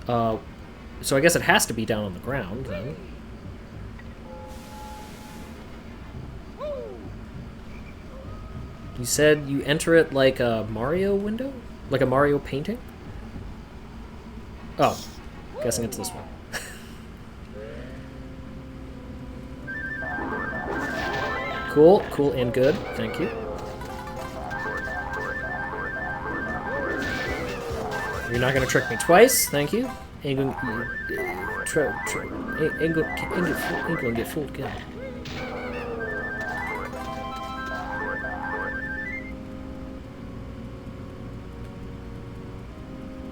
go. So I guess it has to be down on the ground, then. You said you enter it like a Mario window? Like a Mario painting? Oh, guessing it's this one. Cool and good. Thank you. You're not gonna trick me twice. Thank you. Ain't gonna get fooled again.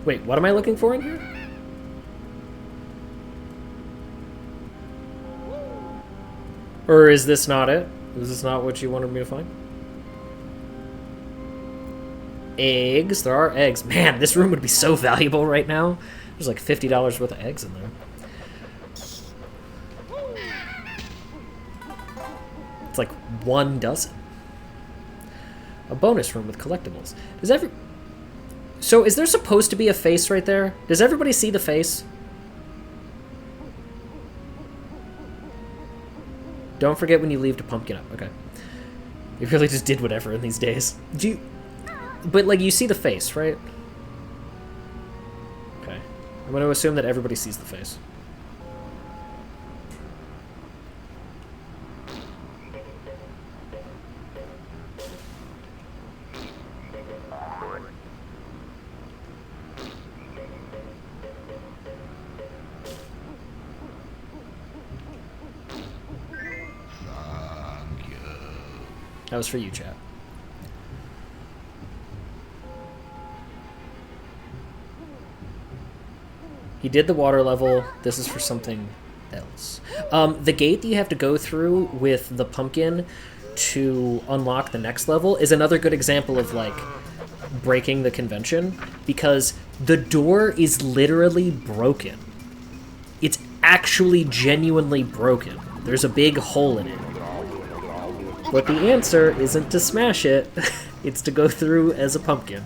Wait, what am I looking for in here? Or is this not it? Is this not what you wanted me to find? Eggs. There are eggs. Man, this room would be so valuable right now. There's like $50 worth of eggs in there. It's like 1 dozen. A bonus room with collectibles. So is there supposed to be a face right there? Does everybody see the face? Don't forget when you leave to pumpkin up. Okay. You really just did whatever in these days. But, like, you see the face, right? Okay. I'm going to assume that everybody sees the face. That was for you, chat. He did the water level. This is for something else. The gate that you have to go through with the pumpkin to unlock the next level is another good example of, like, breaking the convention, because the door is literally broken. It's actually genuinely broken. There's a big hole in it. But the answer isn't to smash it, it's to go through as a pumpkin.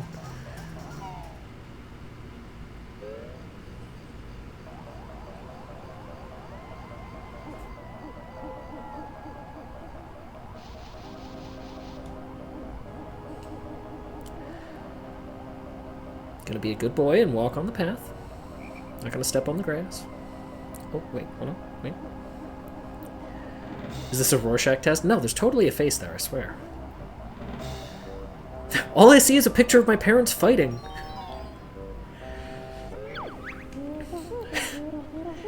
Gonna be a good boy and walk on the path. Not gonna step on the grass. Oh, wait, hold on, wait. Is this a Rorschach test? No, there's totally a face there, I swear. All I see is a picture of my parents fighting.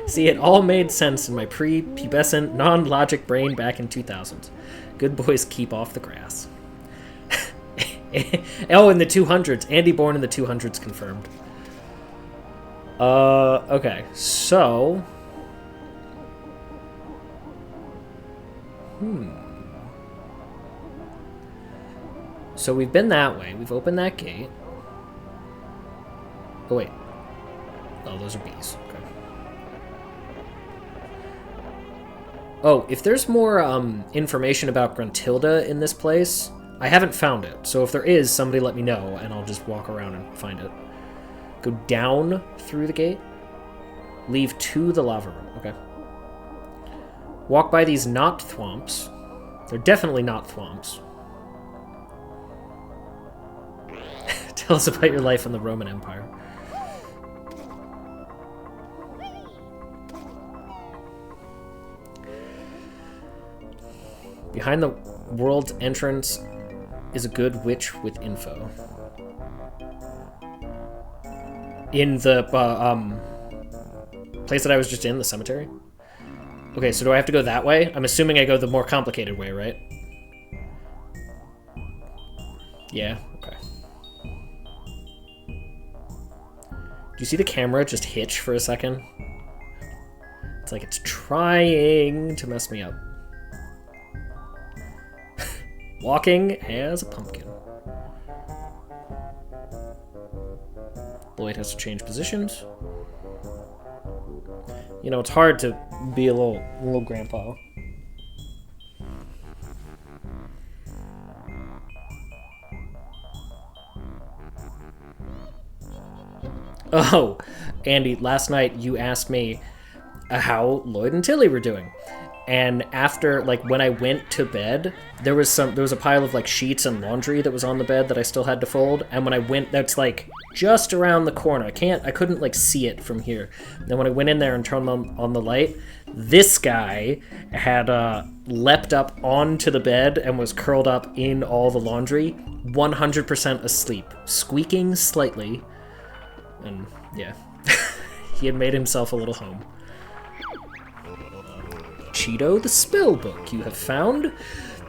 See, it all made sense in my pre-pubescent, non-logic brain back in 2000s. Good boys keep off the grass. Oh, in the 200s. Andy born in the 200s confirmed. Okay, so... So we've been that way. We've opened that gate. Oh, wait. Oh, those are bees. Okay. Oh, if there's more information about Gruntilda in this place, I haven't found it. So if there is, somebody let me know, and I'll just walk around and find it. Go down through the gate. Leave to the lava room. Okay. Walk by these not thwomps. They're definitely not thwomps. Tell us about your life in the Roman Empire. Behind the world's entrance is a good witch with info. In the place that I was just in, the cemetery? Okay, so do I have to go that way? I'm assuming I go the more complicated way, right? Yeah, okay. Do you see the camera just hitch for a second? It's like it's trying to mess me up. Walking as a pumpkin. Lloyd has to change positions. You know, it's hard to be a little grandpa. Oh, Andy, last night you asked me how Lloyd and Tilly were doing. And after, like, when I went to bed, there was a pile of, like, sheets and laundry that was on the bed that I still had to fold. And when I went, that's, like, just around the corner. I couldn't, like, see it from here. And when I went in there and turned on the light, this guy had leapt up onto the bed and was curled up in all the laundry, 100% asleep, squeaking slightly. And, yeah, he had made himself a little home. Cheeto the spell book. You have found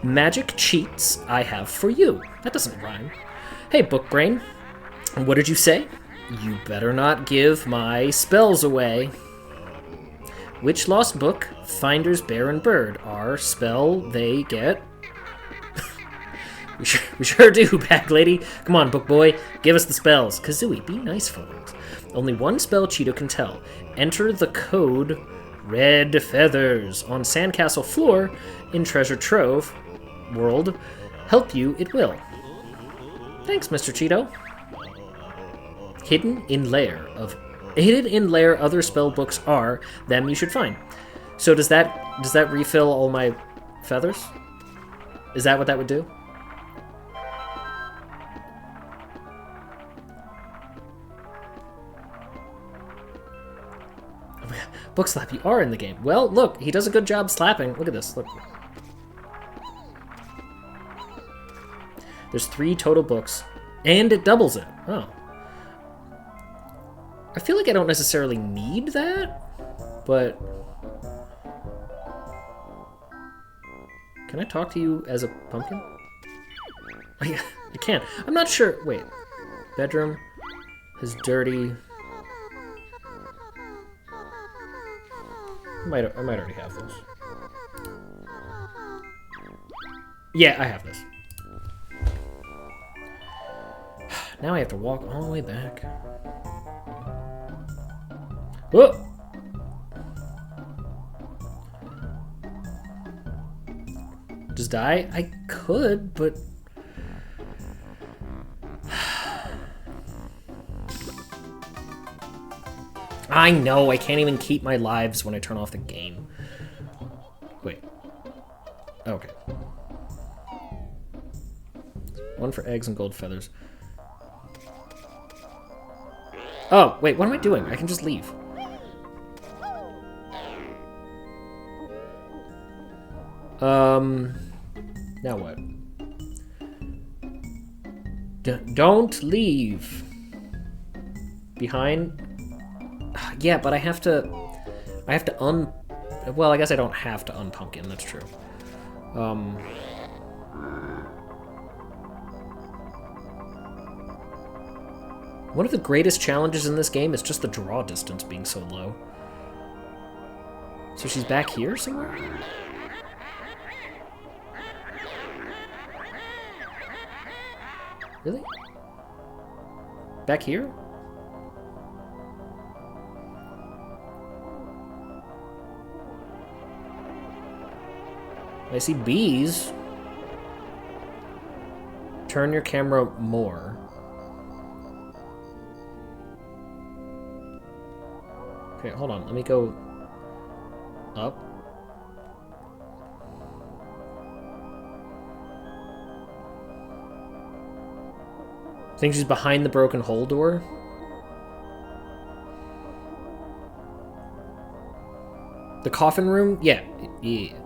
magic cheats I have for you. That doesn't rhyme. Hey, book brain. What did you say? You better not give my spells away. Which lost book, Finder's Bear and Bird, are spell they get? we sure do, Bag Lady. Come on, book boy. Give us the spells. Kazooie, be nice for once. Only one spell Cheeto can tell. Enter the code Red Feathers on Sandcastle floor in Treasure Trove world. Help you it will. Thanks, Mr. Cheeto. Hidden in Lair other spell books are, them you should find. So does that refill all my feathers? Is that what that would do? Bookslap, you are in the game. Well, look, he does a good job slapping. Look at this, look. There's 3 total books, and it doubles it. Oh. I feel like I don't necessarily need that, but... Can I talk to you as a pumpkin? Oh, yeah, I can. I'm not sure. Wait. Bedroom is dirty. I might already have those. Yeah, I have this. Now I have to walk all the way back. Whoa! just die? I could, but... I know, I can't even keep my lives when I turn off the game. Wait. Okay. 1 for eggs and gold feathers. Oh, wait, what am I doing? I can just leave. Now what? Don't leave. Behind? Yeah, but I have to well, I guess I don't have to unpumpkin, that's true. One of the greatest challenges in this game is just the draw distance being so low. So she's back here somewhere? Really? Back here? I see bees. Turn your camera more. Okay, hold on. Let me go up. Think she's behind the broken hole door? The coffin room? Yeah. Yeah.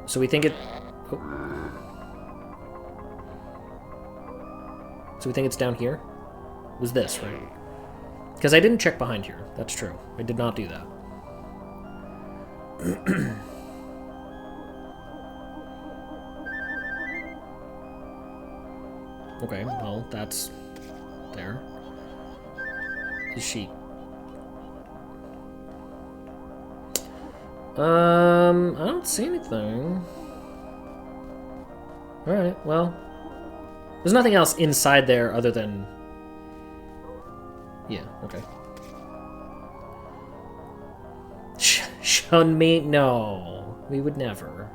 So we think it... Oh. So we think it's down here? It was this, right? Because I didn't check behind here. That's true. I did not do that. Okay, well, that's... there. Is she... I don't see anything. Alright, well... There's nothing else inside there other than... Yeah, okay. Shun me? No. We would never.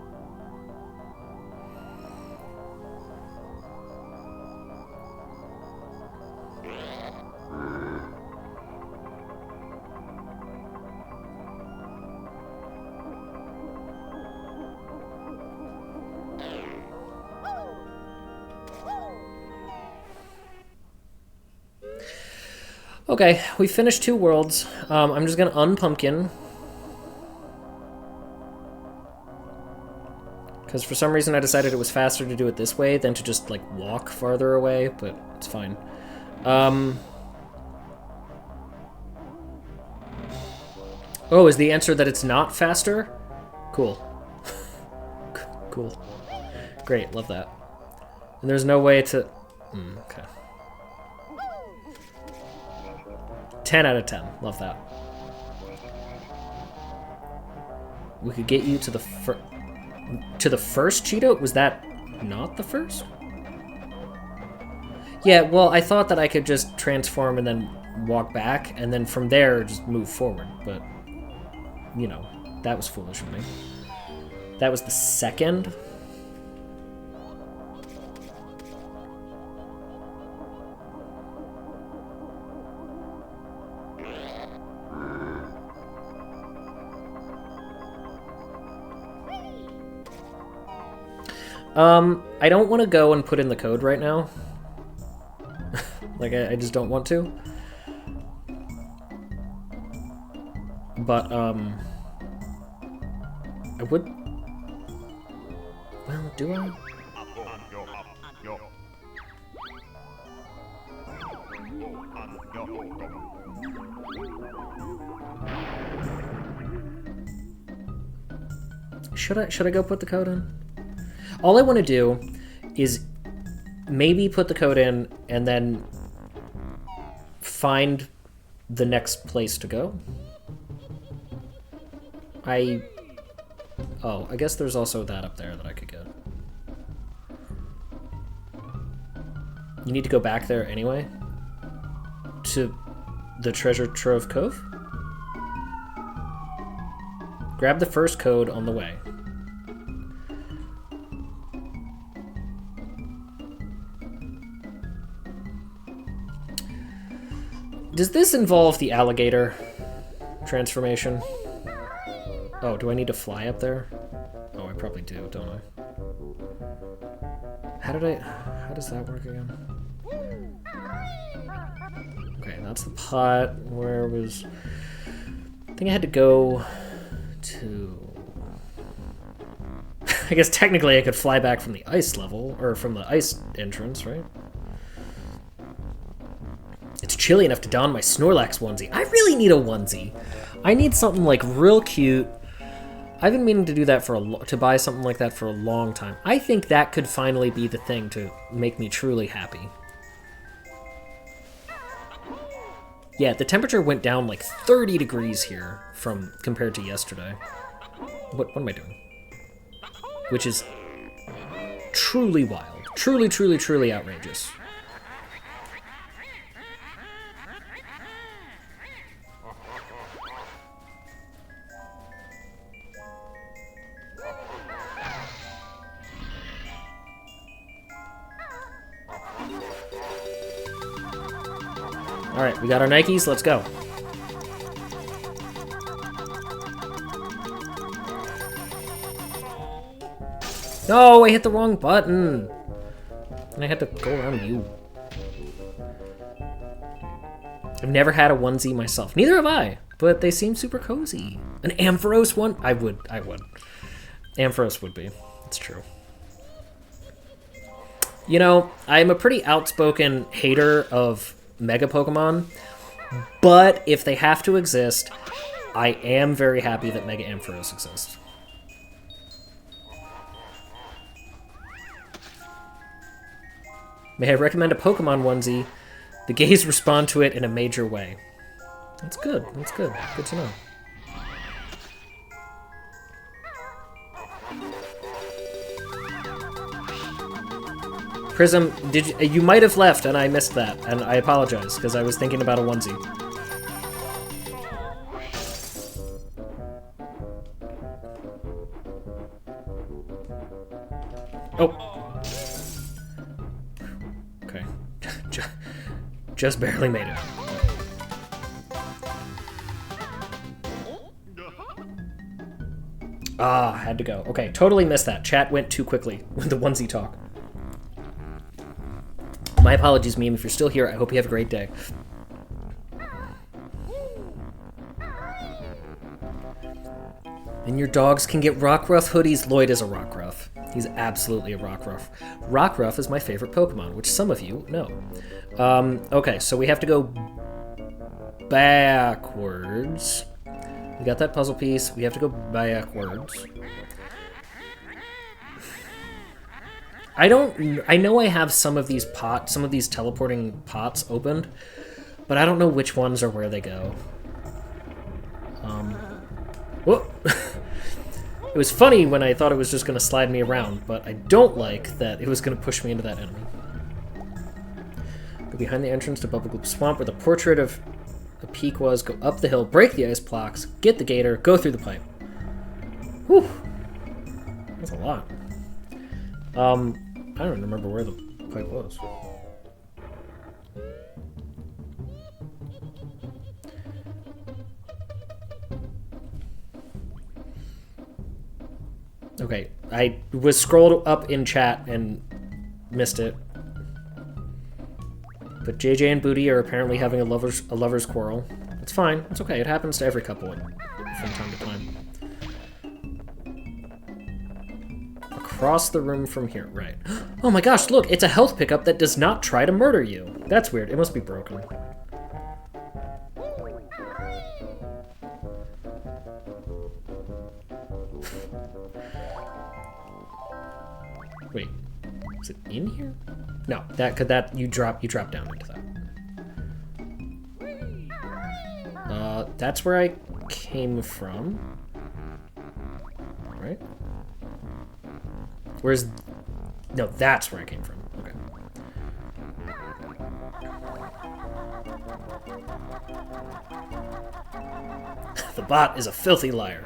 Okay, we finished 2 worlds. I'm just gonna unpumpkin. Because for some reason I decided it was faster to do it this way than to just, like, walk farther away, but it's fine. Oh, is the answer that it's not faster? Cool. Cool. Great, love that. And there's no way to... okay. 10 out of 10. Love that. We could get you to the first Cheeto? Was that not the first? Yeah, well, I thought that I could just transform and then walk back, and then from there just move forward, but, you know, that was foolish of me. That was the second? I don't want to go and put in the code right now. Like, I just don't want to. But, I would... Well, do I? Should I go put the code in? All I want to do is maybe put the code in and then find the next place to go. Oh, I guess there's also that up there that I could get. You need to go back there anyway? To the Treasure Trove Cove? Grab the first code on the way. Does this involve the alligator transformation? Oh, do I need to fly up there? Oh, I probably do, don't I? How does that work again? Okay, that's the pot. Where was... I think I had to go to... I guess technically I could fly back from the ice level, or from the ice entrance, right? It's chilly enough to don my Snorlax onesie. I really need a onesie. I need something like real cute. I've been meaning to do that to buy something like that for a long time. I think that could finally be the thing to make me truly happy. Yeah, the temperature went down like 30 degrees here compared to yesterday. What am I doing? Which is truly wild. Truly, truly, truly outrageous. Alright, we got our Nikes, let's go. No, I hit the wrong button. And I had to go around you. I've never had a onesie myself. Neither have I, but they seem super cozy. An Ampharos one? I would. Ampharos would be. It's true. You know, I'm a pretty outspoken hater of Mega Pokemon, but if they have to exist, I am very happy that Mega Ampharos exists. May I recommend a Pokemon onesie? The gays respond to it in a major way. That's good. That's good. Good to know. Prism, you might have left and I missed that, and I apologize because I was thinking about a onesie. Oh. Okay. Just barely made it. Ah, had to go. Okay, totally missed that. Chat went too quickly with the onesie talk. My apologies, meme. If you're still here, I hope you have a great day. And your dogs can get Rockruff hoodies. Lloyd is a Rockruff. He's absolutely a Rockruff. Rockruff is my favorite Pokemon, which some of you know. Okay, so we have to go backwards. We got that puzzle piece. We have to go backwards. I know I have some of these teleporting pots opened, but I don't know which ones or where they go. Whoop. It was funny when I thought it was just going to slide me around, but I don't like that it was going to push me into that enemy. Go behind the entrance to Bubblegloop Swamp where the portrait of the peak was, go up the hill, break the ice blocks, get the gator, go through the pipe. Whew. That's a lot. I don't even remember where the pipe was. Okay, I was scrolled up in chat and missed it. But JJ and Booty are apparently having a lover's quarrel. It's fine. It's okay. It happens to every couple from time to time. Across the room from here, right. Oh my gosh, look, it's a health pickup that does not try to murder you. That's weird, it must be broken. Wait, is it in here? No, you drop down into that. That's where I came from. Right? Where's... No, that's where I came from. Okay. The bot is a filthy liar.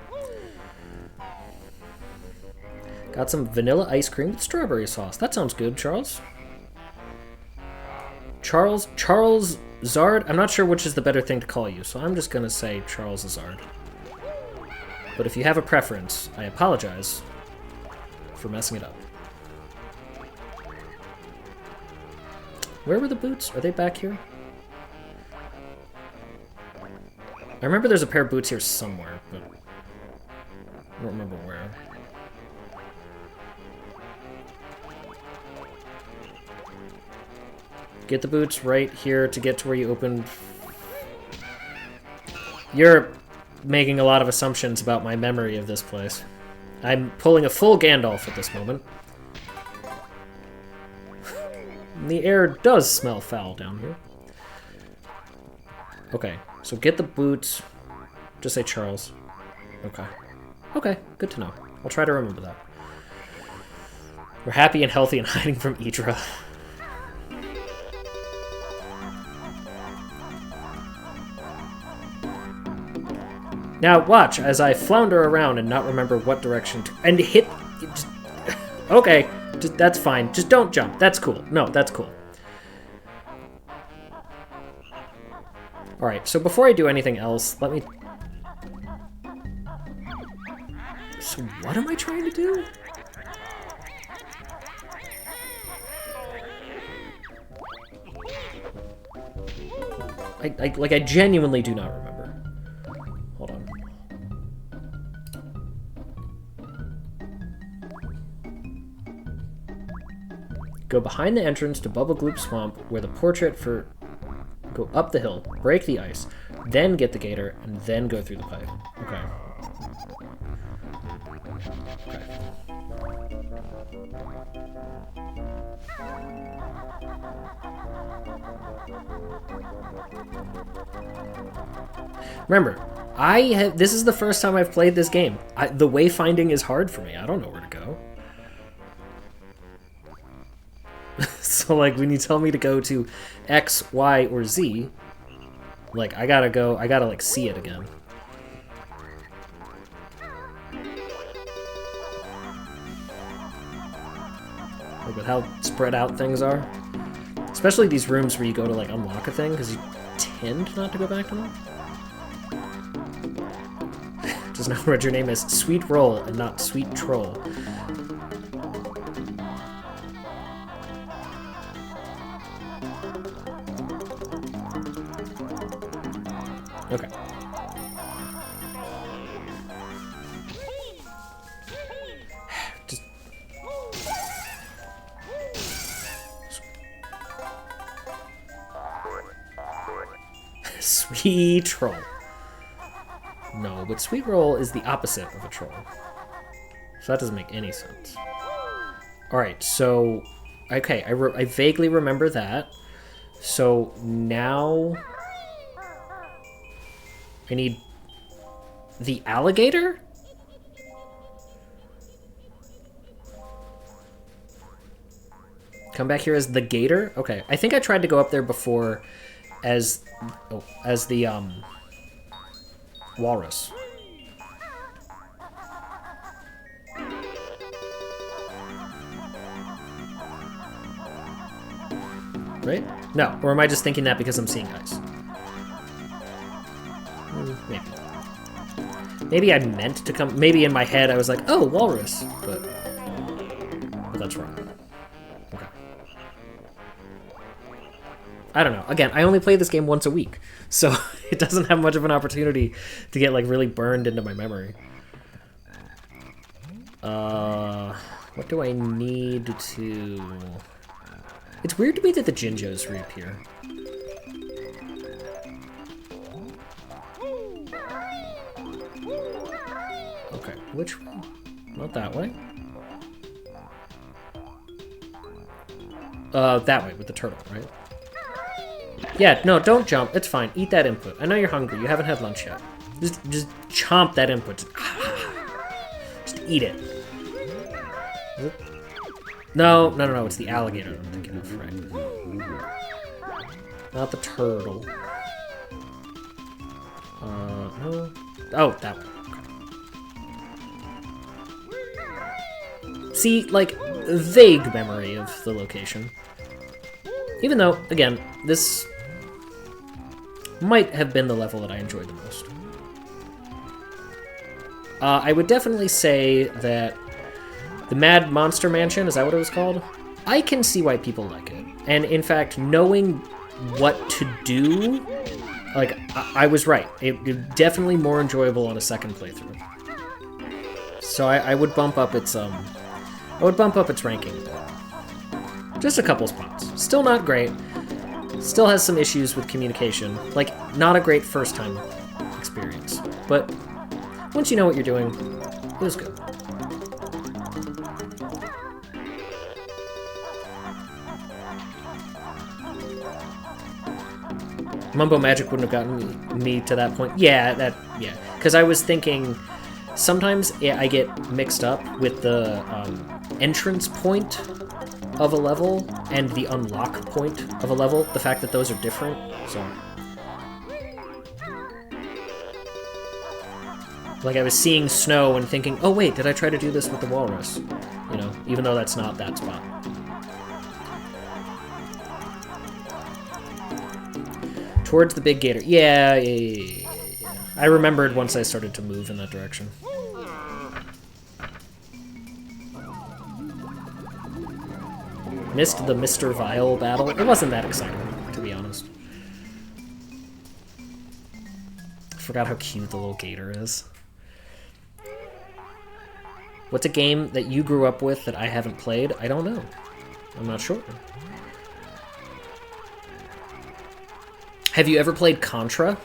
Got some vanilla ice cream with strawberry sauce. That sounds good, Charles. Charles Zard? I'm not sure which is the better thing to call you, so I'm just gonna say Charles Zard. But if you have a preference, I apologize for messing it up. Where were the boots? Are they back here? I remember there's a pair of boots here somewhere, but I don't remember where. Get the boots right here to get to where you opened. You're making a lot of assumptions about my memory of this place. I'm pulling a full Gandalf at this moment. The air does smell foul down here. Okay, so get the boots. Just say Charles. Okay. Okay, good to know. I'll try to remember that. We're happy and healthy and hiding from Idra. Now watch as I flounder around and not remember what direction to... And hit... Just, okay, that's fine. Just don't jump. That's cool. No, that's cool. Alright, so before I do anything else, let me... So what am I trying to do? I genuinely do not remember. Hold on. Go behind the entrance to Bubble Gloop Swamp, where the portrait for... Go up the hill, break the ice, then get the gator, and then go through the pipe. Okay. Okay. Remember, this is the first time I've played this game. The wayfinding is hard for me. I don't know where to go. So, like, when you tell me to go to X, Y, or Z, like, I gotta, like, see it again. Like, with how spread out things are. Especially these rooms where you go to, like, unlock a thing, because you tend not to go back to them. Just now read your name as Sweet Roll and not Sweet Troll. Okay. Just... Sweet Troll. No, but Sweet Roll is the opposite of a troll. So that doesn't make any sense. Alright, so... Okay, I vaguely remember that. So now... I need... The alligator? Come back here as the gator? Okay, I think I tried to go up there before as... Oh, as the, walrus. Right? No, or am I just thinking that because I'm seeing ice? Maybe. Maybe I meant to come... Maybe in my head I was like, oh, walrus. But that's wrong. Okay. I don't know. Again, I only play this game once a week, so it doesn't have much of an opportunity to get, like, really burned into my memory. What do I need to... It's weird to me that the Jinjos reappear. Okay, which way? Not that way. That way, with the turtle, right? Yeah, no, don't jump. It's fine. Eat that input. I know you're hungry. You haven't had lunch yet. Just chomp that input. Just eat it. Is it? No, it's the alligator that I'm thinking of, right? Not the turtle. No. Oh, that one. Okay. see, like, vague memory of the location. Even though, again, this might have been the level that I enjoyed the most. I would definitely say that the Mad Monster Mansion, is that what it was called? I can see why people like it. And in fact, knowing what to do, like, I was right. It definitely more enjoyable on a second playthrough. So I would bump up its ranking a bit. Just a couple spots. Still not great. Still has some issues with communication. Like, not a great first time experience. But once you know what you're doing, it was good. Mumbo Magic wouldn't have gotten me to that point. Yeah. Because I was thinking, sometimes I get mixed up with the entrance point of a level and the unlock point of a level. The fact that those are different, so... Like, I was seeing snow and thinking, oh wait, did I try to do this with the walrus? You know, even though that's not that spot. Towards the big gator. Yeah. I remembered once I started to move in that direction. Missed the Mr. Vile battle. It wasn't that exciting, to be honest. Forgot how cute the little gator is. What's a game that you grew up with that I haven't played? I don't know. I'm not sure. Have you ever played Contra?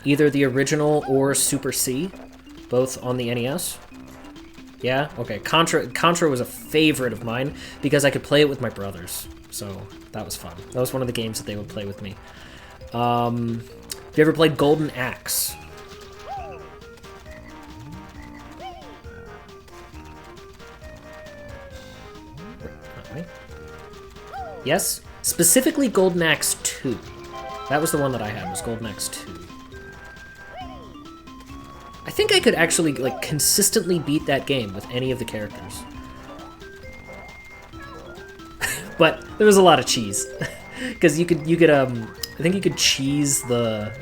Either the original or Super C, both on the NES. Yeah? Okay. Contra was a favorite of mine because I could play it with my brothers. So that was fun. That was one of the games that they would play with me. Have you ever played Golden Axe? Yes? Specifically Golden Axe 2. That was the one that I had, was Golden Axe 2. I think I could actually, like, consistently beat that game with any of the characters. But there was a lot of cheese. Because you could I think you could cheese the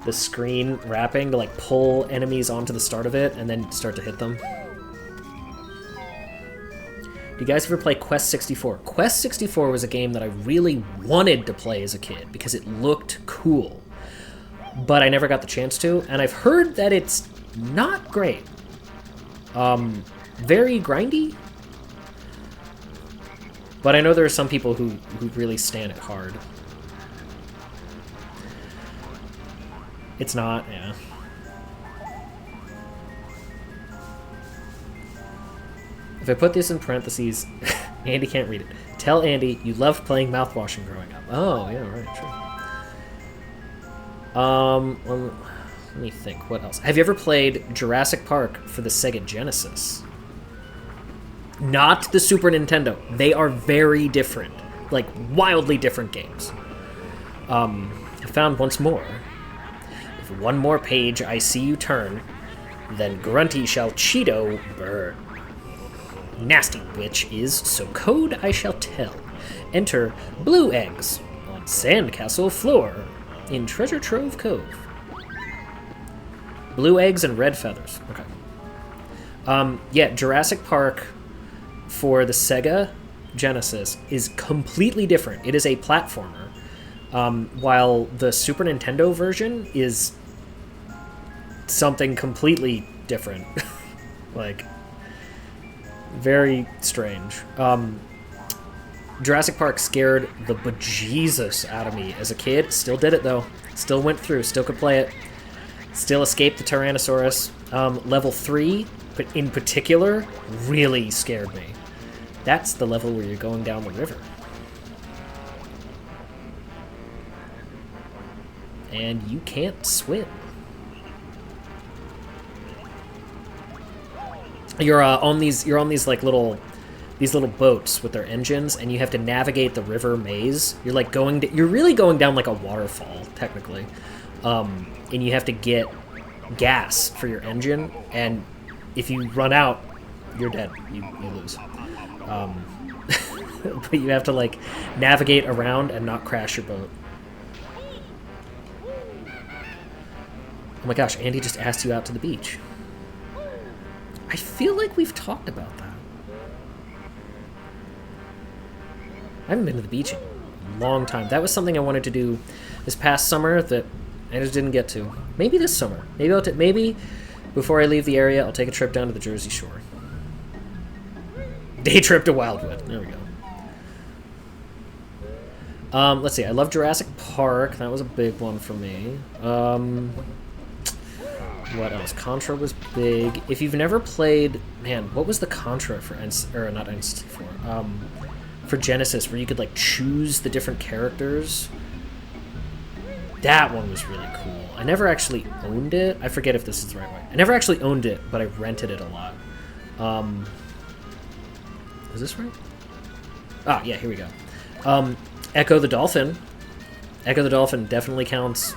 screen wrapping to, like, pull enemies onto the start of it and then start to hit them. Do you guys ever play Quest 64? Quest 64 was a game that I really wanted to play as a kid because it looked cool. But I never got the chance to, and I've heard that it's not great. Very grindy. But I know there are some people who really stand it hard. It's not, yeah. If I put this in parentheses, Andy can't read it. Tell Andy you loved playing mouthwashing growing up. Oh, yeah, right, sure. Let me think. What else? Have you ever played Jurassic Park for the Sega Genesis? Not the Super Nintendo. They are very different. Like, wildly different games. I found once more. If one more page I see you turn, then Grunty shall Cheeto burn. Nasty witch is, so code I shall tell. Enter blue eggs on sandcastle floor in Treasure Trove Cove. Blue eggs and red feathers. Okay. Yeah, Jurassic Park for the Sega Genesis is completely different. It is a platformer, while the Super Nintendo version is something completely different. Like, very strange. Jurassic Park scared the bejesus out of me as a kid. Still did it, though. Still went through. Still could play it. Still escaped the Tyrannosaurus. Level 3, but in particular, really scared me. That's the level where you're going down the river. And you can't swim. You're on these like little boats with their engines, and you have to navigate the river maze. You're like you're really going down like a waterfall technically, and you have to get gas for your engine, and if you run out, you're dead. You lose. But you have to, like, navigate around and not crash your boat. Oh my gosh, Andy just asked you out to the beach. I feel like we've talked about that. I haven't been to the beach in a long time. That was something I wanted to do this past summer that I just didn't get to. Maybe this summer. Maybe before I leave the area, I'll take a trip down to the Jersey Shore. Day trip to Wildwood. There we go. Let's see. I love Jurassic Park. That was a big one for me. What else? Contra was big. If you've never played... Man, what was the Contra for... Or not N64. For Genesis, where you could, like, choose the different characters. That one was really cool. I never actually owned it. I forget if this is the right way. I never actually owned it, but I rented it a lot. Is this right? Ah, yeah, here we go. Echo the Dolphin. Echo the Dolphin definitely counts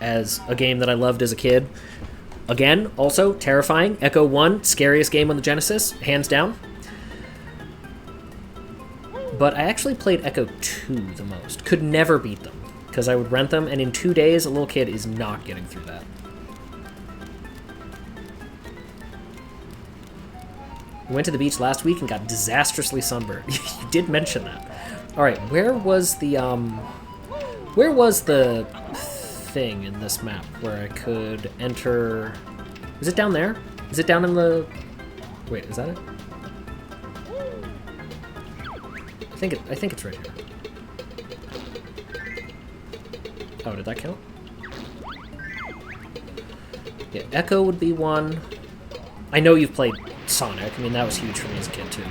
as a game that I loved as a kid. Again, also terrifying. Echo 1, scariest game on the Genesis, hands down. But I actually played Echo 2 the most. Could never beat them, because I would rent them, and in 2 days, a little kid is not getting through that. We went to the beach last week and got disastrously sunburned. You did mention that. All right, where was the thing in this map where I could enter? Is it down there? Is it down in the? Wait, is that it? I think it's right here. Oh, did that count? Yeah, Echo would be one. I know you've played Sonic. I mean, that was huge for me as a kid, too.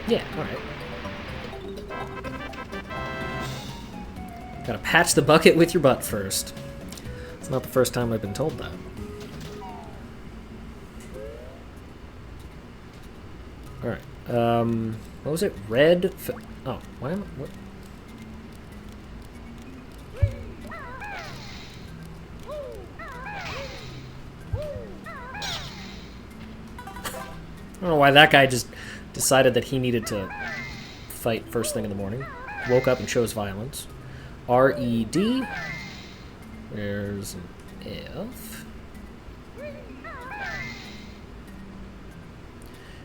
Yeah, alright. Gotta patch the bucket with your butt first. It's not the first time I've been told that. Alright. What was it? Red... Oh, why am I... What? I don't know why that guy just decided that he needed to fight first thing in the morning. Woke up and chose violence. R-E-D. There's an F.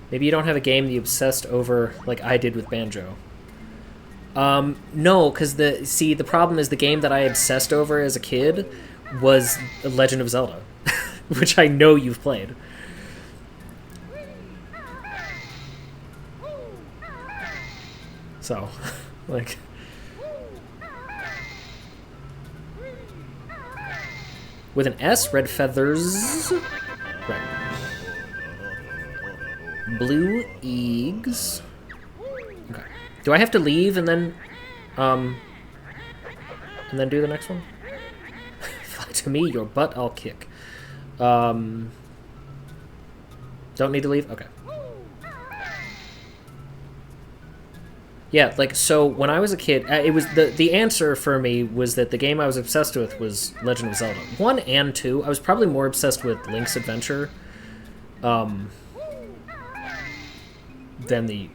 Maybe you don't have a game that you obsessed over like I did with Banjo. No, because the problem is the game that I obsessed over as a kid was Legend of Zelda, which I know you've played. So, like... With an S, red feathers... Right. Blue eggs... Okay. Do I have to leave and then... and then do the next one? Fly to me, your butt I'll kick. Don't need to leave? Okay. Yeah, like, so when I was a kid, it was the answer for me was that the game I was obsessed with was Legend of Zelda. 1 and 2, I was probably more obsessed with Link's Adventure than the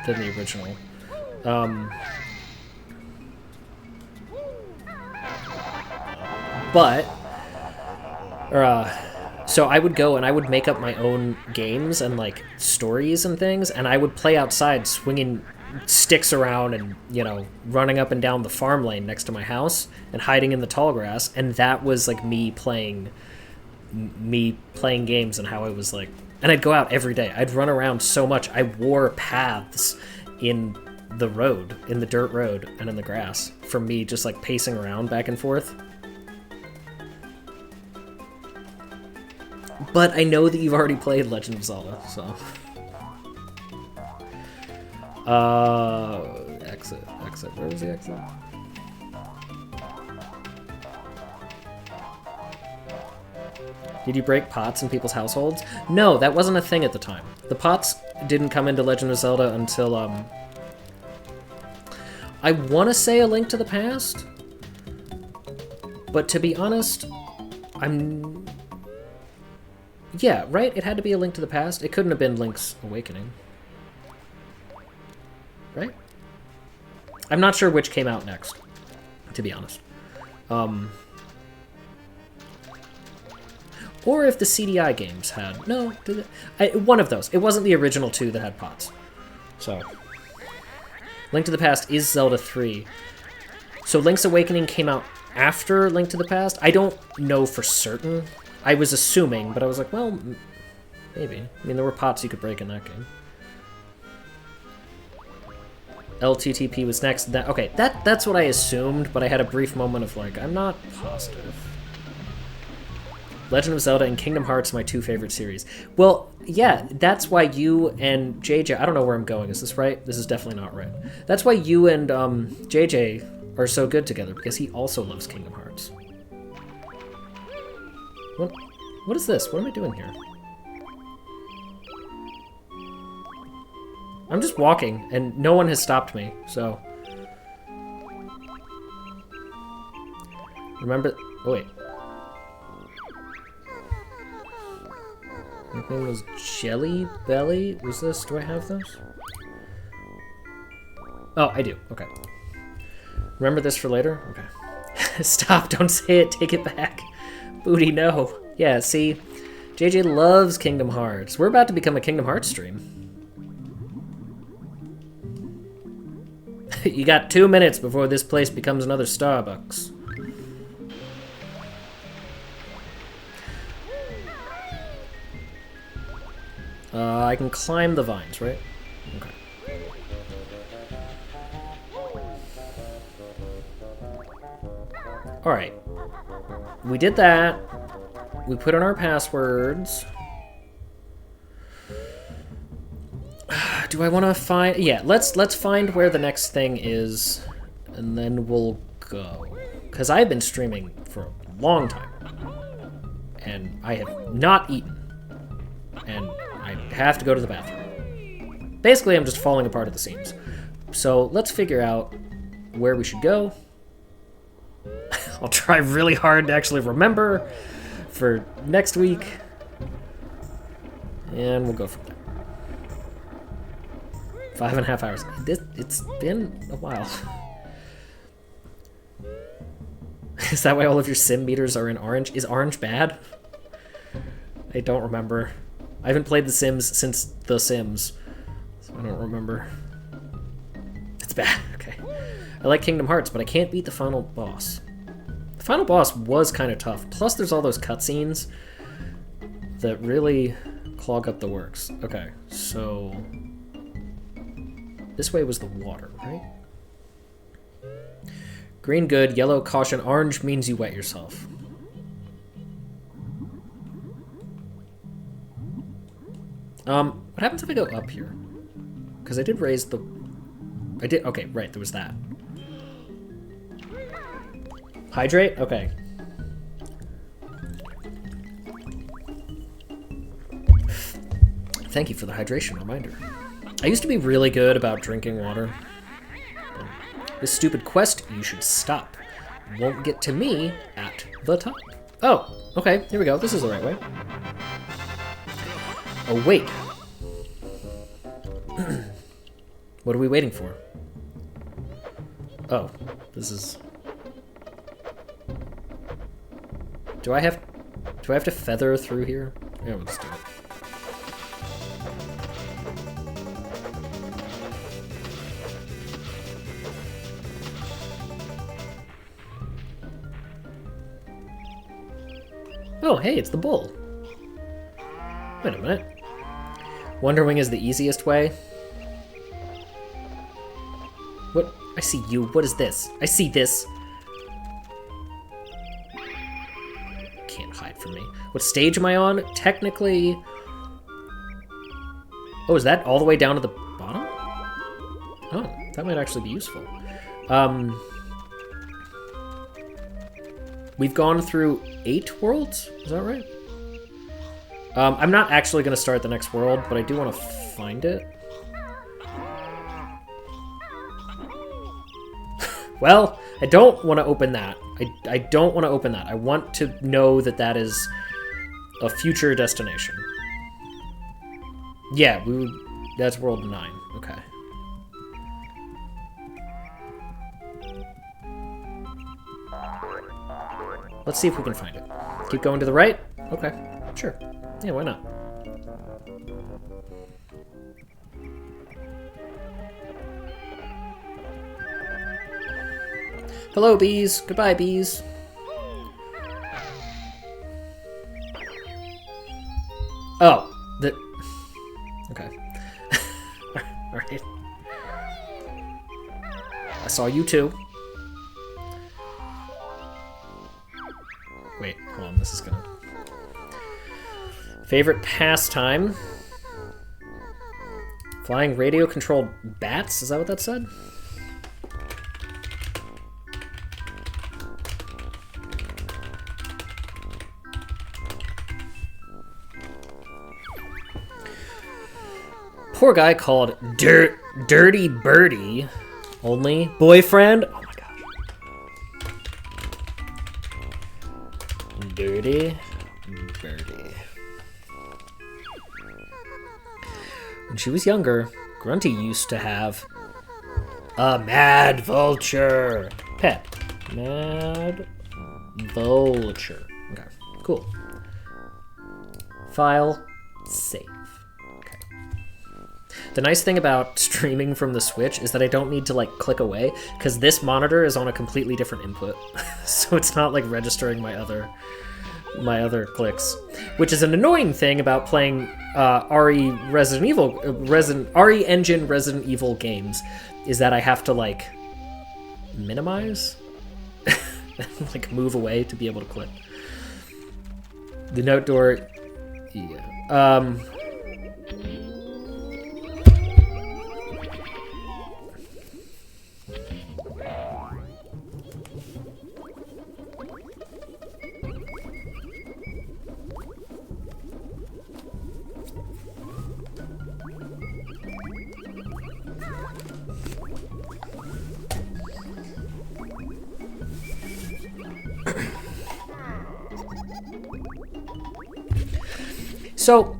original. So I would go and I would make up my own games and, like, stories and things, and I would play outside swinging sticks around and, you know, running up and down the farm lane next to my house and hiding in the tall grass, and that was like me playing games and how I was like, and I'd go out every day. I'd run around so much. I wore paths in the road, in the dirt road and in the grass from me just like pacing around back and forth. But I know that you've already played Legend of Zelda, so exit. Where was the exit? Did you break pots in people's households? No, that wasn't a thing at the time. The pots didn't come into Legend of Zelda until, I want to say A Link to the Past? But to be honest, I'm... Yeah, right? It had to be A Link to the Past. It couldn't have been Link's Awakening. Right? I'm not sure which came out next, to be honest. Or if the CDI games had... No, did it? One of those. It wasn't the original two that had pots. So... Link to the Past is Zelda 3. So Link's Awakening came out after Link to the Past? I don't know for certain. I was assuming, but I was like, well, maybe. I mean, there were pots you could break in that game. LTTP was next. Okay, that's what I assumed, but I had a brief moment of like, I'm not positive. Legend of Zelda and Kingdom Hearts are my 2 favorite series. Well, yeah, that's why you and JJ... I don't know where I'm going. Is this right? This is definitely not right. That's why you and JJ are so good together, because he also loves Kingdom Hearts. What is this? What am I doing here? I'm just walking, and no one has stopped me, so... Remember... Oh, wait. My name was Jelly Belly? Was this... Do I have those? Oh, I do. Okay. Remember this for later? Okay. Stop, don't say it. Take it back. Booty, no. Yeah, see? JJ loves Kingdom Hearts. We're about to become a Kingdom Hearts stream. You got 2 minutes before this place becomes another Starbucks. I can climb the vines, right? Okay. Alright. We did that. We put in our passwords. Do I want to find... Yeah, let's find where the next thing is, and then we'll go. Because I've been streaming for a long time, and I have not eaten, and I have to go to the bathroom. Basically, I'm just falling apart at the seams. So let's figure out where we should go. I'll try really hard to actually remember for next week, and we'll go from there. 5.5 hours. It's been a while. Is that why all of your sim meters are in orange? Is orange bad? I don't remember. I haven't played The Sims since The Sims, so I don't remember. It's bad. Okay. I like Kingdom Hearts, but I can't beat the final boss. The final boss was kind of tough. Plus, there's all those cutscenes that really clog up the works. Okay, so... This way was the water, right? Green good, yellow caution, orange means you wet yourself. What happens if I go up here? Because I did raise the... I did... Okay, right, there was that. Hydrate? Okay. Thank you for the hydration reminder. I used to be really good about drinking water. This stupid quest, you should stop. Won't get to me at the top. Oh, okay, here we go. This is the right way. Oh, wait. What are we waiting for? Oh, this is... Do I have to feather through here? Yeah, we'll just do it. Oh, hey, it's the bull. Wait a minute. Wonder Wing is the easiest way? What? I see you. What is this? I see this. Can't hide from me. What stage am I on? Technically... Oh, is that all the way down to the bottom? Oh, that might actually be useful. We've gone through 8 worlds? Is that right? I'm not actually going to start the next world, but I do want to find it. Well, I don't want to open that. I don't want to open that. I want to know that that is a future destination. Yeah, that's world 9. Okay. Let's see if we can find it. Keep going to the right? Okay, sure. Yeah, why not? Hello, bees. Goodbye, bees. Oh, okay. Alright. I saw you too. Wait, hold on, this is gonna... Favorite pastime? Flying radio-controlled bats? Is that what that said? Poor guy called Dirty Birdie. Only boyfriend? Oh my gosh. Dirty Birdie. When she was younger, Grunty used to have a mad vulture pet. Mad vulture. Okay, cool. File, save. The nice thing about streaming from the Switch is that I don't need to like click away because this monitor is on a completely different input. So it's not like registering my other clicks, which is an annoying thing about playing RE Engine Resident Evil games is that I have to like minimize like move away to be able to click. The note door, yeah. So,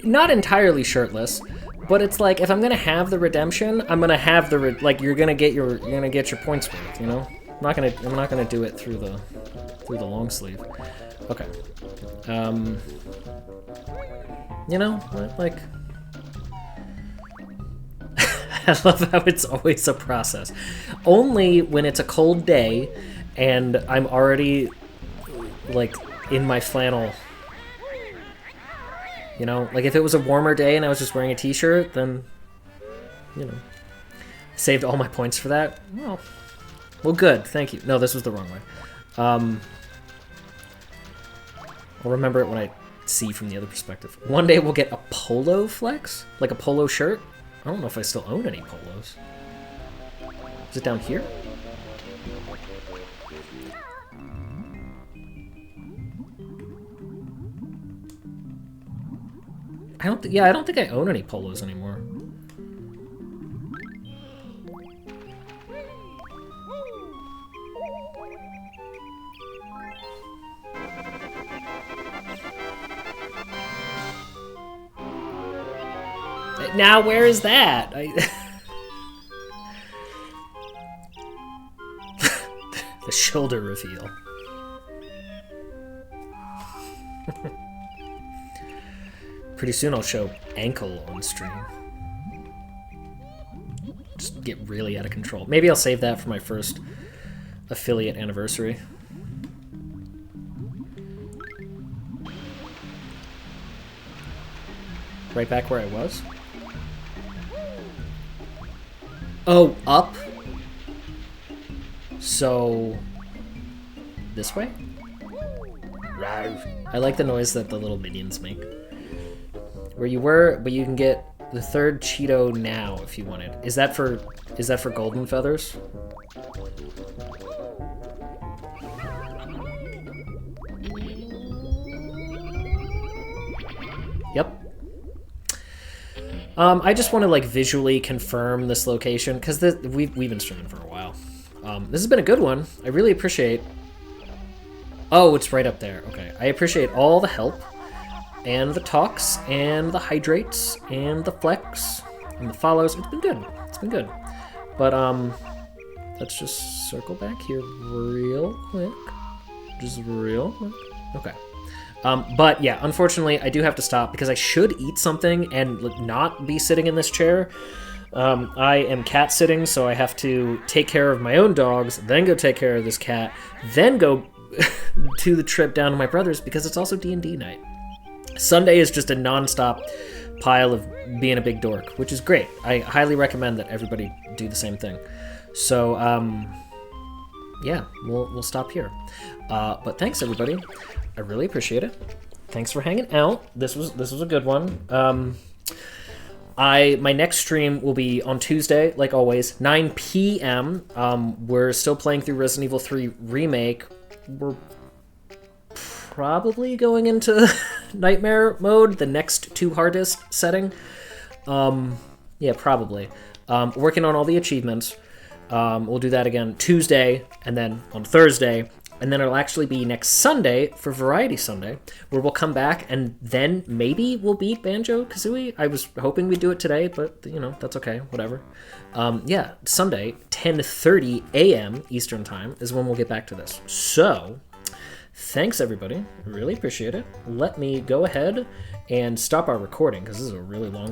not entirely shirtless, but it's like if I'm gonna have the redemption, I'm gonna have the you're gonna get your points worth, you know. I'm not gonna do it through the long sleeve. Okay. You know, like I love how it's always a process. Only when it's a cold day and I'm already like in my flannel. You know, like if it was a warmer day and I was just wearing a t-shirt, then, you know, saved all my points for that. Well, good. Thank you. No, this was the wrong way. I'll remember it when I see from the other perspective. One day we'll get a polo flex, like a polo shirt. I don't know if I still own any polos. Is it down here? I don't think I own any polos anymore. Now where is that? The shoulder reveal. Pretty soon I'll show ankle on stream. Just get really out of control. Maybe I'll save that for my first affiliate anniversary. Right back where I was. Oh, up? So... this way? I like the noise that the little minions make. Where you were, but you can get the third Cheeto now if you wanted. Is that for golden feathers? Yep. I just want to like visually confirm this location because we've been streaming for a while. This has been a good one. I really appreciate... Oh, it's right up there. Okay. I appreciate all the help, and the talks, and the hydrates, and the flex, and the follows. It's been good. It's been good. But, let's just circle back here real quick. Just real quick. Okay. But yeah, unfortunately, I do have to stop because I should eat something and not be sitting in this chair. I am cat sitting, so I have to take care of my own dogs, then go take care of this cat, then go to the trip down to my brother's because it's also D&D night. Sunday is just a non-stop pile of being a big dork, which is great. I highly recommend that everybody do the same thing. So, yeah, we'll stop here. But thanks, everybody. I really appreciate it. Thanks for hanging out. This was a good one. My next stream will be on Tuesday, like always, 9 p.m. We're still playing through Resident Evil 3 Remake. We're probably going into Nightmare mode, the next to hardest setting. Yeah, probably. Working on all the achievements. We'll do that again Tuesday, and then on Thursday. And then it'll actually be next Sunday for Variety Sunday, where we'll come back and then maybe we'll beat Banjo Kazooie. I was hoping we'd do it today, but you know, that's okay, whatever. Yeah, Sunday, 10:30 a.m. Eastern Time is when we'll get back to this. So, thanks everybody. Really appreciate it. Let me go ahead and stop our recording because this is a really long